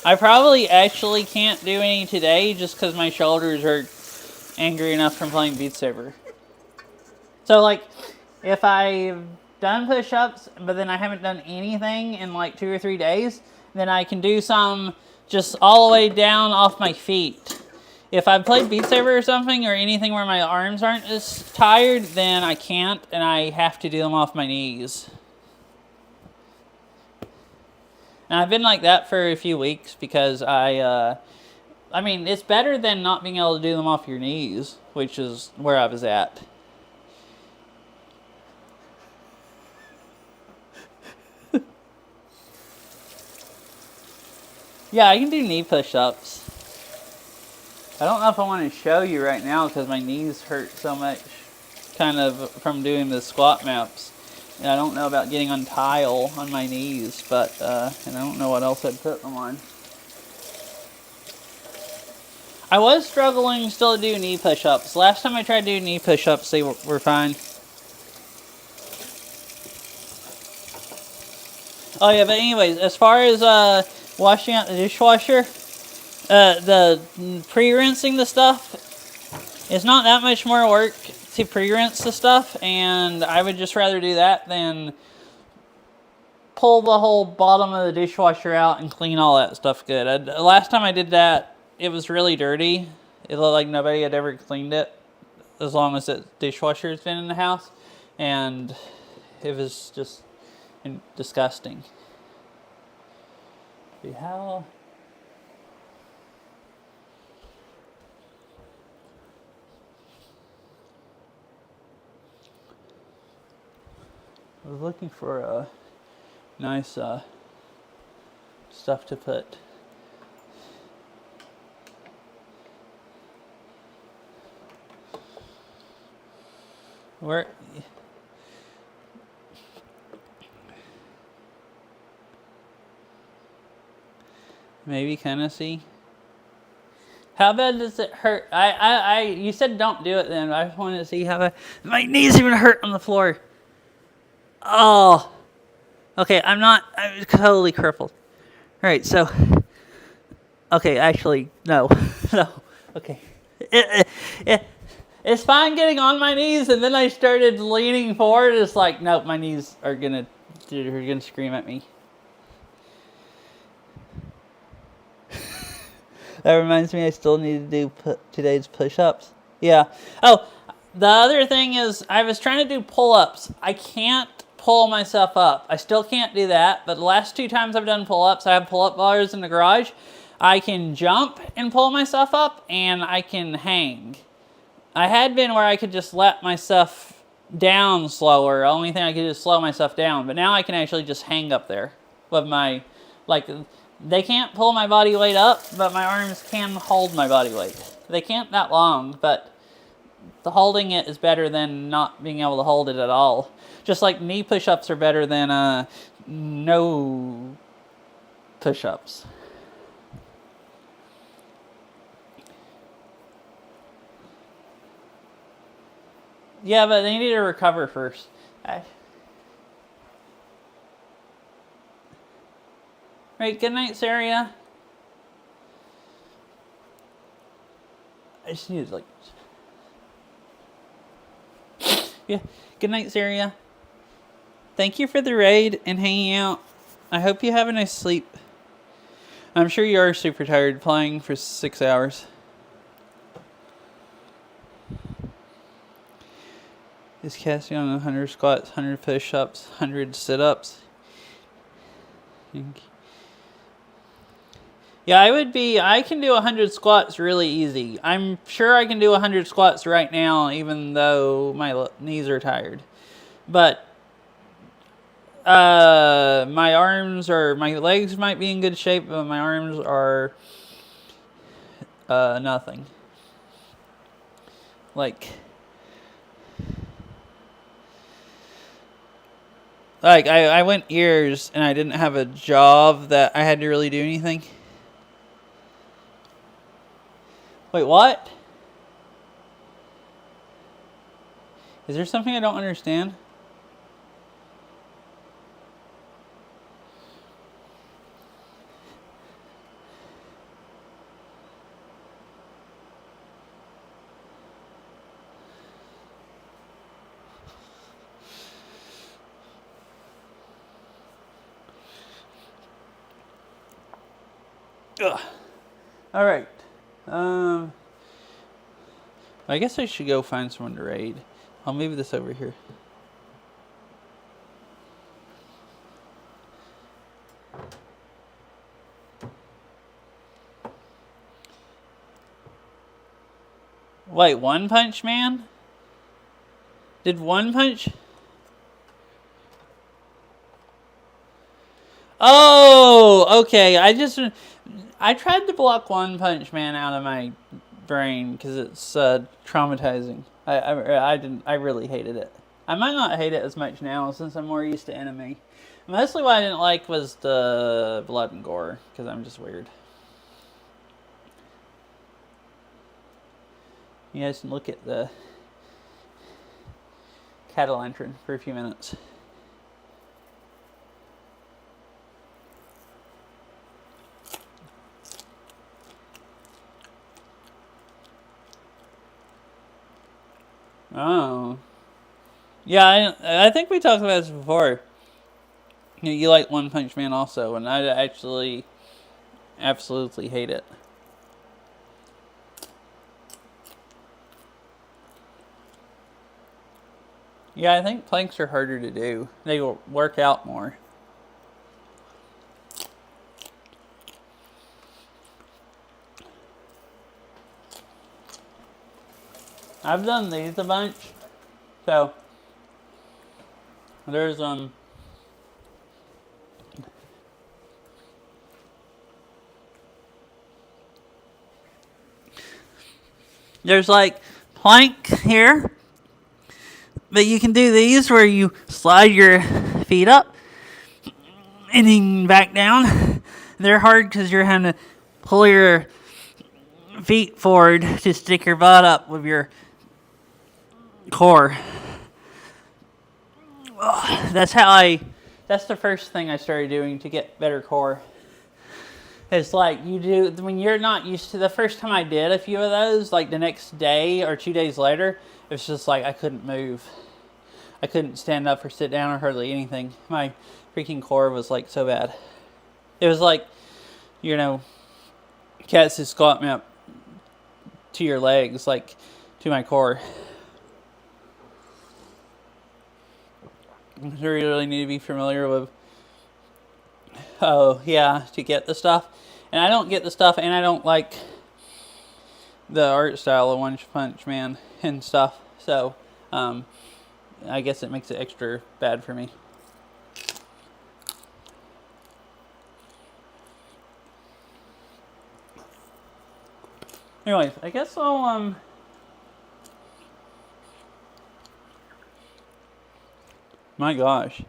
I probably actually can't do any today just because my shoulders are angry enough from playing Beat Saber. So like, if I've done push-ups, but then I haven't done anything in like 2 or 3 days, then I can do some just all the way down off my feet. If I've played Beat Saber or something, or anything where my arms aren't as tired, then I can't, and I have to do them off my knees. And I've been like that for a few weeks because I mean, it's better than not being able to do them off your knees, which is where I was at. Yeah, I can do knee push-ups. I don't know if I want to show you right now because my knees hurt so much kind of from doing the squat maps. And I don't know about getting on tile on my knees, but and I don't know what else I'd put them on. I was struggling still to do knee push-ups. Last time I tried to do knee push-ups, they were fine. Oh yeah, but anyways, as far as washing out the dishwasher, the pre-rinsing the stuff, it's not that much more work to pre-rinse the stuff, and I would just rather do that than pull the whole bottom of the dishwasher out and clean all that stuff good. Last time I did that, it was really dirty. It looked like nobody had ever cleaned it as long as the dishwasher's been in the house, and it was just disgusting. See how... I was looking for a nice stuff to put Where? Maybe Tennessee. How bad does it hurt? You said don't do it then. I just wanted to see how bad. My knees even hurt on the floor. Oh. Okay, I'm totally crippled. All right, so. Okay, actually, no. No. Okay. It's fine getting on my knees, and then I started leaning forward. It's like, nope, my knees are gonna scream at me. That reminds me, I still need to do today's push-ups. Yeah. Oh, the other thing is, I was trying to do pull-ups. I can't pull myself up. I still can't do that, but the last 2 times I've done pull-ups, I have pull-up bars in the garage. I can jump and pull myself up, and I can hang. I had been where I could just let myself down slower. The only thing I could do is slow myself down, but now I can actually just hang up there with my, like, they can't pull my body weight up, but my arms can hold my body weight. They can't that long, but the holding it is better than not being able to hold it at all. Just like knee push-ups are better than no push-ups. Yeah, but they need to recover first. Right, good night, Saria. I just need to, like... Yeah, good night, Saria. Thank you for the raid and hanging out. I hope you have a nice sleep. I'm sure you are super tired playing for 6 hours. Is casting on 100 squats, 100 push-ups, 100 sit-ups. Yeah, I can do 100 squats really easy. I'm sure I can do 100 squats right now, even though my knees are tired. But my legs might be in good shape, but my arms are nothing. Like I went years and I didn't have a job that I had to really do anything. Wait, what? Is there something I don't understand? Ugh. All right. I guess I should go find someone to raid. I'll move this over here. Wait, One Punch Man? Did One Punch... Oh, okay. I tried to block One Punch Man out of my brain because it's traumatizing. I really hated it. I might not hate it as much now since I'm more used to anime. Mostly what I didn't like was the blood and gore because I'm just weird. You guys can look at the Catalantron for a few minutes. Oh. Yeah, I think we talked about this before. You like One Punch Man also, and I actually absolutely hate it. Yeah, I think planks are harder to do. They will work out more. I've done these a bunch. So, there's, there's like plank here, But you can do these where you slide your feet up and then back down. They're hard because you're having to pull your feet forward to stick your butt up with your core. That's the first thing I started doing to get better core. It's like you do, when you're not used to, the first time I did a few of those, like the next day or 2 days later, it's just like I couldn't move. I couldn't stand up or sit down or hardly anything. My freaking core was like so bad. It was like, cats just squat me up to your legs, like to my core. So you really need to be familiar with, to get the stuff. And I don't get the stuff, and I don't like the art style of One Punch Man and stuff. So, I guess it makes it extra bad for me. Anyways, I guess I'll, my gosh.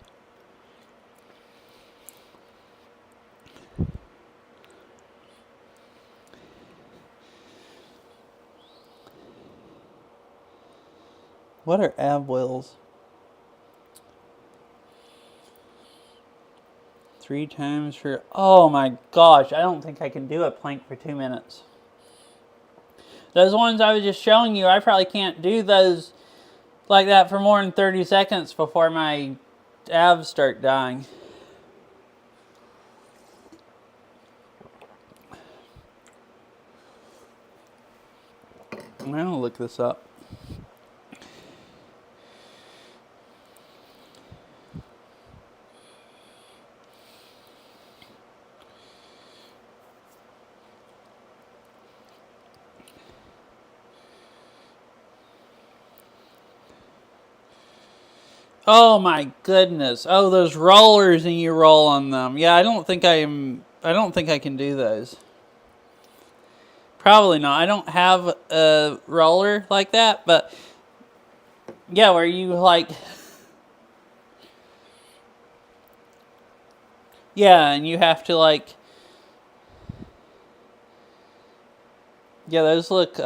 What are ab wheels? 3 times for... Oh my gosh, I don't think I can do a plank for 2 minutes. Those ones I was just showing you, I probably can't do those like that for more than 30 seconds before my abs start dying. I'm gonna look this up. Oh my goodness. Oh, those rollers and you roll on them. Yeah, I don't think I can do those. Probably not. I don't have a roller like that, but yeah, where you like, yeah, and you have to like, yeah, those look,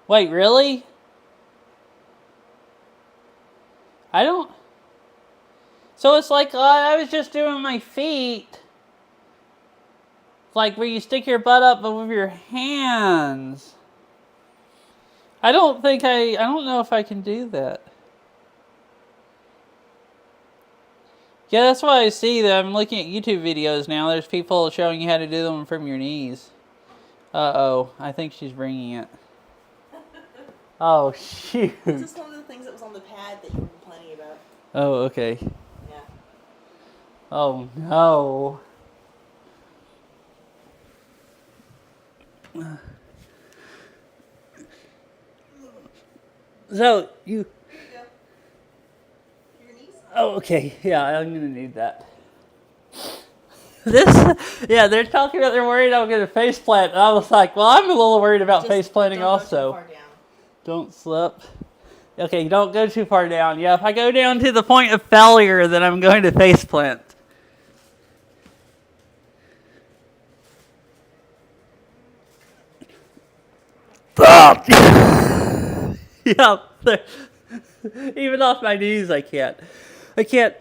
wait, really? I don't... So it's like, I was just doing my feet. Like where you stick your butt up with your hands. I don't know if I can do that. Yeah, that's why I see that. I'm looking at YouTube videos now. There's people showing you how to do them from your knees. Uh-oh, I think she's bringing it. Oh, shoot. This is one of the things that was on the pad that you were complaining about. Oh, okay. Yeah. Oh, no. So, you... Here you go. Your knees? Oh, okay. Yeah, I'm going to need that. They're talking about they're worried I'm going to face plant. And I was like, well, I'm a little worried about face planting also. Don't go too far down. Don't slip. Okay, don't go too far down. Yeah, if I go down to the point of failure, then I'm going to face plant. Yeah, even off my knees, I can't go. I can't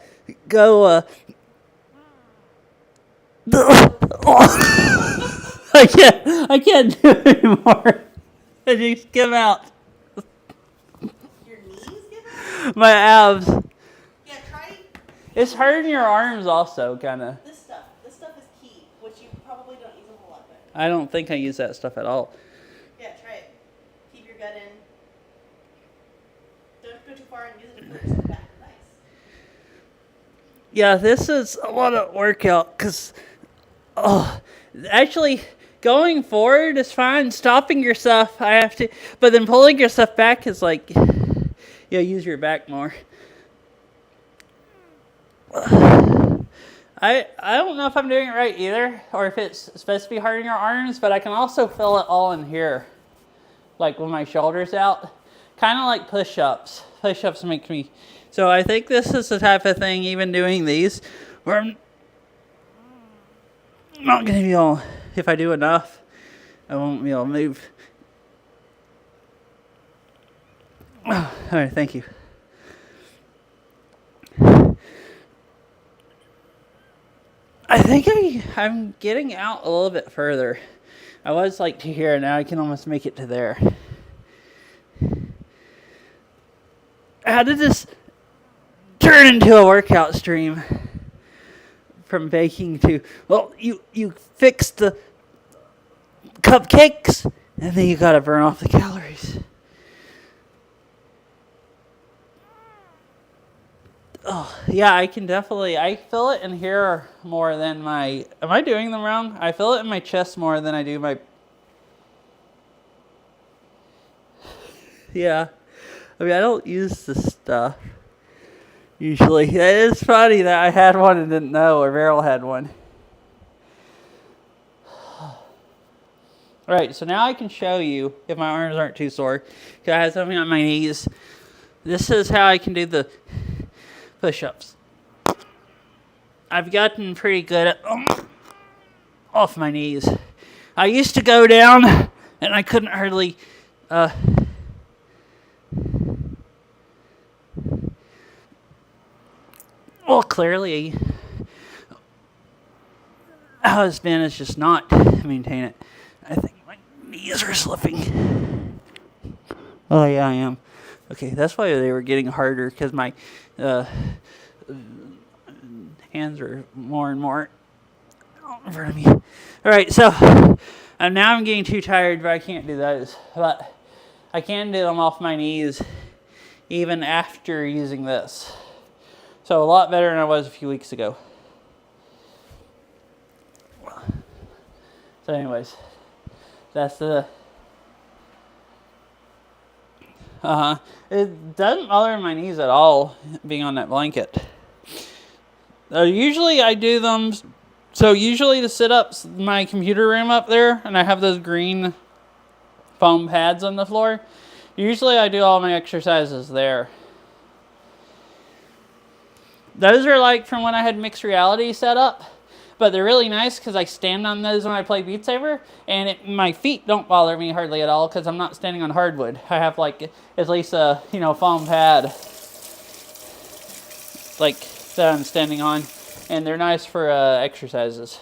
do it anymore. I just give out. Your knees give out? My abs. Yeah, try. It's hurting your arms also, kind of. This stuff is key, which you probably don't use a whole lot, but. I don't think I use that stuff at all. Yeah, try it. Keep your gut in. Don't go too far and use it to pull yourself back. Nice. Yeah, this is a lot of workout because, actually, going forward is fine. Stopping yourself, I have to, but then pulling yourself back is like, use your back more. I don't know if I'm doing it right either, or if it's supposed to be hard in your arms, but I can also feel it all in here. like with my shoulders out. Kind of like push-ups. Push-ups make me... So I think this is the type of thing, even doing these, where I'm not going to be able... If I do enough, I won't be able to move. All right, thank you. I think I'm getting out a little bit further. I was like to here, now I can almost make it to there. How did this turn into a workout stream? From baking to, well, you fixed the cupcakes, and then you gotta burn off the calories. Oh, yeah, I can definitely, I feel it in here more than my, am I doing them wrong? I feel it in my chest more than I do my, yeah. I mean, I don't use this stuff usually. It is funny that I had one and didn't know, or Meryl had one. Alright, so now I can show you, if my arms aren't too sore, because I have something on my knees. This is how I can do the push-ups. I've gotten pretty good at off my knees. I used to go down, and I couldn't hardly... well, clearly, how it's been is just not maintain it. I think my knees are slipping. Oh, yeah, I am. Okay, that's why they were getting harder, because my hands are more and more in front of me. All right, so now I'm getting too tired, but I can't do those. But I can do them off my knees even after using this. So a lot better than I was a few weeks ago. So anyways, that's the... It doesn't bother my knees at all, being on that blanket. Usually I do them... So usually the sit-ups, my computer room up there, and I have those green foam pads on the floor. Usually I do all my exercises there. Those are like from when I had mixed reality set up, but they're really nice because I stand on those when I play Beat Saber, and my feet don't bother me hardly at all because I'm not standing on hardwood. I have like at least a foam pad like that I'm standing on, and they're nice for exercises.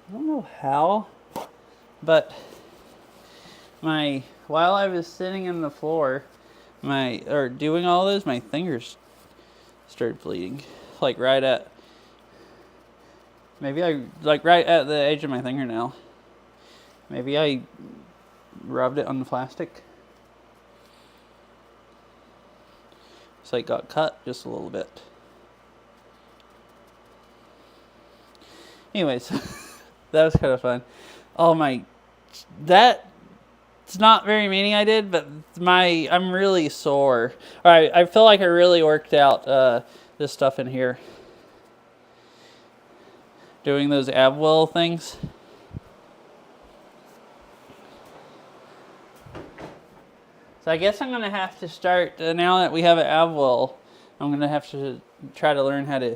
I don't know how, but while I was sitting on the floor, doing all this, my fingers started bleeding, like right at the edge of my fingernail. Maybe I rubbed it on the plastic. So it got cut just a little bit. Anyways, that was kind of fun. It's not very many I did, but I'm really sore. Alright, I feel like I really worked out this stuff in here. Doing those ab well things. So I guess I'm going to have to start, now that we have an ab well, I'm going to have to try to learn how to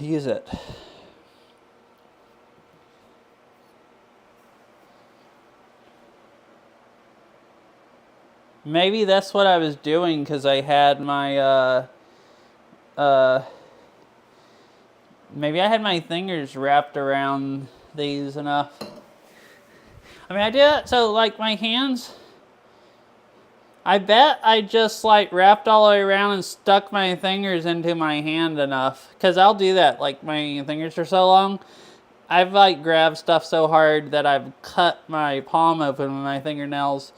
use it. Maybe that's what I was doing because I had my, maybe I had my fingers wrapped around these enough. I mean, I did it, so like my hands, I bet I just like wrapped all the way around and stuck my fingers into my hand enough. Because I'll do that, like my fingers are so long. I've like grabbed stuff so hard that I've cut my palm open with my fingernails.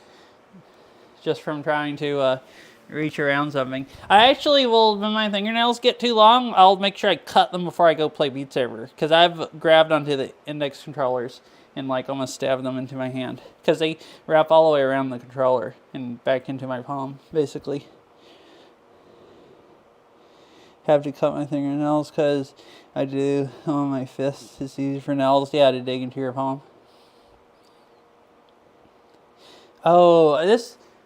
Just from trying to reach around something. I actually will, when my fingernails get too long, I'll make sure I cut them before I go play Beat Saber. Because I've grabbed onto the index controllers and like almost stabbed them into my hand. Because they wrap all the way around the controller and back into my palm, basically. have to cut my fingernails because I do on my fists. It's easy for nails, yeah, to dig into your palm. Oh,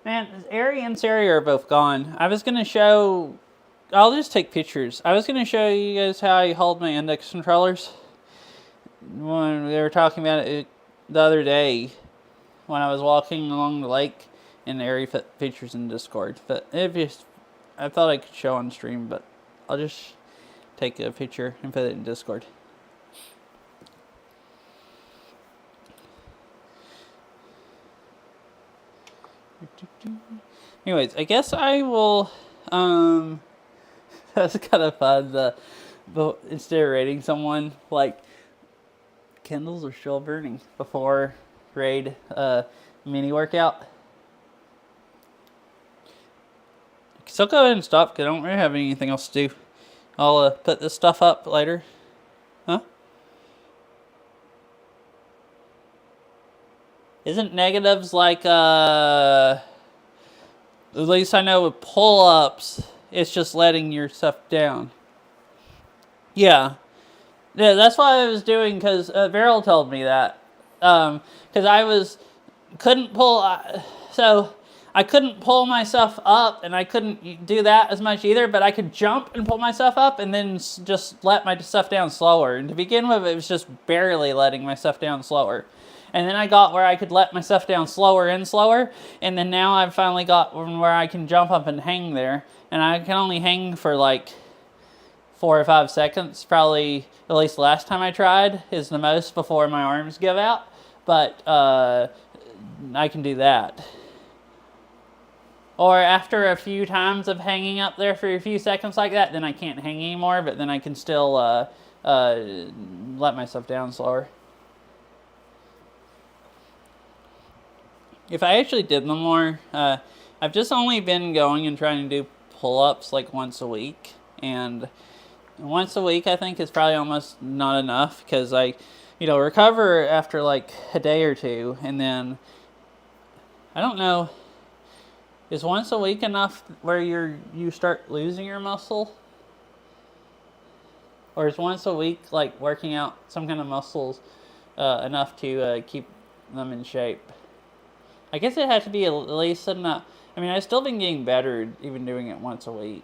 Ari and Sari are both gone. I was gonna show. I'll just take pictures. I was gonna show you guys how I hold my index controllers. When they were talking about it the other day, when I was walking along the lake, and Ari put pictures in Discord. But I thought I could show on stream, but I'll just take a picture and put it in Discord. Anyways, I guess I will. That's kind of fun. But instead of rating someone, like, candles are still burning before raid mini workout. So go ahead and stop because I don't really have anything else to do. I'll put this stuff up later. Huh? Isn't negatives like at least I know with pull-ups, it's just letting your stuff down. Yeah. Yeah, that's what I was doing because Veryl told me that. Because I couldn't pull, so I couldn't pull myself up and I couldn't do that as much either, but I could jump and pull myself up and then just let my stuff down slower. And to begin with, it was just barely letting my stuff down slower. And then I got where I could let my stuff down slower and slower, and then now I've finally got where I can jump up and hang there. And I can only hang for like 4 or 5 seconds, probably at least the last time I tried is the most before my arms give out. But I can do that. Or after a few times of hanging up there for a few seconds like that, then I can't hang anymore, but then I can still let myself down slower. If I actually did them more, I've just only been going and trying to do pull-ups like once a week. And once a week I think is probably almost not enough because I, recover after like a day or two. And then, I don't know, is once a week enough where you start losing your muscle? Or is once a week like working out some kind of muscles enough to keep them in shape? I guess it has to be at least enough. I mean, I've still been getting better even doing it once a week.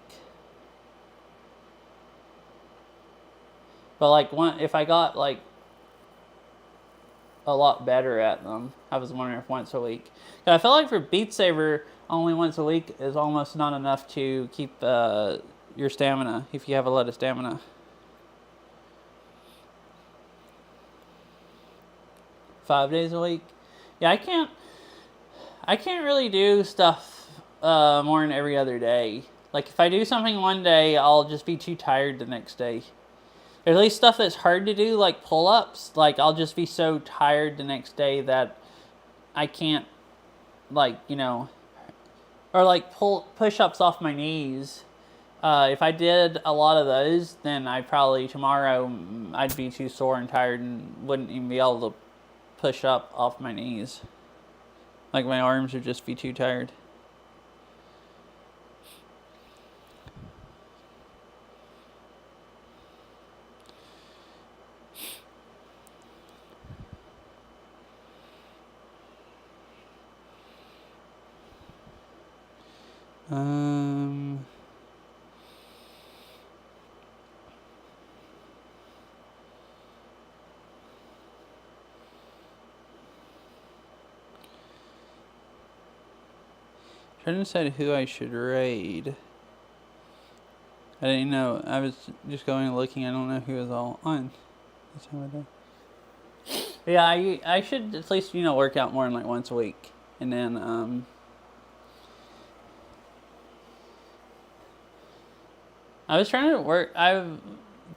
But like if I got like a lot better at them, I was wondering if once a week. I feel like for Beat Saber, only once a week is almost not enough to keep your stamina if you have a lot of stamina. Five days a week? Yeah, I can't really do stuff more than every other day. Like, if I do something one day, I'll just be too tired the next day. Or at least stuff that's hard to do, like pull-ups, like, I'll just be so tired the next day that I can't, like, or like push-ups off my knees. If I did a lot of those, then tomorrow, I'd be too sore and tired and wouldn't even be able to push up off my knees. Like, my arms would just be too tired. Trying to decide who I should raid. I didn't know. I was just going and looking. I don't know who was all on. That's how I do. Yeah, I should at least, work out more than like once a week. And then, I was trying to work. I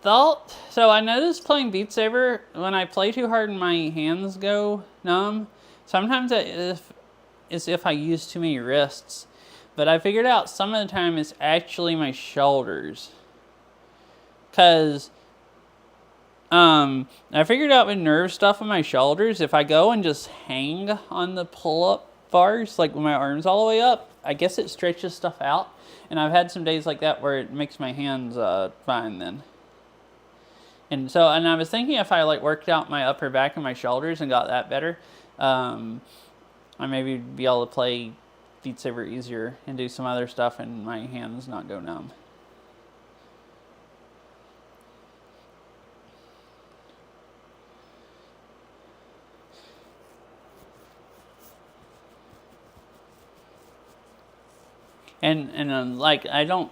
noticed playing Beat Saber, when I play too hard and my hands go numb, sometimes it's if I use too many wrists. But I figured out some of the time it's actually my shoulders. Because I figured out with nerve stuff in my shoulders, if I go and just hang on the pull-up bars, like with my arms all the way up, I guess it stretches stuff out. And I've had some days like that where it makes my hands fine then. And I was thinking if I like worked out my upper back and my shoulders and got that better, I maybe be able to play Beat Saber easier and do some other stuff and my hands not go numb. And like I don't.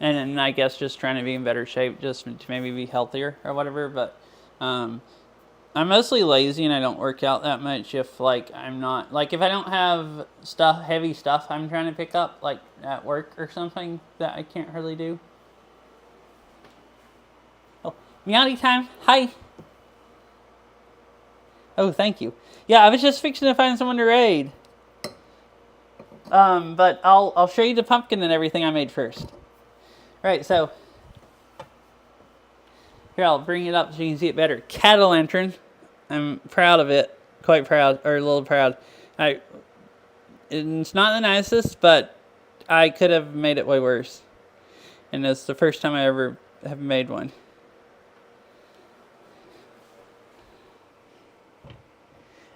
And I guess just trying to be in better shape, just to maybe be healthier or whatever. But I'm mostly lazy and I don't work out that much if like I'm not like if I don't have heavy stuff I'm trying to pick up like at work or something that I can't hardly do. Oh, Meowdy time. Hi. Oh, thank you. Yeah, I was just fixing to find someone to raid. But I'll show you the pumpkin and everything I made first. Right, so here I'll bring it up so you can see it better. Cat-o'-lantern. I'm proud of it. Quite proud, or a little proud. It's not the nicest, but I could have made it way worse. And it's the first time I ever have made one.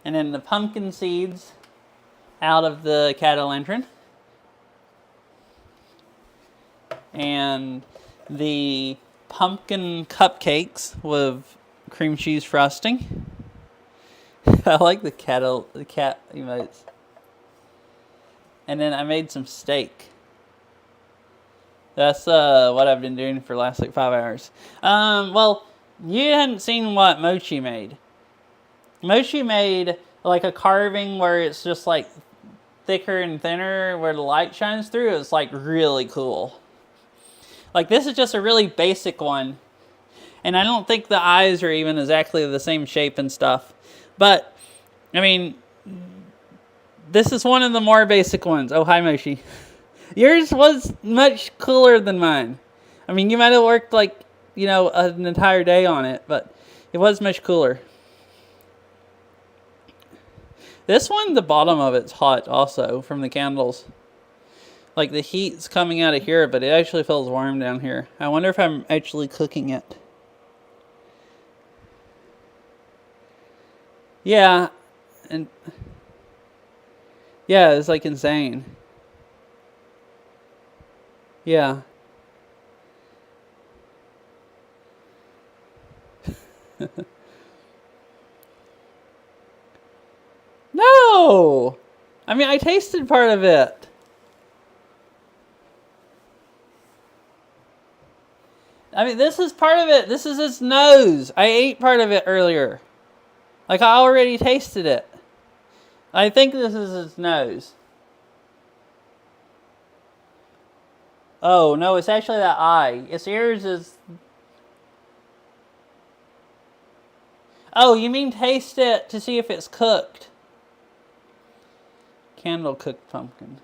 And then the pumpkin seeds out of the cat-o'-lantern. And the pumpkin cupcakes with cream cheese frosting. I like the cat emotes. And then I made some steak. That's what I've been doing for the last like 5 hours. Well, you hadn't seen what Mochi made. Mochi made like a carving where it's just like thicker and thinner where the light shines through. It's like really cool. Like this is just a really basic one. And I don't think the eyes are even exactly the same shape and stuff. But, I mean, this is one of the more basic ones. Oh, hi Mochi. Yours was much cooler than mine. I mean, you might have worked like, you know, an entire day on it. But it was much cooler. This one, the bottom of it's hot also from the candles. Like the heat's coming out of here, but it actually feels warm down here. I wonder if I'm actually cooking it. Yeah, and yeah, it's like insane. Yeah. No! I mean, I tasted part of it. I mean, this is part of it. This is its nose. I ate part of it earlier. Like, I already tasted it. I think this is its nose. Oh, no, it's actually that eye. Its ears is... Oh, you mean taste it to see if it's cooked. Candle cooked pumpkin.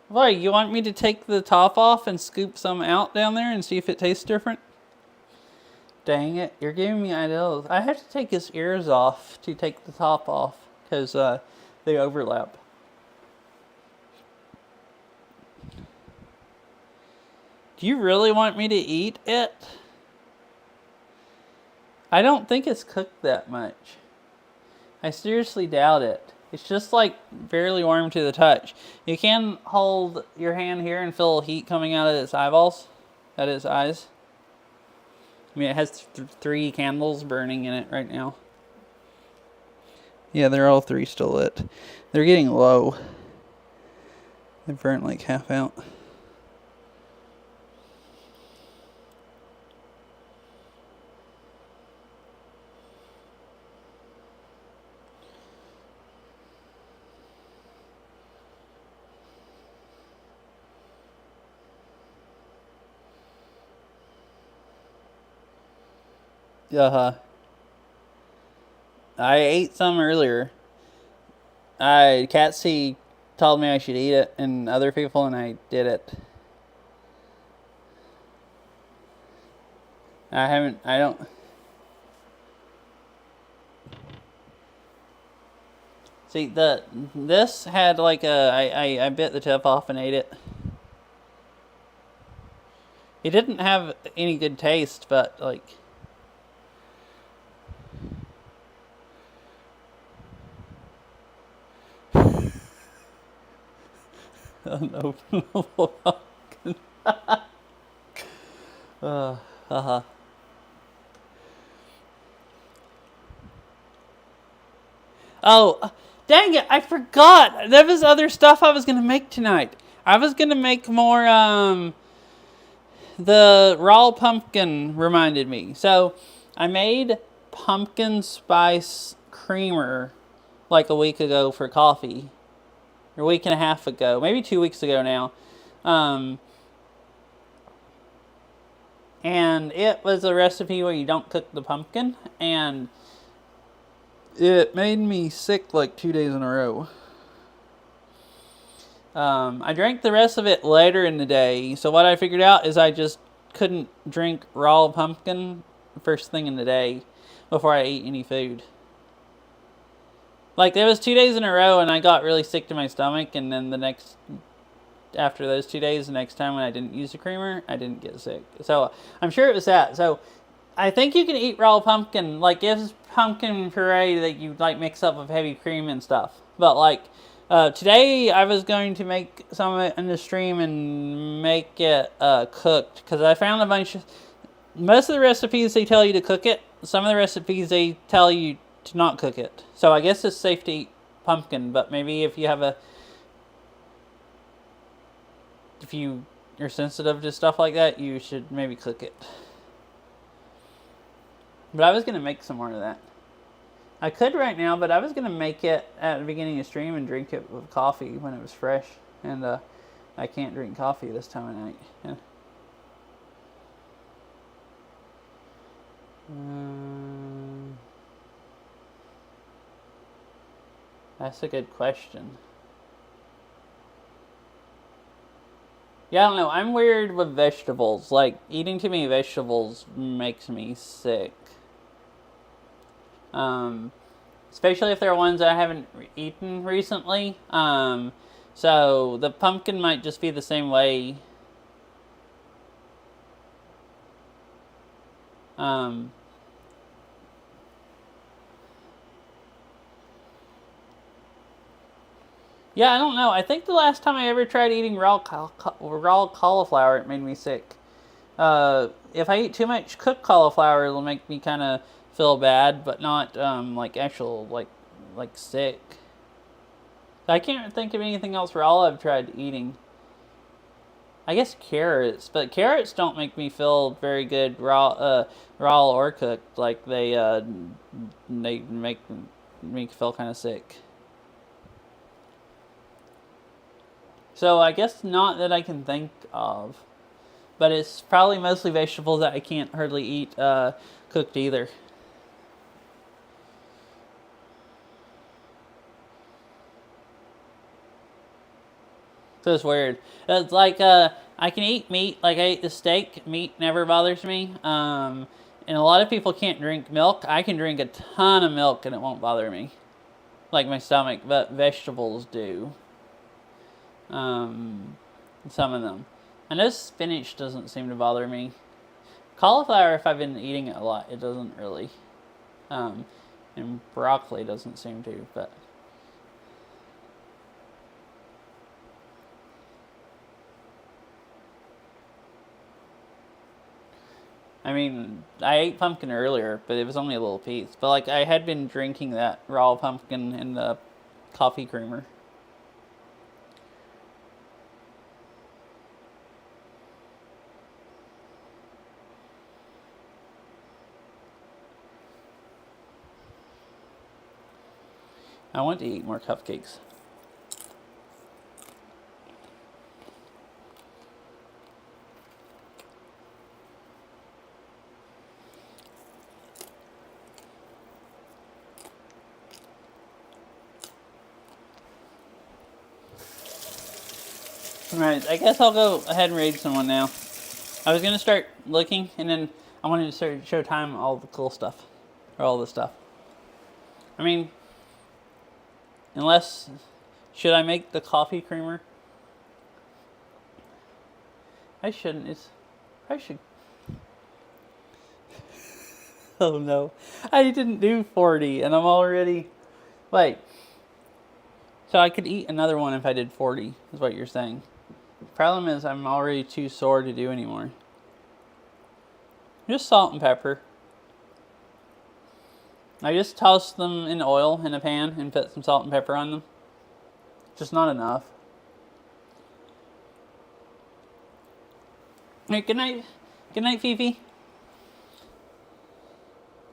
Why, you want me to take the top off and scoop some out down there and see if it tastes different? Dang it, you're giving me ideas. I have to take his ears off to take the top off because they overlap. Do you really want me to eat it? I don't think it's cooked that much. I seriously doubt it. It's just like barely warm to the touch. You can hold your hand here and feel heat coming out of its eyeballs, at its eyes. I mean, it has 3 candles burning in it right now. Yeah, they're all 3 still lit. They're getting low. They've burnt like half out. I ate some earlier. Catsy told me I should eat it, and other people, and I did it. I don't... See, this had like I bit the tip off and ate it. It didn't have any good taste, but like... Unopenable pumpkin. Uh-huh. Oh, dang it, I forgot. There was other stuff I was going to make tonight. I was going to make more, the raw pumpkin reminded me. So, I made pumpkin spice creamer like a week ago for coffee. Or a week and a half ago. Maybe 2 weeks ago now. And it was a recipe where you don't cook the pumpkin. And it made me sick like 2 days in a row. I drank the rest of it later in the day. So what I figured out is I just couldn't drink raw pumpkin first thing in the day before I ate any food. Like, there was 2 days in a row and I got really sick to my stomach, and then after those 2 days, the next time when I didn't use the creamer, I didn't get sick. So, I'm sure it was that. So, I think you can eat raw pumpkin. Like, it's pumpkin puree that you, like, mix up with heavy cream and stuff. But, like, today I was going to make some of it in the stream and make it cooked. Because I found a bunch of... Most of the recipes, they tell you to cook it. Some of the recipes, they tell you to not cook it. So I guess it's safe to eat pumpkin, but maybe if you have if you are sensitive to stuff like that, you should maybe cook it. But I was going to make some more of that. I could right now, but I was going to make it at the beginning of the stream and drink it with coffee when it was fresh. And I can't drink coffee this time of night. Yeah. That's a good question. Yeah, I don't know. I'm weird with vegetables. Like, eating too many vegetables makes me sick. Especially if they're ones I haven't eaten recently. So the pumpkin might just be the same way. Yeah, I don't know. I think the last time I ever tried eating raw cauliflower, it made me sick. If I eat too much cooked cauliflower, it'll make me kind of feel bad, but not like actual like sick. I can't think of anything else raw I've tried eating. I guess carrots, but carrots don't make me feel very good raw or cooked. Like they make me feel kind of sick. So I guess not that I can think of. But it's probably mostly vegetables that I can't hardly eat cooked either. So it's weird. It's like I can eat meat. Like I ate the steak. Meat never bothers me. And a lot of people can't drink milk. I can drink a ton of milk and it won't bother me. Like my stomach. But vegetables do. Some of them. I know spinach doesn't seem to bother me. Cauliflower, if I've been eating it a lot, it doesn't really. And broccoli doesn't seem to, but... I mean, I ate pumpkin earlier, but it was only a little piece. But, like, I had been drinking that raw pumpkin in the coffee creamer. I want to eat more cupcakes. Alright, I guess I'll go ahead and raid someone now. I was going to start looking, and then I wanted to show Time all the cool stuff. Or all the stuff. I mean... Unless, should I make the coffee creamer? I shouldn't. I should. Oh no. I didn't do 40 and I'm already. Wait. So I could eat another one if I did 40, is what you're saying. Problem is, I'm already too sore to do anymore. Just salt and pepper. I just toss them in oil in a pan and put some salt and pepper on them. Just not enough. Hey, good night. Good night, Fifi.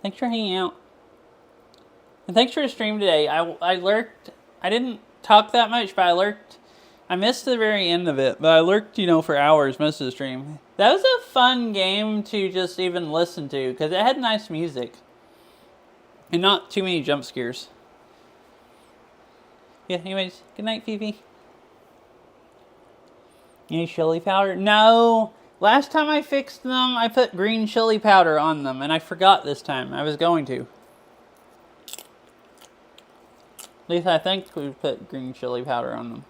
Thanks for hanging out. And thanks for the stream today. I lurked. I didn't talk that much, but I lurked. I missed the very end of it, but I lurked, for hours most of the stream. That was a fun game to just even listen to, because it had nice music. And not too many jump scares. Yeah, anyways, good night, Fifi. Any chili powder? No! Last time I fixed them, I put green chili powder on them, and I forgot this time. I was going to. At least I think we put green chili powder on them.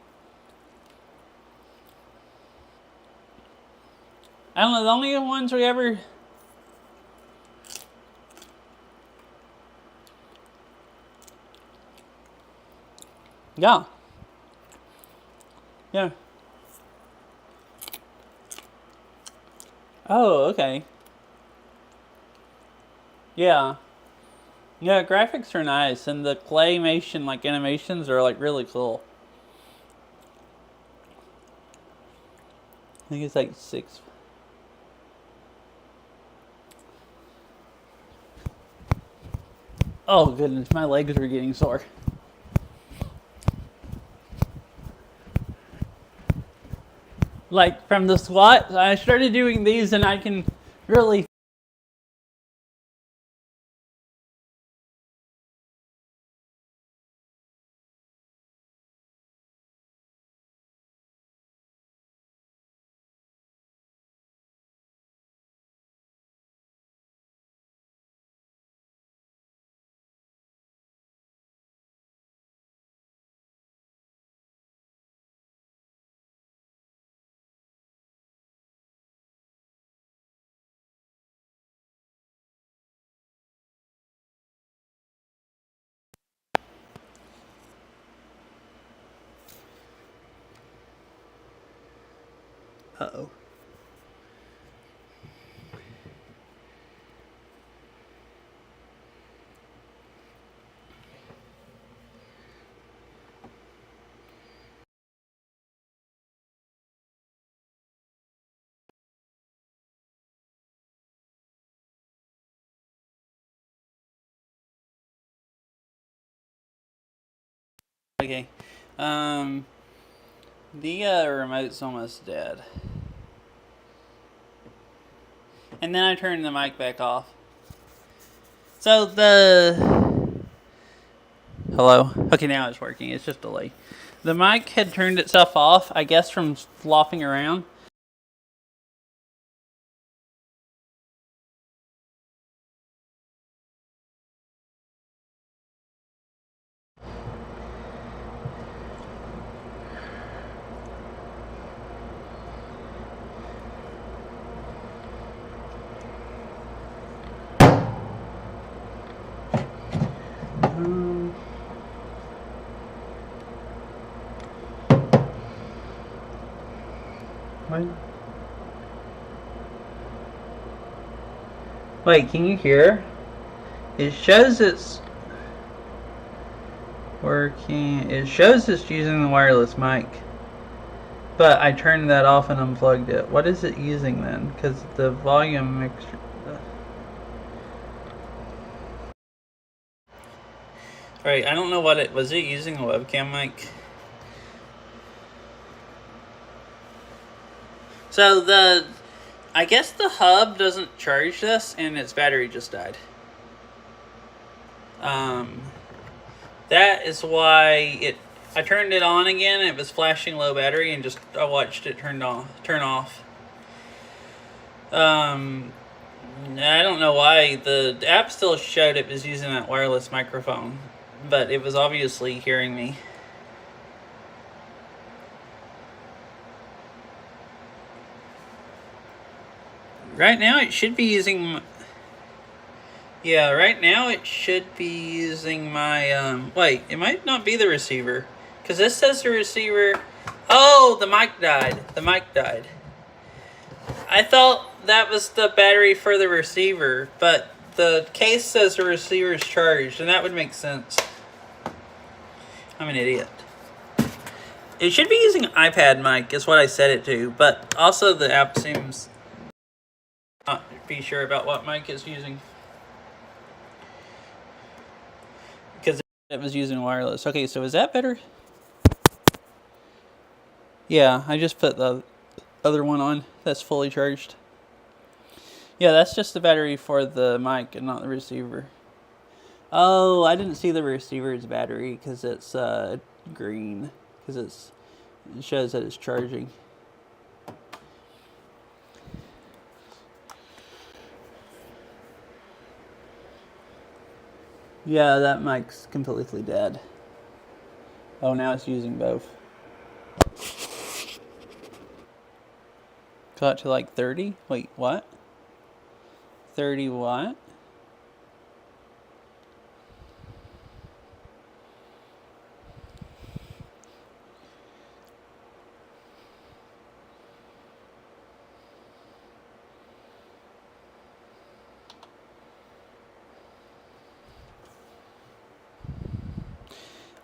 I don't know, the only ones we ever... Yeah. Yeah. Oh, okay. Yeah. Yeah, graphics are nice, and the claymation, animations are, really cool. I think it's 6. Oh, goodness, my legs are getting sore. From the squats, I started doing these, and I can really... Uh-oh. Okay. The remote's almost dead. And then I turned the mic back off. So Hello? Okay, now it's working. It's just delay. The mic had turned itself off, I guess from flopping around. What? Wait, can you hear? It shows it's working. It shows it's using the wireless mic. But I turned that off and unplugged it. What is it using then? Because the volume mixture... Alright, I don't know what it... Was it using a webcam mic? So I guess the hub doesn't charge this and its battery just died. That is why I turned it on again and it was flashing low battery and I watched it turn off. I don't know why. The app still showed it was using that wireless microphone. but it was obviously hearing me. Right now it should be using... Yeah, right now it should be using my... Wait, it might not be the receiver. Because this says the receiver... Oh, the mic died. The mic died. I thought that was the battery for the receiver, but the case says the receiver's charged, and that would make sense. I'm an idiot. It should be using iPad mic, is what I set it to, but also the app seems not be sure about what mic it's using. Because it was using wireless. Okay, so is that better? Yeah, I just put the other one on that's fully charged. Yeah, that's just the battery for the mic and not the receiver. Oh, I didn't see the receiver's battery because it's green. Because it shows that it's charging. Yeah, that mic's completely dead. Oh, now it's using both. Got to like 30? Wait, what? 30 what?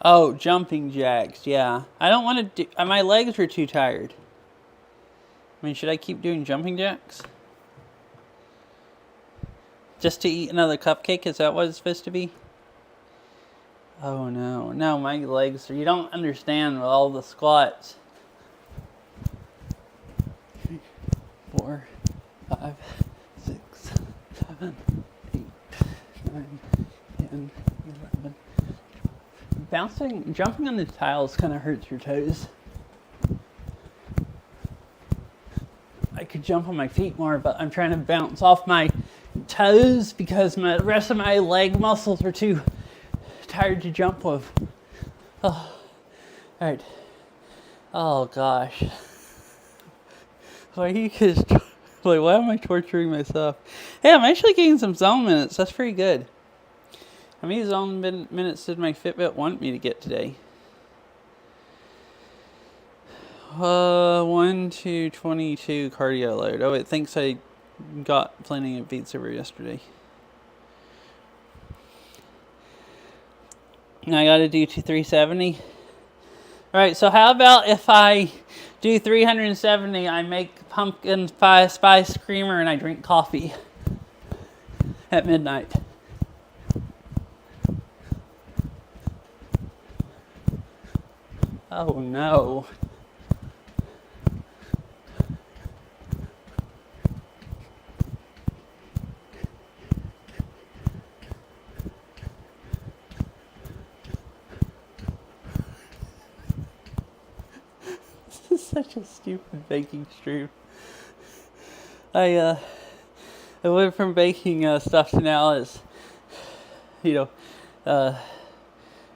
Oh, jumping jacks, yeah. I don't want to do... my legs are too tired. I mean, should I keep doing jumping jacks? Just to eat another cupcake? Is that what it's supposed to be? Oh, no. No, my legs are... You don't understand with all the squats. 3, 4, 5, 6, 7, 8, 9, 10, 11... Jumping on the tiles kind of hurts your toes. I could jump on my feet more, but I'm trying to bounce off my toes because the rest of my leg muscles are too tired to jump with. Oh, all right. Oh gosh. Why am I torturing myself? Hey, I'm actually getting some zone minutes. That's pretty good. How many zone minutes did my Fitbit want me to get today? 1 to 22 cardio load. Oh, it thinks I got plenty of beats over yesterday. I gotta do 370. Alright, so how about if I do 370, I make pumpkin spice creamer and I drink coffee at midnight. Oh no. This is such a stupid baking stream. I went from baking stuff to now is,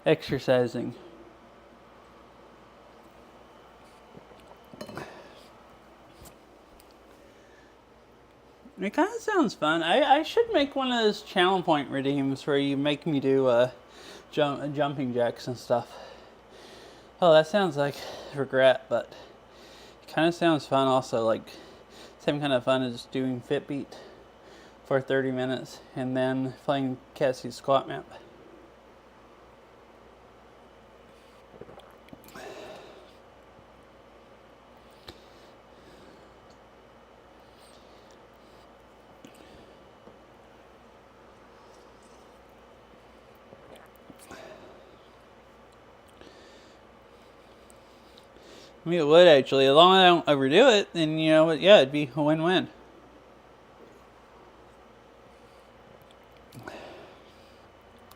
exercising. It kind of sounds fun. I should make one of those channel point redeems where you make me do jumping jacks and stuff. Oh, that sounds like regret, but it kind of sounds fun also. Like, same kind of fun as doing Fitbeat for 30 minutes and then playing Cassie's squat map. I mean, it would actually. As long as I don't overdo it, then, yeah, it'd be a win-win.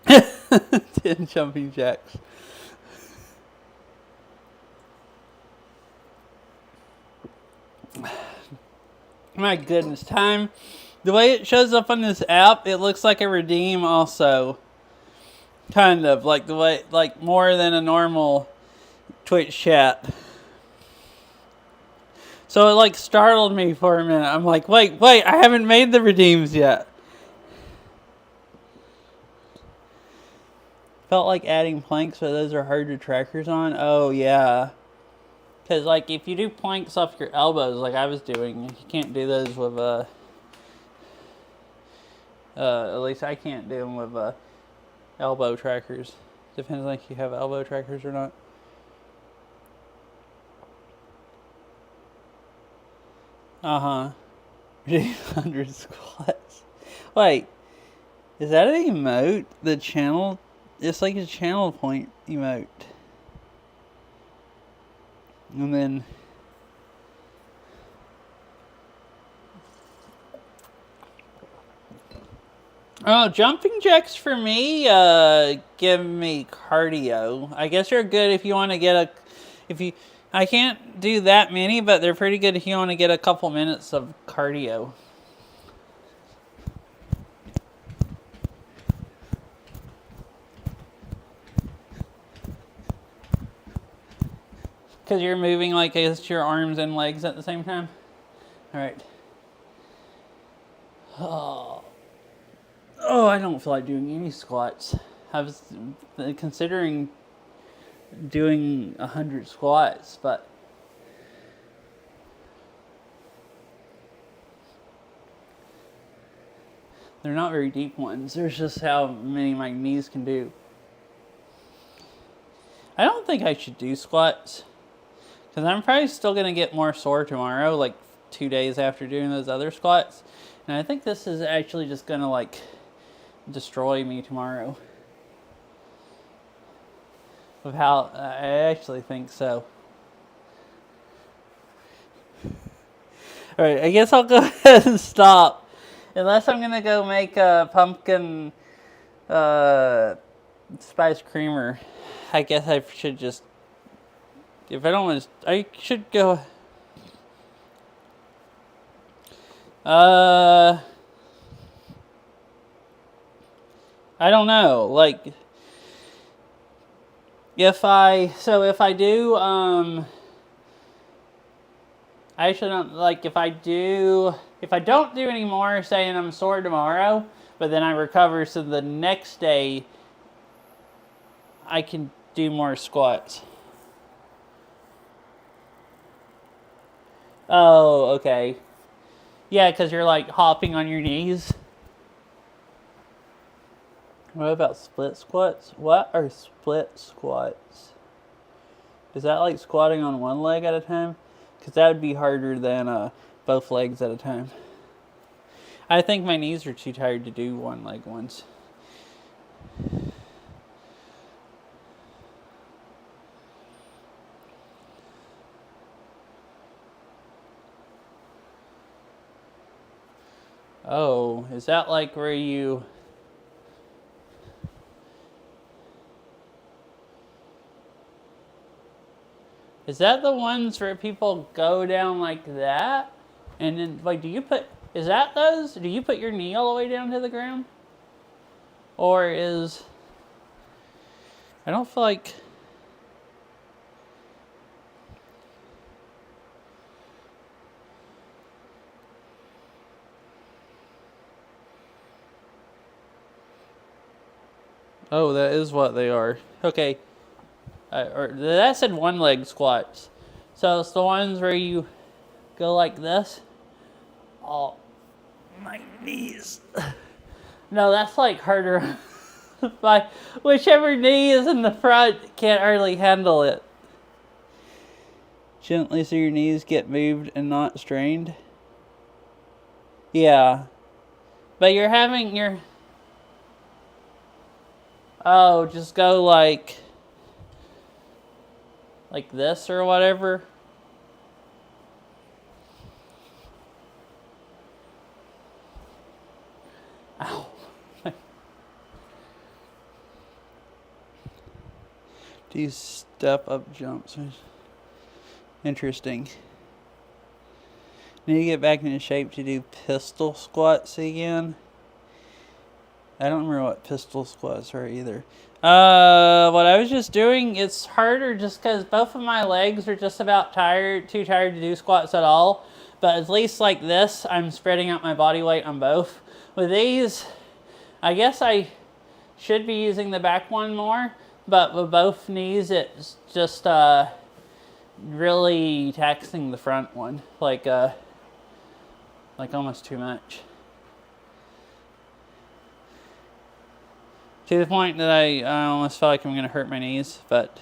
Ten jumping jacks. My goodness, the way it shows up on this app, it looks like a redeem also. Kind of like the way, like more than a normal Twitch chat. So it like startled me for a minute. I'm like, wait, I haven't made the redeems yet. Felt like adding planks, but those are hard to trackers on. Oh yeah. Because like if you do planks off your elbows like I was doing, you can't do those with at least I can't do them with elbow trackers. Depends on if you have elbow trackers or not. Uh-huh. 100 squats. Wait, is that an emote? The channel? It's like a channel point emote. And then... Oh, jumping jacks for me, give me cardio. I guess they're good if you want to get I can't do that many, but they're pretty good if you want to get a couple minutes of cardio. Because you're moving like it's your arms and legs at the same time. Alright. Oh, I don't feel like doing any squats. I was considering doing 100 squats, but they're not very deep ones. There's just how many my knees can do. I don't think I should do squats, because I'm probably still going to get more sore tomorrow, like 2 days after doing those other squats. And I think this is actually just going to like destroy me tomorrow. Of how I actually think so. Alright, I guess I'll go ahead and stop. Unless I'm gonna go make a pumpkin spice creamer. I guess I should just, if I don't want to, I should go. I don't know. Like, if I do, I shouldn't, like, if I don't do any more, saying I'm sore tomorrow, but then I recover, so the next day I can do more squats. Oh, okay. Yeah, because you're like hopping on your knees. What about split squats? What are split squats? Is that like squatting on one leg at a time? Because that would be harder than both legs at a time. I think my knees are too tired to do one leg ones. Oh, is that like where you... Is that the ones where people go down like that? And then, like, do you put... Is that those? Do you put your knee all the way down to the ground? Or is... I don't feel like... Oh, that is what they are. Okay. Or that said one leg squats. So it's the ones where you go like this. Oh, my knees. No, that's like harder. Whichever knee is in the front can't hardly handle it. Gently so your knees get moved and not strained. Yeah. But you're having your... Oh, just go like this or whatever. Ow. Do you step up jumps? Interesting. Need to get back into shape to do pistol squats again. I don't remember what pistol squats are either. What I was just doing, it's harder just because both of my legs are just about too tired to do squats at all. But at least like this, I'm spreading out my body weight on both. With these, I guess I should be using the back one more, but with both knees, it's just really taxing the front one, like almost too much. To the point that I almost feel like I'm gonna hurt my knees, but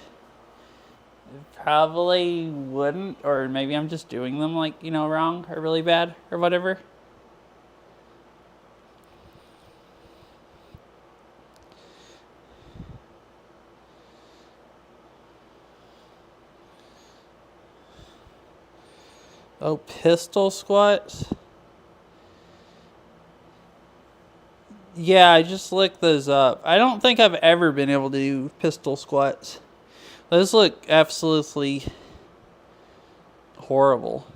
probably wouldn't, or maybe I'm just doing them like, wrong or really bad or whatever. Oh, pistol squats. Yeah, I just looked those up. I don't think I've ever been able to do pistol squats. Those look absolutely horrible.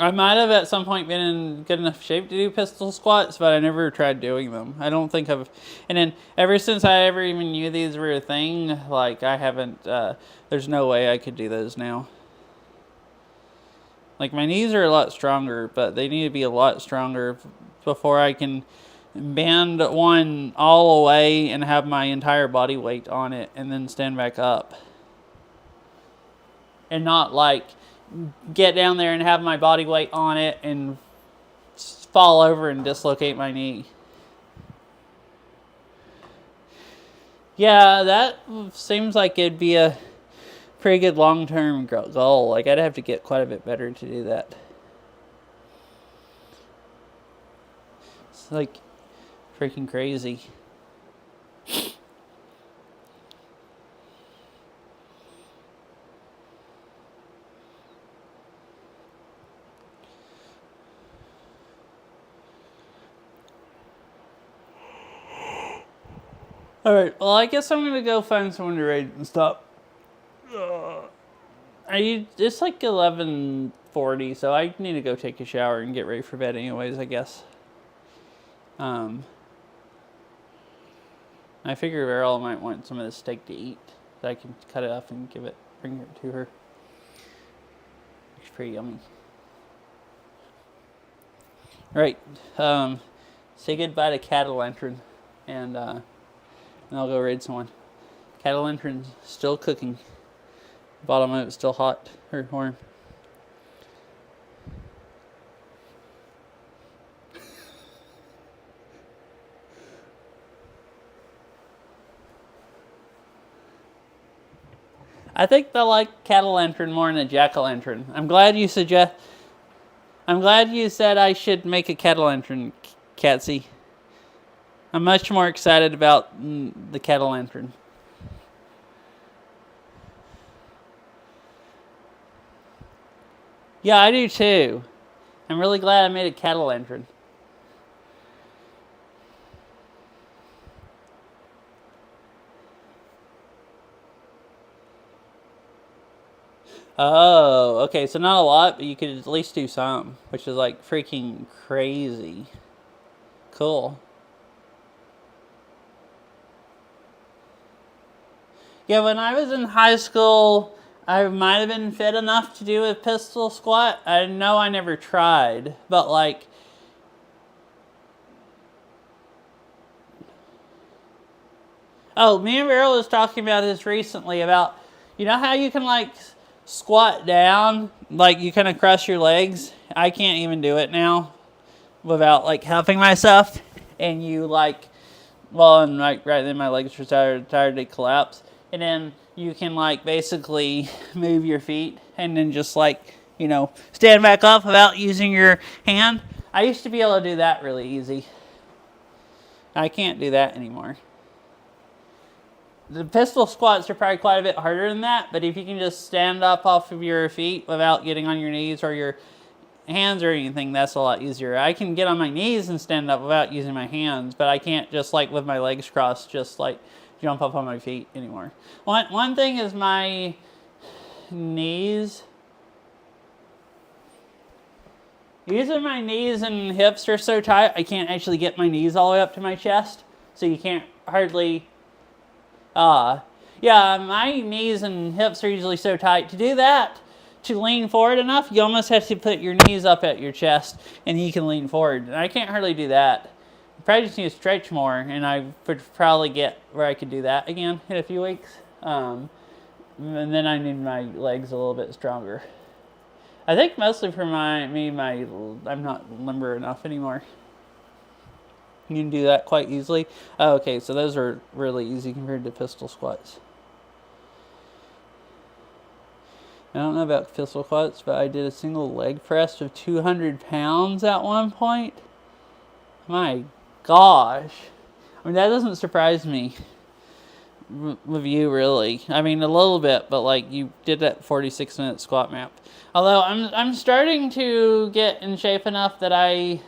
I might have at some point been in good enough shape to do pistol squats, but I never tried doing them. I don't think I've... And then ever since I ever even knew these were a thing, like I haven't... there's no way I could do those now. Like, my knees are a lot stronger, but they need to be a lot stronger before I can bend one all the way and have my entire body weight on it and then stand back up. And not, like, get down there and have my body weight on it and fall over and dislocate my knee. Yeah, that seems like it'd be a pretty good long-term goal. Like, I'd have to get quite a bit better to do that. It's like freaking crazy. Alright, well, I guess I'm gonna go find someone to raid and stop. It's like 11:40, so I need to go take a shower and get ready for bed anyways, I guess. I figure Errol might want some of this steak to eat, so I can cut it up and bring it to her. It's pretty yummy. Alright, say goodbye to Catalentrin, and I'll go raid someone. Catalentrin's still cooking. Bottom of it's still hot or warm. I think they like Catalentrin more than a Jack-o'-lantern. I'm glad you said I should make a Catalentrin, Catsy. I'm much more excited about the Catalentrin. Yeah, I do too. I'm really glad I made a Catalentrin. Oh, okay, so not a lot, but you could at least do some, which is like freaking crazy. Cool. Yeah, when I was in high school, I might have been fit enough to do a pistol squat. I know I never tried, but like... Oh, me and Errol was talking about this recently about, you know how you can like squat down, like you kind of cross your legs? I can't even do it now without like helping myself. And you like, well, and right then my legs were tired to collapse. And then you can like basically move your feet and then just like, stand back up without using your hand. I used to be able to do that really easy. I can't do that anymore. The pistol squats are probably quite a bit harder than that, but if you can just stand up off of your feet without getting on your knees or your hands or anything, that's a lot easier. I can get on my knees and stand up without using my hands, but I can't just like with my legs crossed, just like jump up on my feet anymore. One thing is my knees. Usually my knees and hips are so tight, I can't actually get my knees all the way up to my chest. So you can't hardly, yeah, my knees and hips are usually so tight. To do that, to lean forward enough, you almost have to put your knees up at your chest and you can lean forward. And I can't hardly do that. I probably just need to stretch more, and I would probably get where I could do that again in a few weeks. And then I need my legs a little bit stronger. I think mostly for I'm not limber enough anymore. You can do that quite easily. Oh, okay, so those are really easy compared to pistol squats. I don't know about pistol squats, but I did a single leg press of 200 pounds at one point. My gosh. I mean, that doesn't surprise me with you, really. I mean, a little bit, but like you did that 46-minute squat map. Although I'm starting to get in shape enough that I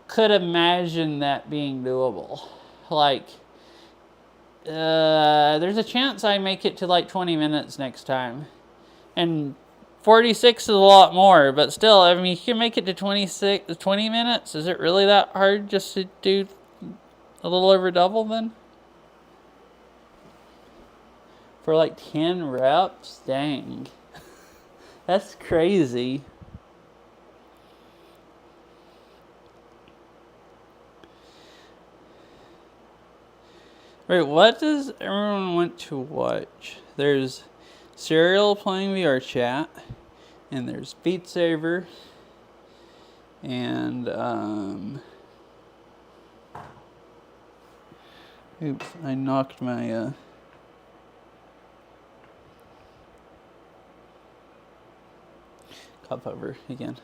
could imagine that being doable. Like, there's a chance I make it to like 20 minutes next time. And 46 is a lot more, but still, I mean, you can make it to 20 minutes. Is it really that hard just to do a little over double then? For like 10 reps? Dang. That's crazy. Wait, what does everyone want to watch? There's Serial playing VR chat, and there's Beat Saber, and oops, I knocked my cup over again.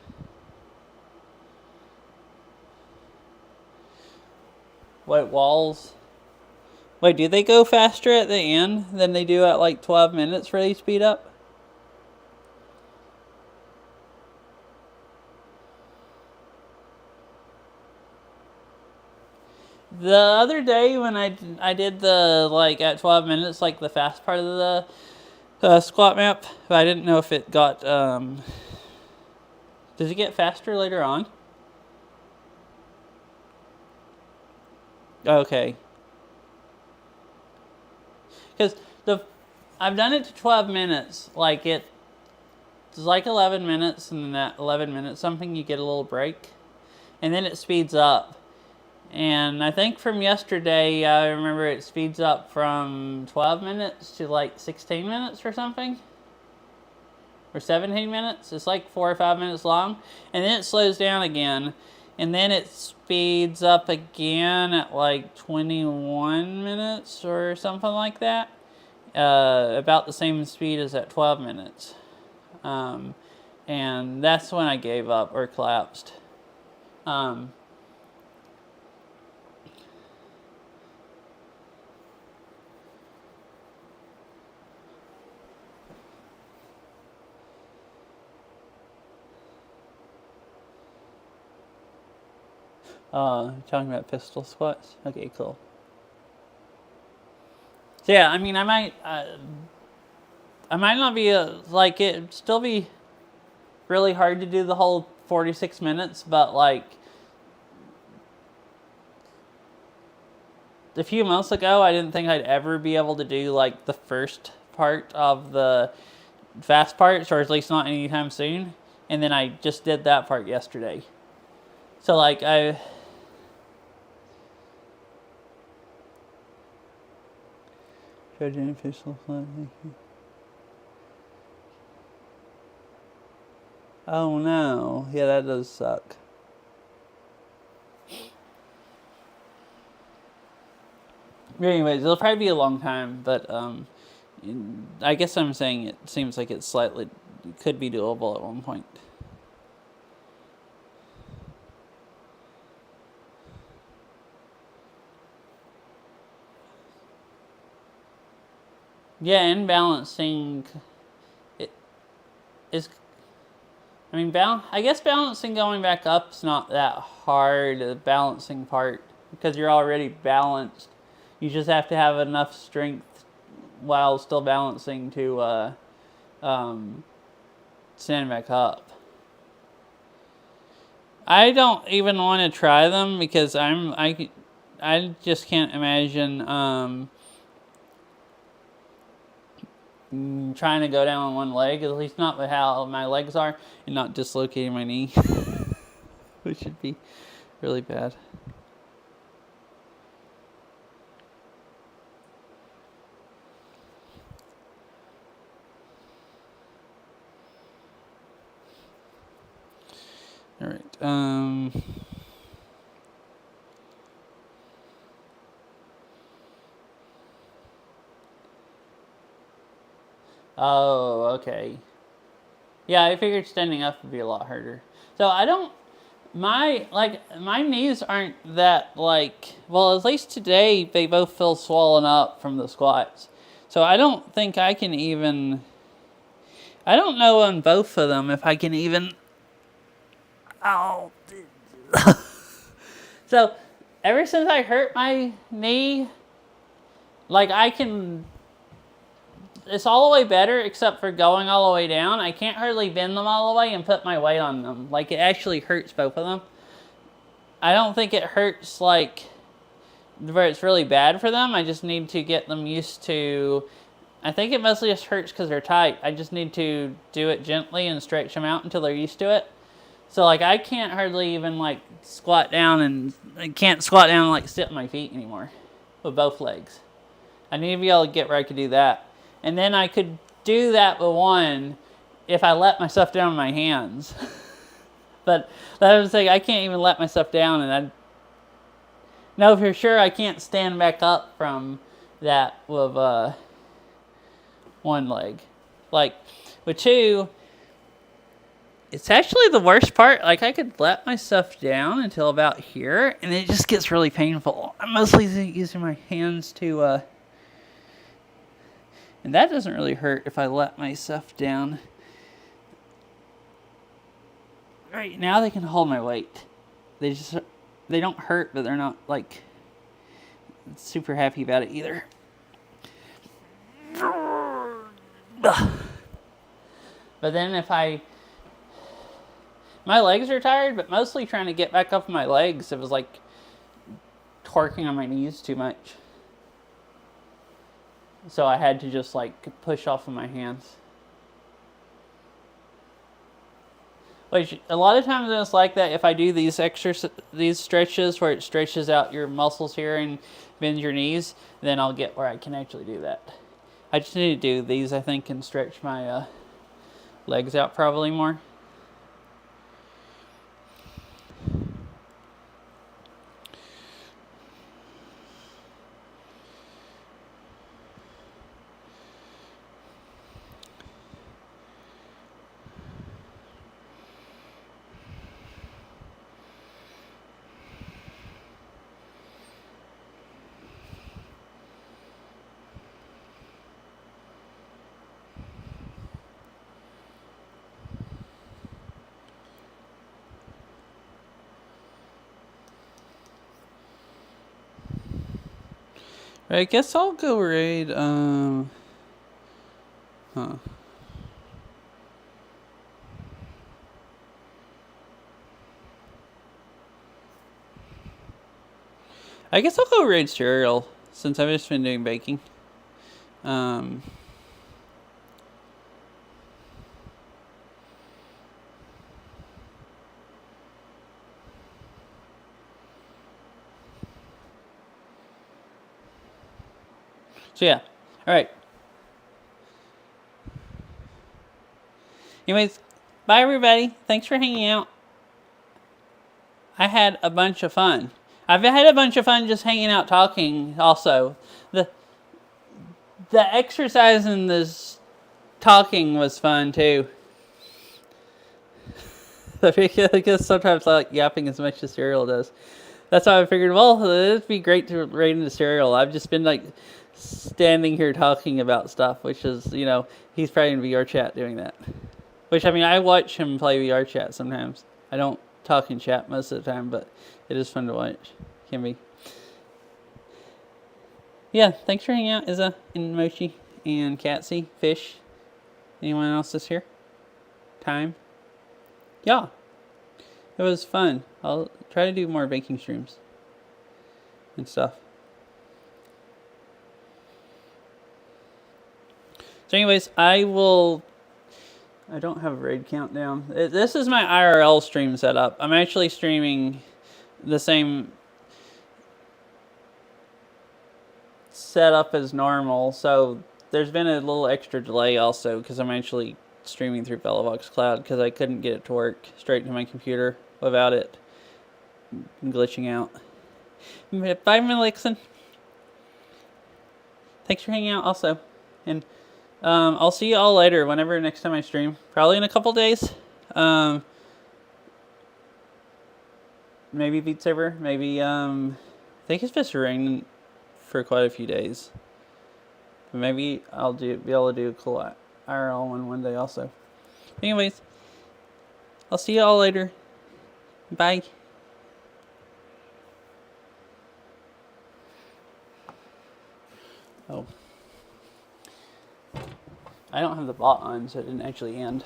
White walls. Wait, do they go faster at the end than they do at like 12 minutes for they speed up? The other day when I did the like at 12 minutes, like the fast part of the squat map, but I didn't know if it got does it get faster later on? Okay. Because I've done it to 12 minutes. Like it's like 11 minutes, and then that 11 minutes something you get a little break, and then it speeds up. And I think from yesterday, I remember it speeds up from 12 minutes to like 16 minutes or something, or 17 minutes. It's like 4 or 5 minutes long, and then it slows down again, and then it speeds up again at like 21 minutes or something like that. About the same speed as at 12 minutes. And that's when I gave up or collapsed. Talking about pistol squats? Okay, cool. So yeah, I mean, I might not be like it'd still be really hard to do the whole 46 minutes, but like a few months ago, I didn't think I'd ever be able to do like the first part of the fast parts, or at least not anytime soon. And then I just did that part yesterday. So like Judging official flag. Oh no. Yeah, that does suck. Anyways, it'll probably be a long time, but I guess I'm saying it seems like it could be doable at one point. Yeah, and balancing is. I mean, I guess balancing going back up is not that hard. The balancing part, because you're already balanced. You just have to have enough strength while still balancing to stand back up. I don't even want to try them because I just can't imagine trying to go down on one leg, at least not with how my legs are, and not dislocating my knee, which would be really bad. All right. Oh, okay. Yeah, I figured standing up would be a lot harder. So I don't, my knees aren't that well, at least today they both feel swollen up from the squats. So I don't think I can even, I don't know on both of them if I can even, oh. So ever since I hurt my knee, I can, it's all the way better except for going all the way down. I can't hardly bend them all the way and put my weight on them. It actually hurts both of them. I don't think it hurts where it's really bad for them. I just need to get them used to, I think it mostly just hurts because they're tight. I just need to do it gently and stretch them out until they're used to it. So I can't hardly even squat down, and I can't squat down and sit on my feet anymore with both legs. I need to be able to get where I could do that. And then I could do that with one if I let myself down on my hands. But that was I can't even let myself down, and I know for sure I can't stand back up from that with one leg. With two, it's actually the worst part. I could let myself down until about here, and it just gets really painful. I'm mostly using my hands to, and that doesn't really hurt if I let myself down. Right now they can hold my weight. They don't hurt, but they're not super happy about it either. But then my legs are tired, but mostly trying to get back up on my legs, it was torquing on my knees too much. So I had to just push off of my hands. Which a lot of times it's like that if I do these stretches where it stretches out your muscles here and bends your knees, then I'll get where I can actually do that. I just need to do these, I think, and stretch my legs out probably more. I guess I'll go raid, I guess I'll go raid cereal, since I've just been doing baking. So yeah, all right. Anyways, bye everybody. Thanks for hanging out. I had a bunch of fun. I've had a bunch of fun just hanging out talking also. The exercise and this talking was fun too. I guess sometimes I like yapping as much as cereal does. That's why I figured, well, it'd be great to raid into cereal. I've just been standing here talking about stuff, which is, he's probably in VR chat doing that. Which, I watch him play VR chat sometimes. I don't talk in chat most of the time, but it is fun to watch. Can be. Yeah, thanks for hanging out, Izza, and Mochi, and Catsy, Fish. Anyone else that's here? Time? Yeah. It was fun. I'll try to do more baking streams and stuff. So anyways, I don't have a raid countdown. This is my IRL stream setup. I'm actually streaming the same setup as normal, so there's been a little extra delay also because I'm actually streaming through Velovox Cloud because I couldn't get it to work straight to my computer without it glitching out. Bye, Melixon. Thanks for hanging out also. And I'll see you all later whenever next time I stream. Probably in a couple days. Maybe Beat Saber. Maybe, I think it's just raining for quite a few days. But maybe I'll be able to do a cool IRL one day also. Anyways, I'll see you all later. Bye. Oh. I don't have the bot on, so it didn't actually end.